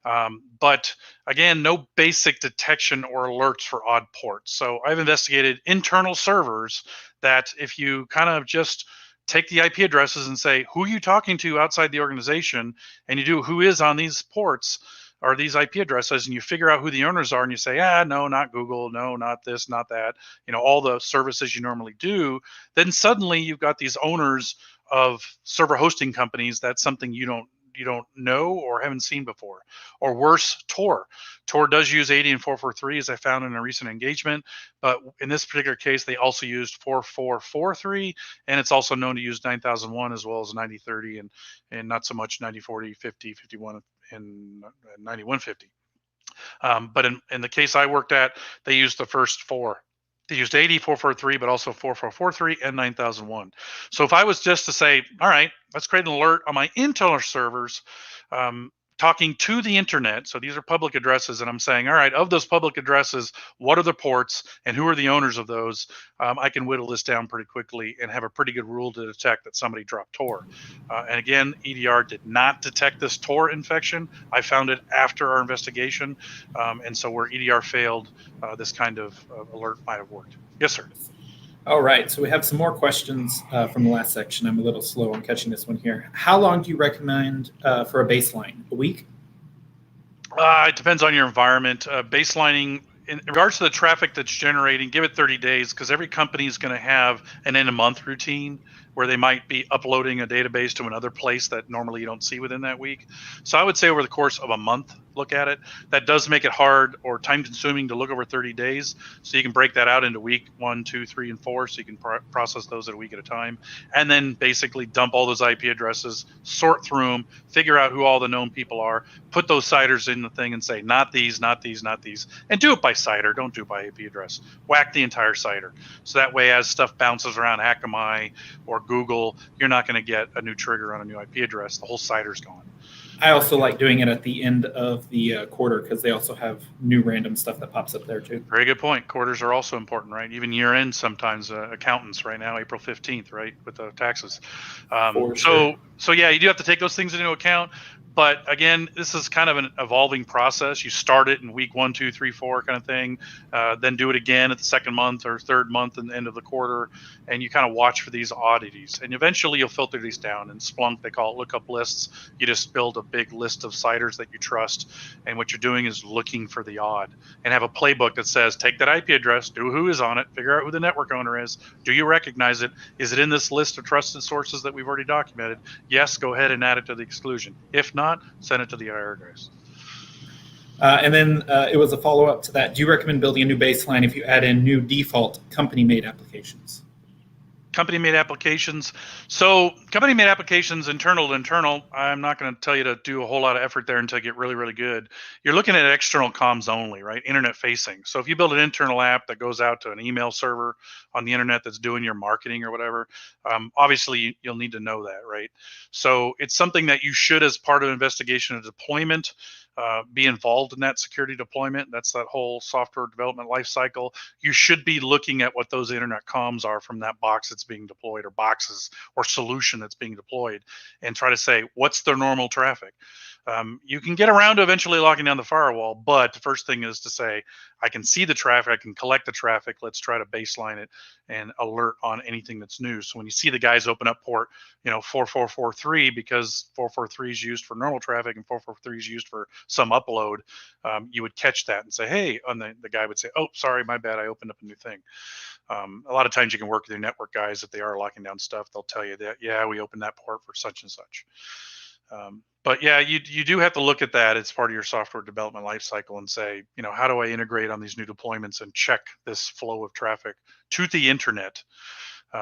But again, no basic detection or alerts for odd ports. So I've investigated internal servers that if you kind of just take the IP addresses and say, who are you talking to outside the organization, and you do who is on these ports, are these IP addresses, and you figure out who the owners are, and you say, no, not Google, no, not this, not that, all the services you normally do, then suddenly you've got these owners of server hosting companies. That's something you don't know or haven't seen before. Or worse, Tor. Tor does use 80 and 443, as I found in a recent engagement, but in this particular case, they also used 4443, and it's also known to use 9001 as well as 9030, and not so much 9040, 50, 51, and 9150. But in the case I worked at, they used the first four. They used 80, 443, but also 4443 and 9001. So if I was just to say, all right, let's create an alert on my internal servers, talking to the internet. So these are public addresses, and I'm saying, all right, of those public addresses, what are the ports and who are the owners of those? I can whittle this down pretty quickly and have a pretty good rule to detect that somebody dropped Tor. And again, EDR did not detect this Tor infection. I found it after our investigation. And so where EDR failed, this kind of alert might have worked. Yes, sir. All right, so we have some more questions from the last section. I'm a little slow on catching this one here. How long do you recommend for a baseline? A week? It depends on your environment. Baselining, in regards to the traffic that's generating, give it 30 days, because every company is going to have an end-of-month routine where they might be uploading a database to another place that normally you don't see within that week. So I would say over the course of a month, look at it. That does make it hard or time consuming to look over 30 days. So you can break that out into week 1, 2, 3, and 4. So you can process those at a week at a time. And then basically dump all those IP addresses, sort through them, figure out who all the known people are, put those CIDRs in the thing and say, not these, not these, not these. And do it by CIDR. Don't do it by IP address. Whack the entire CIDR. So that way, as stuff bounces around Akamai or Google, you're not going to get a new trigger on a new IP address. The whole CIDR's gone. I also like doing it at the end of the quarter because they also have new random stuff that pops up there too. Very good point. Quarters are also important, right? Even year end sometimes, accountants right now, April 15th, right, with the taxes. So yeah, you do have to take those things into account. But again, this is kind of an evolving process. You start it in week 1, 2, 3, 4 kind of thing, then do it again at the second month or third month and the end of the quarter, and you kind of watch for these oddities. And eventually you'll filter these down. In Splunk, they call it lookup lists. You just build a big list of CIDRs that you trust, and what you're doing is looking for the odd and have a playbook that says, take that IP address, do who is on it, figure out who the network owner is. Do you recognize it? Is it in this list of trusted sources that we've already documented? Yes, go ahead and add it to the exclusion. If not, send it to the IR guys. And then it was a follow-up to that. Do you recommend building a new baseline if you add in new default company-made applications? Company-made applications. So company-made applications, internal to internal, I'm not going to tell you to do a whole lot of effort there until you get really, really good. You're looking at external comms only, right? Internet facing. So if you build an internal app that goes out to an email server on the internet that's doing your marketing or whatever, obviously you'll need to know that, right? So it's something that you should, as part of investigation and deployment, be involved in that security deployment. That's that whole software development life cycle. You should be looking at what those internet comms are from that box that's being deployed, or boxes or solution that's being deployed, and try to say, what's their normal traffic? You can get around to eventually locking down the firewall, but the first thing is to say, I can see the traffic, I can collect the traffic, let's try to baseline it and alert on anything that's new. So when you see the guys open up port, 4443, because 443 is used for normal traffic and 443 is used for some upload, you would catch that and say, hey, and the guy would say, oh, sorry, my bad, I opened up a new thing. A lot of times you can work with your network guys. If they are locking down stuff, they'll tell you that, yeah, we opened that port for such and such. But yeah, you do have to look at that as part of your software development lifecycle and say, how do I integrate on these new deployments and check this flow of traffic to the internet?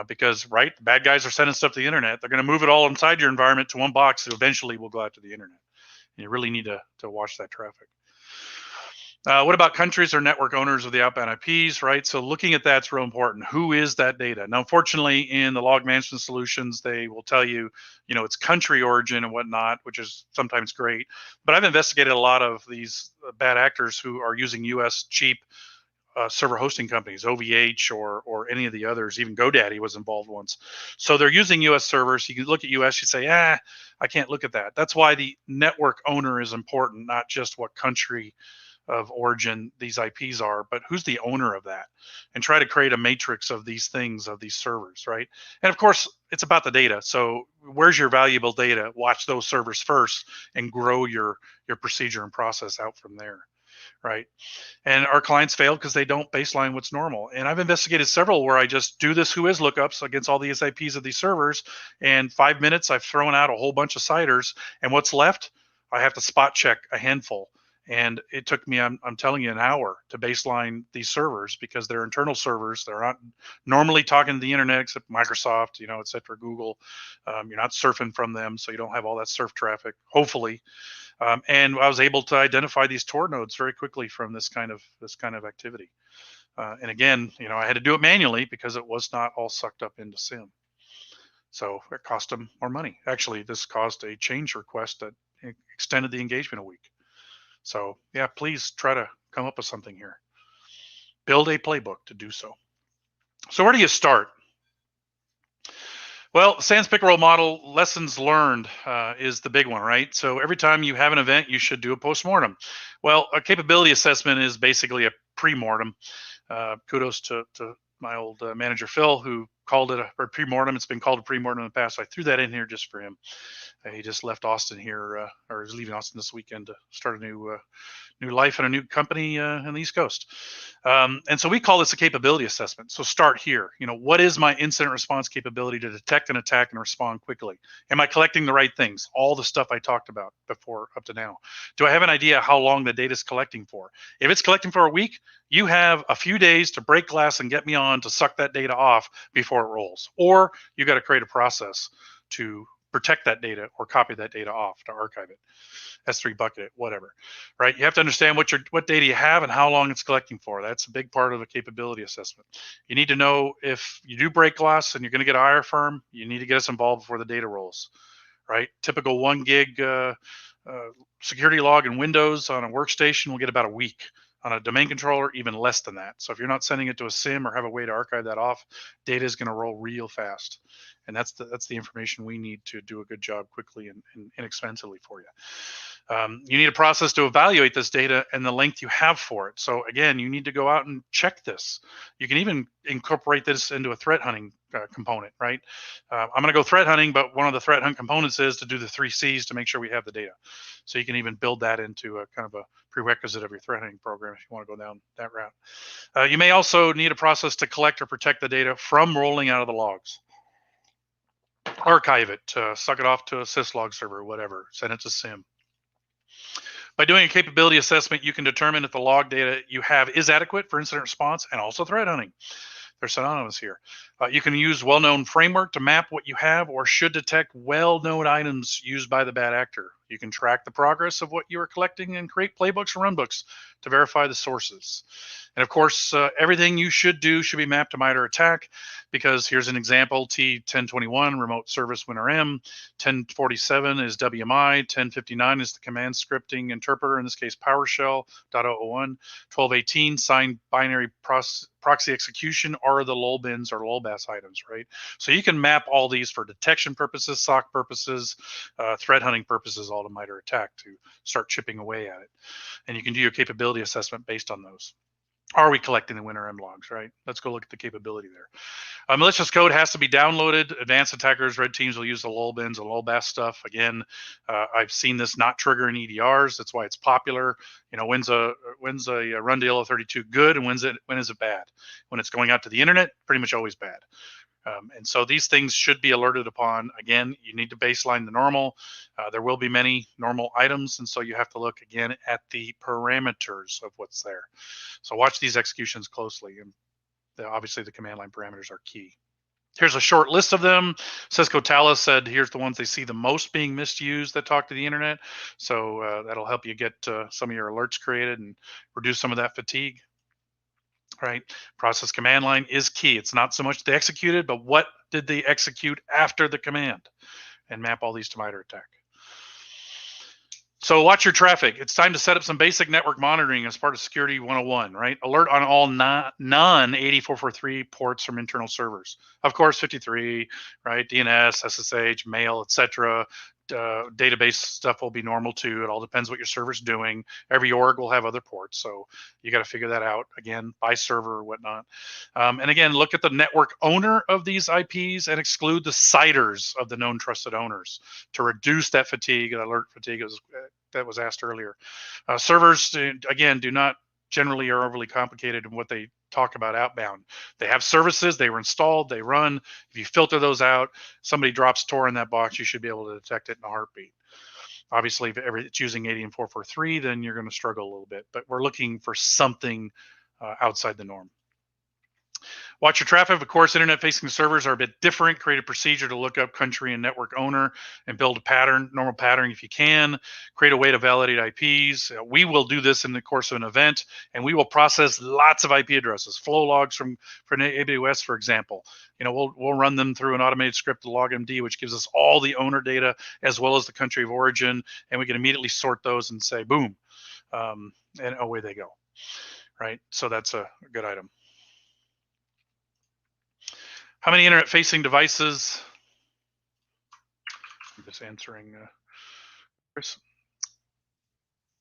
Because the bad guys are sending stuff to the internet. They're going to move it all inside your environment to one box that eventually will go out to the internet. And you really need to watch that traffic. What about countries or network owners of the outbound IPs, right? So looking at that's real important. Who is that data? Now, unfortunately, in the log management solutions, they will tell you, it's country origin and whatnot, which is sometimes great. But I've investigated a lot of these bad actors who are using US cheap server hosting companies, OVH or any of the others. Even GoDaddy was involved once. So they're using US servers. You can look at US, you say, I can't look at that. That's why the network owner is important, not just what country of origin these IPs are, but who's the owner of that, and try to create a matrix of these things, of these servers, right? And of course, it's about the data. So where's your valuable data? Watch those servers first and grow your procedure and process out from there, right? And our clients fail because they don't baseline what's normal. And I've investigated several where I just do this who is lookups against all these IPs of these servers, and 5 minutes I've thrown out a whole bunch of CIDRs, and what's left, I have to spot check a handful. And it took me, I'm telling you, an hour to baseline these servers because they're internal servers. They're not normally talking to the internet except Microsoft, et cetera, Google. You're not surfing from them, so you don't have all that surf traffic, hopefully. And I was able to identify these Tor nodes very quickly from this kind of activity. And again, I had to do it manually because it was not all sucked up into SIM. So it cost them more money. Actually, this caused a change request that extended the engagement a week. So yeah, please try to come up with something here. Build a playbook to do so. So where do you start? Well, SANS pick roll model lessons learned is the big one, right? So every time you have an event, you should do a postmortem. Well, a capability assessment is basically a pre-mortem. Kudos to my old manager, Phil, who called it a pre-mortem. It's been called a pre-mortem in the past. So I threw that in here just for him. He just left Austin here, or is leaving Austin this weekend to start a new life and a new company on the East Coast. And so we call this a capability assessment. So start here. What is my incident response capability to detect and attack and respond quickly? Am I collecting the right things? All the stuff I talked about before up to now. Do I have an idea how long the data is collecting for? If it's collecting for a week, you have a few days to break glass and get me on to suck that data off before it rolls. Or you got to create a process to protect that data or copy that data off to archive it, S3 bucket it, whatever, right? You have to understand what data you have and how long it's collecting for. That's a big part of a capability assessment. You need to know if you do break glass and you're going to get a higher firm, you need to get us involved before the data rolls, right? Typical 1 gig security log in Windows on a workstation will get about a week. On a domain controller, even less than that. So if you're not sending it to a SIM or have a way to archive that off, data is going to roll real fast. And that's the information we need to do a good job quickly and inexpensively for you. You need a process to evaluate this data and the length you have for it. So again, you need to go out and check this. You can even incorporate this into a threat hunting component, right? I'm going to go threat hunting, but one of the threat hunt components is to do the 3 C's to make sure we have the data. So you can even build that into a kind of a prerequisite of your threat hunting program if you want to go down that route. You may also need a process to collect or protect the data from rolling out of the logs. Archive it, suck it off to a syslog server, whatever, send it to SIM. By doing a capability assessment, you can determine if the log data you have is adequate for incident response and also threat hunting. They're synonymous here. You can use well-known framework to map what you have or should detect well-known items used by the bad actor. You can track the progress of what you are collecting and create playbooks or runbooks to verify the sources. And of course, everything you should do should be mapped to MITRE ATT&CK, because here's an example: T1021, remote service WinRM, 1047 is WMI, 1059 is the command scripting interpreter, in this case PowerShell, .001, 1218 signed binary proxy execution are the lull bins or lull LBAS items, right? So you can map all these for detection purposes, SOC purposes, threat hunting purposes, all to MITRE ATT&CK to start chipping away at it. And you can do your capability assessment based on those. Are we collecting the WinRM logs, right? Let's go look at the capability there. Malicious code has to be downloaded. Advanced attackers, red teams will use the lulbins and lulbass stuff. Again, I've seen this not trigger in EDRs. That's why it's popular. When's a run DLO32 good and when is it bad? When it's going out to the internet, pretty much always bad. And so these things should be alerted upon. Again, you need to baseline the normal. There will be many normal items, and so you have to look again at the parameters of what's there. So watch these executions closely, and obviously the command line parameters are key. Here's a short list of them. Cisco Talos said here's the ones they see the most being misused that talk to the internet. So that'll help you get some of your alerts created and reduce some of that fatigue. Right, process command line is key. It's not so much they executed, but what did they execute after the command, and map all these to MITRE ATT&CK. So watch your traffic. It's time to set up some basic network monitoring as part of Security 101, right? Alert on all non-8443 ports from internal servers. Of course, 53, right? DNS, SSH, mail, etc. Database stuff will be normal too. It all depends what your server's doing. Every org will have other ports, so you got to figure that out again by server or whatnot. And again, look at the network owner of these IPs and exclude the CIDRs of the known trusted owners to reduce that fatigue and alert fatigue that was asked earlier. Servers, again, do not generally are overly complicated in what they talk about outbound. They have services, they were installed, they run. If you filter those out, somebody drops Tor in that box, you should be able to detect it in a heartbeat. Obviously, if it's using 80 and 443, then you're going to struggle a little bit, but we're looking for something outside the norm. Watch your traffic. Of course, internet-facing servers are a bit different. Create a procedure to look up country and network owner and build a pattern, normal pattern if you can. Create a way to validate IPs. We will do this in the course of an event, and we will process lots of IP addresses, flow logs from AWS, for example. We'll run them through an automated script to LogMD, which gives us all the owner data as well as the country of origin, and we can immediately sort those and say, boom, and away they go, right? So that's a good item. How many internet-facing devices? I'm just answering Chris.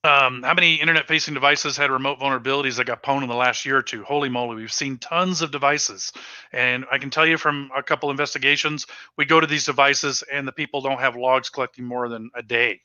How many internet-facing devices had remote vulnerabilities that got pwned in the last year or two? Holy moly, we've seen tons of devices. And I can tell you from a couple investigations, we go to these devices and the people don't have logs collecting more than a day,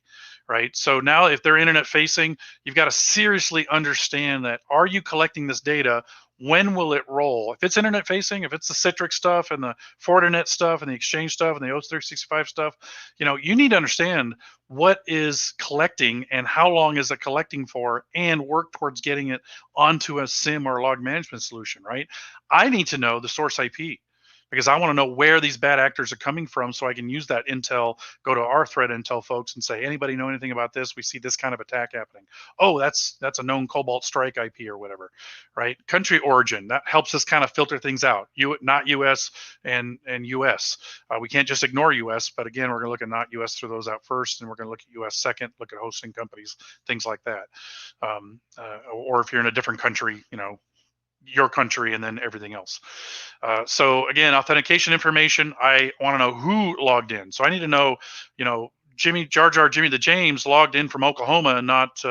right? So now if they're internet-facing, you've got to seriously understand that, are you collecting this data? When will it roll? If it's internet facing, if it's the Citrix stuff and the Fortinet stuff and the Exchange stuff and the O365 stuff, you need to understand what is collecting and how long is it collecting for, and work towards getting it onto a SIM or log management solution, right? I need to know the source IP, because I want to know where these bad actors are coming from so I can use that intel, go to our threat intel folks and say, anybody know anything about this? We see this kind of attack happening. Oh, that's a known Cobalt Strike IP or whatever, right? Country origin, that helps us kind of filter things out. Not US and US. We can't just ignore US, but again, we're going to look at not US, throw those out first, and we're going to look at US second, look at hosting companies, things like that. Or if you're in a different country, your country and then everything else. So again, authentication information, I want to know who logged in. So I need to know, Jimmy the James logged in from Oklahoma and not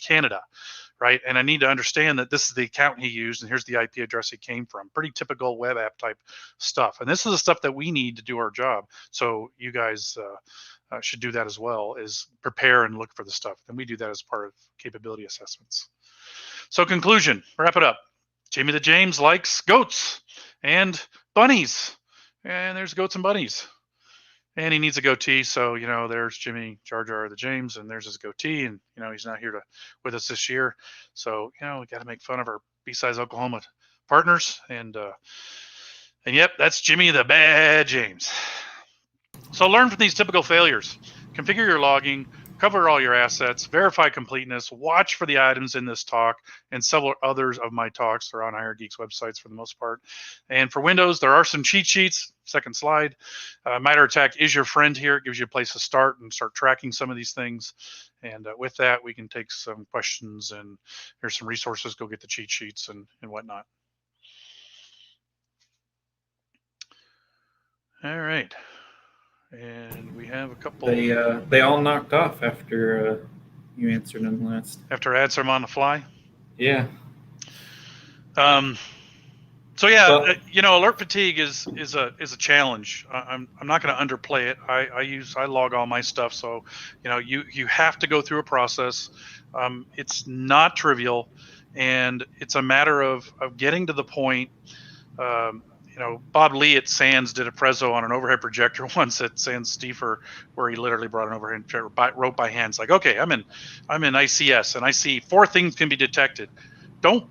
Canada, right? And I need to understand that this is the account he used and here's the IP address he came from. Pretty typical web app type stuff. And this is the stuff that we need to do our job. So you guys should do that as well, is prepare and look for the stuff. And we do that as part of capability assessments. So conclusion, wrap it up. Jimmy the James likes goats and bunnies. And there's goats and bunnies. And he needs a goatee. So, there's Jimmy Jar the James, and there's his goatee. And, he's not here with us this year. So, we got to make fun of our BSides Oklahoma partners. And yep, that's Jimmy the Bad James. So learn from these typical failures. Configure your logging, cover all your assets, verify completeness, watch for the items in this talk and several others of my talks. They're on HireGeek's websites for the most part. And for Windows, there are some cheat sheets. Second slide. MITRE ATT&CK is your friend here. It gives you a place to start and start tracking some of these things. And with that, we can take some questions, and here's some resources. Go get the cheat sheets and whatnot. All right. And we have a couple. They all knocked off after you answered them last. After I answer them on the fly. Yeah. So yeah, Well- alert fatigue is a challenge. I'm not going to underplay it. I log all my stuff, so you have to go through a process. It's not trivial, and it's a matter of getting to the point. Bob Lee at Sands did a prezzo on an overhead projector once at Sands Steefer, where he literally brought an overhead projector, wrote by hand. It's like, okay, I'm in ICS, and I see 4 things can be detected. Don't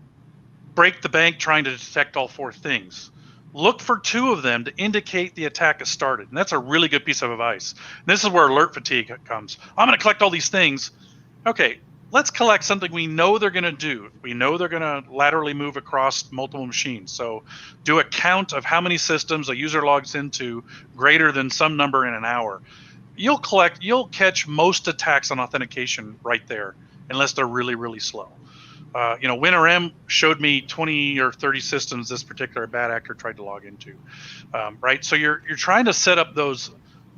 break the bank trying to detect all 4 things. Look for 2 of them to indicate the attack has started. And that's a really good piece of advice. And this is where alert fatigue comes. I'm going to collect all these things. Okay, let's collect something we know they're going to do. We know they're going to laterally move across multiple machines. So do a count of how many systems a user logs into greater than some number in an hour. You'll catch most attacks on authentication right there, unless they're really, really slow. WinRM showed me 20 or 30 systems this particular bad actor tried to log into, right? So you're trying to set up those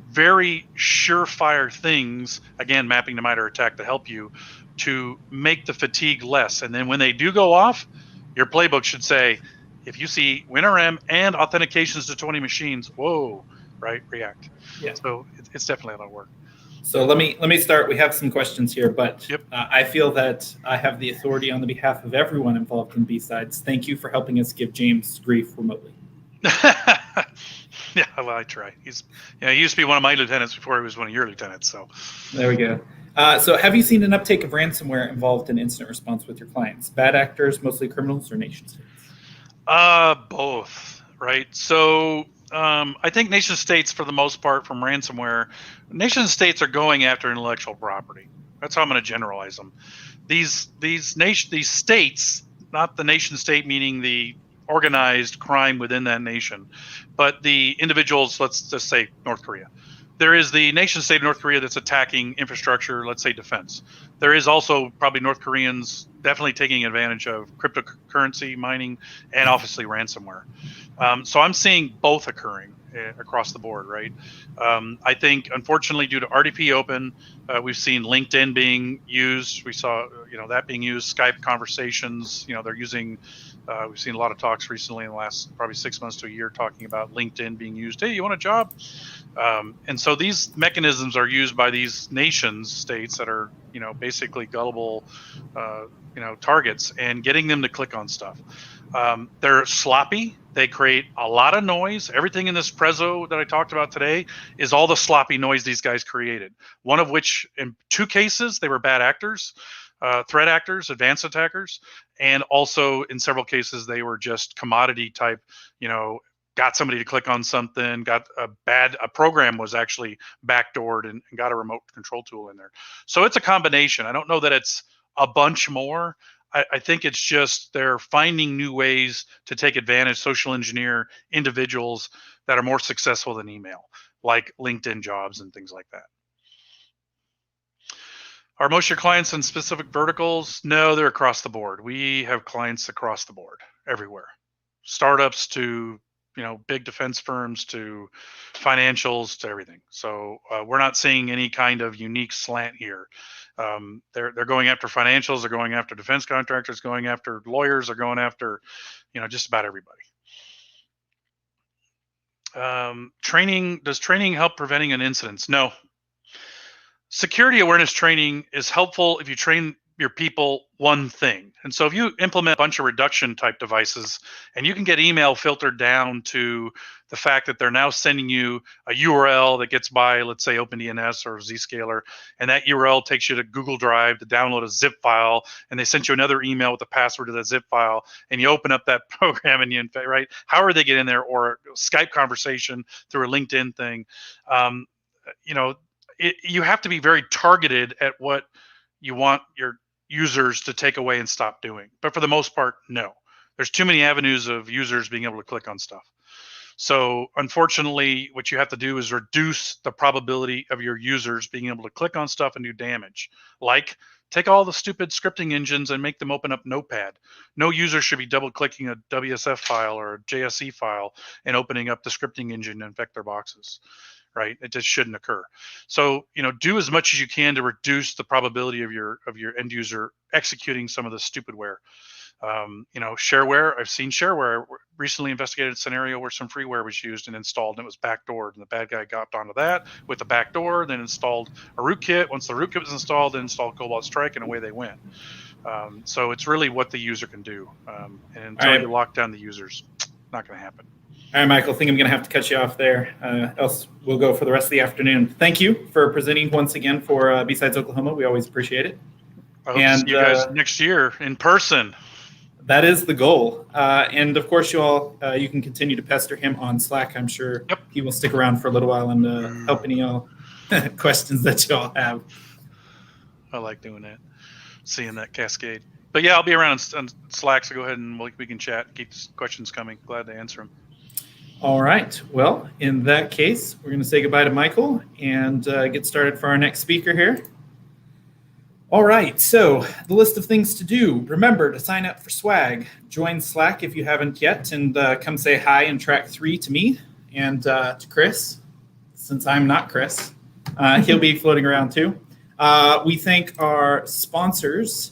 very surefire things, again, mapping to MITRE ATT&CK to help you to make the fatigue less. And then when they do go off, your playbook should say, if you see WinRM and authentications to 20 machines, whoa, right, react. Yeah. So it's definitely a lot of work. So let me start. We have some questions here, but Yep. I feel that I have the authority on the behalf of everyone involved in BSides. Thank you for helping us give James grief remotely. Yeah, well, I try. He used to be one of my lieutenants before he was one of your lieutenants. So there we go. So have you seen an uptake of ransomware involved in incident response with your clients? Bad actors, mostly criminals, or nation states? Both, right? So I think nation states, for the most part, from ransomware, nation states are going after intellectual property. That's how I'm going to generalize them. These states, not the nation state, meaning the organized crime within that nation, but the individuals. Let's just say North Korea. There is the nation state of North Korea that's attacking infrastructure, let's say defense. There is also probably North Koreans definitely taking advantage of cryptocurrency mining and obviously ransomware. So I'm seeing both occurring across the board, right? I think, unfortunately, due to RDP open, we've seen LinkedIn being used. We saw, that being used. Skype conversations, they're using. We've seen a lot of talks recently in the last probably 6 months to a year talking about LinkedIn being used. Hey, you want a job? And so these mechanisms are used by these nations states that are, basically gullible, targets, and getting them to click on stuff. They're sloppy. They create a lot of noise. Everything in this prezzo that I talked about today is all the sloppy noise these guys created. One of which, in 2 cases, they were bad actors, threat actors, advanced attackers, and also in several cases they were just commodity type, got somebody to click on something, a program was actually backdoored and got a remote control tool in there. So it's a combination. I don't know that it's a bunch more. I think it's just they're finding new ways to take advantage, social engineer individuals that are more successful than email, like LinkedIn jobs and things like that. Are most of your clients in specific verticals? No, they're across the board. We have clients across the board, everywhere. Startups to big defense firms to financials to everything. So we're not seeing any kind of unique slant here. They're going after financials, they're going after defense contractors, going after lawyers, they're going after, just about everybody. Does training help preventing an incident? No. Security awareness training is helpful if you train your people one thing. And so if you implement a bunch of reduction type devices and you can get email filtered down to the fact that they're now sending you a URL that gets by, let's say, OpenDNS or Zscaler, and that URL takes you to Google Drive to download a zip file, and they sent you another email with the password to that zip file, and you open up that program and right? How are they getting there? Or a Skype conversation through a LinkedIn thing. You have to be very targeted at what you want your users to take away and stop doing. But for the most part, no. There's too many avenues of users being able to click on stuff. So unfortunately, what you have to do is reduce the probability of your users being able to click on stuff and do damage, like Take all the stupid scripting engines and make them open up Notepad. No user should be double clicking a WSF file or a JSE file and opening up the scripting engine and infect their boxes, right? It just shouldn't occur. So, do as much as you can to reduce the probability of your end user executing some of the stupidware. Shareware. I've seen shareware. Recently investigated a scenario where some freeware was used and installed, and it was backdoored, and the bad guy got onto that with the backdoor, then installed a rootkit. Once the rootkit was installed, then installed Cobalt Strike, and away they went. So it's really what the user can do, and until you lock down the users, not going to happen. All right, Michael, I think I'm going to have to cut you off there. Else we'll go for the rest of the afternoon. Thank you for presenting once again for BSides Oklahoma. We always appreciate it. I hope to see you guys next year in person. That is the goal. And of course, you can continue to pester him on Slack. I'm sure he will stick around for a little while and help any questions that y'all have. I like doing that, seeing that cascade. But yeah, I'll be around on Slack, so go ahead and we can chat, keep questions coming. Glad to answer them. All right. Well, in that case, we're going to say goodbye to Michael and get started for our next speaker here. All right, so the list of things to do. Remember to sign up for swag. Join Slack if you haven't yet, and come say hi in track 3 to me and to Chris, since I'm not Chris. He'll be floating around too. We thank our sponsors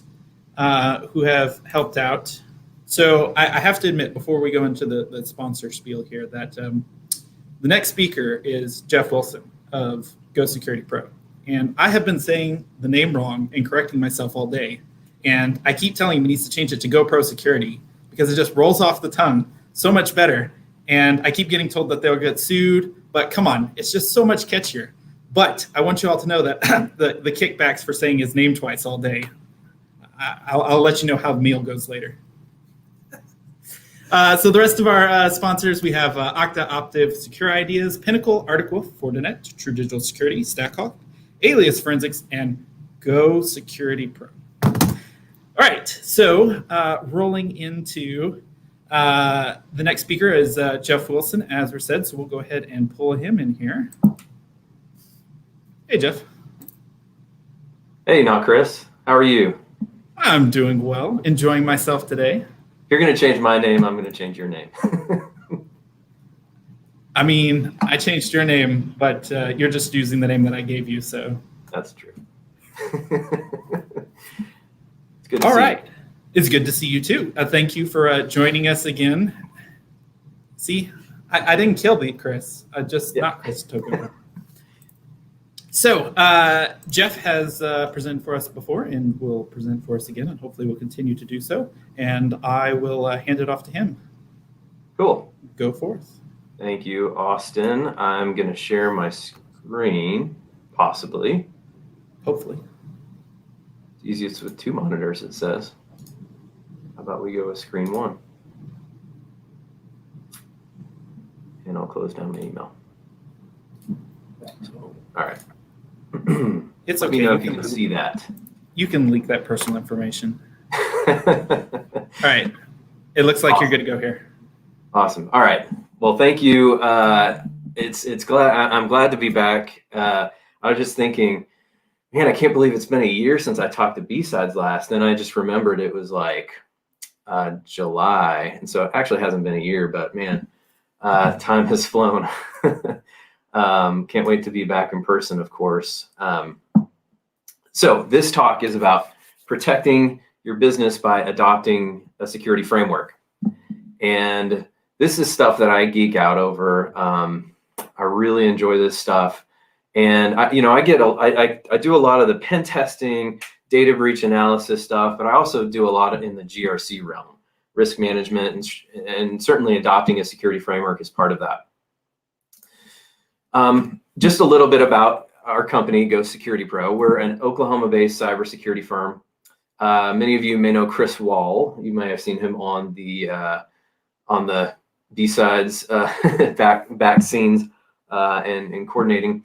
who have helped out. So I have to admit, before we go into the sponsor spiel here, that the next speaker is Jeff Wilson of Go Security Pro. And I have been saying the name wrong and correcting myself all day. And I keep telling him he needs to change it to GoPro Security because it just rolls off the tongue so much better. And I keep getting told that they'll get sued. But come on, it's just so much catchier. But I want you all to know that the kickbacks for saying his name twice all day, I'll let you know how the meal goes later. So the rest of our sponsors, we have Okta Optiv Secure Ideas, Pinnacle, Arctic, Fortinet, True Digital Security, Stackhawk, Alias Forensics, and Go Security Pro. All right, so rolling into the next speaker is Jeff Wilson, as we said, so we'll go ahead and pull him in here. Hey, Jeff. Hey, not Chris. How are you? I'm doing well, enjoying myself today. If you're going to change my name, I'm going to change your name. I mean, I changed your name, but you're just using the name that I gave you, so. That's true. It's good to All see right. you. It's good to see you, too. Thank you for joining us again. See, I didn't kill the Chris. I just not Chris took over. So Jeff has presented for us before and will present for us again, and hopefully will continue to do so. And I will hand it off to him. Cool. Go forth. Thank you, Austin. I'm going to share my screen, possibly. Hopefully. It's easiest with 2 monitors, it says. How about we go with screen 1? And I'll close down my email. So, all right. It's Let okay. me know if you can see that. You can leak that personal information. All right. It looks like you're good to go here. Awesome. All right. Well, thank you. I'm glad to be back. I was just thinking, man, I can't believe it's been a year since I talked to B-Sides last. And I just remembered it was like July. And so it actually hasn't been a year, but man, time has flown. Can't wait to be back in person, of course. So this talk is about protecting your business by adopting a security framework. And this is stuff that I geek out over. I really enjoy this stuff. And I do a lot of the pen testing, data breach analysis stuff, but I also do a lot in the GRC realm, risk management, and certainly adopting a security framework is part of that. Just a little bit about our company, Go Security Pro. We're an Oklahoma-based cybersecurity firm. Many of you may know Chris Wall. You may have seen him on the B-Sides back scenes and coordinating.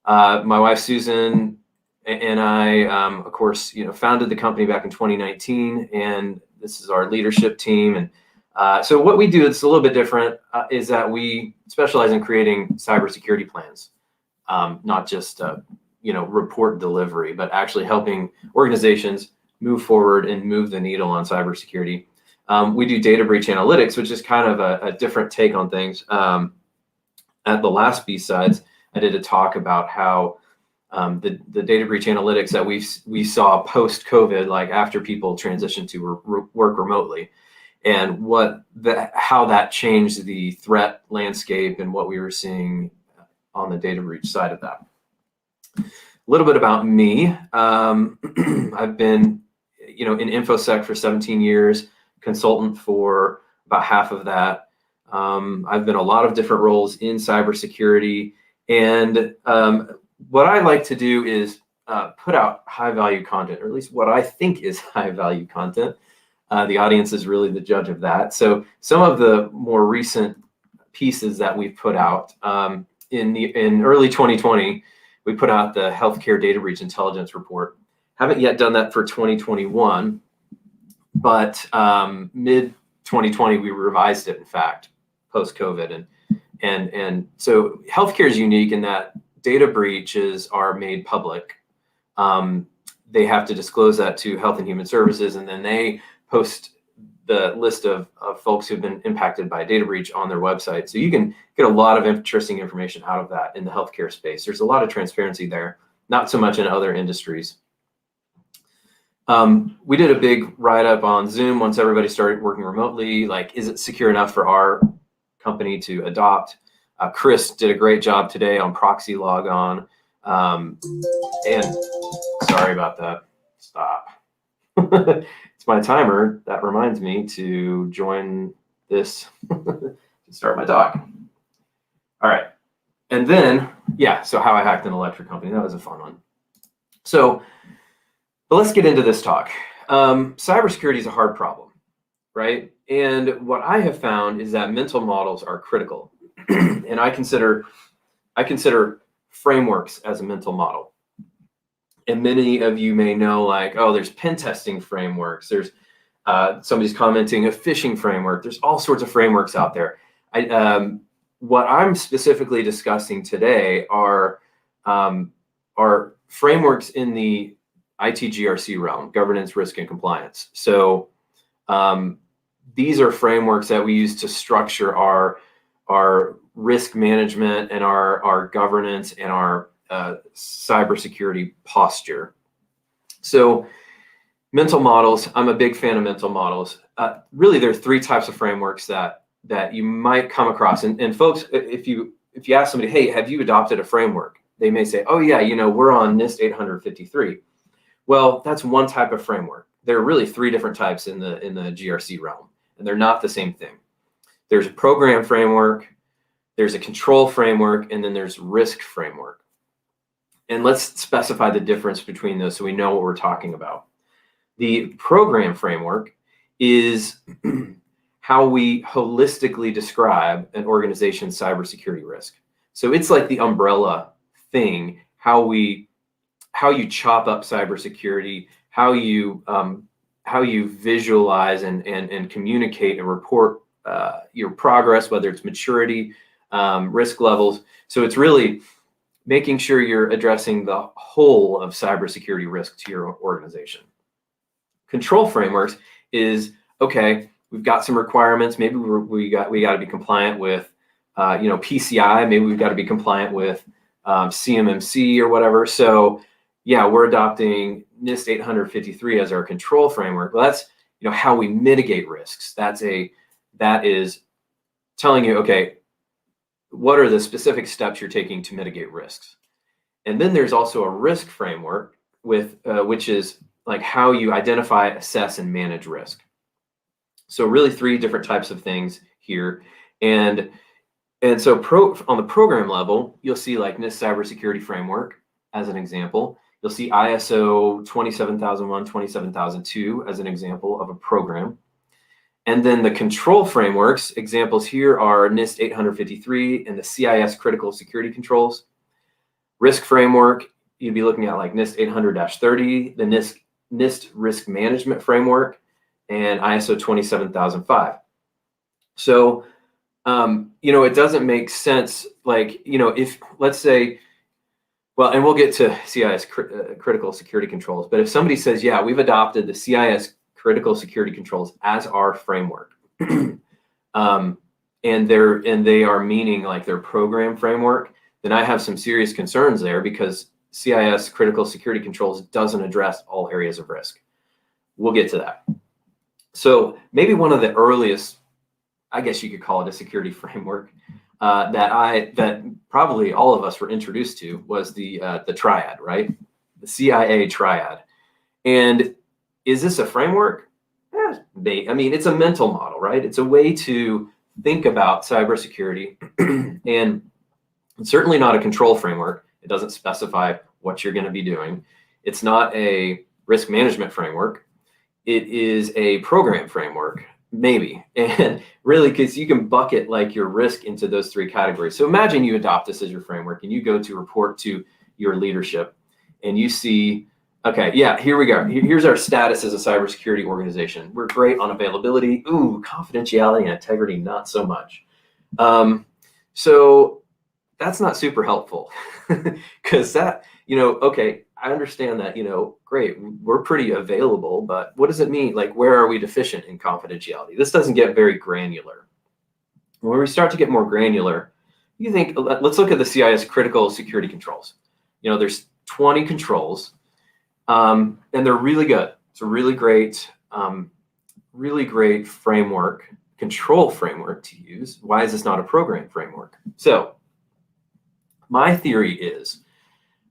My wife Susan and I, of course, founded the company back in 2019, and this is our leadership team. And so what we do, it's a little bit different, is that we specialize in creating cybersecurity plans, not just report delivery, but actually helping organizations move forward and move the needle on cybersecurity. We do data breach analytics, which is kind of a different take on things. At the last BSides, I did a talk about how the data breach analytics that we saw post-COVID, like after people transitioned to work remotely, and how that changed the threat landscape and what we were seeing on the data breach side of that. A little bit about me. I've been, in InfoSec for 17 years, consultant for about half of that. I've been a lot of different roles in cybersecurity, and what I like to do is put out high-value content, or at least what I think is high-value content. The audience is really the judge of that. So some of the more recent pieces that we've put out, in early 2020, we put out the Healthcare Data Breach Intelligence Report. Haven't yet done that for 2021, but mid 2020 we revised it. In fact, post COVID, and so healthcare is unique in that data breaches are made public. They have to disclose that to Health and Human Services, and then they post the list of folks who've been impacted by a data breach on their website. So you can get a lot of interesting information out of that in the healthcare space. There's a lot of transparency there, not so much in other industries. We did a big write-up on Zoom once everybody started working remotely. Like, is it secure enough for our company to adopt? Chris did a great job today on proxy logon. And sorry about that. Stop. It's my timer that reminds me to join this to start my talk. All right. And then, so how I hacked an electric company. That was a fun one. So, but let's get into this talk. Cybersecurity is a hard problem, right? And what I have found is that mental models are critical. And I consider frameworks as a mental model. And many of you may know, like, oh, there's pen testing frameworks. There's somebody's commenting a phishing framework. There's all sorts of frameworks out there. What I'm specifically discussing today are frameworks in the IT/GRC realm, governance, risk, and compliance. So these are frameworks that we use to structure our risk management and our governance and our cybersecurity posture. So mental models, I'm a big fan of mental models. Really, there are three types of frameworks that you might come across. And folks, if you ask somebody, hey, have you adopted a framework? They may say, oh yeah, we're on NIST 853. Well, that's one type of framework. There are really three different types in the GRC realm, and they're not the same thing. There's a program framework, there's a control framework, and then there's risk framework. And let's specify the difference between those so we know what we're talking about. The program framework is how we holistically describe an organization's cybersecurity risk. So it's like the umbrella thing, how you chop up cybersecurity, how you visualize and communicate and report your progress, whether it's maturity, risk levels. So it's really making sure you're addressing the whole of cybersecurity risk to your organization. Control frameworks is, okay, we've got some requirements. Maybe we got to be compliant with, PCI. Maybe we've got to be compliant with CMMC or whatever. So yeah, we're adopting NIST 853 as our control framework. Well, that's how we mitigate risks. That is telling you, okay, what are the specific steps you're taking to mitigate risks? And then there's also a risk framework which is like how you identify, assess, and manage risk. So really three different types of things here. And so on the program level, you'll see like NIST Cybersecurity Framework as an example. You'll see ISO 27001, 27002 as an example of a program. And then the control frameworks, examples here are NIST 853 and the CIS critical security controls. Risk framework, you'd be looking at like NIST 800-30, the NIST risk management framework, and ISO 27005. So, it doesn't make sense, like, if, let's say, Well, and we'll get to CIS critical security controls. But if somebody says, yeah, we've adopted the CIS critical security controls as our framework, and they are meaning like their program framework, then I have some serious concerns there, because CIS critical security controls doesn't address all areas of risk. We'll get to that. So maybe one of the earliest, I guess you could call it a security framework, that probably all of us were introduced to was the triad, right? The CIA triad. And is this a framework? I mean, it's a mental model, right? It's a way to think about cybersecurity, and it's certainly not a control framework. It doesn't specify what you're going to be doing. It's not a risk management framework. It is a program framework, maybe. And really, because you can bucket like your risk into those three categories. So imagine you adopt this as your framework and you go to report to your leadership and you see, okay, yeah, here we go. Here's our status as a cybersecurity organization. We're great on availability. Ooh, confidentiality and integrity, not so much. So that's not super helpful, because that, okay, I understand that, great, we're pretty available, but what does it mean? Like, where are we deficient in confidentiality? This doesn't get very granular. When we start to get more granular, you think, let's look at the CIS critical security controls. There's 20 controls, and they're really good. It's a really great framework, control framework to use. Why is this not a program framework? So my theory is,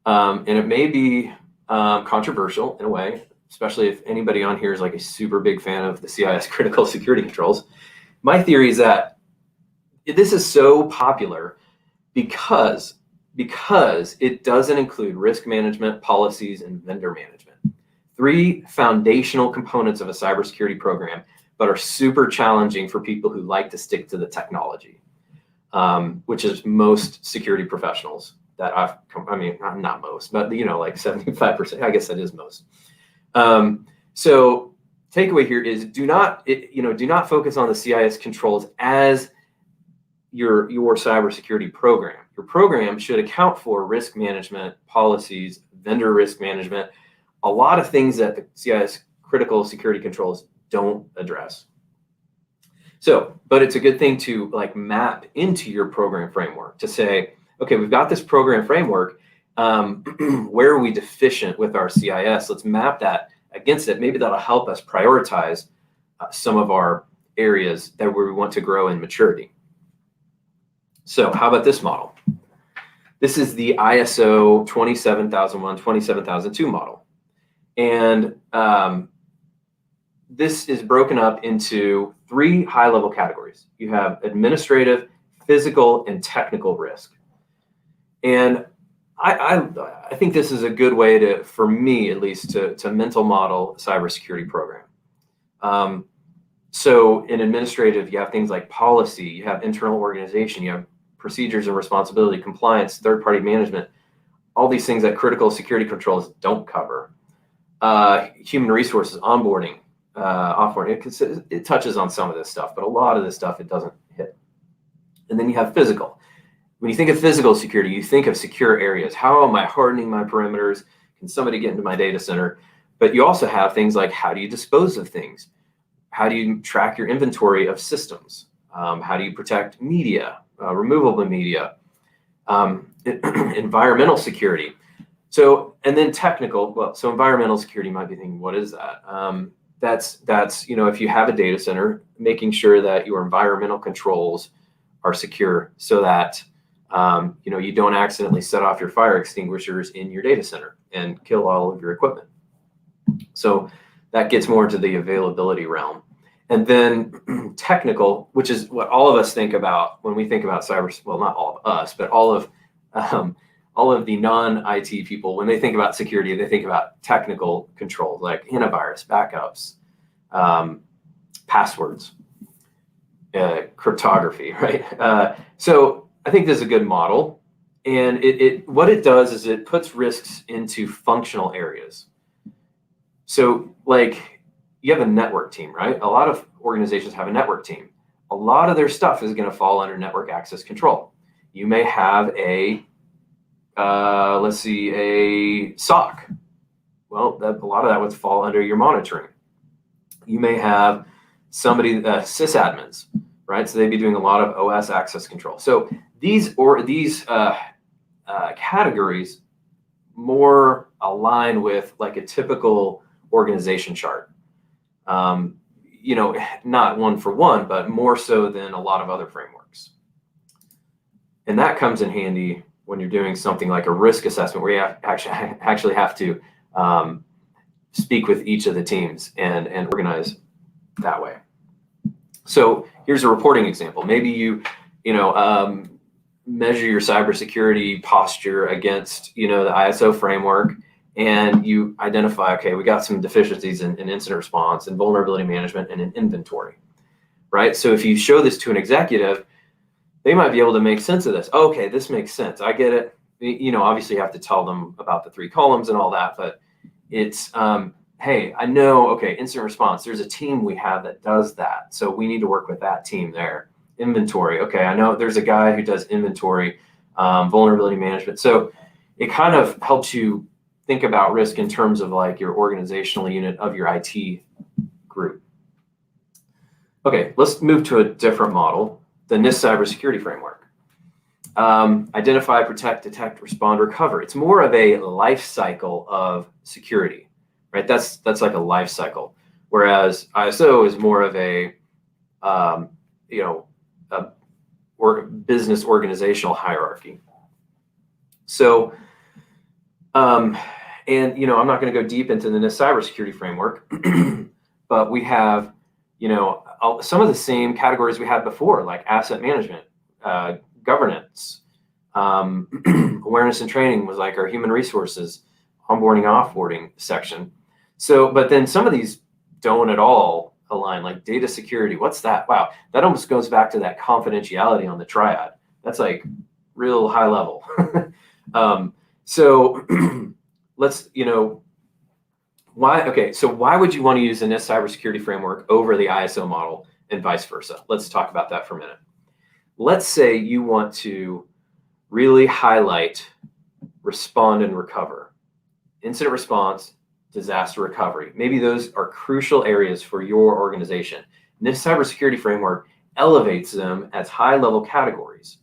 and it may be controversial in a way, especially if anybody on here is like a super big fan of the CIS critical security controls. My theory is that this is so popular because it doesn't include risk management, policies, and vendor management. 3 foundational components of a cybersecurity program, but are super challenging for people who like to stick to the technology, which is most security professionals that not most, but like 75%, I guess that is most. So takeaway here is do not focus on the CIS controls as your cybersecurity program. Your program should account for risk management, policies, vendor risk management, a lot of things that the CIS critical security controls don't address. So, but it's a good thing to like map into your program framework to say, okay, we've got this program framework. Where are we deficient with our CIS? Let's map that against it. Maybe that'll help us prioritize some of our areas that where we want to grow in maturity. So how about this model? This is the ISO 27001, 27002 model. And this is broken up into 3 high-level categories. You have administrative, physical, and technical risk. And I think this is a good way to, for me at least, to mental model a cybersecurity program. So in administrative, you have things like policy, you have internal organization, you have procedures and responsibility, compliance, third-party management, all these things that critical security controls don't cover. Human resources, onboarding, offboarding, it touches on some of this stuff, but a lot of this stuff it doesn't hit. And then you have physical. When you think of physical security, you think of secure areas. How am I hardening my perimeters? Can somebody get into my data center? But you also have things like, how do you dispose of things? How do you track your inventory of systems? How do you protect media, removable media, environmental security? So, and then technical, well, so environmental security might be thinking, what is that? That's if you have a data center, making sure that your environmental controls are secure so that you don't accidentally set off your fire extinguishers in your data center and kill all of your equipment. So that gets more into the availability realm. And then technical, which is what all of us think about when we think about cyber, well, not all of us, but all of the non-IT people, when they think about security, they think about technical controls like antivirus, backups, passwords, cryptography, right? So I think this is a good model. And what it does is it puts risks into functional areas. So like you have a network team, right? A lot of organizations have a network team. A lot of their stuff is going to fall under network access control. You may have a let's see, a SOC. Well, a lot of that would fall under your monitoring. You may have somebody, sysadmins, right? So they'd be doing a lot of OS access control. So these categories more align with like a typical organization chart. You know, not one for one, but more so than a lot of other frameworks. And that comes in handy when you're doing something like a risk assessment, where you actually have to speak with each of the teams and organize that way. So here's a reporting example. Maybe you measure your cybersecurity posture against, the ISO framework, and you identify, okay, we got some deficiencies in incident response and vulnerability management and in inventory, right? So if you show this to an executive, they might be able to make sense of this. Okay, this makes sense. I get it. Obviously you have to tell them about the 3 columns and all that, but it's, hey, I know, okay, incident response, there's a team we have that does that. So we need to work with that team there. Inventory, okay, I know there's a guy who does inventory, vulnerability management. So it kind of helps you think about risk in terms of like your organizational unit of your IT group. Okay, let's move to a different model, the NIST cybersecurity framework. Identify, protect, detect, respond, recover. It's more of a life cycle of security, right? That's like a life cycle. Whereas ISO is more of a, or business organizational hierarchy. So, and I'm not going to go deep into the NIST cybersecurity framework, but we have, some of the same categories we had before, like asset management, governance, awareness and training was like our human resources, onboarding, offboarding section. So, but then some of these don't at all align, like data security. What's that? Wow, that almost goes back to that confidentiality on the triad. That's like real high level. So let's, why would you want to use the NIST cybersecurity framework over the ISO model and vice versa? Let's talk about that for a minute. Let's say you want to really highlight respond and recover, incident response, disaster recovery. Maybe those are crucial areas for your organization. And this cybersecurity framework elevates them as high-level categories,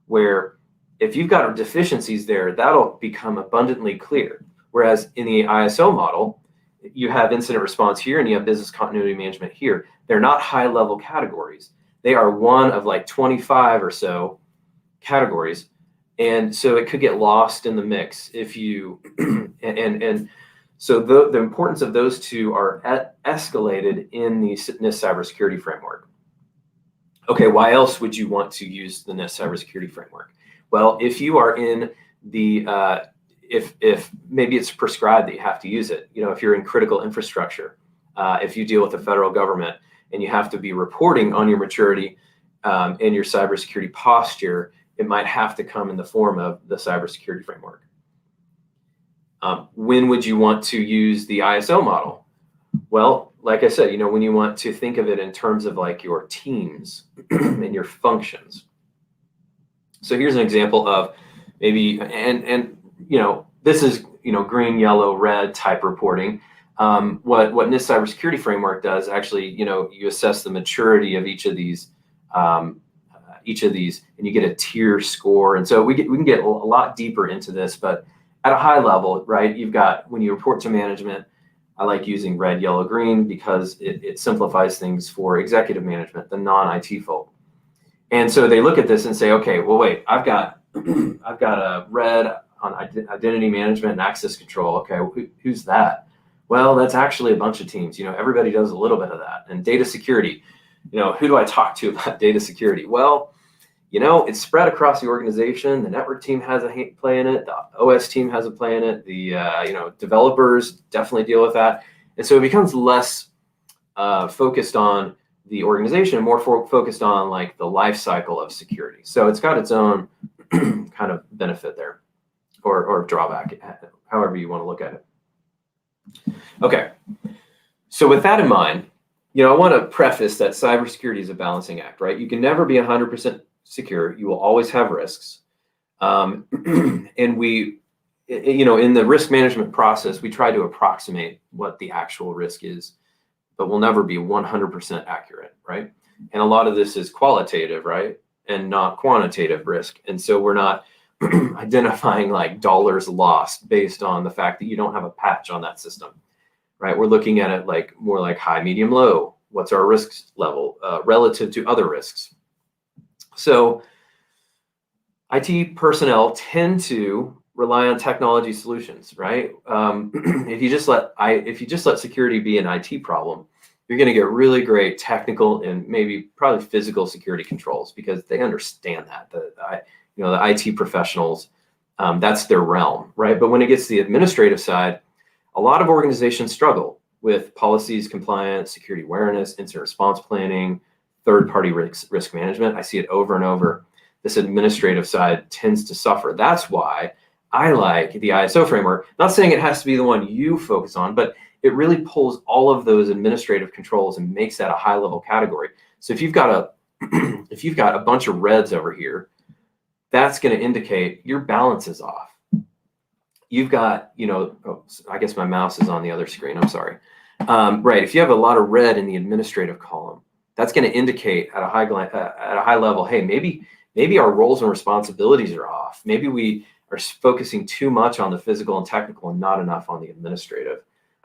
where if you've got deficiencies there, that'll become abundantly clear. Whereas in the ISO model, you have incident response here and you have business continuity management here. They're not high-level categories. They are one of like 25 or so categories. And so it could get lost in the mix if you, so the importance of those two are escalated in the NIST cybersecurity framework. Okay, why else would you want to use the NIST cybersecurity framework? Well, if you are in the, if maybe it's prescribed that you have to use it, if you're in critical infrastructure, if you deal with the federal government and you have to be reporting on your maturity and your cybersecurity posture, it might have to come in the form of the cybersecurity framework. When would you want to use the ISO model? Well, like I said, when you want to think of it in terms of like your teams and your functions. So here's an example of maybe, and this is, green, yellow, red type reporting. What NIST cybersecurity framework does actually, you assess the maturity of each of these, and you get a tier score. And so we can get a lot deeper into this, but at a high level, right, you've got, when you report to management, I like using red, yellow, green because it simplifies things for executive management, the non-IT folk. And so they look at this and say, okay, well, wait, I've got a red on identity management and access control. Okay, who's that? Well, that's actually a bunch of teams. Everybody does a little bit of that. And data security, who do I talk to about data security? Well, it's spread across the organization. The network team has a play in it. The OS team has a play in it. The developers definitely deal with that. And so it becomes less focused on the organization and more focused on like the life cycle of security. So it's got its own kind of benefit there, or drawback, however you want to look at it. Okay, so with that in mind, I want to preface that cybersecurity is a balancing act, right? You can never be 100% secure. You will always have risks. And we, in the risk management process, we try to approximate what the actual risk is, but we'll never be 100% accurate, right? And a lot of this is qualitative, right? And not quantitative risk. And so we're not identifying like dollars lost based on the fact that you don't have a patch on that system, right? We're looking at it like more like high, medium, low. What's our risk level relative to other risks? So IT personnel tend to rely on technology solutions, right? If you just let security be an IT problem, you're going to get really great technical and maybe probably physical security controls because they understand that. The IT professionals, that's their realm, right? But when it gets to the administrative side, a lot of organizations struggle with policies, compliance, security awareness, incident response planning, third-party risk management. I see it over and over. This administrative side tends to suffer. That's why I like the ISO framework. Not saying it has to be the one you focus on, but it really pulls all of those administrative controls and makes that a high-level category. So if you've got a bunch of reds over here, that's going to indicate your balance is off. You've got, I guess my mouse is on the other screen. I'm sorry. Right. If you have a lot of red in the administrative column, that's going to indicate at a high level, hey, maybe our roles and responsibilities are off. Maybe we are focusing too much on the physical and technical and not enough on the administrative.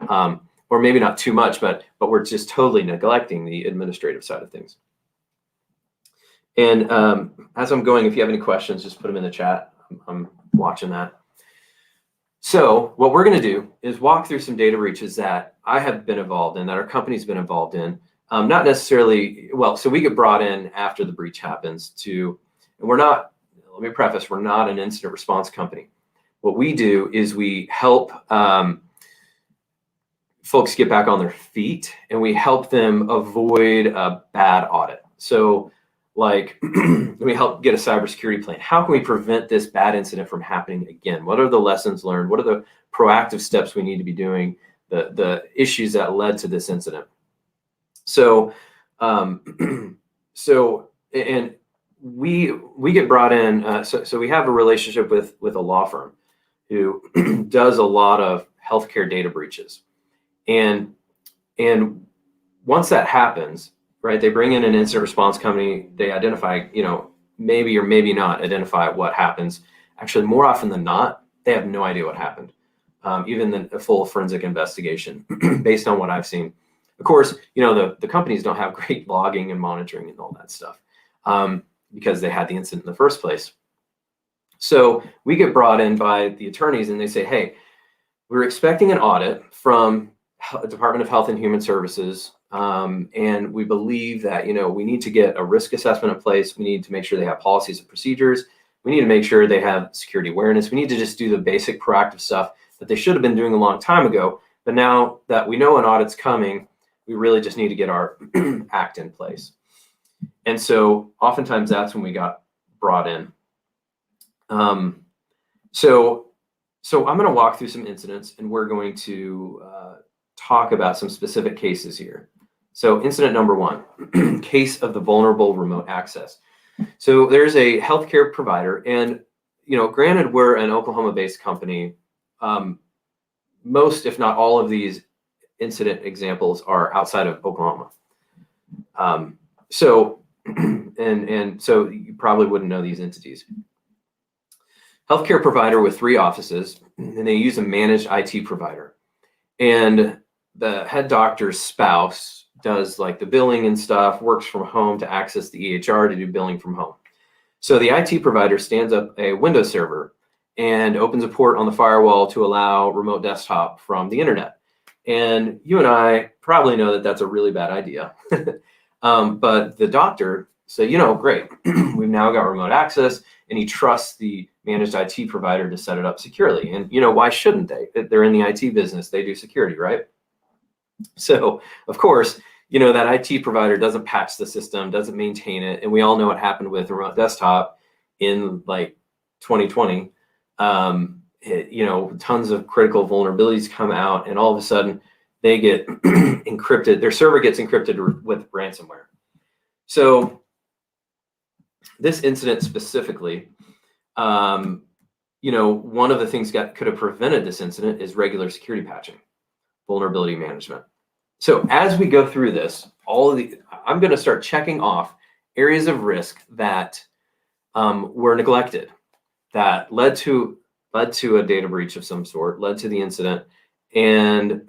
Or maybe not too much, but we're just totally neglecting the administrative side of things. And as I'm going, if you have any questions, just put them in the chat. I'm watching that. So what we're going to do is walk through some data breaches that I have been involved in, that our company's been involved in. Not necessarily, so we get brought in after the breach happens and we're not, let me preface, we're not an incident response company. What we do is we help folks get back on their feet and we help them avoid a bad audit. So like, we help get a cybersecurity plan. How can we prevent this bad incident from happening again? What are the lessons learned? What are the proactive steps we need to be doing? The issues that led to this incident. So, and we get brought in. So we have a relationship with a law firm who does a lot of healthcare data breaches, and once that happens, right, they bring in an incident response company. They identify, maybe or maybe not identify what happens. Actually, more often than not, they have no idea what happened. Even a full forensic investigation, based on what I've seen. Of course, the companies don't have great logging and monitoring and all that stuff because they had the incident in the first place. So we get brought in by the attorneys and they say, hey, we're expecting an audit from Department of Health and Human Services. And we believe that, we need to get a risk assessment in place. We need to make sure they have policies and procedures. We need to make sure they have security awareness. We need to just do the basic proactive stuff that they should have been doing a long time ago. But now that we know an audit's coming, we really just need to get our act in place. And so oftentimes that's when we got brought in. So I'm going to walk through some incidents and we're going to talk about some specific cases here. So incident number one, case of the vulnerable remote access. So there's a healthcare provider and, granted we're an Oklahoma-based company, most, if not all of these incident examples are outside of Oklahoma. So you probably wouldn't know these entities. Healthcare provider with 3 offices, and they use a managed IT provider. And the head doctor's spouse does like the billing and stuff, works from home to access the EHR to do billing from home. So the IT provider stands up a Windows server and opens a port on the firewall to allow remote desktop from the internet. And you and I probably know that that's a really bad idea. But the doctor said, great, we've now got remote access, and he trusts the managed IT provider to set it up securely. And, why shouldn't they? They're in the IT business, they do security, right? So, of course, that IT provider doesn't patch the system, doesn't maintain it. And we all know what happened with remote desktop in like 2020. Tons of critical vulnerabilities come out, and all of a sudden they get encrypted. Their server gets encrypted with ransomware. So this incident specifically, one of the things that could have prevented this incident is regular security patching, vulnerability management. So as we go through this, I'm going to start checking off areas of risk that were neglected, that led to a data breach of some sort, led to the incident, and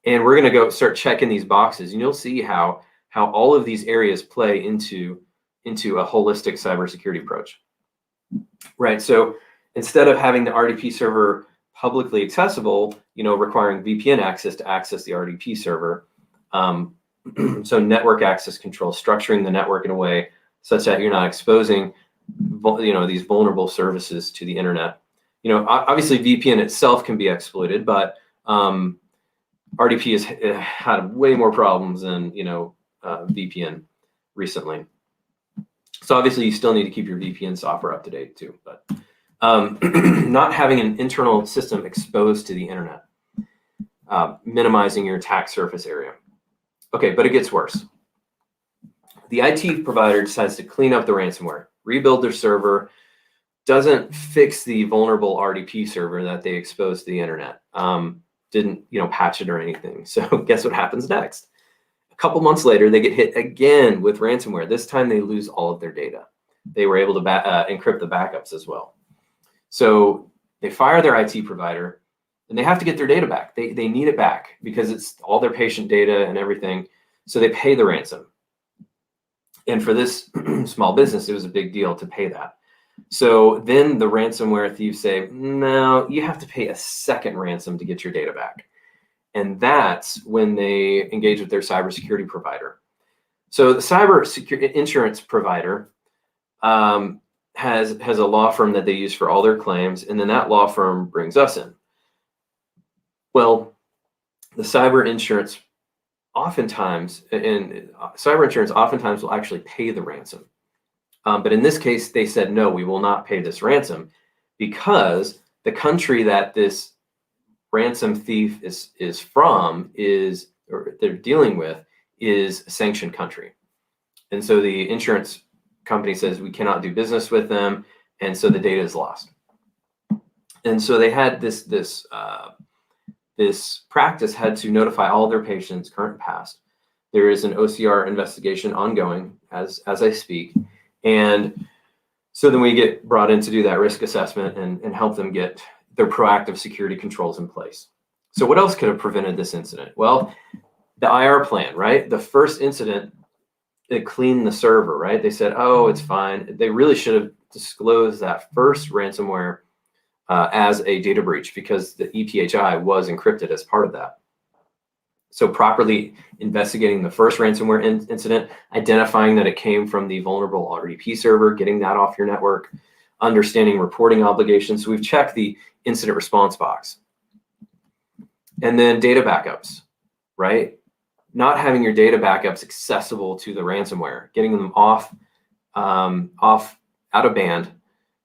and we're going to go start checking these boxes, and you'll see how all of these areas play into a holistic cybersecurity approach, right? So instead of having the RDP server publicly accessible, requiring VPN access to access the RDP server, so network access control, structuring the network in a way such that you're not exposing, these vulnerable services to the internet. Obviously VPN itself can be exploited, but RDP has had way more problems than VPN recently. So obviously you still need to keep your VPN software up to date too, but not having an internal system exposed to the internet, minimizing your attack surface area. Okay, but it gets worse. The IT provider decides to clean up the ransomware, rebuild their server, doesn't fix the vulnerable RDP server that they exposed to the internet. Didn't patch it or anything. So guess what happens next? A couple months later, they get hit again with ransomware. This time they lose all of their data. They were able to encrypt the backups as well. So they fire their IT provider, and they have to get their data back. They need it back because it's all their patient data and everything. So they pay the ransom. And for this small business, it was a big deal to pay that. So then the ransomware thieves say, no, you have to pay a second ransom to get your data back. And that's when they engage with their cybersecurity provider. So the cyber insurance provider has a law firm that they use for all their claims, and then that law firm brings us in. Well, the cyber insurance oftentimes will actually pay the ransom. But in this case, they said, no, we will not pay this ransom because the country that this ransom thief is from or they're dealing with is a sanctioned country. And so the insurance company says we cannot do business with them. And so the data is lost. And so they had this practice had to notify all their patients, current and past. There is an OCR investigation ongoing as I speak. And so then we get brought in to do that risk assessment and help them get their proactive security controls in place. So what else could have prevented this incident? Well, the IR plan, right? The first incident, it cleaned the server, right? They said, oh, it's fine. They really should have disclosed that first ransomware as a data breach because the EPHI was encrypted as part of that. So properly investigating the first ransomware incident, identifying that it came from the vulnerable RDP server, getting that off your network, understanding reporting obligations. So we've checked the incident response box. And then data backups, right? Not having your data backups accessible to the ransomware, getting them off out of band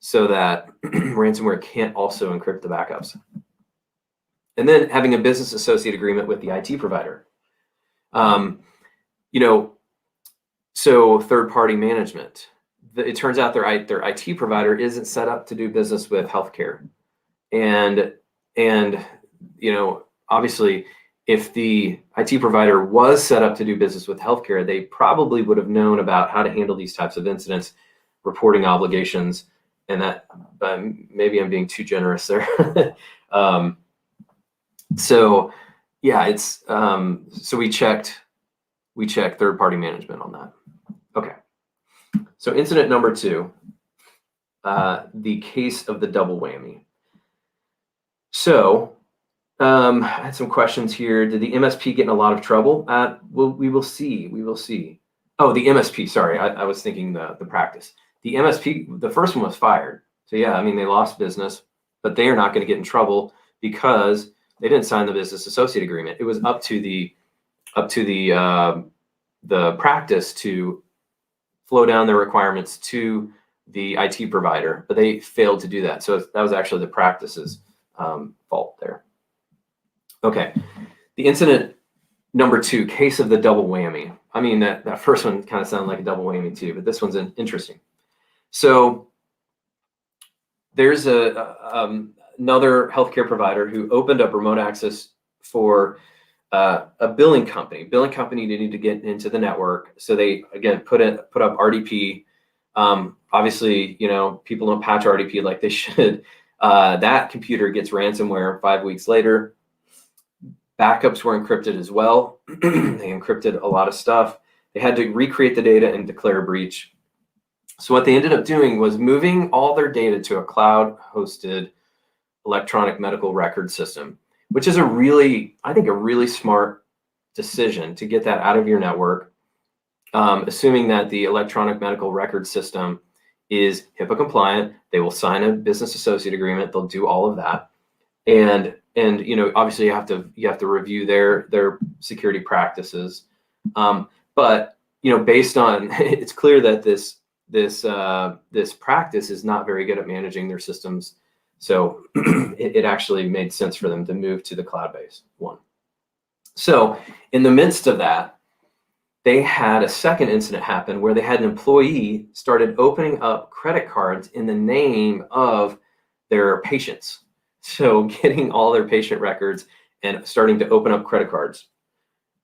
so that ransomware can't also encrypt the backups. And then having a business associate agreement with the IT provider. So third-party management. It turns out their IT provider isn't set up to do business with healthcare. And obviously, if the IT provider was set up to do business with healthcare, they probably would have known about how to handle these types of incidents, reporting obligations, and that maybe I'm being too generous there. So yeah, it's so we checked third-party management on that. Okay. So incident number 2, the case of the double whammy. So I had some questions here. Did the MSP get in a lot of trouble? Well, we will see. We will see. Oh, the MSP. Sorry, I was thinking the practice. The MSP, the first one was fired. So yeah, I mean they lost business, but they are not going to get in trouble because they didn't sign the business associate agreement. It was up to the practice to flow down their requirements to the IT provider, but they failed to do that. So that was actually the practice's fault there. Okay, the incident number 2, case of the double whammy. I mean, that first one kind of sounded like a double whammy too, but this one's interesting. So there's another healthcare provider who opened up remote access for a billing company. Billing company needed to get into the network, so they again put up RDP. Obviously, people don't patch RDP like they should. That computer gets ransomware 5 weeks later. Backups were encrypted as well. They encrypted a lot of stuff. They had to recreate the data and declare a breach. So what they ended up doing was moving all their data to a cloud-hosted electronic medical record system, which is I think a really smart decision to get that out of your network, assuming that the electronic medical record system is HIPAA compliant. They will sign a business associate agreement. They'll do all of that. And obviously you have to review their security practices. But based on it's clear that this practice is not very good at managing their systems. So it actually made sense for them to move to the cloud-based one. So in the midst of that, they had a second incident happen where they had an employee started opening up credit cards in the name of their patients. So getting all their patient records and starting to open up credit cards.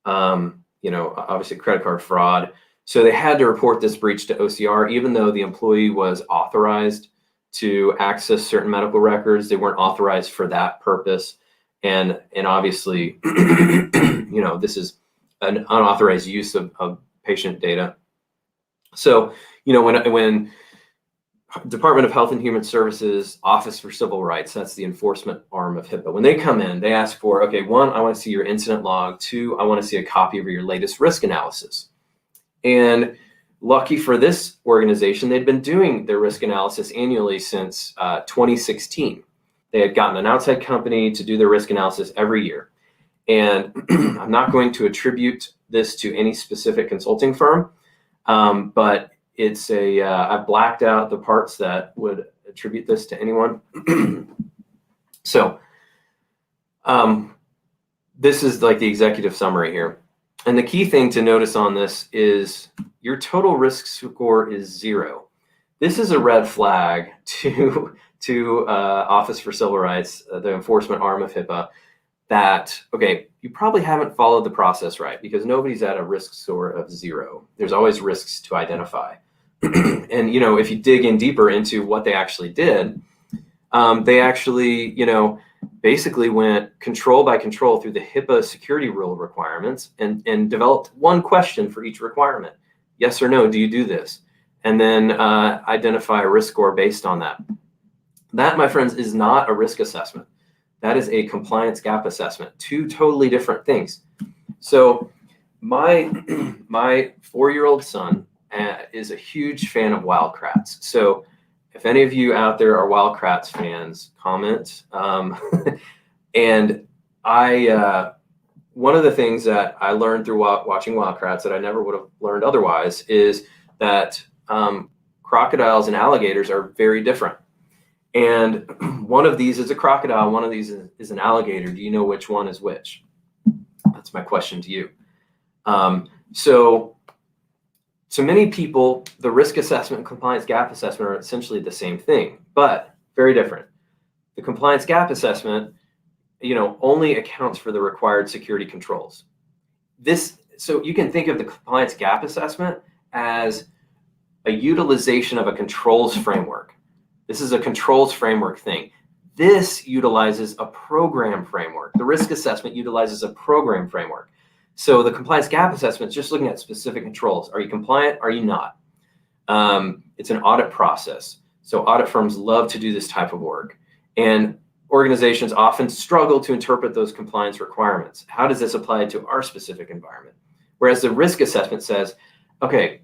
Obviously credit card fraud. So they had to report this breach to OCR, even though the employee was authorized to access certain medical records. They weren't authorized for that purpose. And obviously, this is an unauthorized use of patient data. So, when Department of Health and Human Services, Office for Civil Rights, that's the enforcement arm of HIPAA. When they come in, they ask for, okay, 1, I want to see your incident log. 2, I want to see a copy of your latest risk analysis. And lucky for this organization, they'd been doing their risk analysis annually since 2016. They had gotten an outside company to do their risk analysis every year. And I'm not going to attribute this to any specific consulting firm, but it's I've blacked out the parts that would attribute this to anyone. So this is like the executive summary here. And the key thing to notice on this is your total risk score is 0. This is a red flag to Office for Civil Rights, the enforcement arm of HIPAA, that, okay, you probably haven't followed the process right, because nobody's at a risk score of 0. There's always risks to identify. And, if you dig in deeper into what they actually did, they actually, basically went control by control through the HIPAA security rule requirements and developed one question for each requirement. Yes or no, do you do this? And then identify a risk score based on that. That, my friends, is not a risk assessment. That is a compliance gap assessment. 2 totally different things. So my 4-year-old son is a huge fan of Wildcrats. So if any of you out there are Wildcrats fans, comment. And one of the things that I learned through watching Wildcrats that I never would have learned otherwise is that crocodiles and alligators are very different. And one of these is a crocodile, one of these is an alligator. Do you know which one is which? That's my question to you. So many people, the risk assessment and compliance gap assessment are essentially the same thing, but very different. The compliance gap assessment, only accounts for the required security controls. So you can think of the compliance gap assessment as a utilization of a controls framework. This is a controls framework thing. This utilizes a program framework. The risk assessment utilizes a program framework. So the compliance gap assessment is just looking at specific controls. Are you compliant? Are you not? It's an audit process. So audit firms love to do this type of work. And organizations often struggle to interpret those compliance requirements. How does this apply to our specific environment? Whereas the risk assessment says, okay,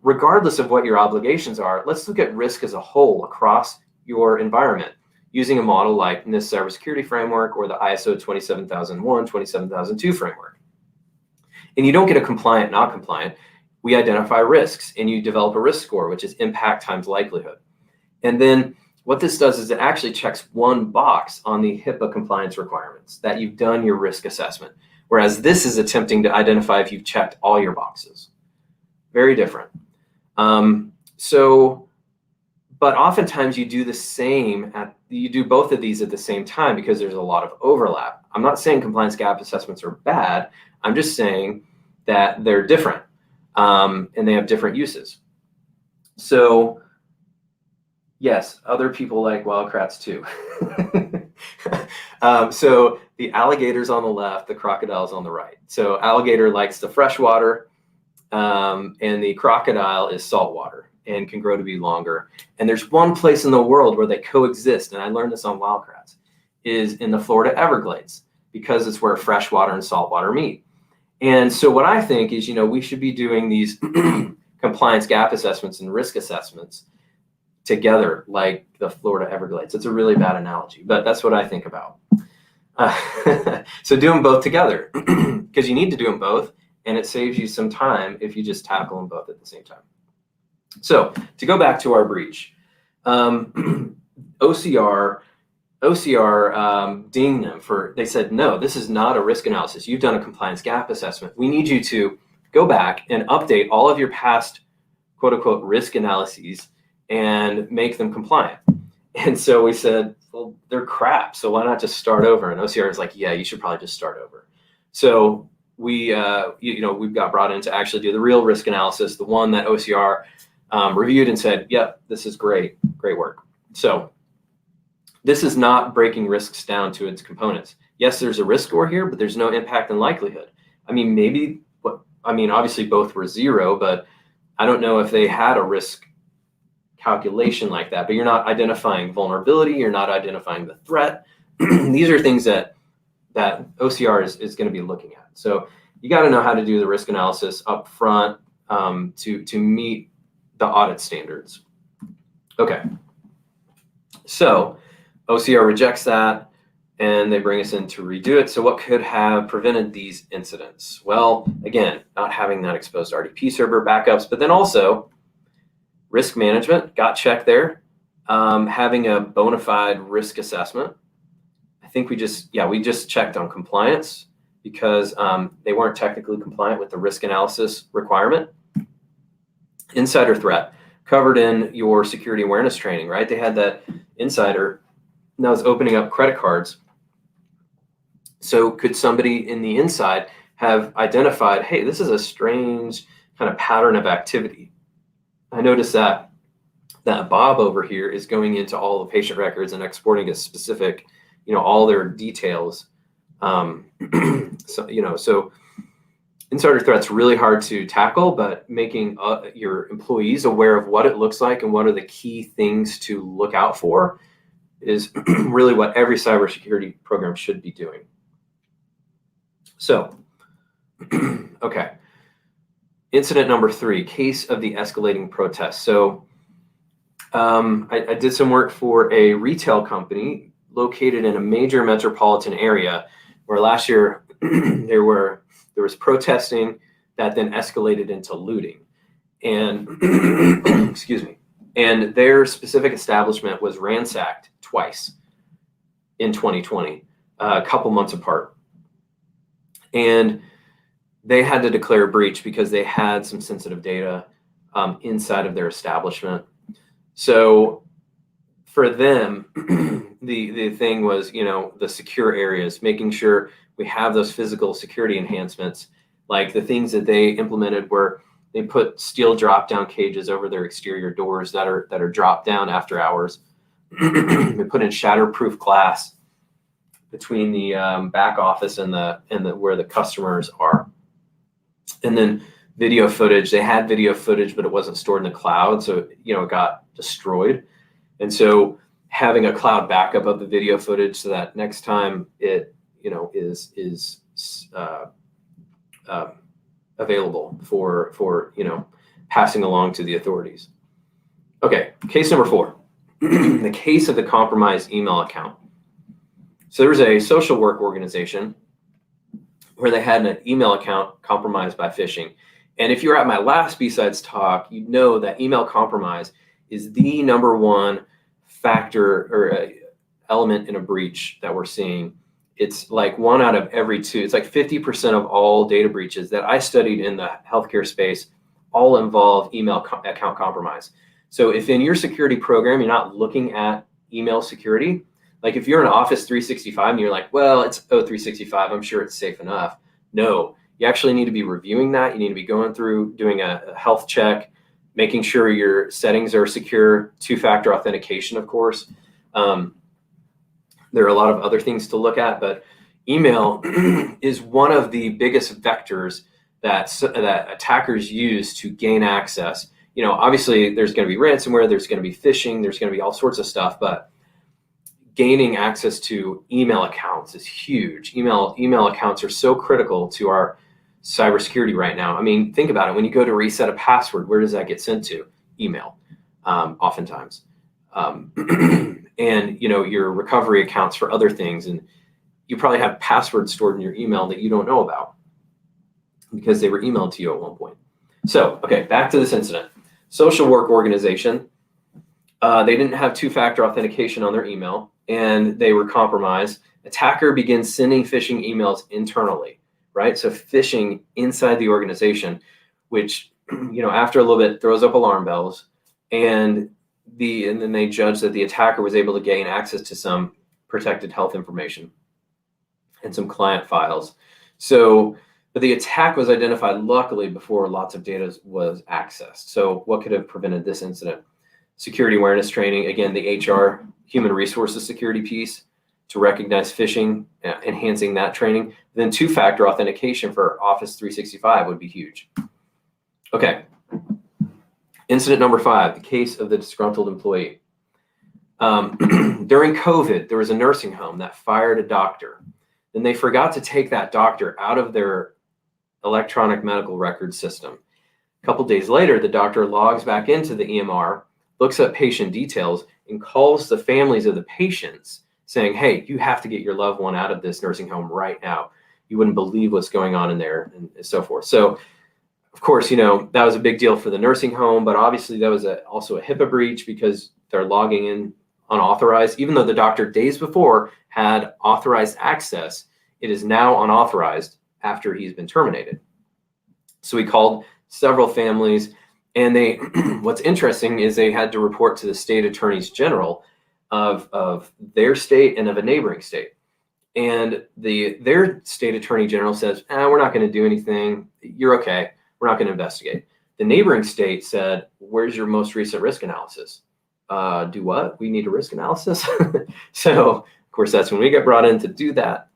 regardless of what your obligations are, let's look at risk as a whole across your environment using a model like NIST cybersecurity framework or the ISO 27001, 27002 framework. And you don't get a compliant, not compliant. We identify risks and you develop a risk score, which is impact times likelihood. And then what this does is it actually checks one box on the HIPAA compliance requirements that you've done your risk assessment. Whereas this is attempting to identify if you've checked all your boxes. Very different. but oftentimes you do you do both of these at the same time because there's a lot of overlap. I'm not saying compliance gap assessments are bad. I'm just saying that they're different, and they have different uses. So yes, other people like wildcrats too. So the alligator's on the left, the crocodile's on the right. So alligator likes the fresh water, and the crocodile is saltwater and can grow to be longer. And there's one place in the world where they coexist, and I learned this on wildcrats, is in the Florida Everglades, because it's where freshwater and saltwater meet. And so what I think is, we should be doing these compliance gap assessments and risk assessments together, like the Florida Everglades. It's a really bad analogy, but that's what I think about. So do them both together, because you need to do them both, and it saves you some time if you just tackle them both at the same time. So to go back to our breach, OCR dinged them they said, no, this is not a risk analysis. You've done a compliance gap assessment. We need you to go back and update all of your past quote unquote risk analyses and make them compliant. And so we said, well, they're crap, so why not just start over? And OCR is like, yeah, you should probably just start over. So we got brought in to actually do the real risk analysis, the one that OCR reviewed and said, yep, this is great work. So this is not breaking risks down to its components. Yes, there's a risk score here, but there's no impact and likelihood. Obviously both were 0, but I don't know if they had a risk calculation like that, but you're not identifying vulnerability. You're not identifying the threat. These are things that OCR is going to be looking at. So you got to know how to do the risk analysis up front to meet the audit standards. Okay. So OCR rejects that, and they bring us in to redo it. So what could have prevented these incidents? Well, again, not having that exposed RDP server backups, but then also risk management got checked there. Having a bona fide risk assessment. I think we just checked on compliance because they weren't technically compliant with the risk analysis requirement. Insider threat covered in your security awareness training, right? They had that insider that was opening up credit cards. So could somebody in the inside have identified, hey, this is a strange kind of pattern of activity? I noticed that Bob over here is going into all the patient records and exporting a specific, all their details. So insider threat's really hard to tackle, but making your employees aware of what it looks like and what are the key things to look out for is really what every cybersecurity program should be doing. So, okay. Incident number 3, case of the escalating protest. So I did some work for a retail company located in a major metropolitan area where last year there was protesting that then escalated into looting. And excuse me. And their specific establishment was ransacked twice in 2020, a couple months apart. And they had to declare a breach because they had some sensitive data inside of their establishment. So for them, the thing was, the secure areas, making sure we have those physical security enhancements, like the things that they implemented were they put steel drop-down cages over their exterior doors that are dropped down after hours. They put in shatterproof glass between the back office and the where the customers are. And then video footage. They had video footage, but it wasn't stored in the cloud, so it got destroyed. And so having a cloud backup of the video footage so that next time it is available for passing along to the authorities. Okay, case number 4, the case of the compromised email account. So there was a social work organization where they had an email account compromised by phishing. And if you were at my last BSides talk, you know that email compromise is the number one factor or element in a breach that we're seeing. It's like 1 out of every 2. It's like 50% of all data breaches that I studied in the healthcare space all involve email account compromise. So if in your security program, you're not looking at email security, like if you're in Office 365 and you're like, well, it's O365, I'm sure it's safe enough. No, you actually need to be reviewing that. You need to be going through, doing a health check, making sure your settings are secure, two-factor authentication, of course. There are a lot of other things to look at, but email is one of the biggest vectors that attackers use to gain access. You know, obviously there's going to be ransomware, there's going to be phishing, there's going to be all sorts of stuff, but gaining access to email accounts is huge. Email accounts are so critical to our cybersecurity right now. I mean, think about it. When you go to reset a password, where does that get sent to? Email, oftentimes. And, you know, your recovery accounts for other things. And you probably have passwords stored in your email that you don't know about because they were emailed to you at one point. So, okay, back to this incident. Social work organization, they didn't have two-factor authentication on their email, and they were compromised. Attacker begins sending phishing emails internally, right? So phishing inside the organization, which, you know, after a little bit throws up alarm bells, and then they judge that the attacker was able to gain access to some protected health information and some client files. So, but the attack was identified luckily before lots of data was accessed. So what could have prevented this incident? Security awareness training, again, the HR, human resources security piece to recognize phishing, enhancing that training. Then two-factor authentication for Office 365 would be huge. Okay. Incident number 5, the case of the disgruntled employee. During COVID, there was a nursing home that fired a doctor. Then they forgot to take that doctor out of their electronic medical record system. A couple days later, the doctor logs back into the EMR, looks at patient details, and calls the families of the patients saying, hey, you have to get your loved one out of this nursing home right now. You wouldn't believe what's going on in there, and so forth. So, of course, you know, that was a big deal for the nursing home, but obviously that was also a HIPAA breach because they're logging in unauthorized. Even though the doctor days before had authorized access, it is now unauthorized after he's been terminated. So we called several families, and they, what's interesting is they had to report to the state attorneys general of their state and of a neighboring state. And their state attorney general says, we're not going to do anything. You're okay. We're not going to investigate. The neighboring state said, where's your most recent risk analysis? Do what? We need a risk analysis? So, of course, that's when we get brought in to do that.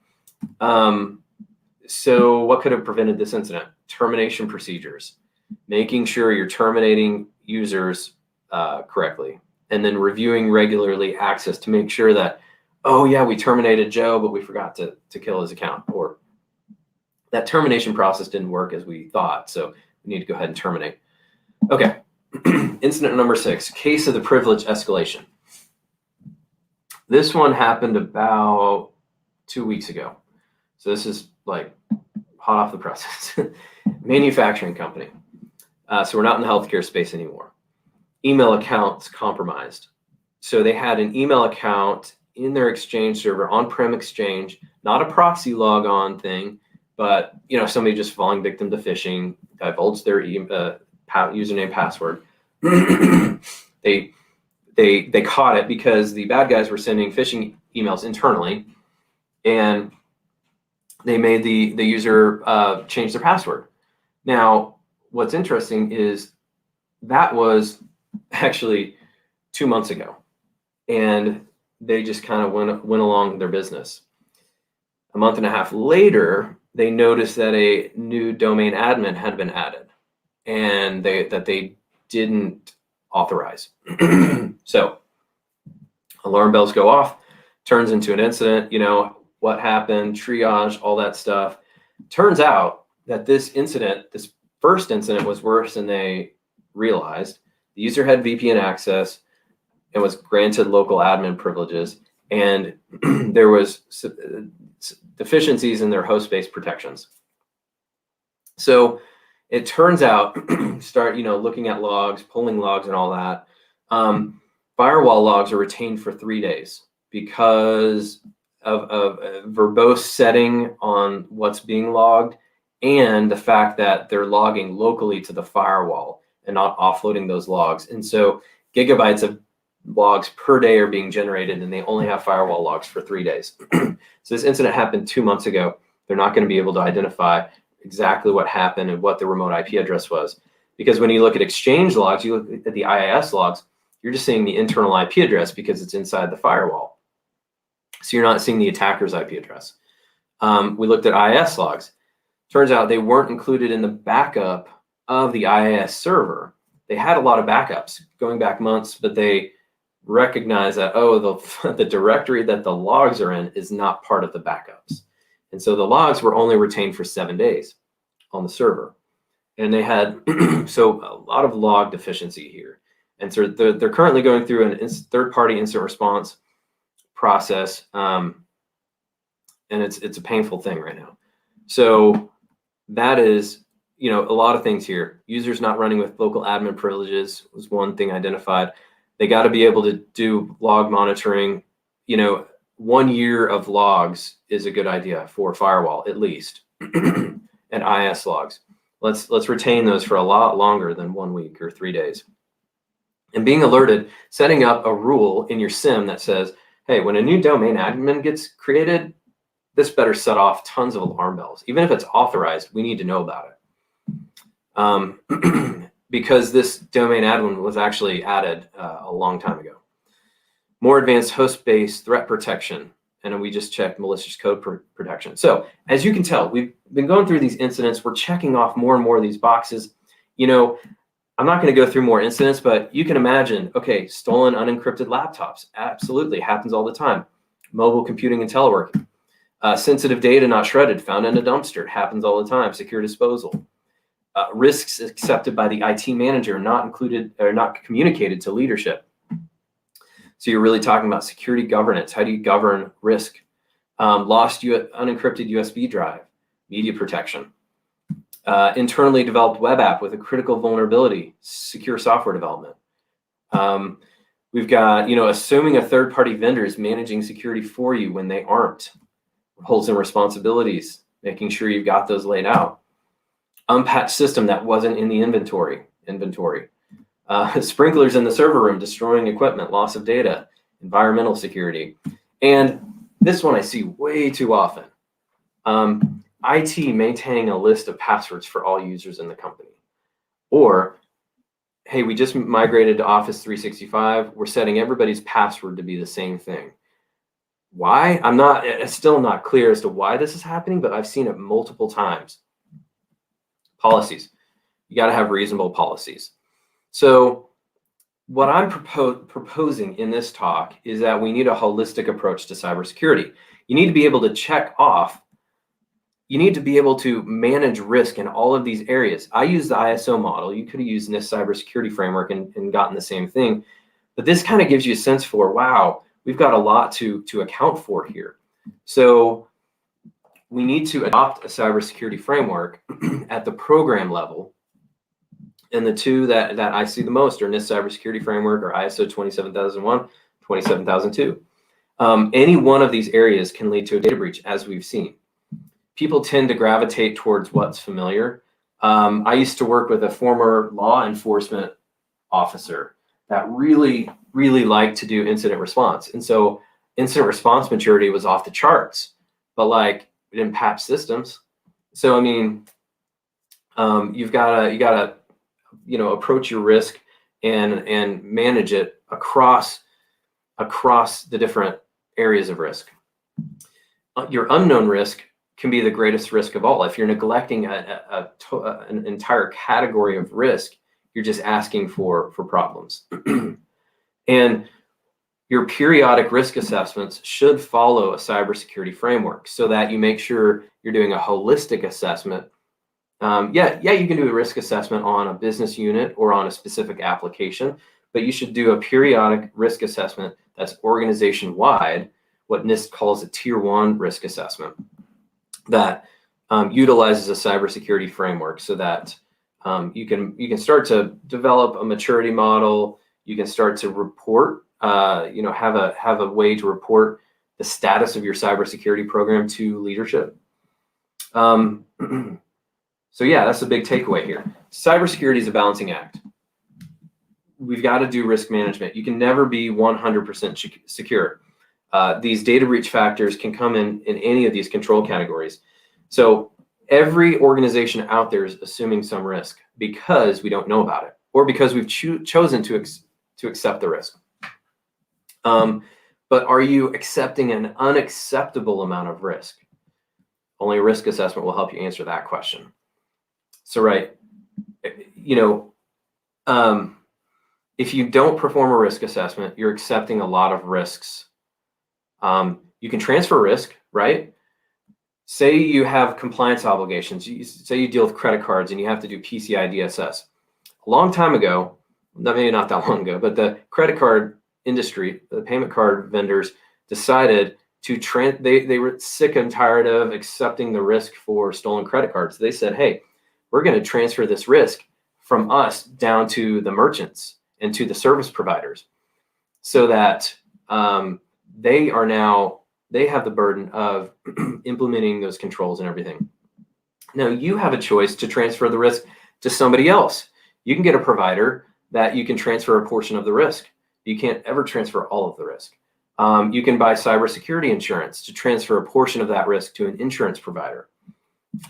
So what could have prevented this incident? Termination procedures, making sure you're terminating users correctly, and then reviewing regularly access to make sure that, oh yeah, we terminated Joe, but we forgot to kill his account, or that termination process didn't work as we thought, so we need to go ahead and terminate. Okay, incident number 6, case of the privilege escalation. This one happened about 2 weeks ago. So this is like hot off the presses. Manufacturing company. So we're not in the healthcare space anymore. Email accounts compromised. So they had an email account in their Exchange server, on-prem Exchange, not a proxy logon thing, but you know, somebody just falling victim to phishing, divulged their username, password. They caught it because the bad guys were sending phishing emails internally, and they made the user change their password. Now, what's interesting is that was actually 2 months ago, and they just kind of went along their business. A month and a half later, they noticed that a new domain admin had been added, and that they didn't authorize. So alarm bells go off, turns into an incident, you know, what happened, triage, all that stuff. Turns out that this first incident was worse than they realized. The user had VPN access and was granted local admin privileges, and there was deficiencies in their host-based protections. So it turns out, start looking at logs, pulling logs and all that. Firewall logs are retained for 3 days because of a verbose setting on what's being logged, and the fact that they're logging locally to the firewall and not offloading those logs. And so gigabytes of logs per day are being generated, and they only have firewall logs for 3 days. So this incident happened 2 months ago. They're not going to be able to identify exactly what happened and what the remote IP address was. Because when you look at Exchange logs, you look at the IIS logs, you're just seeing the internal IP address because it's inside the firewall. So you're not seeing the attacker's IP address. We looked at IIS logs. Turns out they weren't included in the backup of the IIS server. They had a lot of backups going back months, but they recognize that, oh, the directory that the logs are in is not part of the backups. And so the logs were only retained for 7 days on the server. And they had, so a lot of log deficiency here. And so they're currently going through a third-party incident response process. And it's a painful thing right now. So that is, a lot of things here. Users not running with local admin privileges was one thing identified. They got to be able to do log monitoring. 1 year of logs is a good idea for firewall, at least, and IS logs. Let's retain those for a lot longer than 1 week or 3 days. And being alerted, setting up a rule in your SIM that says, hey, when a new domain admin gets created, this better set off tons of alarm bells. Even if it's authorized, we need to know about it. Because this domain admin was actually added a long time ago. More advanced host-based threat protection. And we just checked malicious code protection. So as you can tell, we've been going through these incidents. We're checking off more and more of these boxes. I'm not going to go through more incidents, but you can imagine, okay, stolen unencrypted laptops. Absolutely, happens all the time. Mobile computing and teleworking. Sensitive data not shredded, found in a dumpster. Happens all the time. Secure disposal. Risks accepted by the IT manager, not included or not communicated to leadership. So you're really talking about security governance. How do you govern risk? Lost unencrypted USB drive, media protection. Internally developed web app with a critical vulnerability, secure software development. We've got, assuming a third-party vendor is managing security for you when they aren't. Roles and responsibilities, making sure you've got those laid out. Unpatched system that wasn't in the inventory. Sprinklers in the server room, destroying equipment, loss of data, environmental security. And this one I see way too often. IT maintaining a list of passwords for all users in the company. Or, hey, we just migrated to Office 365. We're setting everybody's password to be the same thing. Why? It's still not clear as to why this is happening, but I've seen it multiple times. Policies. You got to have reasonable policies. So what I'm proposing in this talk is that we need a holistic approach to cybersecurity. You need to be able to check off. You need to be able to manage risk in all of these areas. I use the ISO model. You could have used NIST cybersecurity framework and gotten the same thing. But this kind of gives you a sense for, wow, we've got a lot to account for here. So we need to adopt a cybersecurity framework at the program level. And the two that I see the most are NIST cybersecurity framework or ISO 27001, 27002. Any one of these areas can lead to a data breach, as we've seen. People tend to gravitate towards what's familiar. I used to work with a former law enforcement officer that really, really liked to do incident response. And so incident response maturity was off the charts, but we didn't patch systems. So, you've got to approach your risk and manage it across the different areas of risk. Your unknown risk can be the greatest risk of all. If you're neglecting an entire category of risk, you're just asking for problems. And your periodic risk assessments should follow a cybersecurity framework so that you make sure you're doing a holistic assessment. You can do a risk assessment on a business unit or on a specific application, but you should do a periodic risk assessment that's organization-wide, what NIST calls a Tier 1 risk assessment, that utilizes a cybersecurity framework so that you can start to develop a maturity model. You can start to report, have a way to report the status of your cybersecurity program to leadership. So yeah, that's a big takeaway here. Cybersecurity is a balancing act. we've got to do risk management. You can never be 100% secure. These data breach factors can come in any of these control categories. So every organization out there is assuming some risk because we don't know about it, or because we've chosen to accept the risk. But are you accepting an unacceptable amount of risk? Only a risk assessment will help you answer that question. So, right, if you don't perform a risk assessment, you're accepting a lot of risks. You can transfer risk, right? Say you have compliance obligations. Say you deal with credit cards and you have to do PCI DSS. A long time ago, maybe not that long ago, but the credit card industry, the payment card vendors decided to they were sick and tired of accepting the risk for stolen credit cards. They said, hey, we're going to transfer this risk from us down to the merchants and to the service providers, so that they have the burden of implementing those controls and everything. Now you have a choice to transfer the risk to somebody else. You can get a provider that you can transfer a portion of the risk. You can't ever transfer all of the risk. You can buy cybersecurity insurance to transfer a portion of that risk to an insurance provider.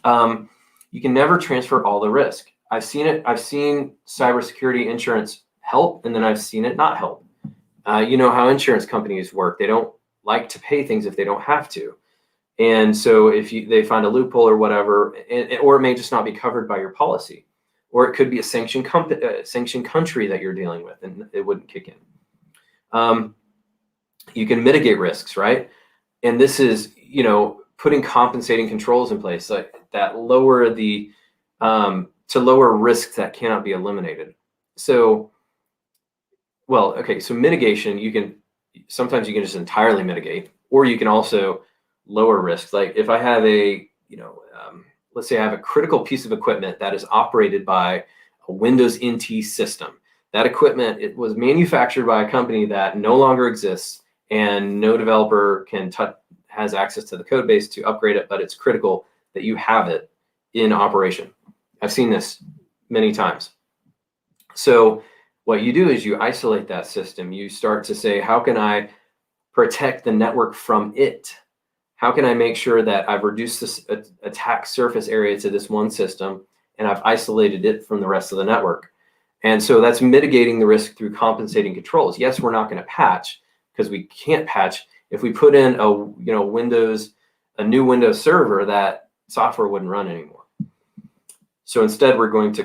You can never transfer all the risk. I've seen it. I've seen cybersecurity insurance help, and then I've seen it not help. You know how insurance companies work. They don't like to pay things if they don't have to. And so if they find a loophole or whatever, or it may just not be covered by your policy, or it could be a sanctioned country that you're dealing with, and it wouldn't kick in. You can mitigate risks, right? And this is, putting compensating controls in place like that lower the to lower risks that cannot be eliminated. So, so mitigation, sometimes you can just entirely mitigate, or you can also lower risks. Like if I have let's say I have a critical piece of equipment that is operated by a Windows NT system. That equipment, it was manufactured by a company that no longer exists, and no developer has access to the code base to upgrade it, but it's critical that you have it in operation. I've seen this many times. So what you do is you isolate that system. You start to say, how can I protect the network from it? How can I make sure that I've reduced this attack surface area to this one system, and I've isolated it from the rest of the network? And so that's mitigating the risk through compensating controls. Yes, we're not going to patch, because we can't patch. If we put in a new Windows server, that software wouldn't run anymore. So instead, we're going to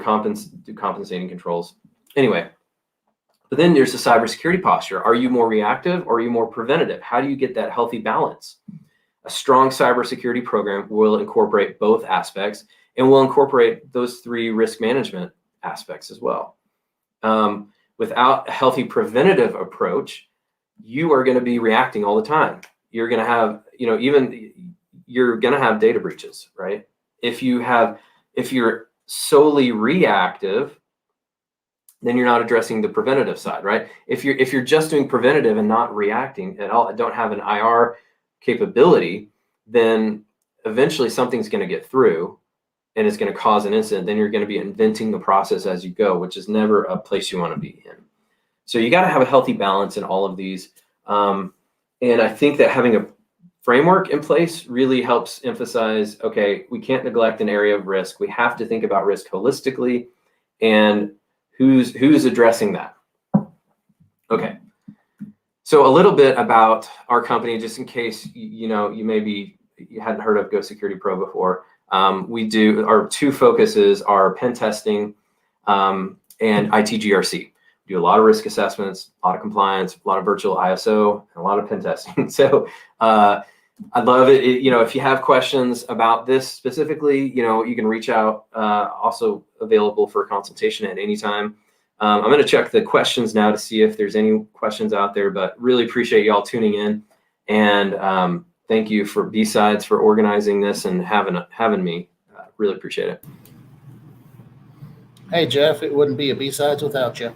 do compensating controls. Anyway, but then there's the cybersecurity posture. Are you more reactive or are you more preventative? How do you get that healthy balance? A strong cybersecurity program will incorporate both aspects, and will incorporate those 3 risk management aspects as well. Without a healthy preventative approach, you are going to be reacting all the time. You're going to have, you're going to have data breaches, right? If you're solely reactive, then you're not addressing the preventative side, right? If you're just doing preventative and not reacting at all, don't have an IR capability, then eventually something's going to get through and it's going to cause an incident. Then you're going to be inventing the process as you go, which is never a place you want to be in. So you got to have a healthy balance in all of these. And I think that having a framework in place really helps emphasize, okay, we can't neglect an area of risk. We have to think about risk holistically, and who's addressing that. Okay. So a little bit about our company, just in case you hadn't heard of Go Security Pro before. Our 2 focuses are pen testing and IT GRC. We do a lot of risk assessments, a lot of compliance, a lot of virtual ISO, and a lot of pen testing. So I love it. If you have questions about this specifically, you can reach out. Also available for consultation at any time. I'm going to check the questions now to see if there's any questions out there, but really appreciate y'all tuning in. And thank you for BSides for organizing this and having me. Really appreciate it. Hey, Jeff, it wouldn't be a BSides without you.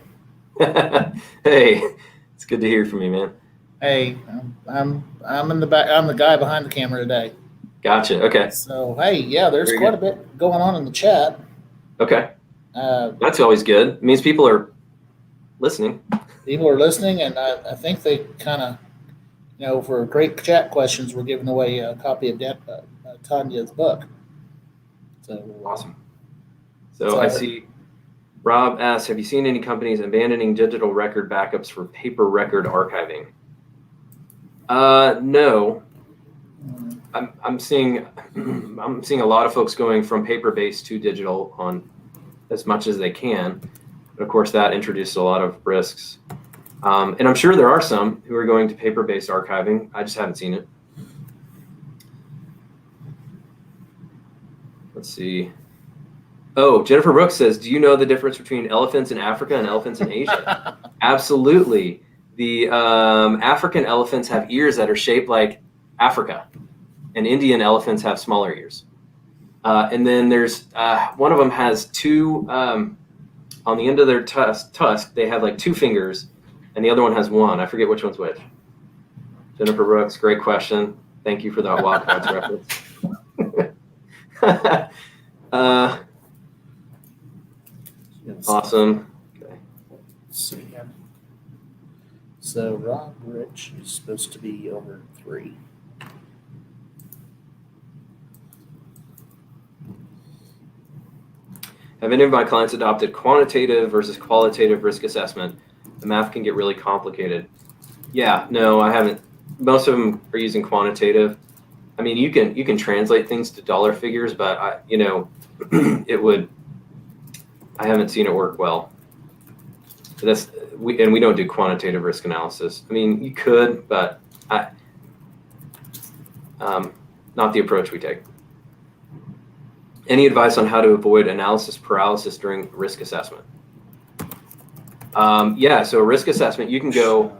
Hey, it's good to hear from you, man. Hey, I'm in the back. I'm the guy behind the camera today. Gotcha. Okay. So hey, yeah, there's quite a bit going on in the chat. Okay. That's always good. It means people are listening. People are listening, and I think they kind of, for great chat questions, we're giving away a copy of Tanya's book. So Awesome. So I see Rob asks, have you seen any companies abandoning digital record backups for paper record archiving? No. I'm seeing a lot of folks going from paper-based to digital on as much as they can. But of course, that introduces a lot of risks. And I'm sure there are some who are going to paper-based archiving. I just haven't seen it. Let's see. Oh, Jennifer Brooks says, do you know the difference between elephants in Africa and elephants in Asia? Absolutely. The African elephants have ears that are shaped like Africa, and Indian elephants have smaller ears. And then there's one of them has two, on the end of their tusk, they have like 2 fingers, and the other one has 1. I forget which one's which. Jennifer Brooks, great question. Thank you for that Wildcats reference. Awesome. Okay. So Rob Rich is supposed to be over 3. Have any of my clients adopted quantitative versus qualitative risk assessment? The math can get really complicated. Yeah, no, I haven't. Most of them are using quantitative. I mean, you can translate things to dollar figures, but I haven't seen it work well. We don't do quantitative risk analysis. I mean, you could, but not the approach we take. Any advice on how to avoid analysis paralysis during risk assessment? Yeah, so risk assessment, you can go,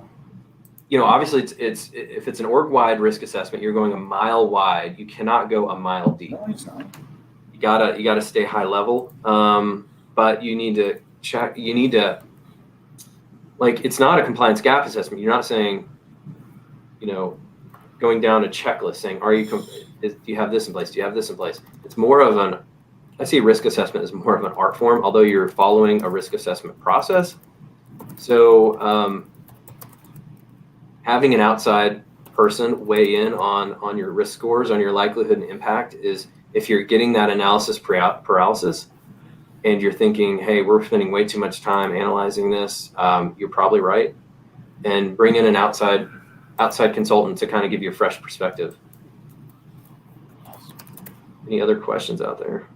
obviously it's if it's an org-wide risk assessment, you're going a mile wide. You cannot go a mile deep. No, it's not. You gotta stay high level. But you need to check. You need to, it's not a compliance gap assessment. You're not saying, going down a checklist saying, do you have this in place? Do you have this in place? It's more of I see risk assessment as more of an art form, although you're following a risk assessment process. So having an outside person weigh in on your risk scores, on your likelihood and impact is, if you're getting that analysis paralysis and you're thinking, hey, we're spending way too much time analyzing this, you're probably right. And bring in an outside consultant to kind of give you a fresh perspective. Any other questions out there?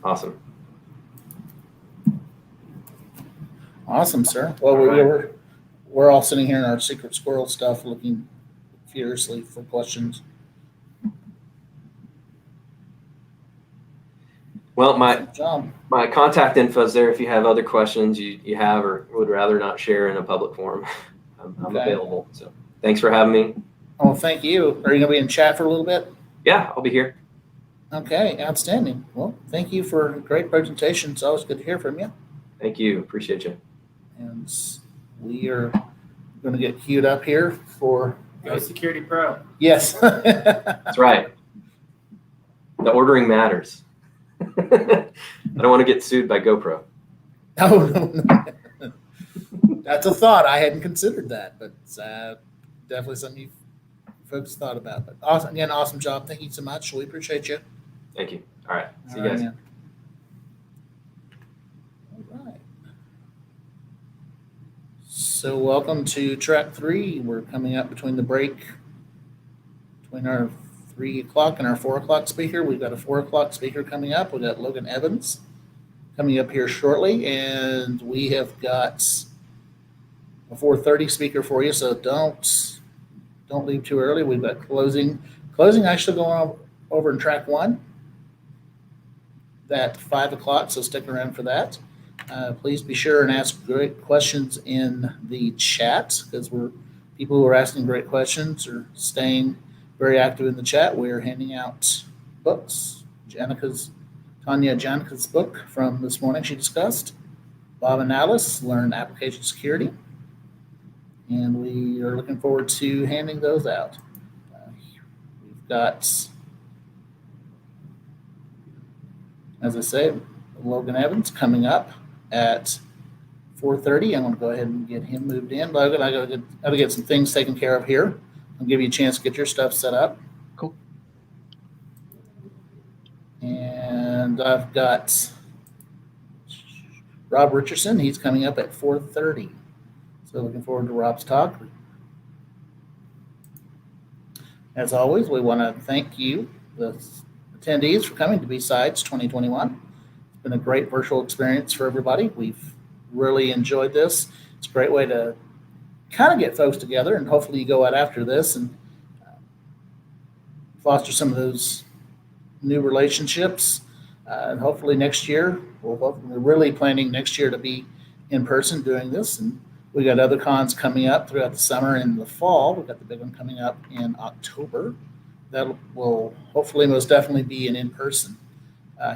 Awesome. Awesome, sir. Well, we're all sitting here in our secret squirrel stuff, looking furiously for questions. Well, my contact info is there if you have other questions you have or would rather not share in a public forum. I'm available. So thanks for having me. Oh, thank you. Are you going to be in chat for a little bit? Yeah, I'll be here. Okay, outstanding. Well, thank you for a great presentation. It's always good to hear from you. Thank you. Appreciate you. And we are going to get queued up here for Go Security Pro. Yes. That's right. The ordering matters. I don't want to get sued by GoPro. Oh, no. That's a thought. I hadn't considered that, but it's definitely something you folks thought about. But awesome, again, awesome job. Thank you so much. We appreciate you. Thank you. All right. See you guys. Man. All right. So welcome to track 3. We're coming up between the break between our 3 o'clock and our 4 o'clock speaker. We've got a 4 o'clock speaker coming up. We've got Logan Evans coming up here shortly, and we have got a 4:30 speaker for you. So don't leave too early. We've got closing actually going on over in track 1 at 5 o'clock. So stick around for that. Please be sure and ask great questions in the chat, because people who are asking great questions are staying very active in the chat. We're handing out books. Tanya Janika's book from this morning she discussed. Bob and Alice learn application security. And we are looking forward to handing those out. We've got, as I say, Logan Evans coming up at 4:30. I'm going to go ahead and get him moved in. Logan, I got to get some things taken care of here. I'll give you a chance to get your stuff set up. Cool. And I've got Rob Richardson. He's coming up at 4:30. So looking forward to Rob's talk. As always, we want to thank you, the attendees, for coming to BSides 2021. It's been a great virtual experience for everybody. We've really enjoyed this. It's a great way to kind of get folks together, and hopefully you go out after this and foster some of those new relationships. And hopefully next year, we're really planning next year to be in person doing this. And we got other cons coming up throughout the summer and the fall. We've got the big one coming up in October. That will hopefully most definitely be an in-person.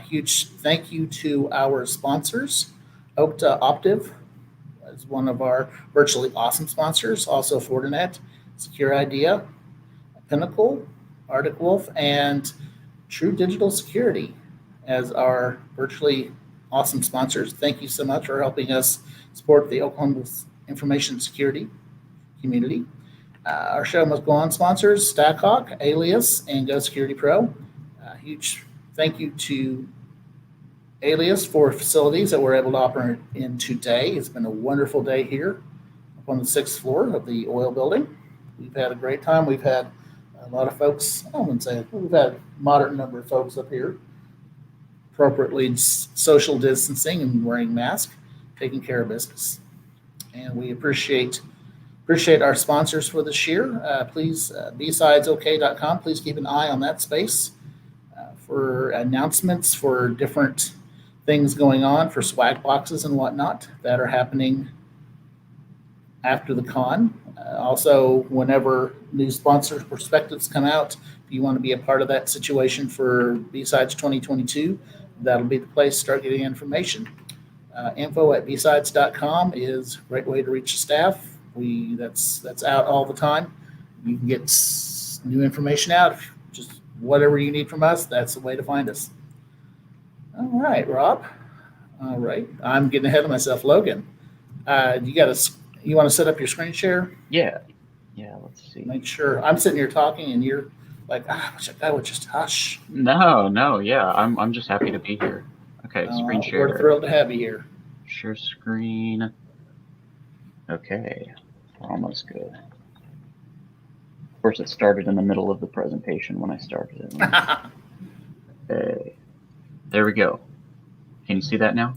Huge thank you to our sponsors. Okta Optiv is one of our virtually awesome sponsors. Also Fortinet, Secure Idea, Pinnacle, Arctic Wolf, and True Digital Security as our virtually awesome sponsors. Thank you so much for helping us support the Oklahoma information security community. Our show must go on sponsors, Stackhawk, Alias, and Go Security Pro. Huge thank you to Alias for facilities that we're able to operate in today. It's been a wonderful day here up on the 6th floor of the oil building. We've had a great time. We've had a lot of folks, I wouldn't say, we've had a moderate number of folks up here appropriately social distancing and wearing masks, taking care of business. And we appreciate our sponsors for this year. Please, BSidesOK.com, please keep an eye on that space for announcements for different things going on, for swag boxes and whatnot that are happening after the con. Also, whenever new sponsor perspectives come out, if you want to be a part of that situation for BSides 2022, that'll be the place to start getting information. Info at bsides.com is a great way to reach the staff. That's out all the time. You can get new information out. Just whatever you need from us, that's the way to find us. All right, Rob. All right, I'm getting ahead of myself. Logan, you want to set up your screen share? Yeah. Let's see. Make sure I'm sitting here talking and you're like, I wish that guy would just hush. No, yeah. I'm just happy to be here. Okay, screen share. We're thrilled to have you here. Share screen. Okay, we're almost good. Of course, it started in the middle of the presentation when I started it. Okay, there we go. Can you see that now?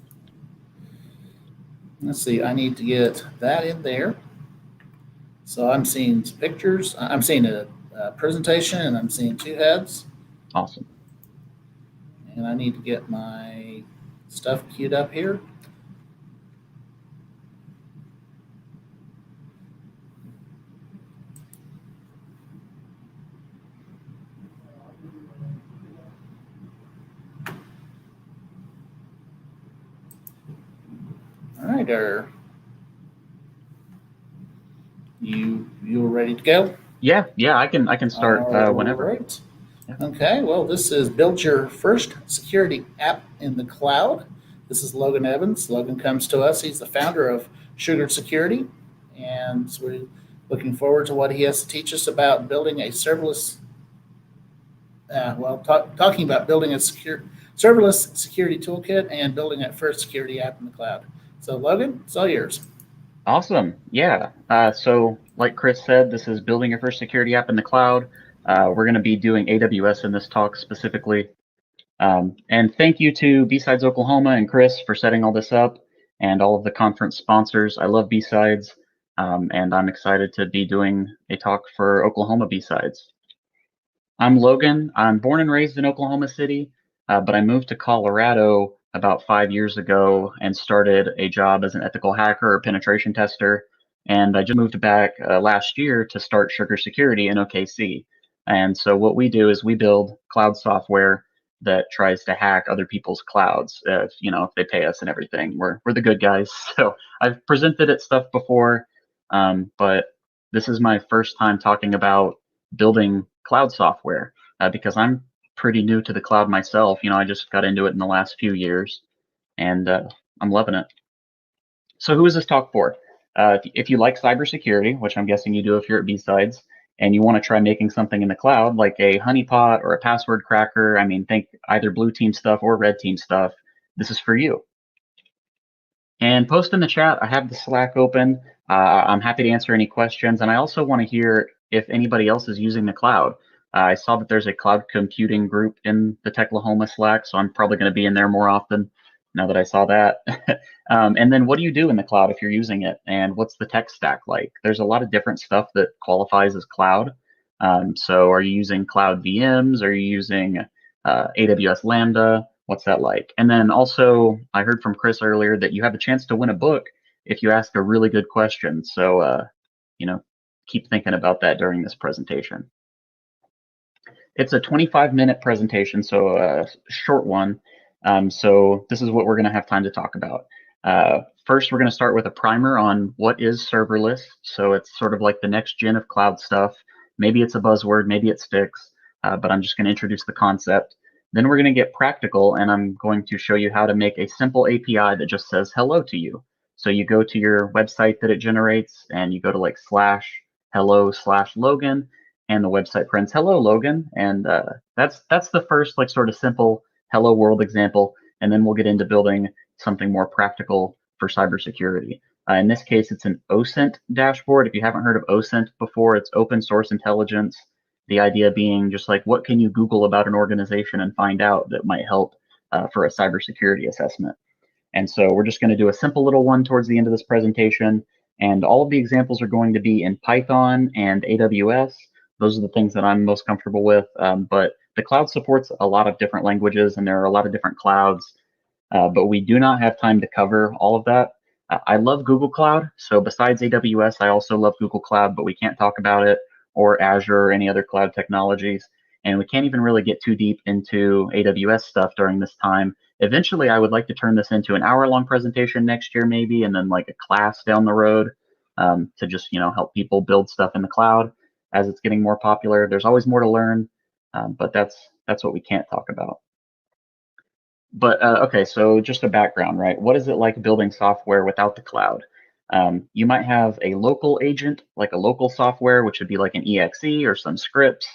Let's see, I need to get that in there. So I'm seeing pictures. I'm seeing a presentation, and I'm seeing two heads. Awesome. And I need to get my stuff queued up here. All right, are you ready to go? Yeah, I can start whenever. Right. Okay, well, this is Build Your First Security App in the Cloud. This is Logan Evans. Logan comes to us. He's the founder of Sugar Security, and so we're looking forward to what he has to teach us about building a serverless, talking about building a serverless security toolkit and building that first security app in the cloud. So, Logan, it's all yours. Awesome. Yeah. So like Chris said, this is building your first security app in the cloud. We're going to be doing AWS in this talk specifically. And thank you to BSides Oklahoma and Chris for setting all this up and all of the conference sponsors. I love BSides, and I'm excited to be doing a talk for Oklahoma BSides. I'm Logan. I'm born and raised in Oklahoma City, but I moved to Colorado about 5 years ago and started a job as an ethical hacker or penetration tester. And I just moved back last year to start Sugar Security in OKC. And so what we do is we build cloud software that tries to hack other people's clouds. If they pay us and everything, we're the good guys. So I've presented at stuff before, but this is my first time talking about building cloud software because I'm pretty new to the cloud myself. I just got into it in the last few years. and I'm loving it. So who is this talk for? If you like cybersecurity, which I'm guessing you do if you're at BSides, and you want to try making something in the cloud, like a honeypot or a password cracker, I mean, think either blue team stuff or red team stuff, this is for you. And post in the chat. I have the Slack open. I'm happy to answer any questions. And I also want to hear if anybody else is using the cloud. I saw that there's a cloud computing group in the Techlahoma Slack, so I'm probably going to be in there more often now that I saw that. And then what do you do in the cloud if you're using it? And what's the tech stack like? There's a lot of different stuff that qualifies as cloud. So are you using cloud VMs? Are you using AWS Lambda? What's that like? And then also, I heard from Chris earlier that you have a chance to win a book if you ask a really good question. So, keep thinking about that during this presentation. It's a 25-minute presentation, so a short one. So this is what we're going to have time to talk about. First, we're going to start with a primer on what is serverless. So it's sort of like the next gen of cloud stuff. Maybe it's a buzzword, maybe it sticks, but I'm just going to introduce the concept. Then we're going to get practical, and I'm going to show you how to make a simple API that just says hello to you. So you go to your website that it generates, and you go to like /hello/Logan, and the website prints hello Logan, and that's the first like sort of simple hello world example, and then we'll get into building something more practical for cybersecurity. In this case, it's an OSINT dashboard. If you haven't heard of OSINT before, it's open source intelligence. The idea being just like, what can you Google about an organization and find out that might help for a cybersecurity assessment? And so we're just going to do a simple little one towards the end of this presentation. And all of the examples are going to be in Python and AWS. Those are the things that I'm most comfortable with. But the cloud supports a lot of different languages, and there are a lot of different clouds. But we do not have time to cover all of that. I love Google Cloud. So besides AWS, I also love Google Cloud, but we can't talk about it, or Azure or any other cloud technologies. And we can't even really get too deep into AWS stuff during this time. Eventually, I would like to turn this into an hour-long presentation next year, maybe, and then like a class down the road to just help people build stuff in the cloud as it's getting more popular. There's always more to learn, but that's what we can't talk about. But okay, so just a background, right? What is it like building software without the cloud? You might have a local agent, like a local software, which would be like an exe or some scripts,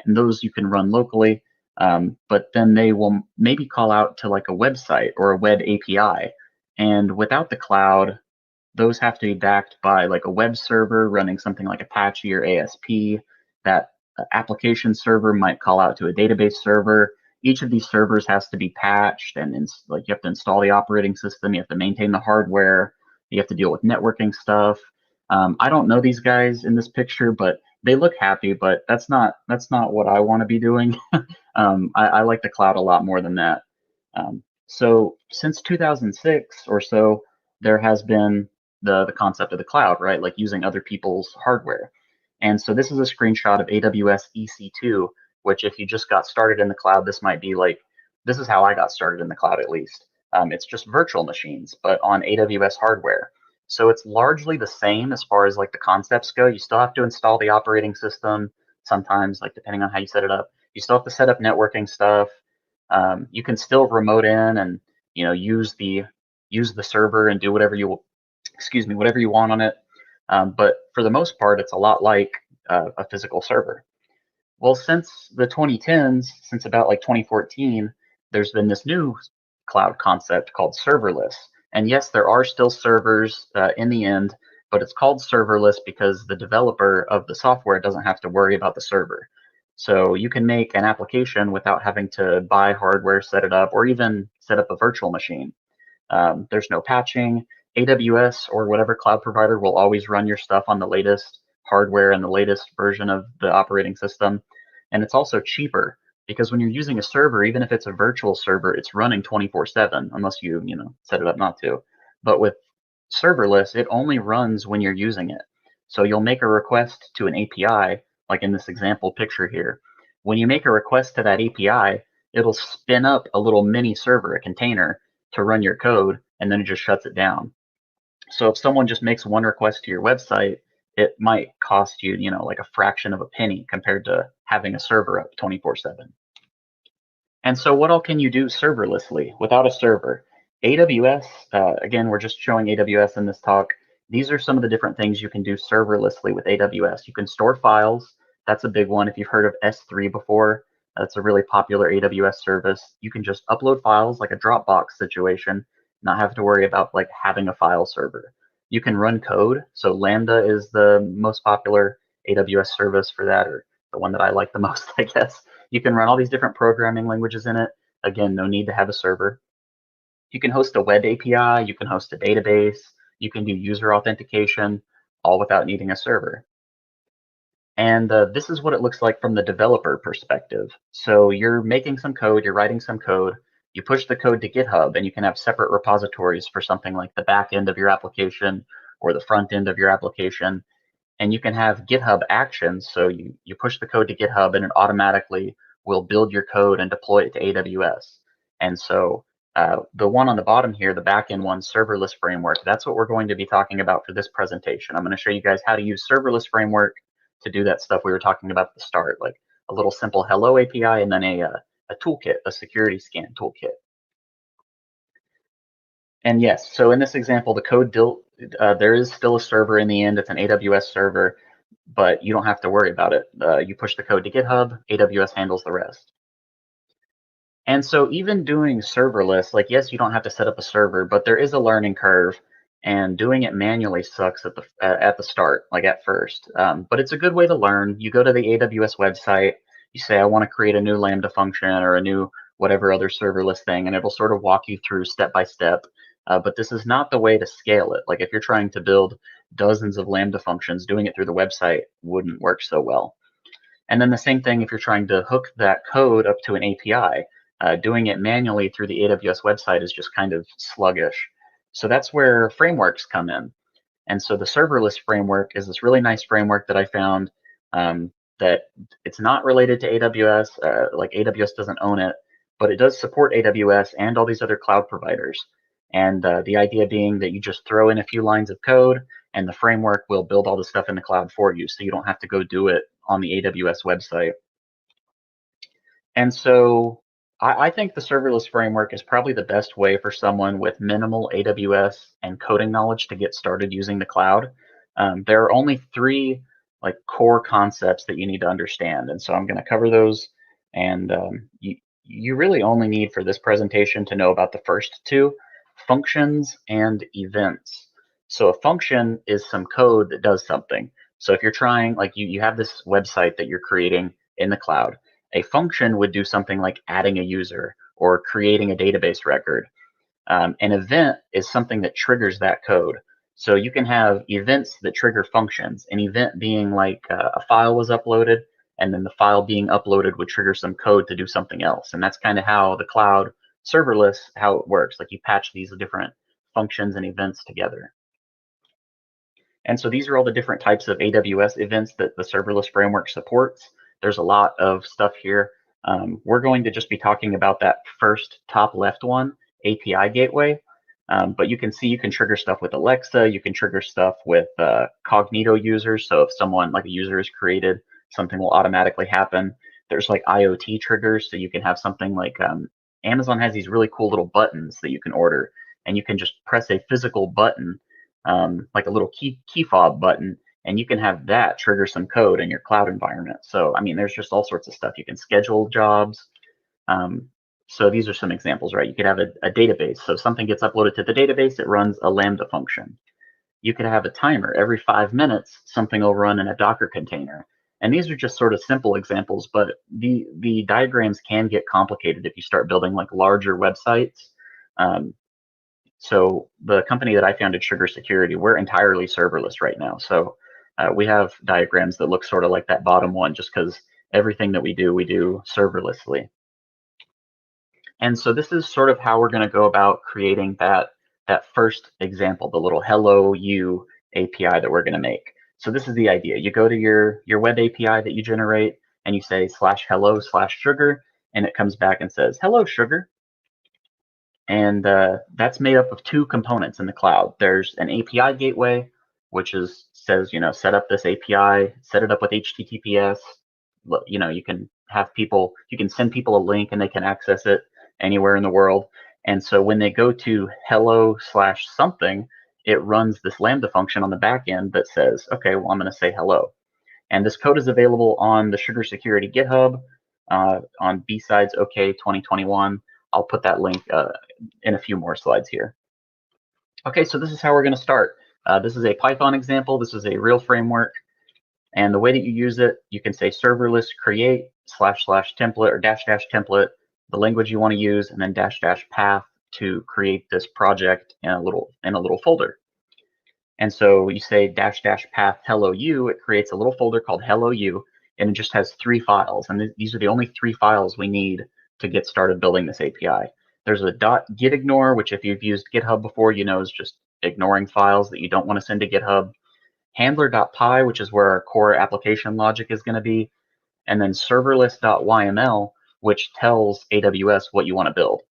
and those you can run locally. But then they will maybe call out to like a website or a web API. And without the cloud, those have to be backed by like a web server running something like Apache or ASP. That application server might call out to a database server. Each of these servers has to be patched, and you have to install the operating system. You have to maintain the hardware. You have to deal with networking stuff. I don't know these guys in this picture, but they look happy. But that's not what I want to be doing. I like the cloud a lot more than that. So since 2006 or so, there has been the concept of the cloud, right? Like using other people's hardware. And so this is a screenshot of AWS EC2, which if you just got started in the cloud, this might be like, this is how I got started in the cloud at least. It's just virtual machines, but on AWS hardware. So it's largely the same as far as like the concepts go. You still have to install the operating system sometimes, like depending on how you set it up. You still have to set up networking stuff. You can still remote in and use the server and do whatever you want on it. But for the most part, it's a lot like a physical server. Well, since the 2010s, since about like 2014, there's been this new cloud concept called serverless. And yes, there are still servers in the end, but it's called serverless because the developer of the software doesn't have to worry about the server. So you can make an application without having to buy hardware, set it up, or even set up a virtual machine. There's no patching. AWS or whatever cloud provider will always run your stuff on the latest hardware and the latest version of the operating system. And it's also cheaper because when you're using a server, even if it's a virtual server, it's running 24/7 unless you set it up not to. But with serverless, it only runs when you're using it. So you'll make a request to an API, like in this example picture here. When you make a request to that API, it'll spin up a little mini server, a container, to run your code, and then it just shuts it down. So if someone just makes one request to your website, it might cost you, like a fraction of a penny compared to having a server up 24/7. And so what all can you do serverlessly without a server? AWS, again, we're just showing AWS in this talk. These are some of the different things you can do serverlessly with AWS. You can store files. That's a big one. If you've heard of S3 before, that's a really popular AWS service. You can just upload files like a Dropbox situation, not have to worry about like having a file server. You can run code. So Lambda is the most popular AWS service for that, or the one that I like the most, I guess. You can run all these different programming languages in it. Again, no need to have a server. You can host a web API, you can host a database, you can do user authentication, all without needing a server. And this is what it looks like from the developer perspective. So you're making some code, you're writing some code, you push the code to GitHub, and you can have separate repositories for something like the back end of your application or the front end of your application. And you can have GitHub actions. So you push the code to GitHub and it automatically will build your code and deploy it to AWS. And so the one on the bottom here, the backend one, serverless framework, that's what we're going to be talking about for this presentation. I'm going to show you guys how to use serverless framework to do that stuff we were talking about at the start, like a little simple hello API and then a toolkit, a security scan toolkit. And yes, so in this example, the code there is still a server in the end. It's an AWS server, but you don't have to worry about it. You push the code to GitHub, AWS handles the rest. And so even doing serverless, like, yes, you don't have to set up a server, but there is a learning curve, and doing it manually sucks at the start, like at first. But it's a good way to learn. You go to the AWS website, you say, I want to create a new Lambda function or a new whatever other serverless thing, and it'll sort of walk you through step by step. But this is not the way to scale it. Like if you're trying to build dozens of Lambda functions, doing it through the website wouldn't work so well. And then the same thing if you're trying to hook that code up to an API. Doing it manually through the AWS website is just kind of sluggish. So that's where frameworks come in. And so the serverless framework is this really nice framework that I found that it's not related to AWS, like AWS doesn't own it, but it does support AWS and all these other cloud providers. And the idea being that you just throw in a few lines of code and the framework will build all the stuff in the cloud for you. So you don't have to go do it on the AWS website. And so I think the serverless framework is probably the best way for someone with minimal AWS and coding knowledge to get started using the cloud. There are only three like core concepts that you need to understand. And so I'm going to cover those. And you really only need for this presentation to know about the first two, functions and events. So a function is some code that does something. So if you're trying, like you have this website that you're creating in the cloud, a function would do something like adding a user or creating a database record. An event is something that triggers that code. So you can have events that trigger functions. An event being like a file was uploaded, and then the file being uploaded would trigger some code to do something else. And that's kind of how the cloud serverless, how it works. Like you patch these different functions and events together. And so these are all the different types of AWS events that the serverless framework supports. There's a lot of stuff here. We're going to just be talking about that first top left one, API gateway. But you can see you can trigger stuff with Alexa. You can trigger stuff with Cognito users. So if someone, like a user is created, something will automatically happen. There's like IoT triggers. So you can have something like Amazon has these really cool little buttons that you can order. And you can just press a physical button, like a little key fob button, and you can have that trigger some code in your cloud environment. So, I mean, there's just all sorts of stuff. You can schedule jobs. So these are some examples, right? You could have a database. So if something gets uploaded to the database, it runs a Lambda function. You could have a timer. Every 5 minutes, something will run in a Docker container. And these are just sort of simple examples, but the diagrams can get complicated if you start building like larger websites. So the company that I founded, Sugar Security, we're entirely serverless right now. So we have diagrams that look sort of like that bottom one, just because everything that we do serverlessly. And so this is sort of how we're going to go about creating that first example, the little hello you API that we're going to make. So this is the idea. You go to your web API that you generate and you say /hello/sugar, and it comes back and says, hello, sugar. And that's made up of two components in the cloud. There's an API gateway, which says, set up this API, set it up with HTTPS. You can have people, you can send people a link and they can access it anywhere in the world. And so when they go to hello/something, it runs this Lambda function on the back end that says, okay, well, I'm going to say hello. And this code is available on the Sugar Security GitHub on BSidesOK 2021. I'll put that link in a few more slides here. Okay, so this is how we're going to start. This is a Python example. This is a real framework. And the way that you use it, you can say serverless create //template or -- template, the language you want to use, and then -- path to create this project in a little folder. And so you say -- path hello you, it creates a little folder called hello you, and it just has 3 files. And these are the only 3 files we need to get started building this API. There's a .gitignore, which if you've used GitHub before, you know is just ignoring files that you don't want to send to GitHub. Handler.py, which is where our core application logic is going to be. And then serverless.yml, which tells AWS what you want to build.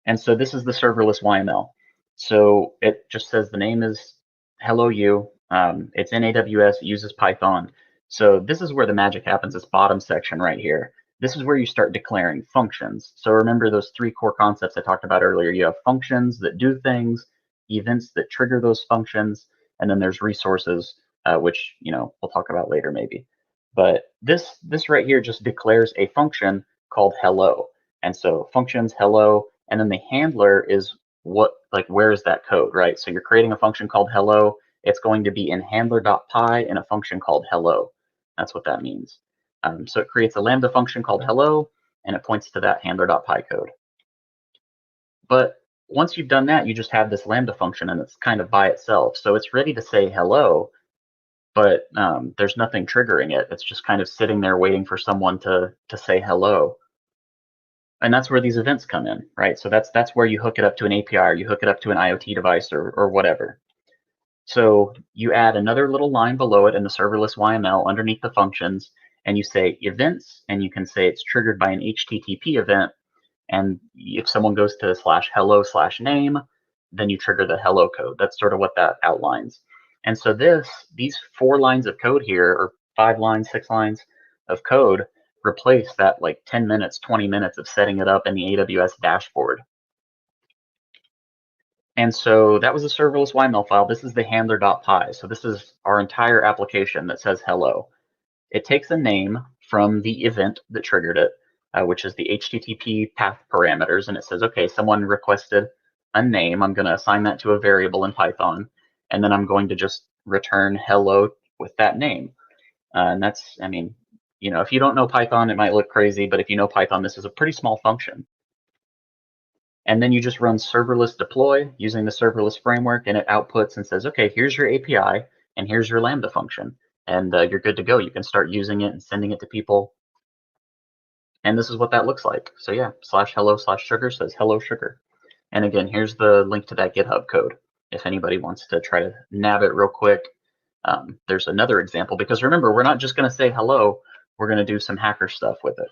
And so this is the serverless YML. So it just says the name is hello you. It's in AWS, it uses Python. So this is where the magic happens, this bottom section right here. This is where you start declaring functions. So remember those 3 core concepts I talked about earlier. You have functions that do things, events that trigger those functions, and then there's resources, which we'll talk about later maybe. But this right here just declares a function called hello. And so functions hello, and then the handler is where is that code, right? So you're creating a function called hello. It's going to be in handler.py in a function called hello. That's what that means. So it creates a Lambda function called hello, and it points to that handler.py code. But once you've done that, you just have this Lambda function, and it's kind of by itself. So it's ready to say hello, but there's nothing triggering it. It's just kind of sitting there waiting for someone to say hello. And that's where these events come in, right? So that's where you hook it up to an API, or you hook it up to an IoT device, or whatever. So you add another little line below it in the serverless YML underneath the functions, and you say events, and you can say it's triggered by an HTTP event. And if someone goes to /hello/name, then you trigger the hello code. That's sort of what that outlines. And so these 4 lines of code here, or 5 lines, 6 lines of code, replace that like 10 minutes, 20 minutes of setting it up in the AWS dashboard. And so that was a serverless YML file. This is the handler.py. So this is our entire application that says hello. It takes a name from the event that triggered it, which is the HTTP path parameters. And it says, okay, someone requested a name. I'm going to assign that to a variable in Python. And then I'm going to just return hello with that name. And that's, if you don't know Python, it might look crazy, but if you know Python, this is a pretty small function. And then you just run serverless deploy using the serverless framework, and it outputs and says, okay, here's your API, and here's your Lambda function. And you're good to go. You can start using it and sending it to people. And this is what that looks like. So yeah, /hello/sugar says hello sugar. And again, here's the link to that GitHub code if anybody wants to try to nab it real quick. There's another example, because remember, we're not just going to say hello. We're going to do some hacker stuff with it.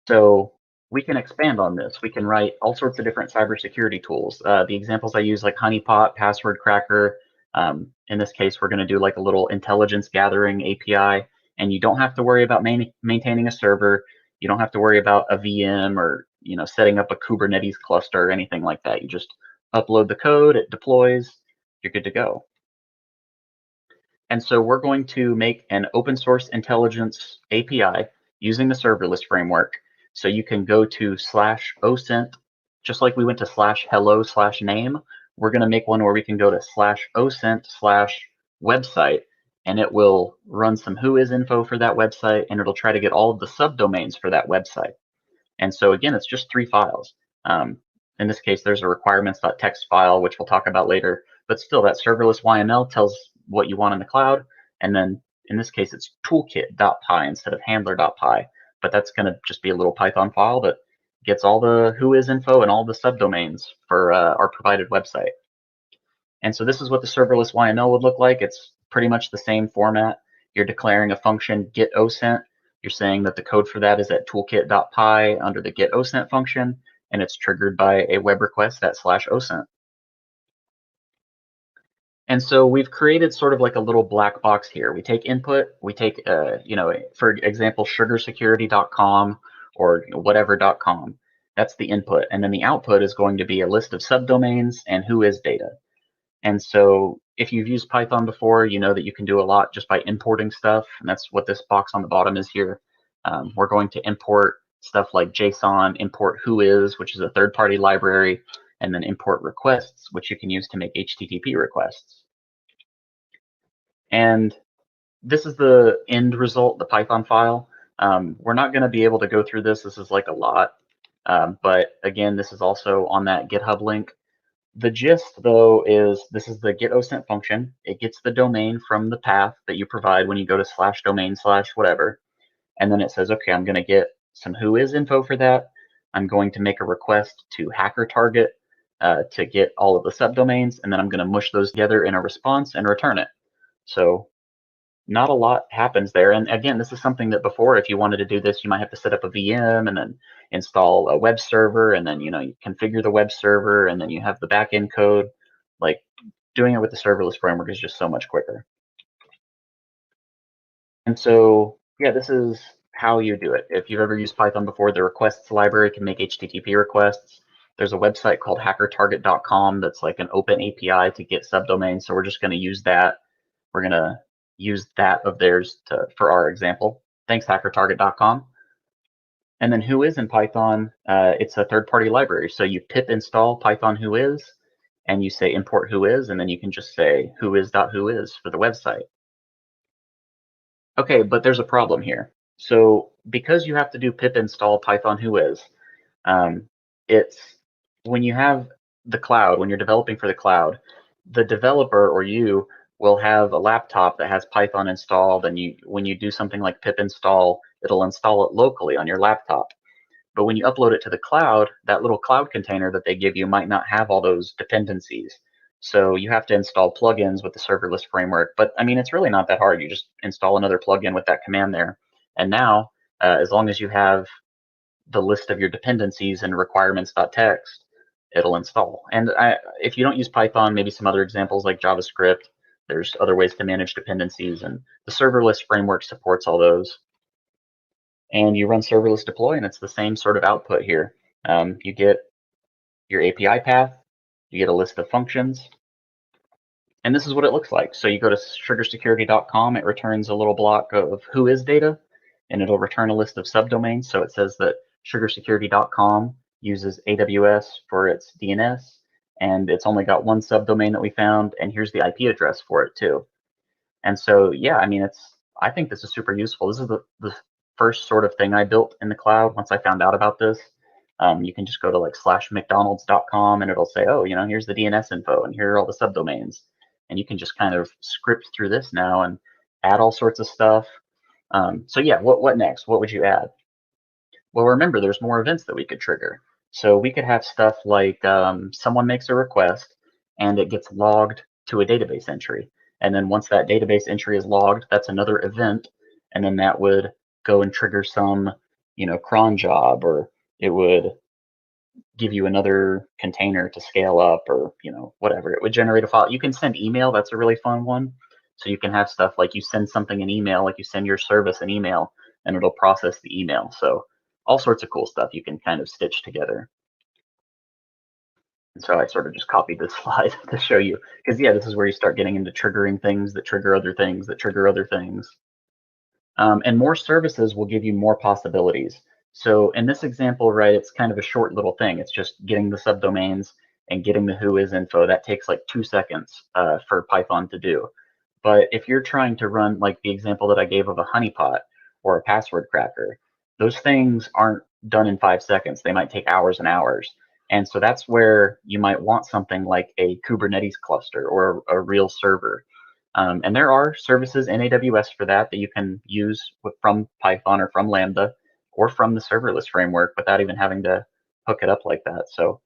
So we can expand on this. We can write all sorts of different cybersecurity tools. The examples I use, like honeypot, password cracker. In this case, we're going to do like a little intelligence gathering API, and you don't have to worry about maintaining a server. You don't have to worry about a VM or setting up a Kubernetes cluster or anything like that. You just upload the code, it deploys, you're good to go. And so we're going to make an open source intelligence API using the serverless framework. So you can go to /osint, just like we went to /hello/name. We're going to make one where we can go to /osint/website, and it will run some whois info for that website, and it'll try to get all of the subdomains for that website. And so again, it's just 3 files. In this case, there's a requirements.txt file, which we'll talk about later. But still, that serverless YML tells what you want in the cloud. And then in this case, it's toolkit.py instead of handler.py. But that's going to just be a little Python file that gets all the whois info and all the subdomains for our provided website. And so this is what the serverless YML would look like. It's pretty much the same format. You're declaring a function getOsint. You're saying that the code for that is at toolkit.py under the getOsint function, and it's triggered by a web request at /osint. And so we've created sort of like a little black box here. We take input, we take, for example, sugarsecurity.com or whatever.com. That's the input. And then the output is going to be a list of subdomains and who is data. And so if you've used Python before, you know that you can do a lot just by importing stuff. And that's what this box on the bottom is here. We're going to import stuff like JSON, import whois, which is a third-party library, and then import requests, which you can use to make HTTP requests. And this is the end result, the Python file. We're not going to be able to go through this. This is like a lot. But again, this is also on that GitHub link. The gist, though, is this is the getOSINT function. It gets the domain from the path that you provide when you go to /domain/whatever. And then it says, okay, I'm going to get some whois info for that. I'm going to make a request to hacker target to get all of the subdomains. And then I'm going to mush those together in a response and return it. So not a lot happens there. And again, this is something that before, if you wanted to do this, you might have to set up a VM and then install a web server, and then you configure the web server, and then you have the backend code. Like doing it with the serverless framework is just so much quicker. And so yeah, this is how you do it. If you've ever used Python before, the requests library can make HTTP requests. There's a website called hackertarget.com that's like an open API to get subdomains. So we're just going to use that. We're going to use that of theirs for our example. Thanks, hackertarget.com. And then whois in Python, it's a third-party library. So you pip install Python whois, and you say import whois, and then you can just say whois.whois for the website. Okay, but there's a problem here. So because you have to do pip install Python whois, it's when you have the cloud, when you're developing for the cloud, the developer or you will have a laptop that has Python installed, and when you do something like pip install, it'll install it locally on your laptop. But when you upload it to the cloud, that little cloud container that they give you might not have all those dependencies. So you have to install plugins with the serverless framework. But I mean, it's really not that hard. You just install another plugin with that command there. And now, as long as you have the list of your dependencies in requirements.txt, it'll install. And if you don't use Python, maybe some other examples like JavaScript, there's other ways to manage dependencies, and the serverless framework supports all those. And you run serverless deploy, and it's the same sort of output here. You get your API path, you get a list of functions, and this is what it looks like. So you go to sugarsecurity.com, it returns a little block of whois data, and it'll return a list of subdomains. So it says that sugarsecurity.com uses AWS for its DNS, and it's only got one subdomain that we found, and here's the IP address for it too. And so, yeah, I mean, I think this is super useful. This is the first sort of thing I built in the cloud once I found out about this. You can just go to like /mcdonalds.com, and it'll say, oh, here's the DNS info, and here are all the subdomains. And you can just kind of script through this now and add all sorts of stuff. So yeah, what next? What would you add? Well, remember, there's more events that we could trigger. So we could have stuff like someone makes a request, and it gets logged to a database entry. And then once that database entry is logged, that's another event. And then that would go and trigger some, cron job, or it would give you another container to scale up, or, whatever. It would generate a file. You can send email. That's a really fun one. So you can have stuff like you send something an email, like you send your service an email, and it'll process the email. So all sorts of cool stuff you can kind of stitch together. And so I sort of just copied this slide to show you, because yeah, this is where you start getting into triggering things that trigger other things that trigger other things. And more services will give you more possibilities. So in this example, right, it's kind of a short little thing. It's just getting the subdomains and getting the whois info. That takes like 2 seconds for Python to do. But if you're trying to run like the example that I gave of a honeypot or a password cracker, those things aren't done in 5 seconds. They might take hours and hours. And so that's where you might want something like a Kubernetes cluster or a real server. And there are services in AWS for that you can use from Python or from Lambda or from the serverless framework without even having to hook it up like that. So,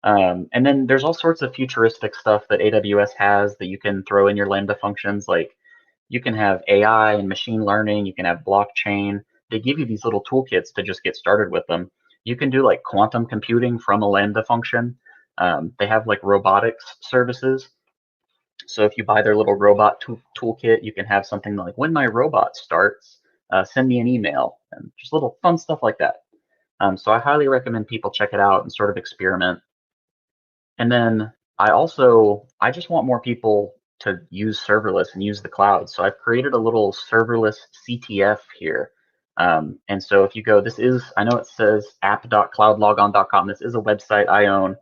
and then there's all sorts of futuristic stuff that AWS has that you can throw in your Lambda functions. Like you can have AI and machine learning, you can have blockchain. They give you these little toolkits to just get started with them. You can do like quantum computing from a Lambda function. They have like robotics services. So if you buy their little robot toolkit, you can have something like, when my robot starts, send me an email, and just little fun stuff like that. So I highly recommend people check it out and sort of experiment. And then I just want more people to use serverless and use the cloud. So I've created a little serverless CTF here. And so if you go, I know it says app.cloudlogon.com. This is a website I own.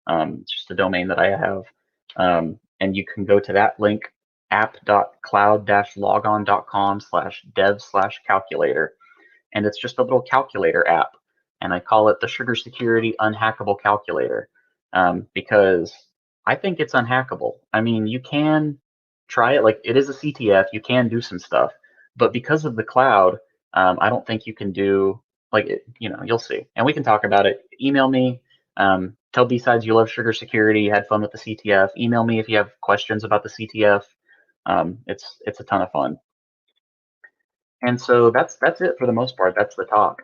It's just a domain that I have. And you can go to that link, app.cloud-logon.com/dev/calculator. And it's just a little calculator app. And I call it the Sugar Security Unhackable Calculator, because I think it's unhackable. I mean, you can try it. Like, it is a CTF. You can do some stuff. But because of the cloud, I don't think you can do, you'll see. And we can talk about it. Email me. Tell B-Sides you love Sugar Security. You had fun with the CTF. Email me if you have questions about the CTF. It's a ton of fun. And so that's it for the most part. That's the talk.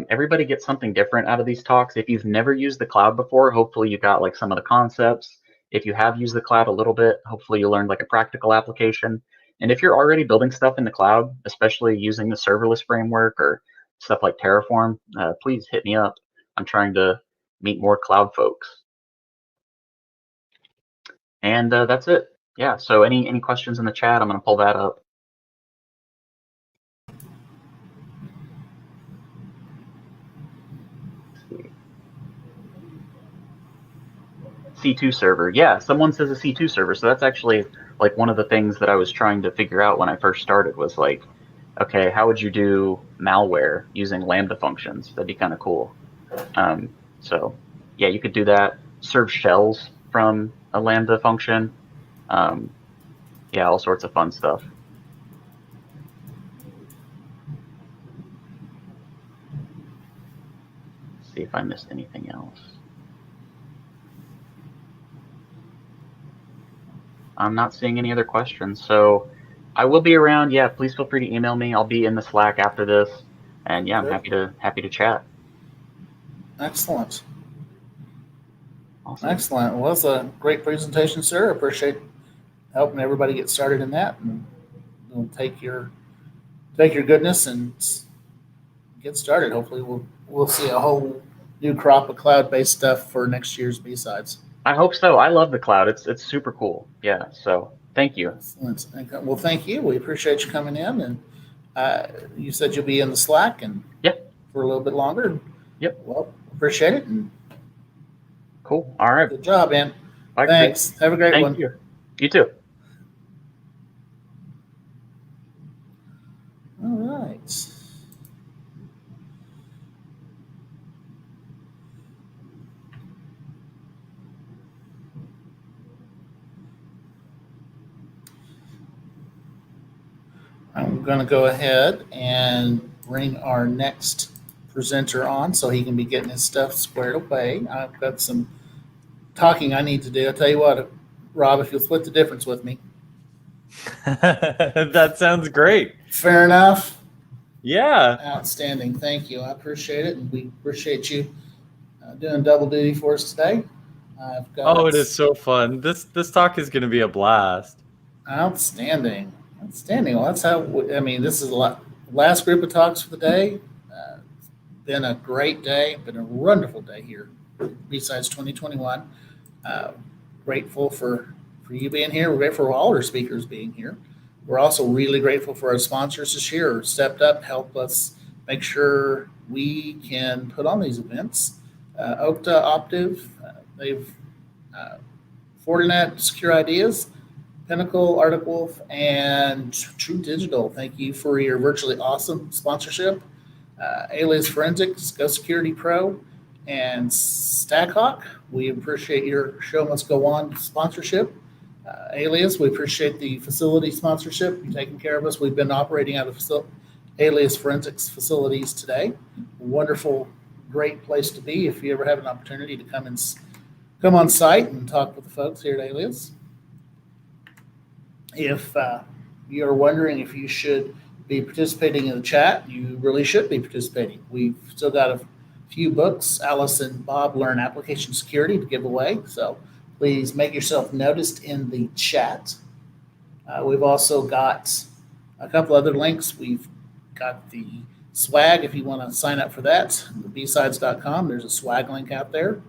Everybody gets something different out of these talks. If you've never used the cloud before, hopefully you got like some of the concepts. If you have used the cloud a little bit, hopefully you learned like a practical application. And if you're already building stuff in the cloud, especially using the serverless framework or stuff like Terraform, please hit me up. I'm trying to meet more cloud folks. And that's it. Yeah, so any questions in the chat, I'm going to pull that up. C2 server. Yeah, someone says a C2 server. So that's actually like one of the things that I was trying to figure out when I first started was like, okay, how would you do malware using Lambda functions? That'd be kind of cool. So yeah, you could do that. Serve shells from a Lambda function. Yeah, all sorts of fun stuff. Let's see if I missed anything else. I'm not seeing any other questions, so I will be around. Yeah, please feel free to email me. I'll be in the Slack after this, and yeah, I'm happy to chat. Excellent. Awesome. Excellent. Well, it's a great presentation, sir. I appreciate helping everybody get started in that, and we'll take your goodness and get started. Hopefully, we'll see a whole new crop of cloud-based stuff for next year's B-Sides. I hope so. I love the cloud. It's super cool. Yeah. So thank you. Excellent. Well, thank you. We appreciate you coming in, and you said you'll be in the Slack and for a little bit longer. Yep. Well, appreciate it. And cool. All right. Good job, man. Bye, Thanks. Chris. Have a great one. Thank you. You too. All right. I'm going to go ahead and bring our next presenter on so he can be getting his stuff squared away. I've got some talking I need to do. I'll tell you what, Rob, if you'll split the difference with me. That sounds great. Fair enough? Yeah. Outstanding. Thank you. I appreciate it. And we appreciate you doing double duty for us today. Oh, it is so fun. This talk is going to be a blast. Outstanding. Outstanding. Well, that's how, this is the last group of talks for the day. Been a great day, been a wonderful day here, BSides 2021. Grateful for you being here. We're grateful for all our speakers being here. We're also really grateful for our sponsors this year who stepped up, help us make sure we can put on these events. Okta, Optiv, they've Fortinet, Secure Ideas, Pinnacle, Arctic Wolf, and True Digital. Thank you for your virtually awesome sponsorship. Alias Forensics, Go Security Pro, and Stackhawk. We appreciate your Show Must Go On sponsorship. Alias, we appreciate the facility sponsorship. You're taking care of us. We've been operating out of Alias Forensics facilities today. Wonderful, great place to be if you ever have an opportunity to come on site and talk with the folks here at Alias. If you're wondering if you should be participating in the chat, you really should be participating. We've still got a few books, Alice and Bob Learn Application Security, to give away. So please make yourself noticed in the chat. We've also got a couple other links. We've got the swag if you want to sign up for that. BSides.com. There's a swag link out there.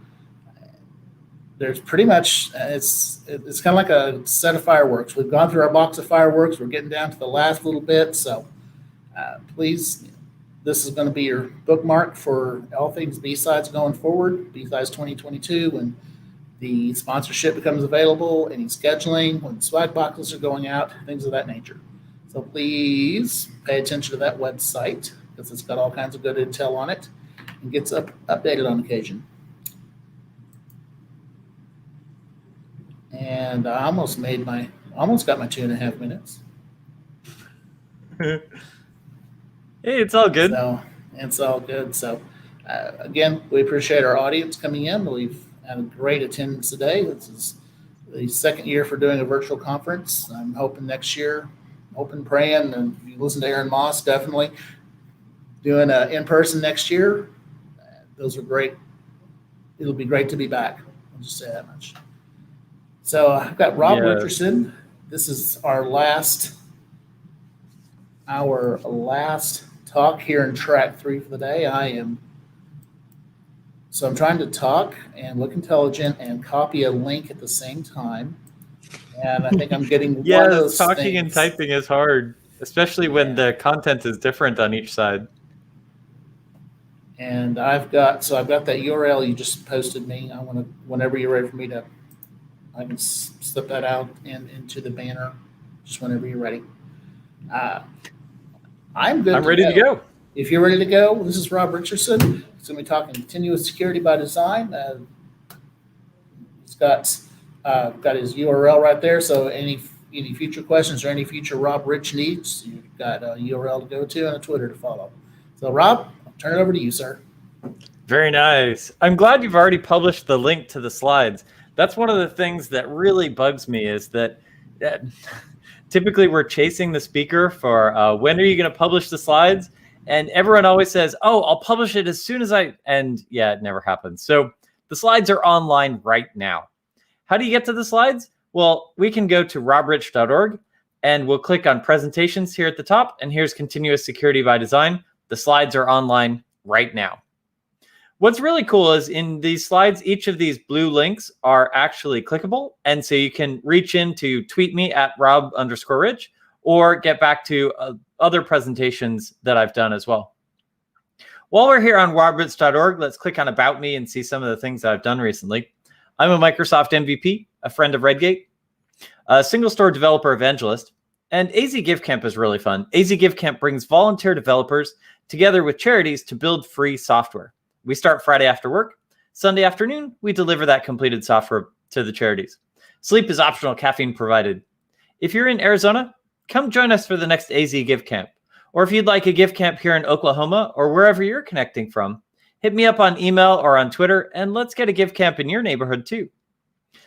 There's pretty much it's kind of like a set of fireworks. We've gone through our box of fireworks. We're getting down to the last little bit. So please, this is going to be your bookmark for all things B-Sides going forward. B-Sides 2022, when the sponsorship becomes available, any scheduling, when swag boxes are going out, things of that nature. So please pay attention to that website because it's got all kinds of good intel on it and gets updated on occasion. And I almost got my 2.5 minutes. Hey, it's all good. So it's all good. So again, we appreciate our audience coming in. We've had a great attendance today. This is the second year for doing a virtual conference. I'm hoping next year, praying, and if you listen to Aaron Moss, definitely doing in-person next year. Those are great. It'll be great to be back. I'll just say that much. So I've got Rob Richardson. This is our last talk here in track 3 for the day. I'm trying to talk and look intelligent and copy a link at the same time. And I think I'm getting one of those talking things. and typing is hard, especially when the content is different on each side. And I've got that URL you just posted me. I want to, whenever you're ready for me to, I can slip that out and into the banner just whenever you're ready. I'm good. I'm ready to go. If you're ready to go, this is Rob Richardson. He's going to be talking continuous security by design. He's got his URL right there. So any future questions or any future Rob Rich needs, you've got a URL to go to and a Twitter to follow. So Rob, I'll turn it over to you, sir. Very nice. I'm glad you've already published the link to the slides. That's one of the things that really bugs me is that typically we're chasing the speaker for when are you going to publish the slides? And everyone always says, oh, I'll publish it as soon as and yeah, it never happens. So the slides are online right now. How do you get to the slides? Well, we can go to robrich.org and we'll click on presentations here at the top. And here's continuous security by design. The slides are online right now. What's really cool is in these slides, each of these blue links are actually clickable. And so you can reach in to tweet me at Rob_Rich or get back to other presentations that I've done as well. While we're here on robrich.org, let's click on About Me and see some of the things that I've done recently. I'm a Microsoft MVP, a friend of Redgate, a single store developer evangelist, and AZ Give Camp is really fun. AZ Give Camp brings volunteer developers together with charities to build free software. We start Friday after work. Sunday afternoon, we deliver that completed software to the charities. Sleep is optional, caffeine provided. If you're in Arizona, come join us for the next AZ Give Camp. Or if you'd like a Give Camp here in Oklahoma or wherever you're connecting from, hit me up on email or on Twitter, and let's get a Give Camp in your neighborhood too.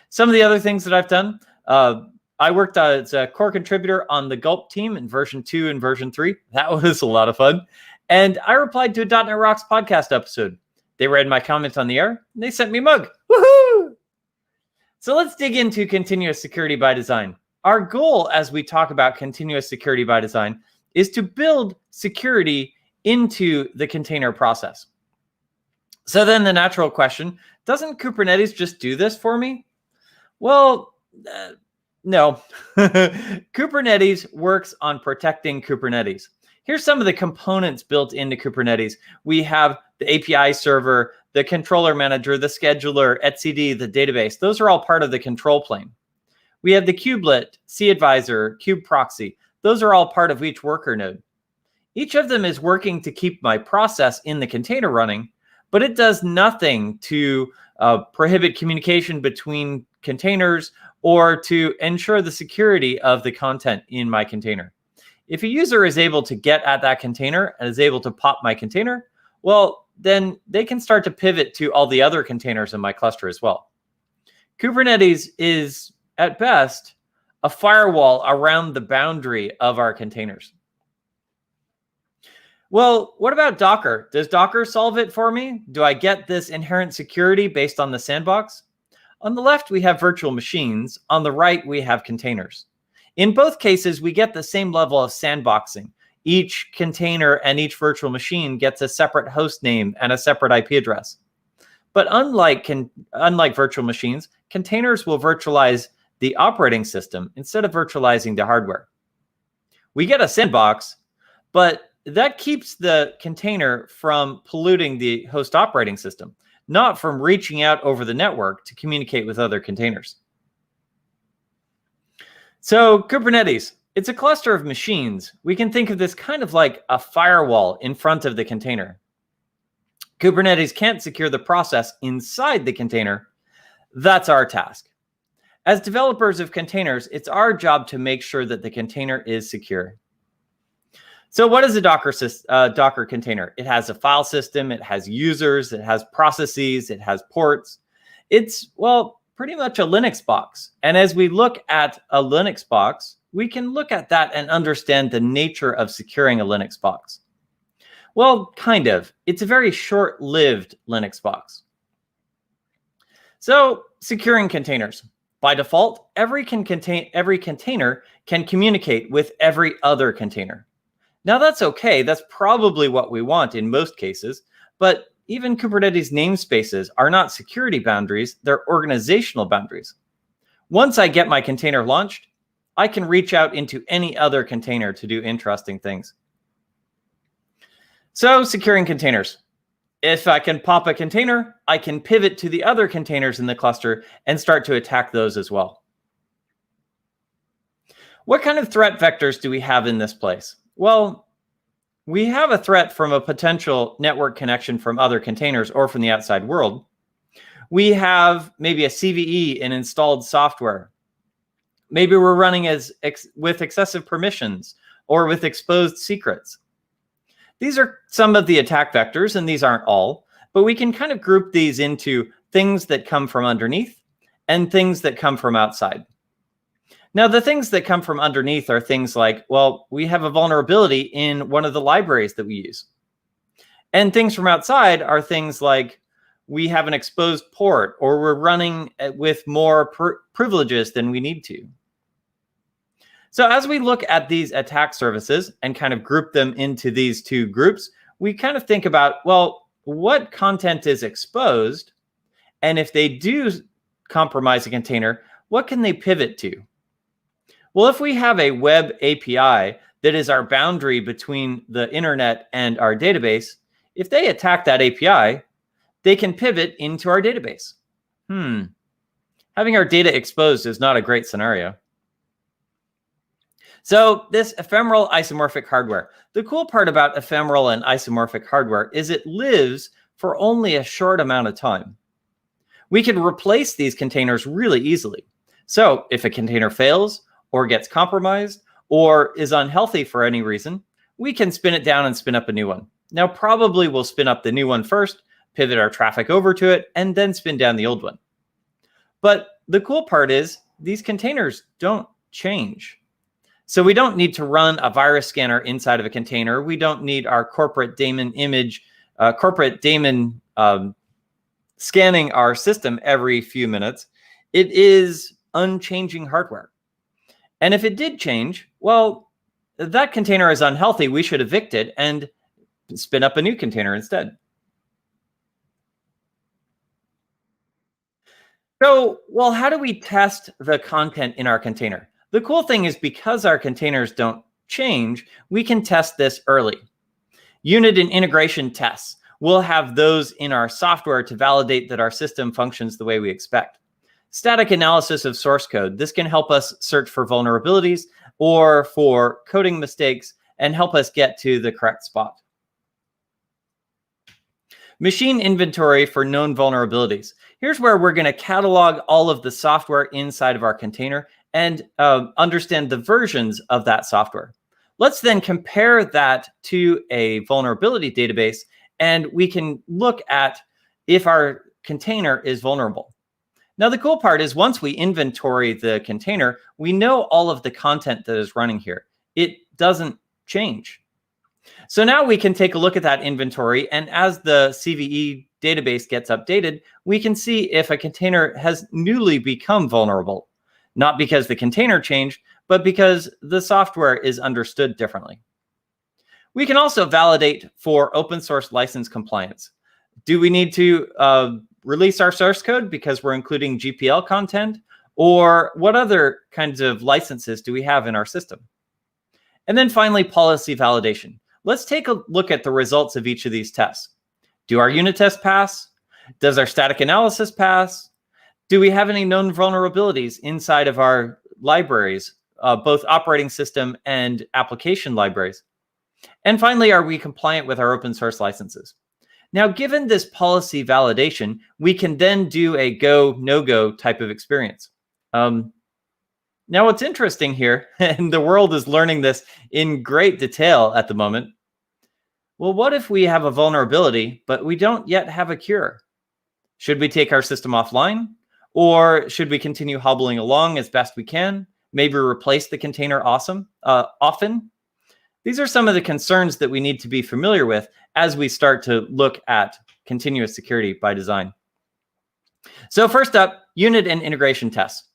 Some of the other things that I've done, I worked as a core contributor on the Gulp team in version 2 and version 3. That was a lot of fun. And I replied to a .NET Rocks podcast episode. They read my comments on the air, and they sent me a mug. Woohoo! So let's dig into continuous security by design. Our goal as we talk about continuous security by design is to build security into the container process. So then the natural question, doesn't Kubernetes just do this for me? Well, no. Kubernetes works on protecting Kubernetes. Here's some of the components built into Kubernetes. We have the API server, the controller manager, the scheduler, etcd, the database. Those are all part of the control plane. We have the kubelet, cAdvisor, kubeproxy. Those are all part of each worker node. Each of them is working to keep my process in the container running, but it does nothing to prohibit communication between containers or to ensure the security of the content in my container. If a user is able to get at that container and is able to pop my container, well, then they can start to pivot to all the other containers in my cluster as well. Kubernetes is, at best, a firewall around the boundary of our containers. Well, what about Docker? Does Docker solve it for me? Do I get this inherent security based on the sandbox? On the left, we have virtual machines. On the right, we have containers. In both cases, we get the same level of sandboxing. each container and each virtual machine gets a separate host name and a separate IP address. But unlike virtual machines, containers will virtualize the operating system instead of virtualizing the hardware. We get a sandbox, but that keeps the container from polluting the host operating system, not from reaching out over the network to communicate with other containers. So Kubernetes, it's a cluster of machines. We can think of this kind of like a firewall in front of the container. Kubernetes can't secure the process inside the container. That's our task. As developers of containers, it's our job to make sure that the container is secure. So what is a Docker container? It has a file system, it has users, it has processes, it has ports. It's, well, pretty much a Linux box. And as we look at a Linux box, we can look at that and understand the nature of securing a Linux box. Well, kind of. It's a very short-lived Linux box. So, securing containers. By default, every container can communicate with every other container. Now, that's okay. That's probably what we want in most cases. But even Kubernetes namespaces are not security boundaries. They're organizational boundaries. Once I get my container launched, I can reach out into any other container to do interesting things. So, securing containers. If I can pop a container, I can pivot to the other containers in the cluster and start to attack those as well. What kind of threat vectors do we have in this place? Well, we have a threat from a potential network connection from other containers or from the outside world. We have maybe a CVE in installed software. Maybe we're running with excessive permissions or with exposed secrets. These are some of the attack vectors, and these aren't all, but we can kind of group these into things that come from underneath and things that come from outside. Now, the things that come from underneath are things like, well, we have a vulnerability in one of the libraries that we use. And things from outside are things like we have an exposed port or we're running with more privileges than we need to. So as we look at these attack services and kind of group them into these two groups, we kind of think about, well, what content is exposed? And if they do compromise a container, what can they pivot to? Well, if we have a web API that is our boundary between the internet and our database, if they attack that API, they can pivot into our database. Having our data exposed is not a great scenario. So this ephemeral isomorphic hardware. The cool part about ephemeral and isomorphic hardware is it lives for only a short amount of time. We can replace these containers really easily. So if a container fails or gets compromised or is unhealthy for any reason, we can spin it down and spin up a new one. Now, probably we'll spin up the new one first, pivot our traffic over to it, and then spin down the old one. But the cool part is these containers don't change. So we don't need to run a virus scanner inside of a container. We don't need our corporate daemon scanning our system every few minutes. It is unchanging hardware. And if it did change, well, that container is unhealthy. We should evict it and spin up a new container instead. So, well, how do we test the content in our container? The cool thing is because our containers don't change, we can test this early. Unit and integration tests. We'll have those in our software to validate that our system functions the way we expect. Static analysis of source code. This can help us search for vulnerabilities or for coding mistakes and help us get to the correct spot. Machine inventory for known vulnerabilities. Here's where we're going to catalog all of the software inside of our container and understand the versions of that software. Let's then compare that to a vulnerability database, and we can look at if our container is vulnerable. Now, the cool part is once we inventory the container, we know all of the content that is running here. It doesn't change. So now we can take a look at that inventory, and as the CVE database gets updated, we can see if a container has newly become vulnerable. Not because the container changed, but because the software is understood differently. We can also validate for open source license compliance. Do we need to release our source code because we're including GPL content? Or what other kinds of licenses do we have in our system? And then finally, policy validation. Let's take a look at the results of each of these tests. Do our unit tests pass? Does our static analysis pass? Do we have any known vulnerabilities inside of our libraries, both operating system and application libraries? And finally, are we compliant with our open source licenses? Now, given this policy validation, we can then do a go, no-go type of experience. Now, what's interesting here, and the world is learning this in great detail at the moment, well, what if we have a vulnerability, but we don't yet have a cure? Should we take our system offline? Or should we continue hobbling along as best we can? Maybe replace the container often? These are some of the concerns that we need to be familiar with as we start to look at continuous security by design. So first up, unit and integration tests.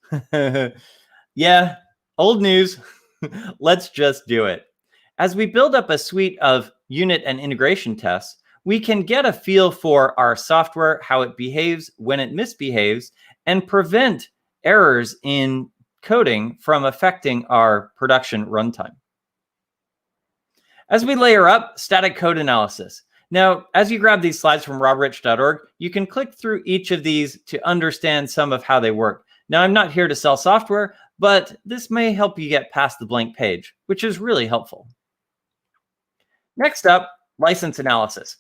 Yeah, old news. Let's just do it. As we build up a suite of unit and integration tests, we can get a feel for our software, how it behaves when it misbehaves, and prevent errors in coding from affecting our production runtime. As we layer up, static code analysis. Now, as you grab these slides from robrich.org, you can click through each of these to understand some of how they work. Now, I'm not here to sell software, but this may help you get past the blank page, which is really helpful. Next up, license analysis.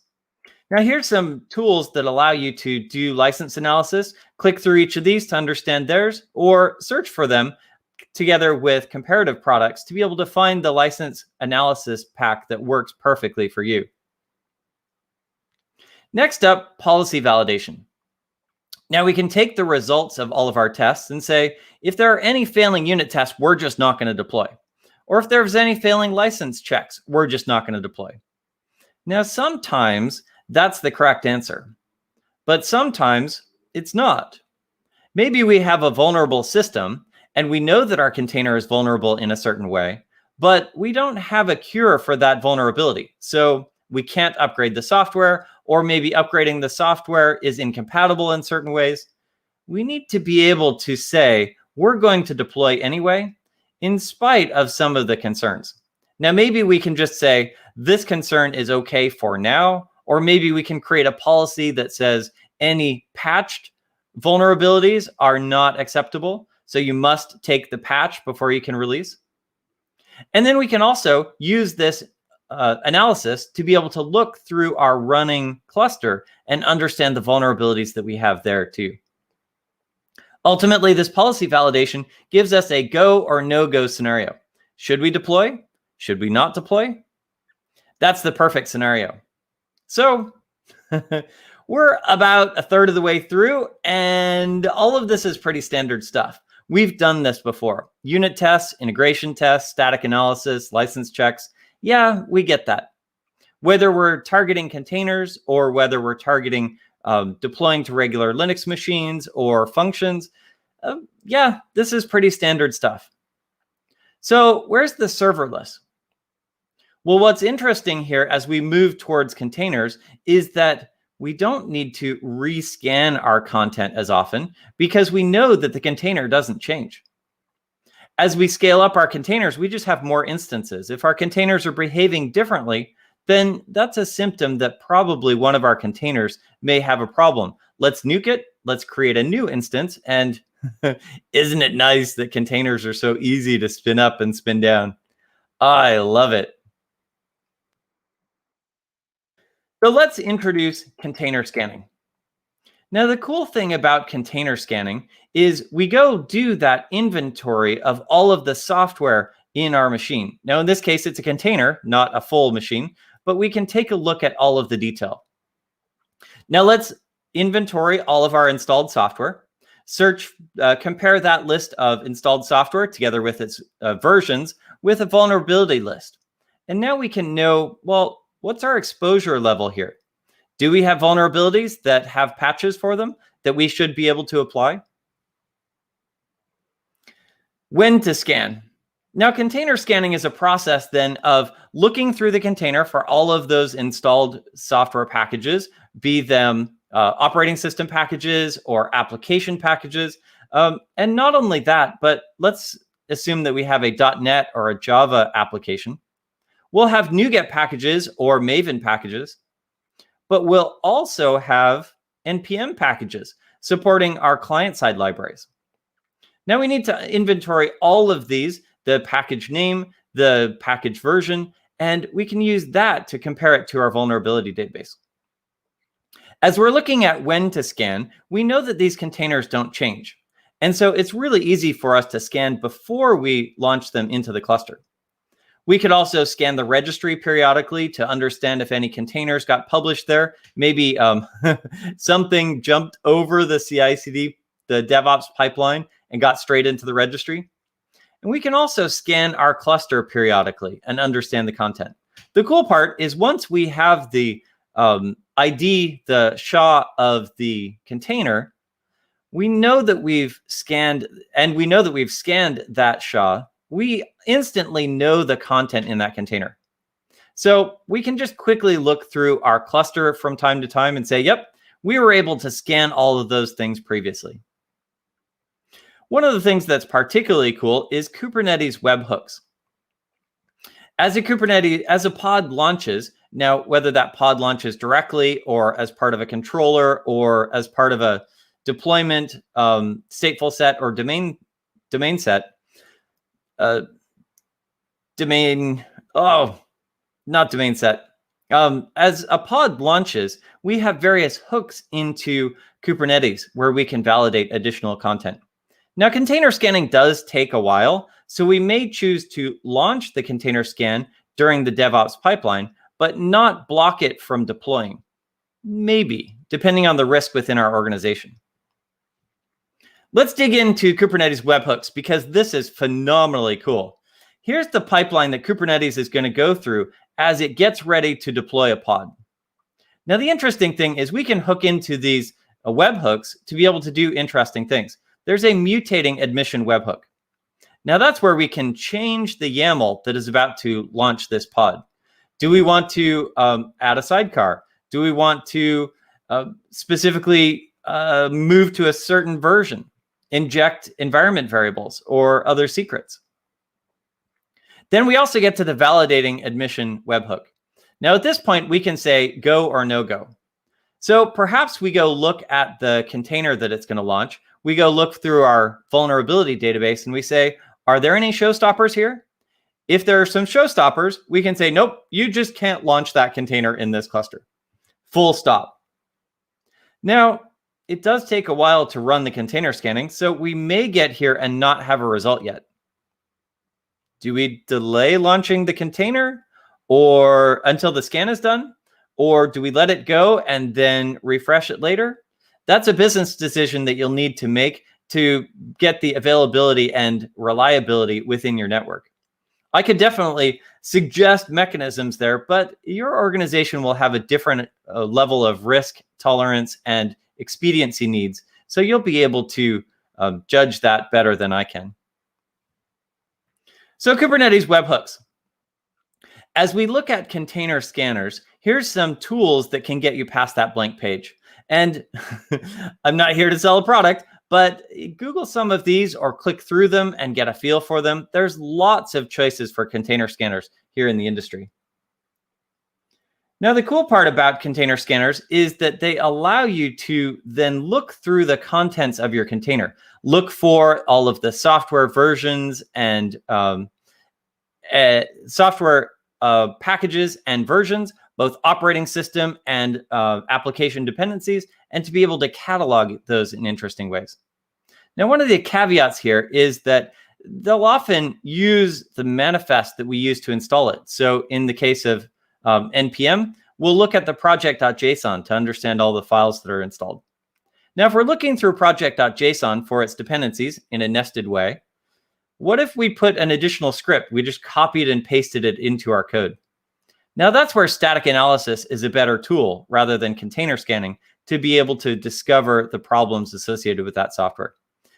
Now, here's some tools that allow you to do license analysis. Click through each of these to understand theirs, or search for them together with comparative products to be able to find the license analysis pack that works perfectly for you. Next up, policy validation. Now we can take the results of all of our tests and say, if there are any failing unit tests, we're just not going to deploy. Or if there's any failing license checks, we're just not going to deploy. Now, sometimes that's the correct answer, but sometimes it's not. Maybe we have a vulnerable system and we know that our container is vulnerable in a certain way, but we don't have a cure for that vulnerability. So we can't upgrade the software, or maybe upgrading the software is incompatible in certain ways. We need to be able to say, we're going to deploy anyway, in spite of some of the concerns. Now, maybe we can just say, this concern is okay for now, or maybe we can create a policy that says any patched vulnerabilities are not acceptable. So you must take the patch before you can release. And then we can also use this analysis to be able to look through our running cluster and understand the vulnerabilities that we have there too. Ultimately, this policy validation gives us a go or no-go scenario. Should we deploy? Should we not deploy? That's the perfect scenario. So we're about a third of the way through, and all of this is pretty standard stuff. We've done this before. Unit tests, integration tests, static analysis, license checks. Yeah, we get that. Whether we're targeting containers or whether we're targeting deploying to regular Linux machines or functions, yeah, this is pretty standard stuff. So where's the serverless? Well, what's interesting here as we move towards containers is that we don't need to rescan our content as often because we know that the container doesn't change. As we scale up our containers, we just have more instances. If our containers are behaving differently, then that's a symptom that probably one of our containers may have a problem. Let's nuke it. Let's create a new instance. And isn't it nice that containers are so easy to spin up and spin down? I love it. So let's introduce container scanning. Now, the cool thing about container scanning is we go do that inventory of all of the software in our machine. Now, in this case, it's a container, not a full machine, but we can take a look at all of the detail. Now, let's inventory all of our installed software, compare that list of installed software together with its versions with a vulnerability list. And now we can know, well, what's our exposure level here? Do we have vulnerabilities that have patches for them that we should be able to apply? When to scan? Now, container scanning is a process then of looking through the container for all of those installed software packages, be them operating system packages or application packages. And not only that, but let's assume that we have a .NET or a Java application. We'll have NuGet packages or Maven packages, but we'll also have NPM packages supporting our client-side libraries. Now we need to inventory all of these, the package name, the package version, and we can use that to compare it to our vulnerability database. As we're looking at when to scan, we know that these containers don't change. And so it's really easy for us to scan before we launch them into the cluster. We could also scan the registry periodically to understand if any containers got published there. Maybe something jumped over the CI/CD, the DevOps pipeline, and got straight into the registry. And we can also scan our cluster periodically and understand the content. The cool part is once we have the ID, the SHA of the container, we know that we've scanned, and we know that we've scanned that SHA. We instantly know the content in that container. So we can just quickly look through our cluster from time to time and say, yep, we were able to scan all of those things previously. One of the things that's particularly cool is Kubernetes webhooks. As a pod launches, now whether that pod launches directly or as part of a controller or as part of a deployment stateful set or domain set, not domain set. As a pod launches, we have various hooks into Kubernetes where we can validate additional content. Now, container scanning does take a while, so we may choose to launch the container scan during the DevOps pipeline, but not block it from deploying. Maybe, depending on the risk within our organization. Let's dig into Kubernetes webhooks because this is phenomenally cool. Here's the pipeline that Kubernetes is going to go through as it gets ready to deploy a pod. Now, the interesting thing is we can hook into these webhooks to be able to do interesting things. There's a mutating admission webhook. Now, that's where we can change the YAML that is about to launch this pod. Do we want to add a sidecar? Do we want to specifically move to a certain version, inject environment variables or other secrets? Then we also get to the validating admission webhook. Now, at this point, we can say go or no go. So perhaps we go look at the container that it's going to launch. We go look through our vulnerability database and we say, are there any showstoppers here? If there are some showstoppers, we can say, nope, you just can't launch that container in this cluster. Full stop. Now, it does take a while to run the container scanning, so we may get here and not have a result yet. Do we delay launching the container or until the scan is done? Or do we let it go and then refresh it later? That's a business decision that you'll need to make to get the availability and reliability within your network. I could definitely suggest mechanisms there, but your organization will have a different level of risk tolerance and expediency needs. So you'll be able to judge that better than I can. So Kubernetes webhooks. As we look at container scanners, here's some tools that can get you past that blank page. And I'm not here to sell a product, but Google some of these or click through them and get a feel for them. There's lots of choices for container scanners here in the industry. Now, the cool part about container scanners is that they allow you to then look through the contents of your container. Look for all of the software versions and software packages and versions, both operating system and application dependencies, and to be able to catalog those in interesting ways. Now, one of the caveats here is that they'll often use the manifest that we use to install it. So in the case of NPM, we'll look at the project.json to understand all the files that are installed. Now, if we're looking through project.json for its dependencies in a nested way, what if we put an additional script? We just copied and pasted it into our code. Now, that's where static analysis is a better tool rather than container scanning to be able to discover the problems associated with that software.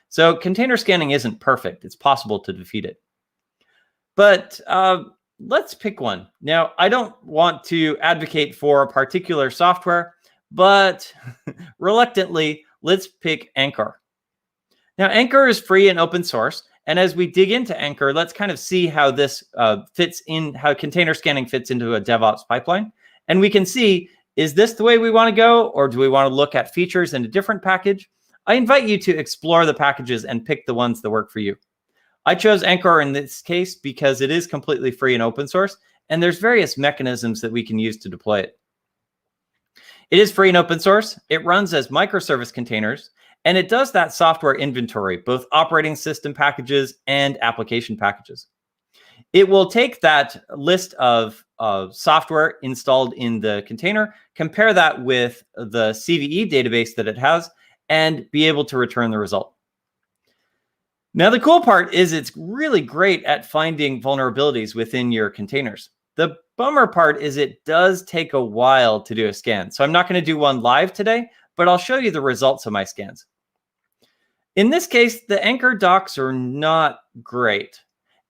So container scanning isn't perfect. It's possible to defeat it. But let's pick one. Now, I don't want to advocate for a particular software, but reluctantly, let's pick Anchor. Now, Anchor is free and open source. And as we dig into Anchor, let's kind of see how this fits in, how container scanning fits into a DevOps pipeline. And we can see, is this the way we want to go, or do we want to look at features in a different package? I invite you to explore the packages and pick the ones that work for you. I chose Anchor in this case because it is completely free and open source, and there's various mechanisms that we can use to deploy it. It is free and open source. It runs as microservice containers, and it does that software inventory, both operating system packages and application packages. It will take that list of software installed in the container, compare that with the CVE database that it has, and be able to return the result. Now, the cool part is it's really great at finding vulnerabilities within your containers. The bummer part is it does take a while to do a scan. So I'm not going to do one live today, but I'll show you the results of my scans. In this case, the Anchor docs are not great.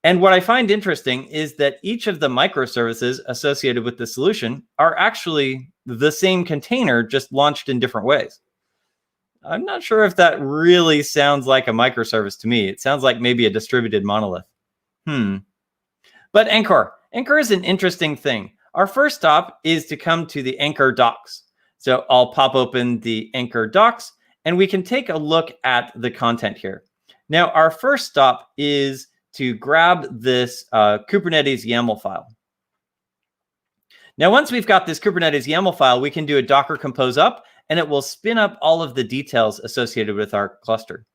And what I find interesting is that each of the microservices associated with the solution are actually the same container, just launched in different ways. I'm not sure if that really sounds like a microservice to me. It sounds like maybe a distributed monolith. But Anchor is an interesting thing. Our first stop is to come to the Anchor docs. So I'll pop open the Anchor docs, and we can take a look at the content here. Now, our first stop is to grab this Kubernetes YAML file. Now, once we've got this Kubernetes YAML file, we can do a Docker compose up, and it will spin up all of the details associated with our cluster.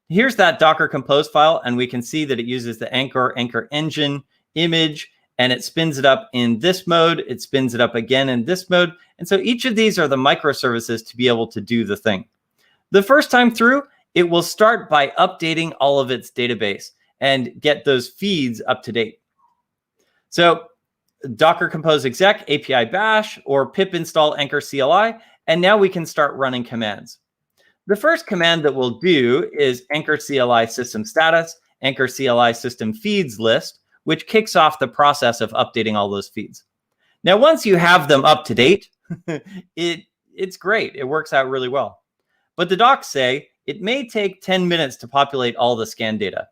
Here's that Docker compose file, and we can see that it uses the Anchor engine image, and it spins it up in this mode. It spins it up again in this mode. And so each of these are the microservices to be able to do the thing. The first time through, it will start by updating all of its database and get those feeds up to date. So Docker compose exec, API bash, or pip install Anchor CLI, and now we can start running commands. The first command that we'll do is Anchor CLI system status, Anchor CLI system feeds list, which kicks off the process of updating all those feeds. Now, once you have them up to date, it's great. It works out really well. But the docs say it may take 10 minutes to populate all the scan data.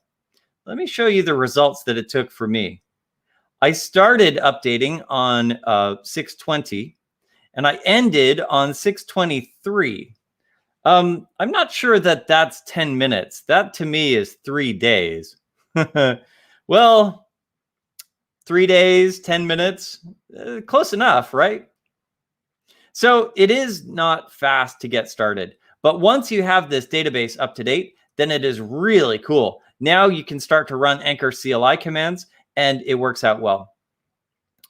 Let me show you the results that it took for me. I started updating on 620, and I ended on 623. I'm not sure that that's 10 minutes. That to me is 3 days. Well, 3 days, 10 minutes, close enough, right? So it is not fast to get started. But once you have this database up to date, then it is really cool. Now you can start to run Anchor CLI commands, and it works out well.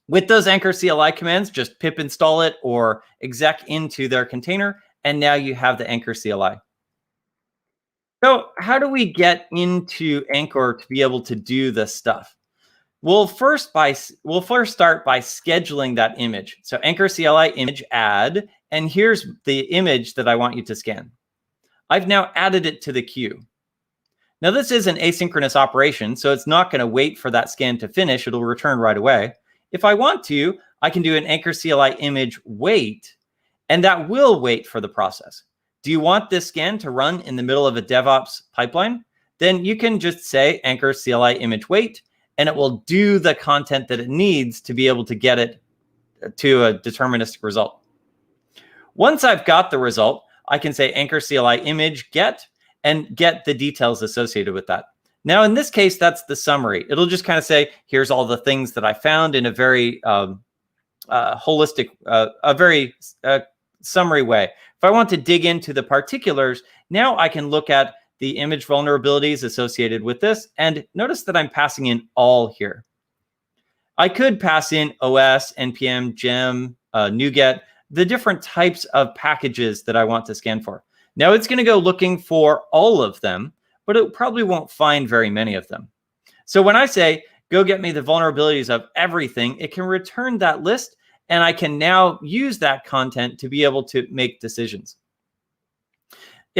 With those Anchor CLI commands, just pip install it or exec into their container, and now you have the Anchor CLI. So how do we get into Anchor to be able to do this stuff? We'll first start by scheduling that image. So Anchor CLI image add, and here's the image that I want you to scan. I've now added it to the queue. Now this is an asynchronous operation, so it's not going to wait for that scan to finish. It'll return right away. If I want to, I can do an Anchor CLI image wait, and that will wait for the process. Do you want this scan to run in the middle of a DevOps pipeline? Then you can just say Anchor CLI image wait, and it will do the content that it needs to be able to get it to a deterministic result. Once I've got the result, I can say Anchor CLI image get and get the details associated with that. Now, in this case, that's the summary. It'll just kind of say, here's all the things that I found in a very holistic, a very summary way. If I want to dig into the particulars, now I can look at the image vulnerabilities associated with this. And notice that I'm passing in all here. I could pass in OS, NPM, gem, NuGet, the different types of packages that I want to scan for. Now it's going to go looking for all of them, but it probably won't find very many of them. So when I say, go get me the vulnerabilities of everything, it can return that list, and I can now use that content to be able to make decisions.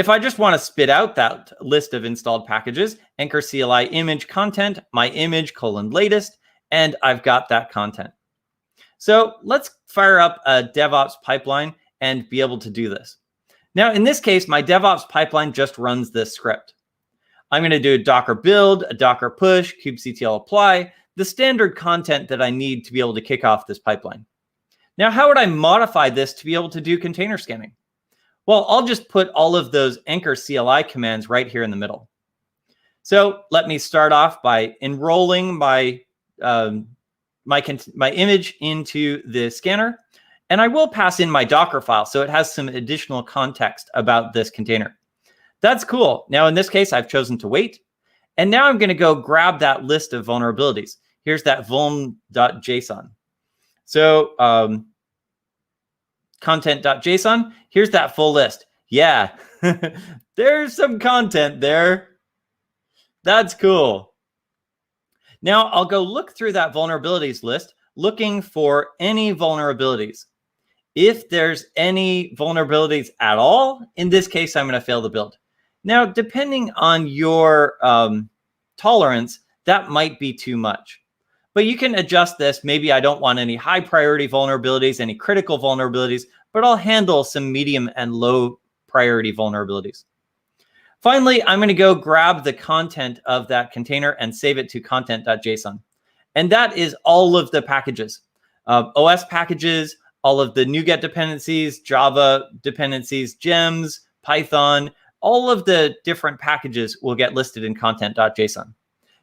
If I just want to spit out that list of installed packages, Anchor CLI image content, my image : latest, and I've got that content. So let's fire up a DevOps pipeline and be able to do this. Now, in this case, my DevOps pipeline just runs this script. I'm going to do a Docker build, a Docker push, kubectl apply, the standard content that I need to be able to kick off this pipeline. Now, how would I modify this to be able to do container scanning? Well, I'll just put all of those Anchor CLI commands right here in the middle. So let me start off by enrolling my image into the scanner, and I will pass in my Docker file so it has some additional context about this container. That's cool. Now, in this case, I've chosen to wait, and now I'm going to go grab that list of vulnerabilities. Here's that vuln.json. So content.json, here's that full list. Yeah, there's some content there. That's cool. Now I'll go look through that vulnerabilities list, looking for any vulnerabilities. If there's any vulnerabilities at all, in this case, I'm going to fail the build. Now, depending on your tolerance, that might be too much. But you can adjust this. Maybe I don't want any high priority vulnerabilities, any critical vulnerabilities, but I'll handle some medium and low priority vulnerabilities. Finally, I'm going to go grab the content of that container and save it to content.json. And that is all of the packages, OS packages, all of the NuGet dependencies, Java dependencies, gems, Python, all of the different packages will get listed in content.json.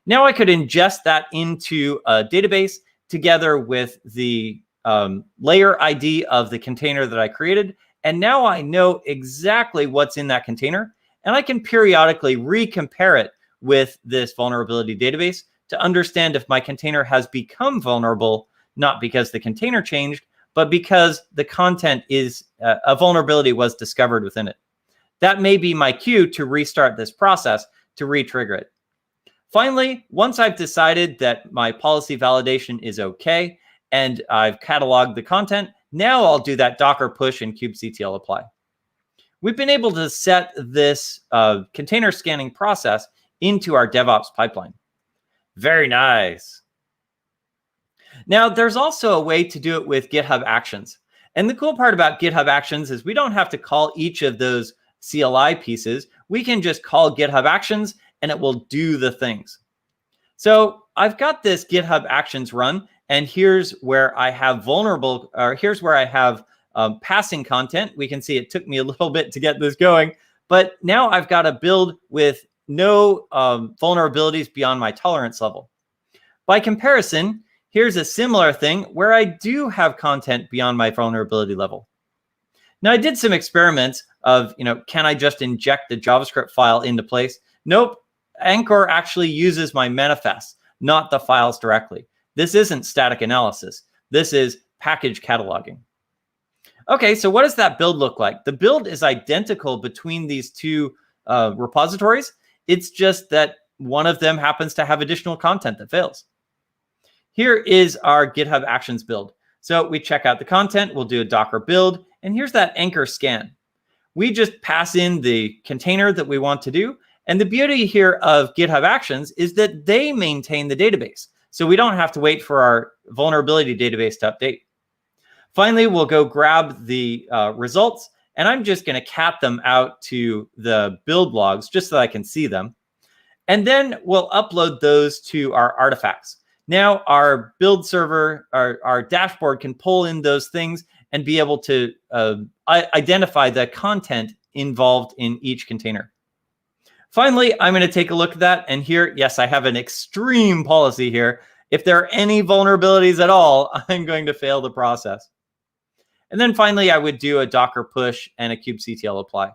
Now I could ingest that into a database together with the layer ID of the container that I created. And now I know exactly what's in that container. And I can periodically recompare it with this vulnerability database to understand if my container has become vulnerable, not because the container changed, but because the content is a vulnerability was discovered within it. That may be my cue to restart this process to re-trigger it. Finally, once I've decided that my policy validation is okay and I've cataloged the content, now I'll do that Docker push and kubectl apply. We've been able to set this container scanning process into our DevOps pipeline. Very nice. Now, there's also a way to do it with GitHub Actions. And the cool part about GitHub Actions is we don't have to call each of those CLI pieces. We can just call GitHub Actions and it will do the things. So I've got this GitHub Actions run, and here's where I have passing content. We can see it took me a little bit to get this going, but now I've got a build with no vulnerabilities beyond my tolerance level. By comparison, here's a similar thing where I do have content beyond my vulnerability level. Now, I did some experiments of, can I just inject a JavaScript file into place? Nope. Anchor actually uses my manifests, not the files directly. This isn't static analysis. This is package cataloging. Okay, so what does that build look like? The build is identical between these two repositories. It's just that one of them happens to have additional content that fails. Here is our GitHub Actions build. So we check out the content, we'll do a Docker build, and here's that Anchor scan. We just pass in the container that we want to do. And the beauty here of GitHub Actions is that they maintain the database. So we don't have to wait for our vulnerability database to update. Finally, we'll go grab the results, and I'm just going to cat them out to the build logs just so I can see them. And then we'll upload those to our artifacts. Now our build server, our dashboard can pull in those things and be able to identify the content involved in each container. Finally, I'm going to take a look at that. And here, yes, I have an extreme policy here. If there are any vulnerabilities at all, I'm going to fail the process. And then finally, I would do a Docker push and a kubectl apply.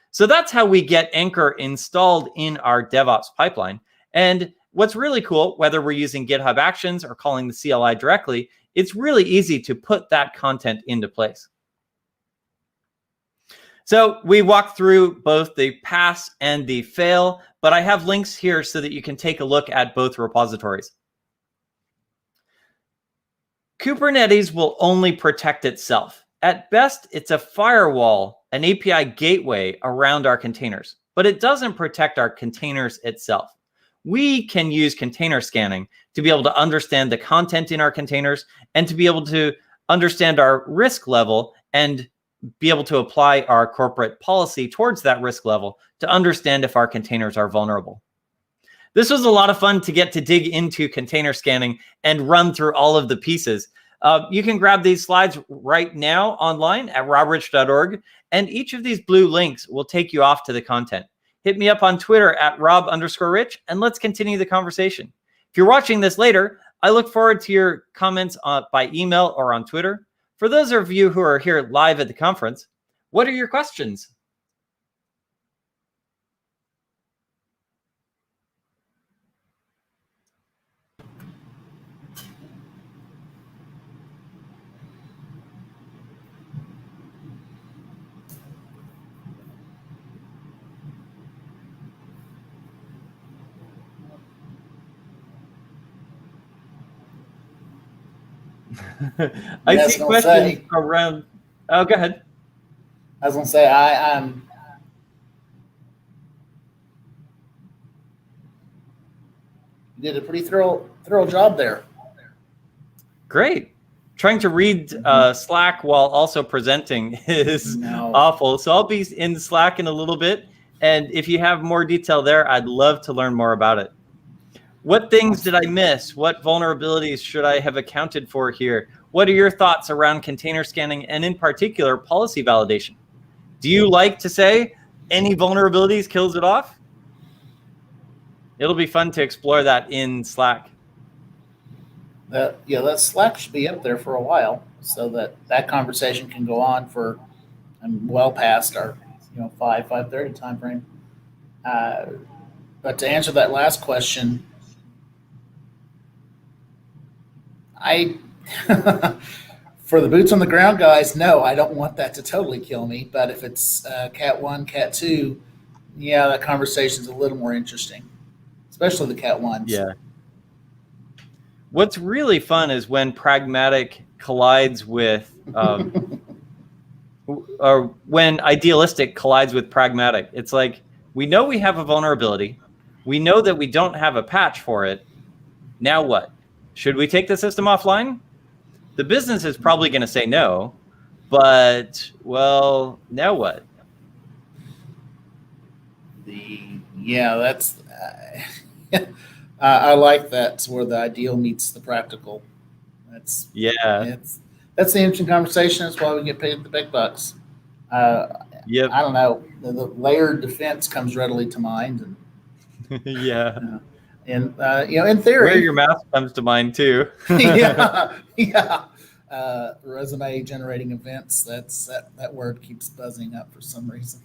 So that's how we get Anchor installed in our DevOps pipeline. And what's really cool, whether we're using GitHub Actions or calling the CLI directly, it's really easy to put that content into place. So we walked through both the pass and the fail, but I have links here so that you can take a look at both repositories. Kubernetes will only protect itself. At best, it's a firewall, an API gateway around our containers, but it doesn't protect our containers itself. We can use container scanning to be able to understand the content in our containers and to be able to understand our risk level and be able to apply our corporate policy towards that risk level to understand if our containers are vulnerable. This was a lot of fun to get to dig into container scanning and run through all of the pieces. You can grab these slides right now online at robrich.org, and each of these blue links will take you off to the content. Hit me up on Twitter at rob_rich, and let's continue the conversation. If you're watching this later, I look forward to your comments by email or on Twitter. For those of you who are here live at the conference, what are your questions? I see questions around. Oh, go ahead. I was going to say, I'm you did a pretty thorough job there. Great. Trying to read Slack while also presenting is awful. So I'll be in Slack in a little bit. And if you have more detail there, I'd love to learn more about it. What things did I miss? What vulnerabilities should I have accounted for here? What are your thoughts around container scanning and in particular policy validation? Do you like to say any vulnerabilities kills it off? It'll be fun to explore that in Slack. That Slack should be up there for a while so that conversation can go on for well past our 5:30 time frame. But to answer that last question, for the boots on the ground guys, no, I don't want that to totally kill me. But if it's Cat 1, Cat 2, yeah, that conversation's a little more interesting, especially the Cat 1s. Yeah. What's really fun is when pragmatic collides with, or when idealistic collides with pragmatic. It's like, we know we have a vulnerability. We know that we don't have a patch for it. Now what? Should we take the system offline? The business is probably going to say no, but, well, now what? That's I like that, where the ideal meets the practical. That's the interesting conversation. That's why we get paid the big bucks. Yep. I don't know. The layered defense comes readily to mind, and yeah. And in theory, wear your mask comes to mind too. Resume generating events. That word keeps buzzing up for some reason.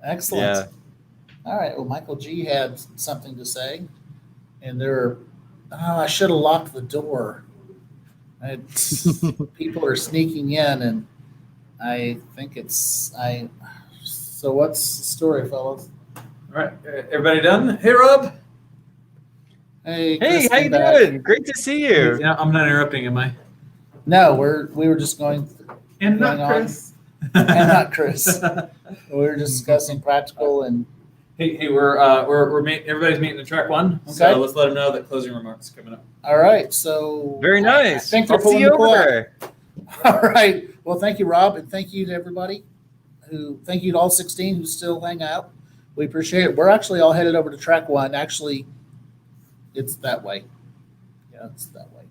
Excellent. Yeah. All right. Well, Michael G had something to say, and I should have locked the door. People are sneaking in, and I think so what's the story, fellas? All right, everybody done? Hey, Rob. Hey, how you doing? Great to see you. Yeah, I'm not interrupting, am I? No, we were just going. And not Chris. And not Chris. We were discussing practical and. Hey, we're everybody's meeting in track 1. Okay. So let's let them know that closing remarks are coming up. All right. So very nice. I think they're pulling see you the over plug. there. All right. Well, thank you, Rob, and thank you to everybody thank you to all 16 who still hang out. We appreciate it. We're actually all headed over to track 1. Actually, it's that way. Yeah, it's that way.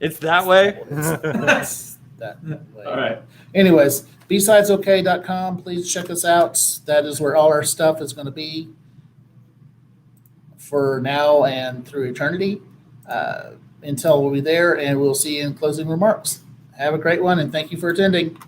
It's that way? It's that way. All right. Anyways, BSidesOK.com. Please check us out. That is where all our stuff is going to be for now and through eternity. Intel will be there, and we'll see you in closing remarks. Have a great one, and thank you for attending.